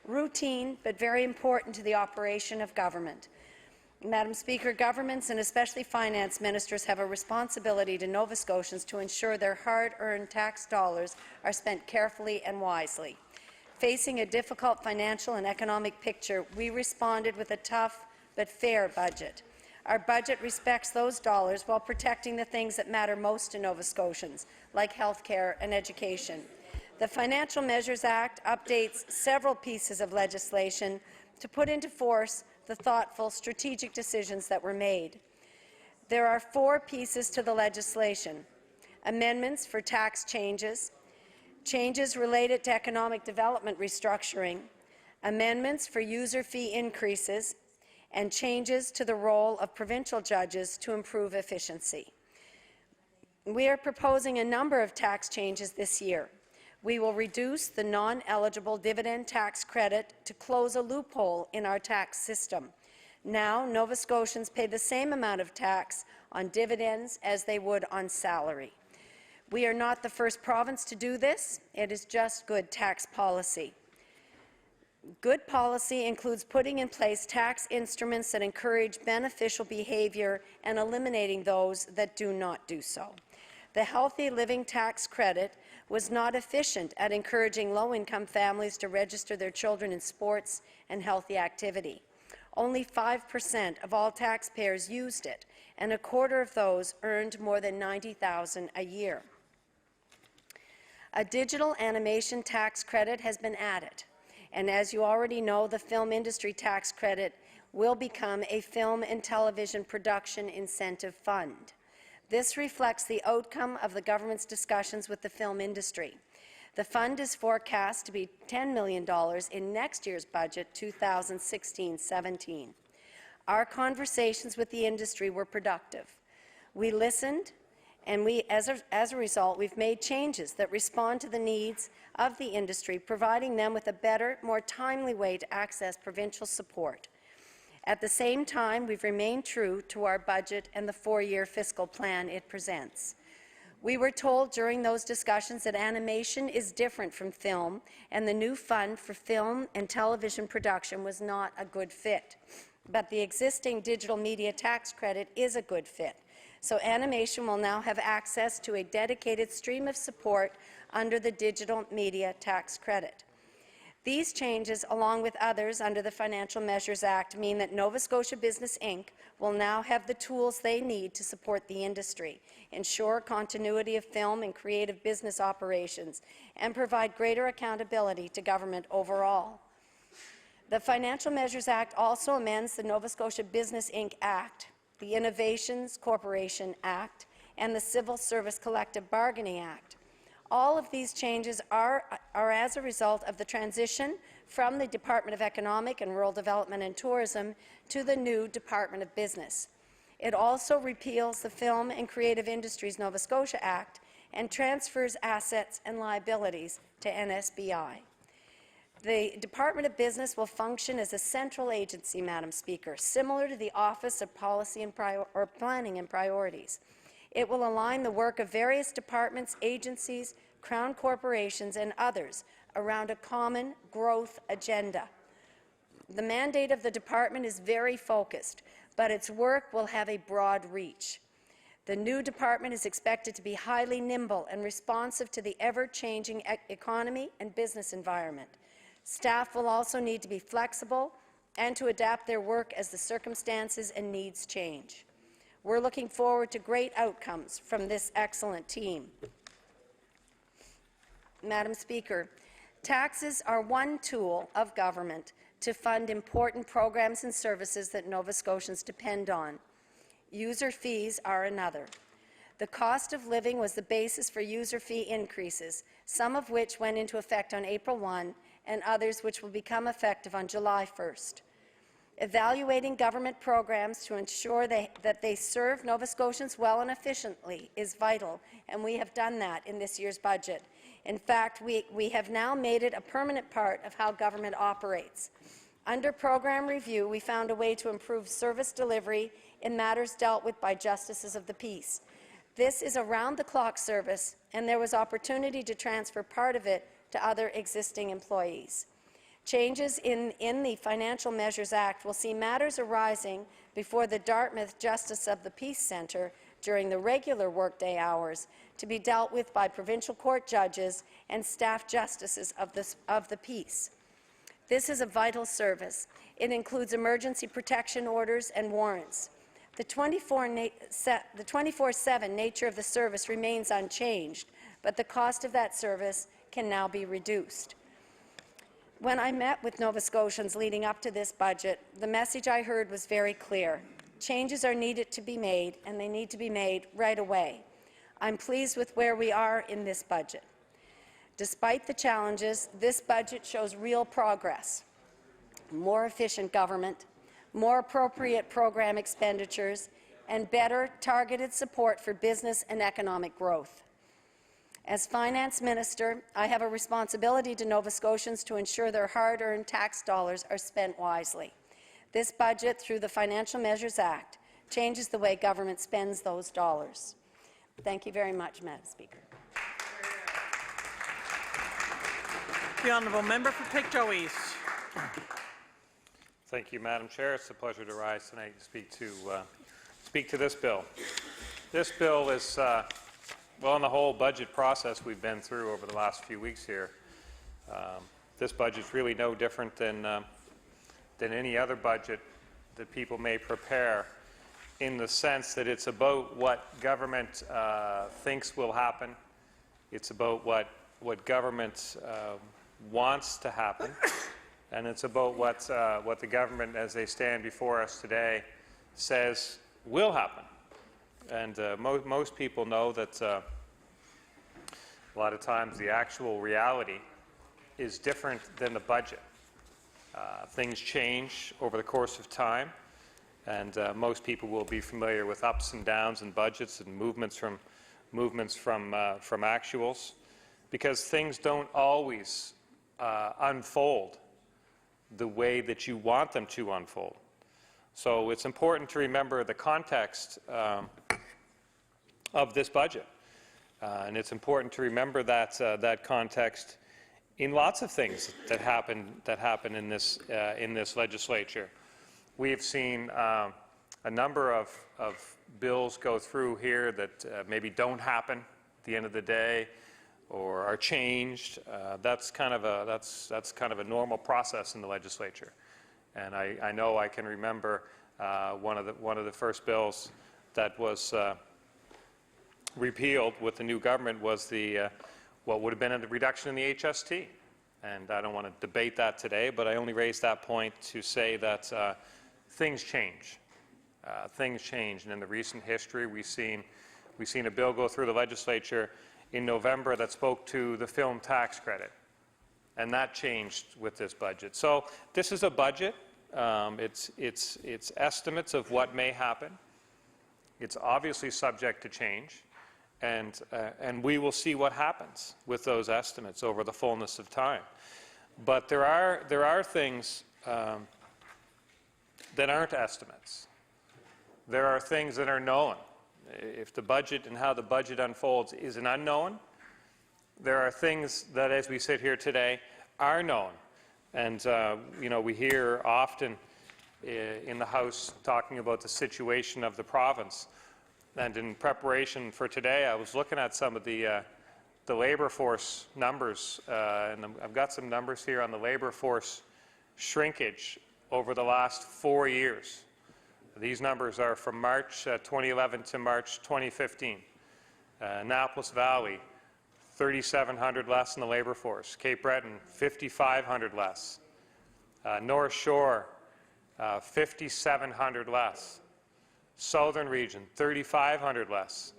Routine, but very important to the operation of government. Madam Speaker, governments and especially finance ministers have a responsibility to Nova Scotians to ensure their hard-earned tax dollars are spent carefully and wisely. Facing a difficult financial and economic picture, we responded with a tough but fair budget. Our budget respects those dollars while protecting the things that matter most to Nova Scotians, like health care and education. The Financial Measures Act updates several pieces of legislation to put into force the thoughtful, strategic decisions that were made. There are 4 pieces to the legislation: amendments for tax changes, changes related to economic development restructuring, amendments for user fee increases, and changes to the role of provincial judges to improve efficiency. We are proposing a number of tax changes this year. We will reduce the non-eligible dividend tax credit to close a loophole in our tax system. Now, Nova Scotians pay the same amount of tax on dividends as they would on salary. We are not the first province to do this. It is just good tax policy. Good policy includes putting in place tax instruments that encourage beneficial behaviour and eliminating those that do not do so. The Healthy Living Tax Credit was not efficient at encouraging low-income families to register their children in sports and healthy activity. Only 5% of all taxpayers used it, and a quarter of those earned more than $90,000 a year. A digital animation tax credit has been added, and as you already know, the film industry tax credit will become a film and television production incentive fund. This reflects the outcome of the government's discussions with the film industry. The fund is forecast to be $10 million in next year's budget, 2016-17. Our conversations with the industry were productive. We listened, and as a result, we've made changes that respond to the needs of the industry, providing them with a better, more timely way to access provincial support. At the same time, we've remained true to our budget and the 4-year fiscal plan it presents. We were told during those discussions that animation is different from film, and the new fund for film and television production was not a good fit. But the existing digital media tax credit is a good fit. So animation will now have access to a dedicated stream of support under the digital media tax credit. These changes, along with others under the Financial Measures Act, mean that Nova Scotia Business Inc. will now have the tools they need to support the industry, ensure continuity of film and creative business operations, and provide greater accountability to government overall. The Financial Measures Act also amends the Nova Scotia Business Inc. Act, the Innovations Corporation Act, and the Civil Service Collective Bargaining Act. All of these changes are as a result of the transition from the Department of Economic and Rural Development and Tourism to the new Department of Business. It also repeals the Film and Creative Industries Nova Scotia Act and transfers assets and liabilities to NSBI. The Department of Business will function as a central agency, Madam Speaker, similar to the Office of Policy and Planning and Priorities. It will align the work of various departments, agencies, Crown corporations, and others around a common growth agenda. The mandate of the department is very focused, but its work will have a broad reach. The new department is expected to be highly nimble and responsive to the ever-changing economy and business environment. Staff will also need to be flexible and to adapt their work as the circumstances and needs change. We're looking forward to great outcomes from this excellent team. Madam Speaker, taxes are one tool of government to fund important programs and services that Nova Scotians depend on. User fees are another. The cost of living was the basis for user fee increases, some of which went into effect on April 1 and others which will become effective on July 1st. Evaluating government programs to ensure that they serve Nova Scotians well and efficiently is vital, and we have done that in this year's budget. In fact, we have now made it a permanent part of how government operates. Under program review, we found a way to improve service delivery in matters dealt with by justices of the peace. This is around-the-clock service, and there was opportunity to transfer part of it to other existing employees. Changes in the Financial Measures Act will see matters arising before the Dartmouth Justice of the Peace Centre during the regular workday hours to be dealt with by provincial court judges and staff justices of the peace. This is a vital service. It includes emergency protection orders and warrants. The 24/7 nature of the service remains unchanged, but the cost of that service can now be reduced. When I met with Nova Scotians leading up to this budget, the message I heard was very clear. Changes are needed to be made, and they need to be made right away. I'm pleased with where we are in this budget. Despite the challenges, this budget shows real progress. More efficient government, more appropriate program expenditures, and better targeted support for business and economic growth. As Finance Minister, I have a responsibility to Nova Scotians to ensure their hard-earned tax dollars are spent wisely. This budget, through the Financial Measures Act, changes the way government spends those dollars. Thank you very much, Madam Speaker. The honourable member for Pictou East. Thank you, Madam Chair. It's a pleasure to rise tonight and speak to this bill. This bill is, well, in the whole budget process we've been through over the last few weeks here, this budget is really no different than any other budget that people may prepare, in the sense that it's about what government thinks will happen. It's about what government wants to happen, and it's about what the government, as they stand before us today, says will happen. And most people know that a lot of times the actual reality is different than the budget. Things change over the course of time, and most people will be familiar with ups and downs in budgets and movements from actuals, because things don't always unfold the way that you want them to unfold. So it's important to remember the context of this budget. And it's important to remember that, that context in lots of things that happen in this legislature. We have seen a number of bills go through here that maybe don't happen at the end of the day or are changed. That's kind of a normal process in the legislature. And I know I can remember one of the first bills that was repealed with the new government was the what would have been a reduction in the HST. And I don't want to debate that today, but I only raised that point to say that things change. Things change, and in the recent history, we've seen a bill go through the legislature in November that spoke to the film tax credit, and that changed with this budget. So this is a budget. It's estimates of what may happen. It's obviously subject to change, and we will see what happens with those estimates over the fullness of time. But there are things that aren't estimates. There are things that are known. If the budget and how the budget unfolds is an unknown, there are things that, as we sit here today, are known. And you know, we hear often in the House talking about the situation of the province. And in preparation for today, I was looking at some of the labor force numbers, and I've got some numbers here on the labor force shrinkage over the last 4 years. These numbers are from March 2011 to March 2015. Annapolis Valley, 3,700 less in the labor force. Cape Breton, 5,500 less. North Shore, 5,700 less. Southern region, 3,500 less.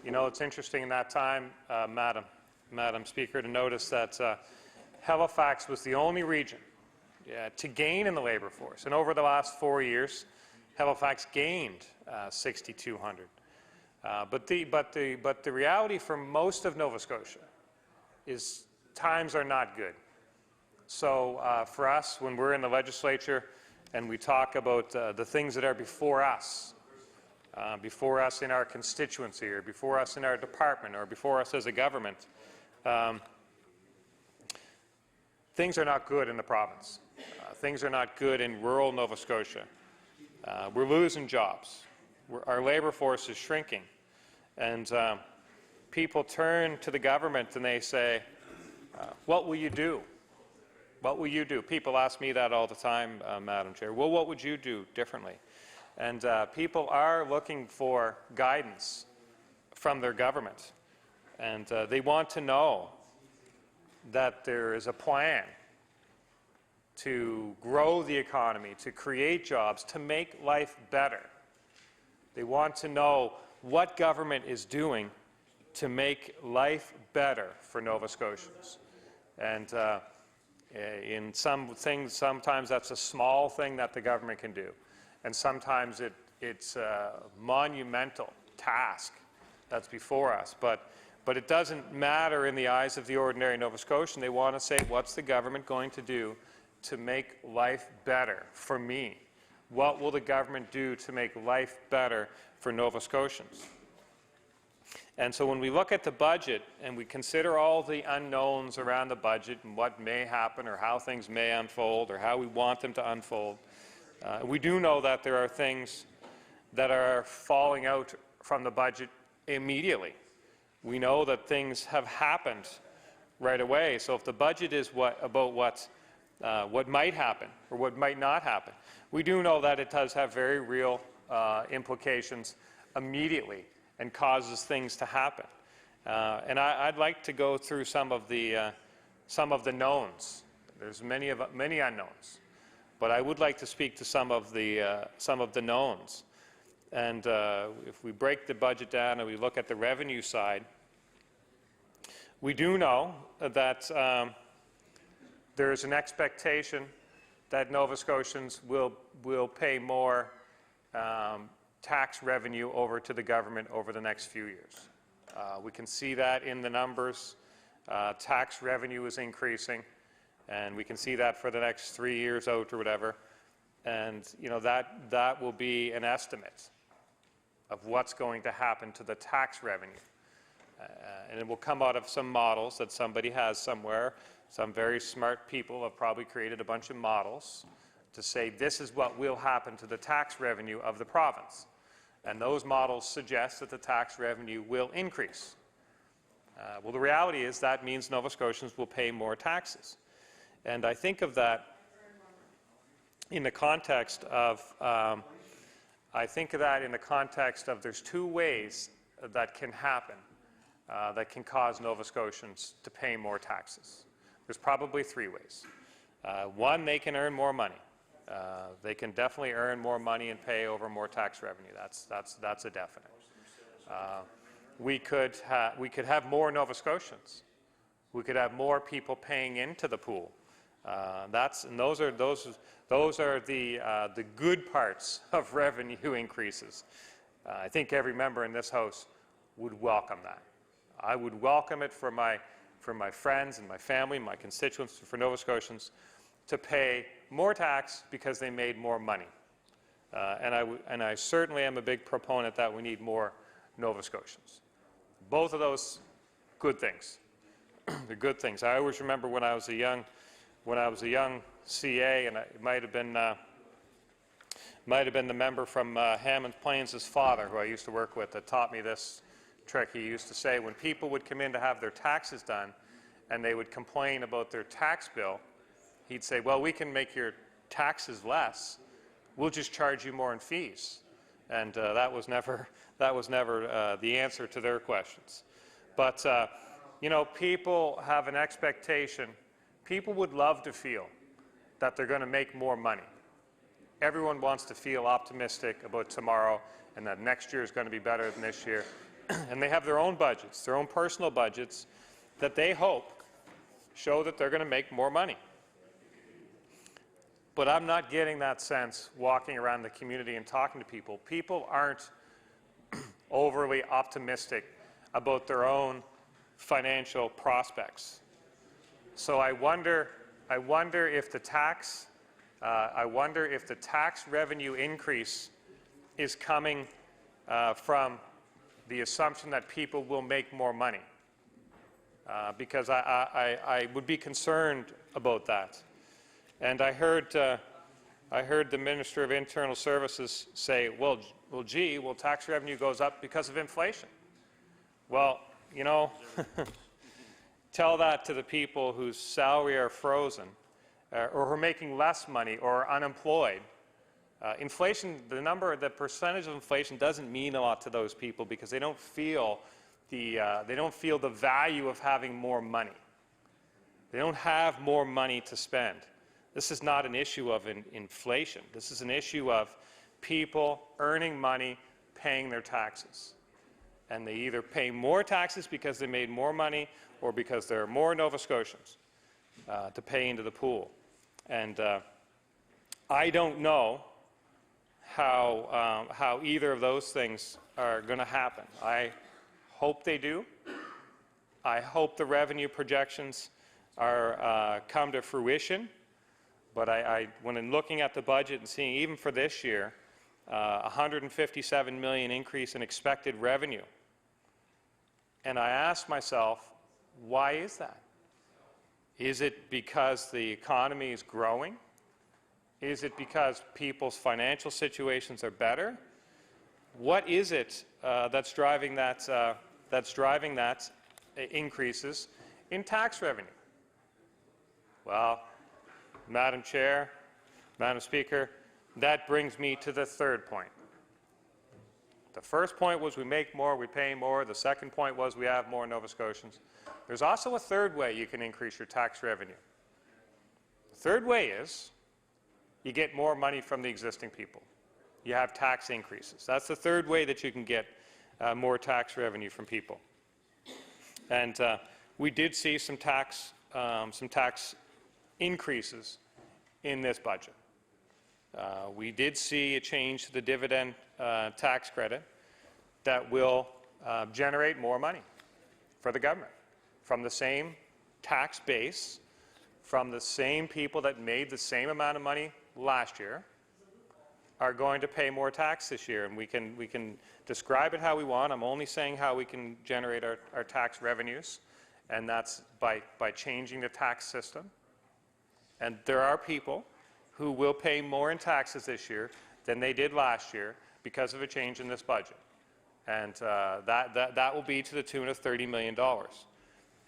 You know, it's interesting in that time, Madam Speaker, to notice that Halifax was the only region to gain in the labor force. And over the last 4 years, Halifax gained 6,200. But the reality for most of Nova Scotia is times are not good. So for us, when we're in the legislature and we talk about the things that are before us in our constituency, or before us in our department, or before us as a government, things are not good in the province. Things are not good in rural Nova Scotia. We're losing jobs. Our labor force is shrinking. And people turn to the government and they say, what will you do? What will you do? People ask me that all the time, Madam Chair. Well, what would you do differently? And people are looking for guidance from their government. And they want to know that there is a plan to grow the economy, to create jobs, to make life better. They want to know what government is doing to make life better for Nova Scotians. And in some things, sometimes that's a small thing that the government can do. And sometimes it's a monumental task that's before us. But it doesn't matter in the eyes of the ordinary Nova Scotian. They want to say, what's the government going to do to make life better for me? What will the government do to make life better for Nova Scotians? And so when we look at the budget and we consider all the unknowns around the budget and what may happen or how things may unfold or how we want them to unfold, we do know that there are things that are falling out from the budget immediately. We know that things have happened right away. So if the budget is about what might happen or what might not happen, we do know that it does have very real implications immediatly and causes things to happen. And I'd like to go through some of the knowns. There's many unknowns, but I would like to speak to some of the knowns. And if we break the budget down and we look at the revenue side, we do know that there is an expectation that Nova Scotians will pay more tax revenue over to the government over the next few years. We can see that in the numbers. Tax revenue is increasing, and we can see that for the next 3 years out or whatever. And you know, that will be an estimate of what's going to happen to the tax revenue. and it will come out of some models that somebody has somewhere. Some very smart people have probably created a bunch of models to say this is what will happen to the tax revenue of the province. And those models suggest that the tax revenue will increase. Well, the reality is that means Nova Scotians will pay more taxes. And I think of that in the context of, there's two ways that can happen that can cause Nova Scotians to pay more taxes. There's probably three ways. One, they can earn more money. They can definitely earn more money and pay over more tax revenue. That's a definite. We could have more Nova Scotians. We could have more people paying into the pool. Those are the good parts of revenue increases. I think every member in this House would welcome that. I would welcome it for my friends and my family, my constituents, for Nova Scotians to pay more tax because they made more money. And I certainly am a big proponent that we need more Nova Scotians. Both of those good things. The good things. I always remember when I was a young CA, and it might have been the member from Hammonds Plains' father, who I used to work with, that taught me this trick. He used to say when people would come in to have their taxes done and they would complain about their tax bill, he'd say, well, we can make your taxes less. We'll just charge you more in fees. And that was never the answer to their questions. But, you know, people have an expectation. People would love to feel that they're going to make more money. Everyone wants to feel optimistic about tomorrow and that next year is going to be better than this year. And they have their own budgets, their own personal budgets, that they hope show that they're going to make more money. But I'm not getting that sense walking around the community and talking to people. People aren't overly optimistic about their own financial prospects. So I wonder if the tax revenue increase is coming from the assumption that people will make more money, because I would be concerned about that. And I heard the Minister of Internal Services say, well, tax revenue goes up because of inflation. Well, you know, tell that to the people whose salary are frozen, or who are making less money, or are unemployed. Inflation, the percentage of inflation doesn't mean a lot to those people because they don't feel the value of having more money. They don't have more money to spend. This is not an issue of inflation. This is an issue of people earning money, paying their taxes. And they either pay more taxes because they made more money or because there are more Nova Scotians to pay into the pool. And I don't know how either of those things are going to happen. I hope they do. I hope the revenue projections come to fruition. But when I'm looking at the budget and seeing, even for this year, $157 million increase in expected revenue, and I ask myself, why is that? Is it because the economy is growing? Is it because people's financial situations are better? What is it that's driving that increases in tax revenue? Well, Madam Chair, Madam Speaker, that brings me to the third point. The first point was we make more, we pay more. The second point was we have more Nova Scotians. There's also a third way you can increase your tax revenue. The third way is you get more money from the existing people. You have tax increases. That's the third way that you can get more tax revenue from people. And we did see some tax increases in this budget. We did see a change to the dividend tax credit that will generate more money for the government from the same tax base, from the same people that made the same amount of money last year. are going to pay more tax this year, and we can describe it how we want. I'm only saying how we can generate our tax revenues, and that's by changing the tax system. And there are people who will pay more in taxes this year than they did last year because of a change in this budget. And that will be to the tune of $30 million.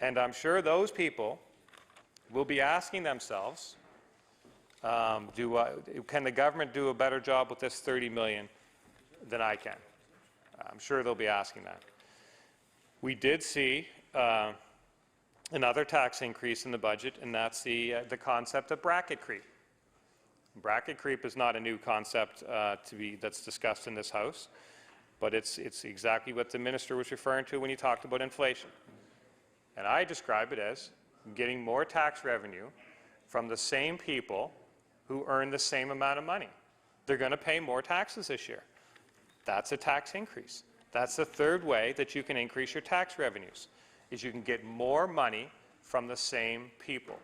And I'm sure those people will be asking themselves, can the government do a better job with this $30 million than I can? I'm sure they'll be asking that. We did see another tax increase in the budget, and that's the concept of bracket creep. Bracket creep is not a new concept that's discussed in this House, but it's exactly what the minister was referring to when he talked about inflation. And I describe it as getting more tax revenue from the same people who earn the same amount of money. They're going to pay more taxes this year. That's a tax increase. That's the third way that you can increase your tax revenues, is you can get more money from the same people.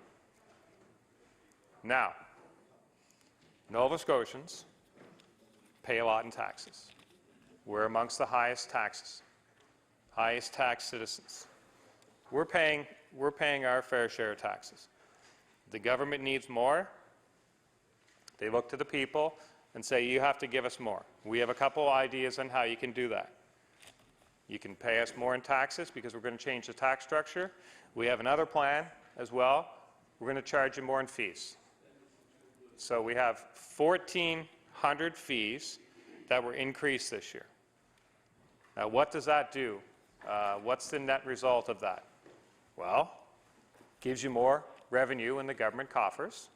Now, Nova Scotians pay a lot in taxes. We're amongst the highest tax citizens. We're paying our fair share of taxes. The government needs more. They look to the people and say, you have to give us more. We have a couple ideas on how you can do that. You can pay us more in taxes because we're going to change the tax structure. We have another plan as well. We're going to charge you more in fees. So we have 1,400 fees that were increased this year. Now, what does that do? What's the net result of that? Well, gives you more revenue in the government coffers,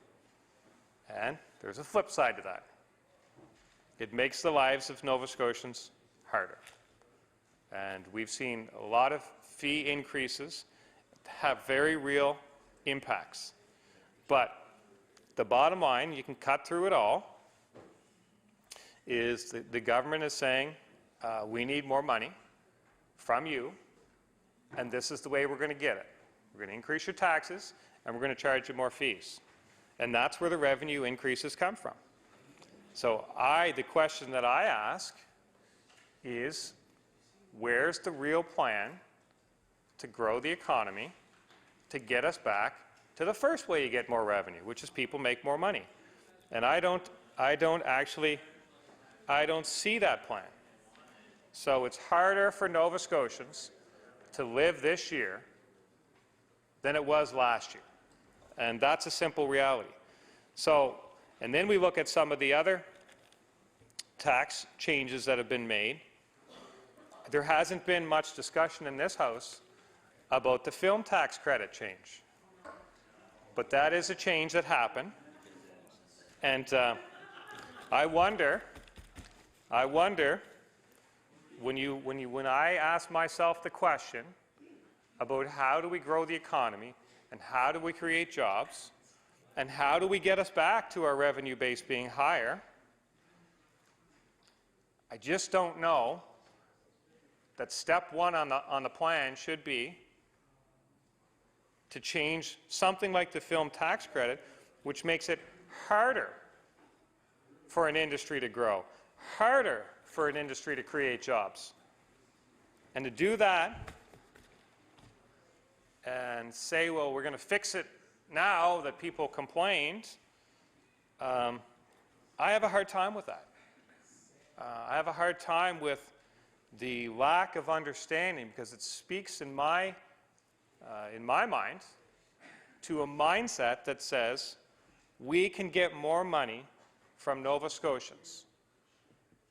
and there's a flip side to that. It makes the lives of Nova Scotians harder. And we've seen a lot of fee increases have very real impacts. But the bottom line, you can cut through it all, is the government is saying, we need more money from you, and this is the way we're going to get it. We're going to increase your taxes, and we're going to charge you more fees. And that's where the revenue increases come from. So the question that I ask is, where's the real plan to grow the economy, to get us back to the first way you get more revenue, which is people make more money? And I don't see that plan. So it's harder for Nova Scotians to live this year than it was last year. And that's a simple reality. So, and then we look at some of the other tax changes that have been made. There hasn't been much discussion in this House about the film tax credit change. But that is a change that happened. And I wonder, when I ask myself the question about how do we grow the economy, and how do we create jobs, and how do we get us back to our revenue base being higher, I just don't know that step one on the plan should be to change something like the film tax credit, which makes it harder for an industry to grow, harder for an industry to create jobs. And to do that and say, well, we're going to fix it now that people complained, I have a hard time with that. I have a hard time with the lack of understanding, because it speaks in my mind to a mindset that says we can get more money from Nova Scotians.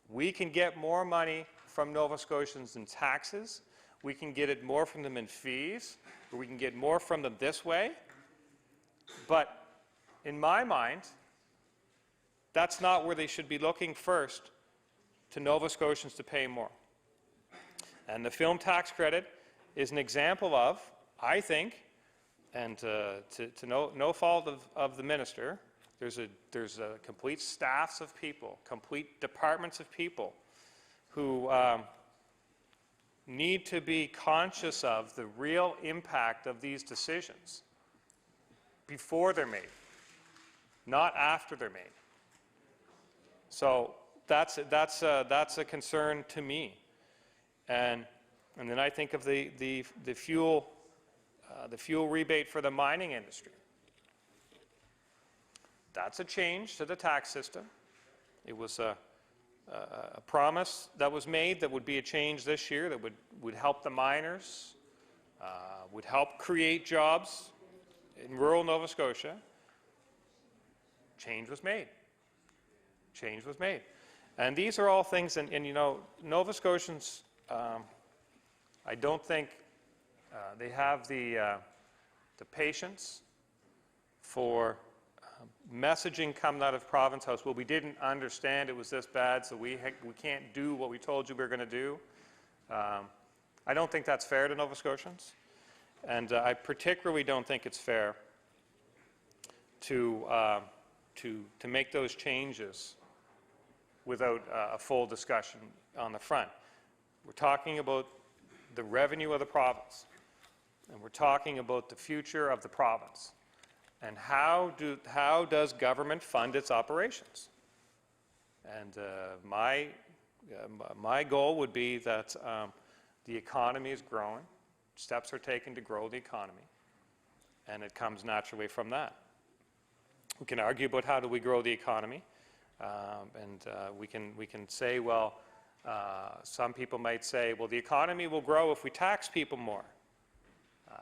We can get more money from Nova Scotians in taxes. We can get it more from them in fees, or we can get more from them this way. But in my mind, that's not where they should be looking first, to Nova Scotians to pay more. And the film tax credit is an example of, I think, and to no fault of the minister, there's a complete staffs of people, complete departments of people who need to be conscious of the real impact of these decisions before they're made, not after they're made. So that's a concern to me. And then I think of the fuel rebate for the mining industry. That's a change to the tax system. It was a promise that was made that would be a change this year that would help the miners, would help create jobs in rural Nova Scotia. Change was made. Change was made. And these are all things, and you know, Nova Scotians, I don't think they have the patience for messaging coming out of Province House. Well, we didn't understand it was this bad, so we can't do what we told you we were going to do. I don't think that's fair to Nova Scotians. And I particularly don't think it's fair to make those changes without a full discussion on the front. We're talking about the revenue of the province, and we're talking about the future of the province, and how does government fund its operations? And my goal would be that the economy is growing, steps are taken to grow the economy, and it comes naturally from that. We can argue about how do we grow the economy, and we can say, well, some people might say, well, the economy will grow if we tax people more.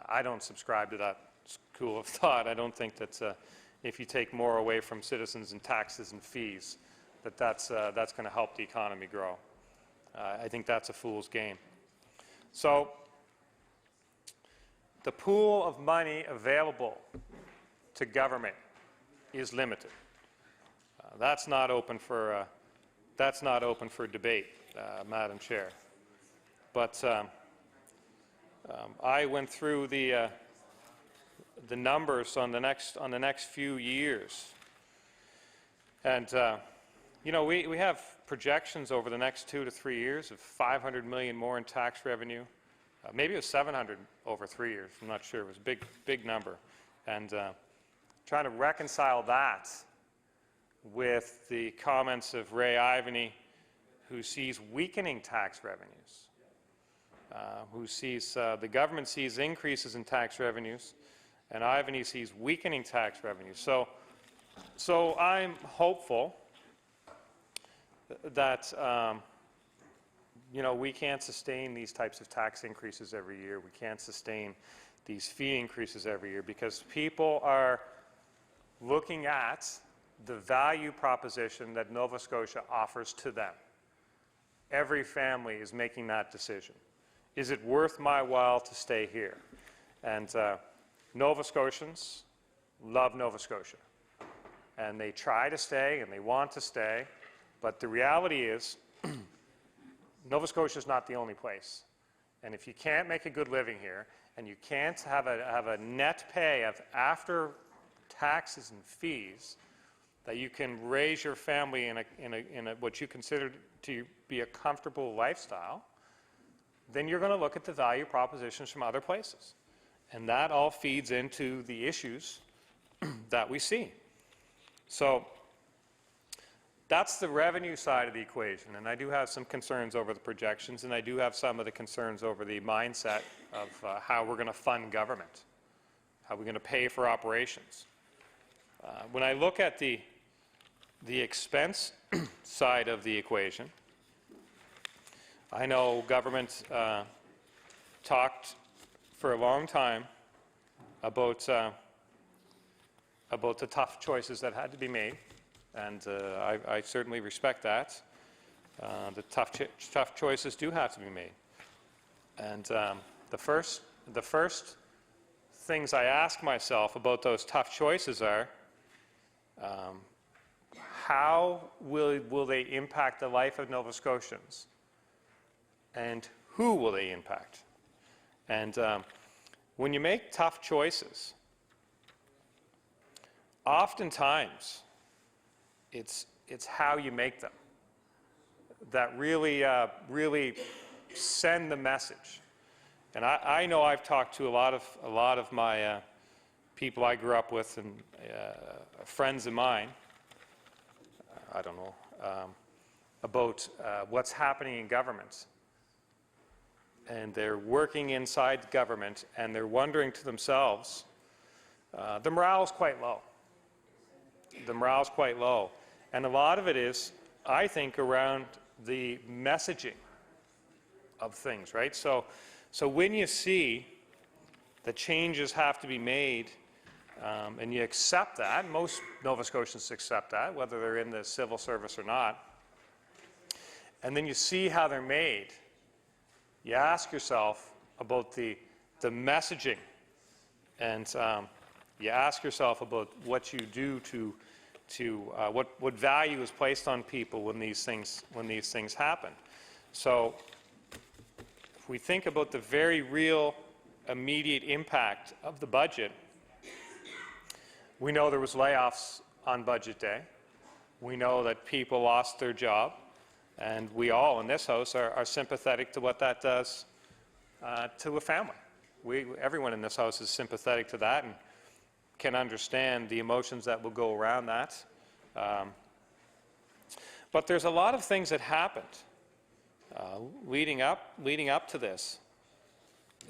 I don't subscribe to that school of thought. I don't think that if you take more away from citizens in taxes and fees, that's going to help the economy grow. I think that's a fool's game. So the pool of money available to government is limited. That's not open for debate, Madam Chair. But I went through the numbers on the next few years, and you know, we have projections over the next 2 to 3 years of $500 million more in tax revenue. Maybe it was 700 over 3 years. I'm not sure. It was a big number, and trying to reconcile that with the comments of Ray Ivany, who sees weakening tax revenues, who sees the government sees increases in tax revenues, and Ivany sees weakening tax revenues. So I'm hopeful that you know, we can't sustain these types of tax increases every year. We can't sustain these fee increases every year, because people are looking at the value proposition that Nova Scotia offers to them. Every family is making that decision. Is it worth my while to stay here? And Nova Scotians love Nova Scotia, and they try to stay and they want to stay, but the reality is Nova Scotia is not the only place. And if you can't make a good living here, and you can't have a net pay of after taxes and fees that you can raise your family in a what you consider to be a comfortable lifestyle, then you're going to look at the value propositions from other places. And that all feeds into the issues that we see. So that's the revenue side of the equation, and I do have some concerns over the projections, and I do have some of the concerns over the mindset of how we're going to fund government, how we're going to pay for operations. When I look at the expense side of the equation, I know government talked for a long time about the tough choices that had to be made, and I certainly respect that. The tough choices do have to be made, and the first things I ask myself about those tough choices are, how will they impact the life of Nova Scotians, and who will they impact? And when you make tough choices, oftentimes it's how you make them that really send the message. And I know I've talked to a lot of my people I grew up with and friends of mine. I don't know. about what's happening in government, and they're working inside government, and they're wondering to themselves, the morale is quite low. The morale is quite low. And a lot of it is, I think, around the messaging of things, right? So when you see that changes have to be made, and you accept that, most Nova Scotians accept that, whether they're in the civil service or not, and then you see how they're made, you ask yourself about the messaging, and you ask yourself about what you do to what value is placed on people when these things happen. So if we think about the very real immediate impact of the budget, we know there was layoffs on budget day. We know that people lost their job, and we all in this House are sympathetic to what that does to a family. Everyone in this House is sympathetic to that and can understand the emotions that will go around that. But there's a lot of things that happened leading up to this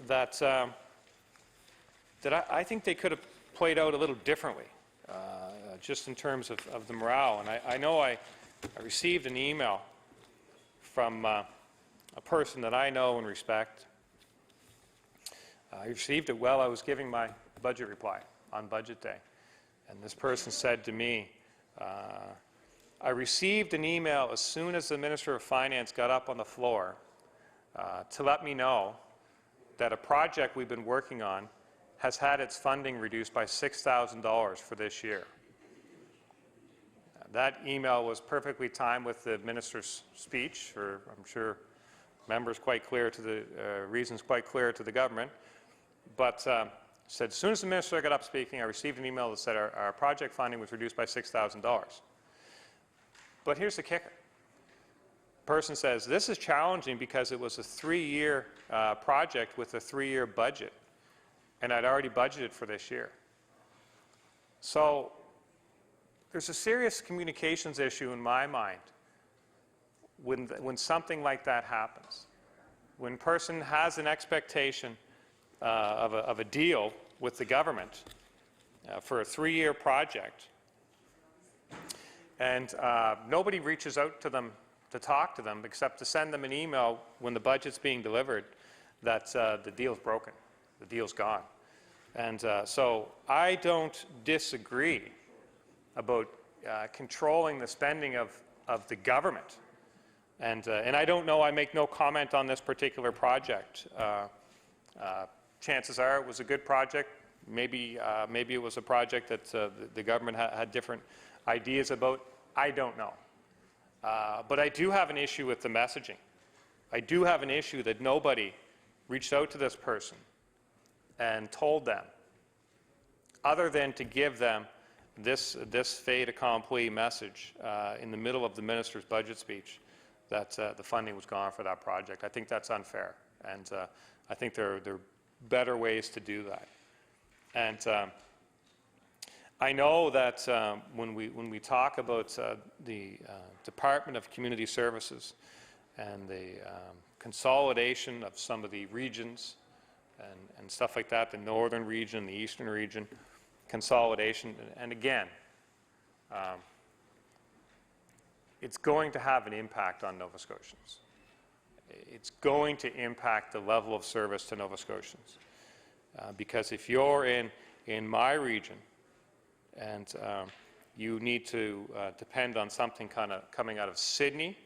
that I think they could have played out a little differently, just in terms of the morale. And I know I received an email from a person that I know and respect. I received it while I was giving my budget reply on budget day. And this person said to me, I received an email as soon as the Minister of Finance got up on the floor to let me know that a project we've been working on has had its funding reduced by $6,000 for this year. That email was perfectly timed with the Minister's speech, for I'm sure members quite clear to the reasons quite clear to the government. But said, as soon as the Minister got up speaking, I received an email that said our project funding was reduced by $6,000. But here's the kicker. The person says, this is challenging because it was a 3-year project with a 3-year budget, and I'd already budgeted for this year. So there's a serious communications issue in my mind when something like that happens. When a person has an expectation of a deal with the government for a 3-year project, and nobody reaches out to them to talk to them except to send them an email when the budget's being delivered that the deal's broken, the deal's gone. And so I don't disagree about controlling the spending of the government. And I don't know, I make no comment on this particular project. Chances are it was a good project. Maybe it was a project that the government had different ideas about. I don't know. But I do have an issue with the messaging. I do have an issue that nobody reached out to this person and told them, other than to give them this fait accompli message in the middle of the minister's budget speech, that the funding was gone for that project. I think that's unfair, and I think there are better ways to do that. And I know that when we talk about the Department of Community Services and the consolidation of some of the regions and stuff like that, the northern region, the eastern region, consolidation, and again, it's going to have an impact on Nova Scotians. It's going to impact the level of service to Nova Scotians. Because if you're in my region and you need to depend on something kind of coming out of Sydney,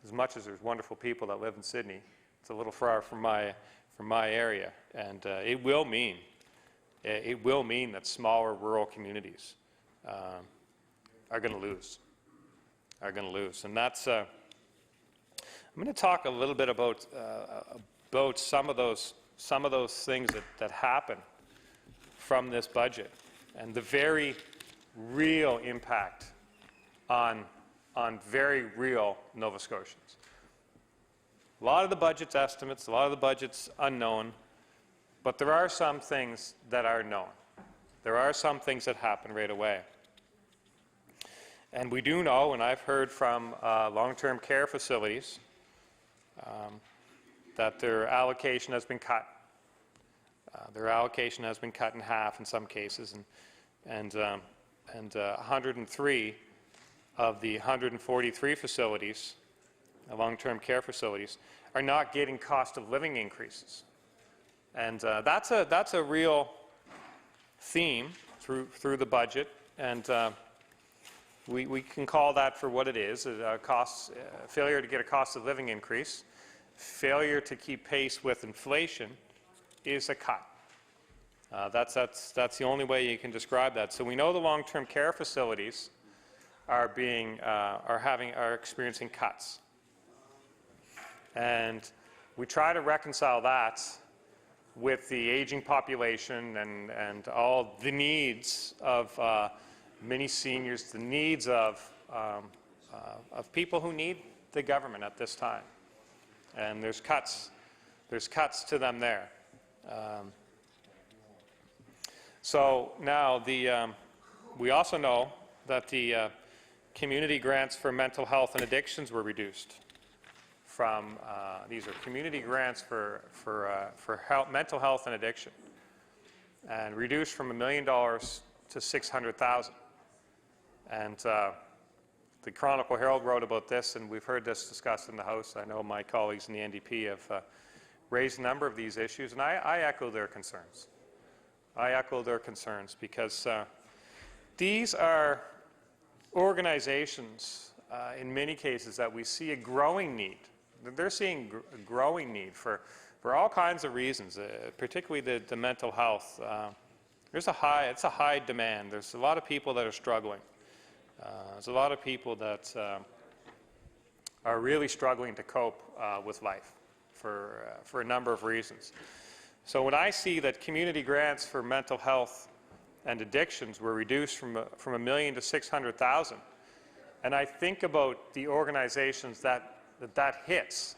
as much as there's wonderful people that live in Sydney, it's a little far from my area, and it will mean that smaller rural communities are going to lose. And that's I'm going to talk a little bit about some of those things that happen from this budget and the very real impact on very real Nova Scotians. A lot of the budget's estimates, a lot of the budget's unknown, but there are some things that are known. There are some things that happen right away. And we do know, and I've heard from long-term care facilities, that their allocation has been cut. Their allocation has been cut in half in some cases, and 103 of the 143 facilities, long-term care facilities, are not getting cost of living increases. And that's a real theme through the budget, and we can call that for what it is: failure to get a cost of living increase, failure to keep pace with inflation is a cut. That's the only way you can describe that. So we know the long-term care facilities are experiencing cuts, and we try to reconcile that with the aging population and all the needs of many seniors, the needs of people who need the government at this time. And there's cuts to them there. So now we also know that the community grants for mental health and addictions were reduced from, these are community grants for mental health and addiction, and reduced from $1 million to $600,000. And the Chronicle Herald wrote about this, and we've heard this discussed in the House. I know my colleagues in the NDP have raised a number of these issues, and I echo their concerns. I echo their concerns because these are organizations, in many cases, that we see a growing need. They're seeing a growing need for all kinds of reasons, particularly the mental health. It's a high demand. There's a lot of people that are struggling. There's a lot of people that are really struggling to cope with life for a number of reasons. So when I see that community grants for mental health and addictions were reduced from $1 million to $600,000, and I think about the organizations that hits,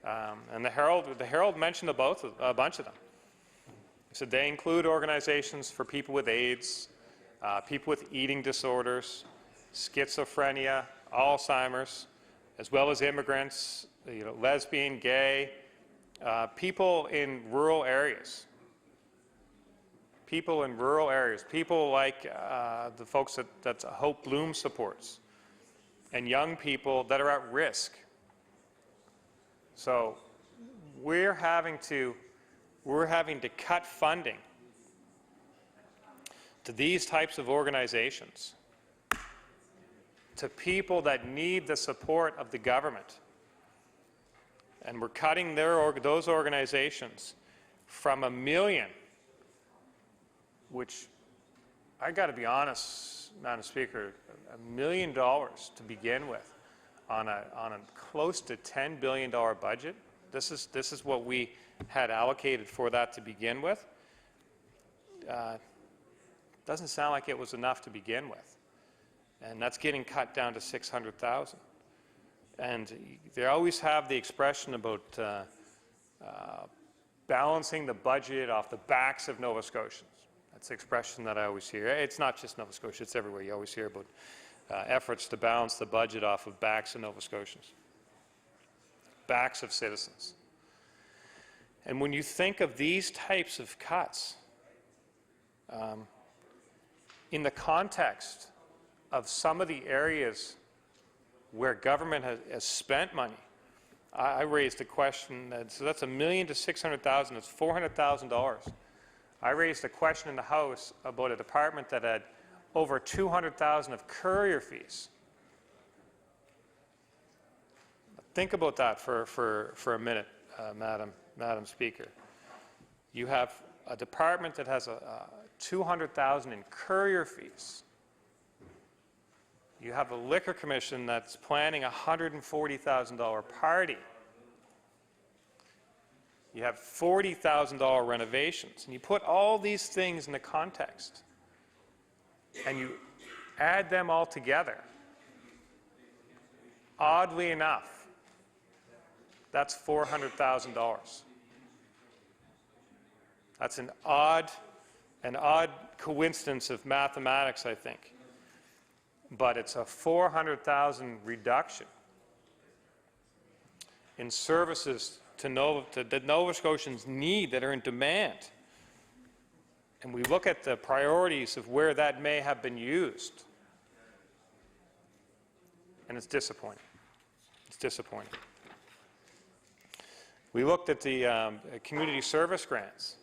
and the Herald mentioned a bunch of them. So they include organizations for people with AIDS, people with eating disorders, schizophrenia, Alzheimer's, as well as immigrants, lesbian, gay, people in rural areas. People like the folks that Hope Bloom supports, and young people that are at risk. So we're having to cut funding to these types of organizations, to people that need the support of the government. And we're cutting those organizations from $1 million, which, I got to be honest, Madam Speaker, $1 million to begin with on a close to $10 billion budget. This is what we had allocated for that to begin with. Doesn't sound like it was enough to begin with, and that's getting cut down to $600,000. And they always have the expression about balancing the budget off the backs of Nova Scotians. That's the expression that I always hear. It's not just Nova Scotia, it's everywhere. You always hear about efforts to balance the budget off of backs of Nova Scotians, backs of citizens. And when you think of these types of cuts, in the context of some of the areas where government has spent money, I raised a question, so that's $1 million to $600,000, that's $400,000. I raised a question in the House about a department that had over $200,000 of courier fees. Think about that for a minute, Madam Speaker. You have a department that has $200,000 in courier fees. You have a liquor commission that's planning a $140,000 party. You have $40,000 renovations. And you put all these things in the context, and you add them all together. Oddly enough, that's $400,000. That's an odd coincidence of mathematics, I think. but it's a 400,000 reduction in services that Nova Scotians need, that are in demand. And we look at the priorities of where that may have been used, and it's disappointing. It's disappointing. We looked at the community service grants.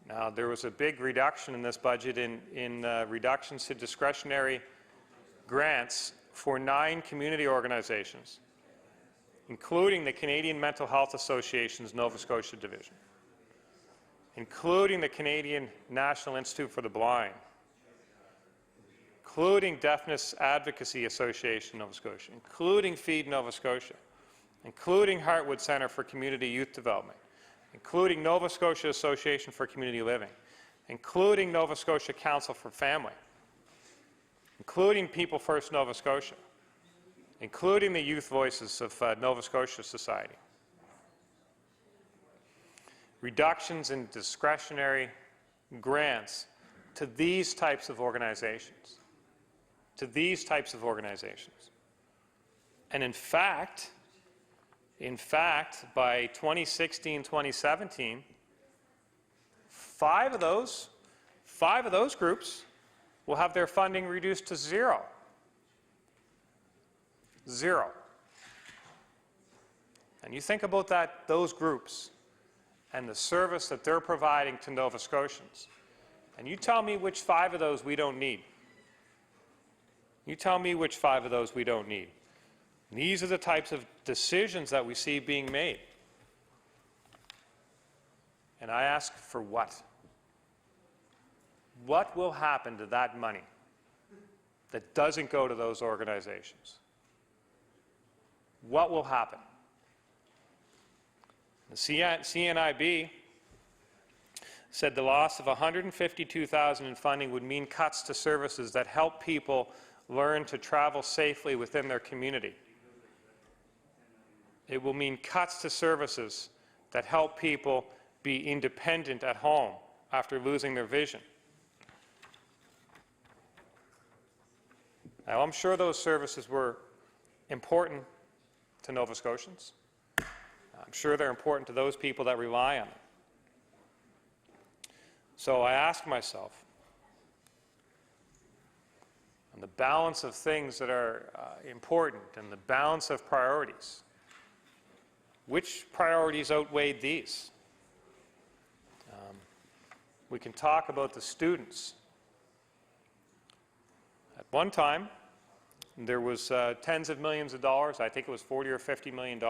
Now, there was a big reduction in this budget in reductions to discretionary grants for 9 community organizations, including the Canadian Mental Health Association's Nova Scotia division, including the Canadian National Institute for the Blind, including Deafness Advocacy Association Nova Scotia, including Feed Nova Scotia, including Heartwood Centre for Community Youth Development, including Nova Scotia Association for Community Living, including Nova Scotia Council for Family, including People First Nova Scotia, including the Youth Voices of Nova Scotia Society. Reductions in discretionary grants to these types of organizations, And in fact, by 2016, 2017, five of those groups will have their funding reduced to zero. Zero. And you think about those groups and the service that they're providing to Nova Scotians, and you tell me which 5 of those we don't need. You tell me which 5 of those we don't need. These are the types of decisions that we see being made. And I ask for what? What will happen to that money that doesn't go to those organizations? What will happen? The CNIB said the loss of $152,000 in funding would mean cuts to services that help people learn to travel safely within their community. It will mean cuts to services that help people be independent at home after losing their vision. Now, I'm sure those services were important to Nova Scotians. I'm sure they're important to those people that rely on them. So I ask myself, on the balance of things that are important and the balance of priorities, which priorities outweighed these? We can talk about the students. At one time, there was tens of millions of dollars, I think it was $40 or $50 million,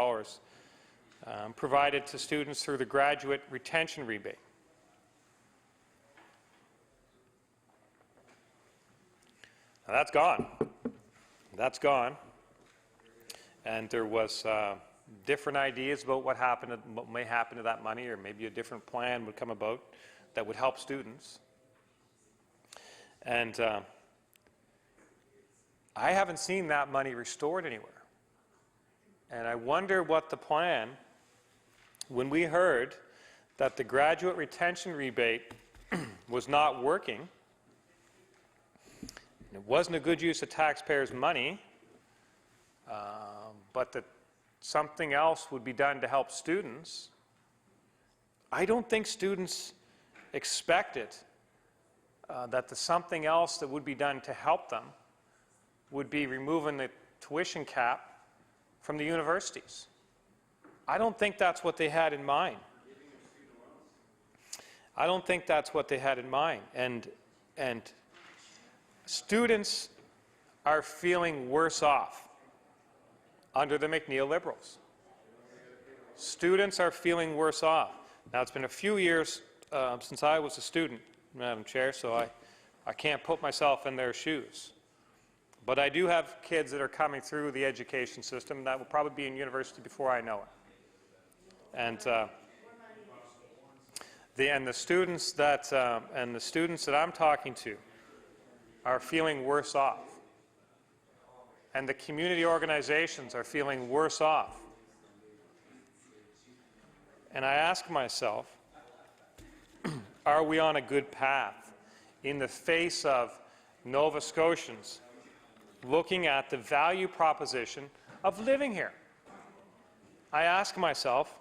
provided to students through the graduate retention rebate. Now that's gone. That's gone. And there was different ideas about what may happen to that money, or maybe a different plan would come about that would help students. And I haven't seen that money restored anywhere. And I wonder what the plan, when we heard that the graduate retention rebate was not working, it wasn't a good use of taxpayers' money, but that something else would be done to help students. I don't think students expected that the something else that would be done to help them would be removing the tuition cap from the universities. I don't think that's what they had in mind. I don't think that's what they had in mind. And students are feeling worse off under the McNeil Liberals. Students are feeling worse off. Now, it's been a few years since I was a student, Madam Chair, so I can't put myself in their shoes. But I do have kids that are coming through the education system that will probably be in university before I know it. And the students that I'm talking to are feeling worse off. And the community organizations are feeling worse off. And I ask myself, are we on a good path in the face of Nova Scotians looking at the value proposition of living here. I ask myself,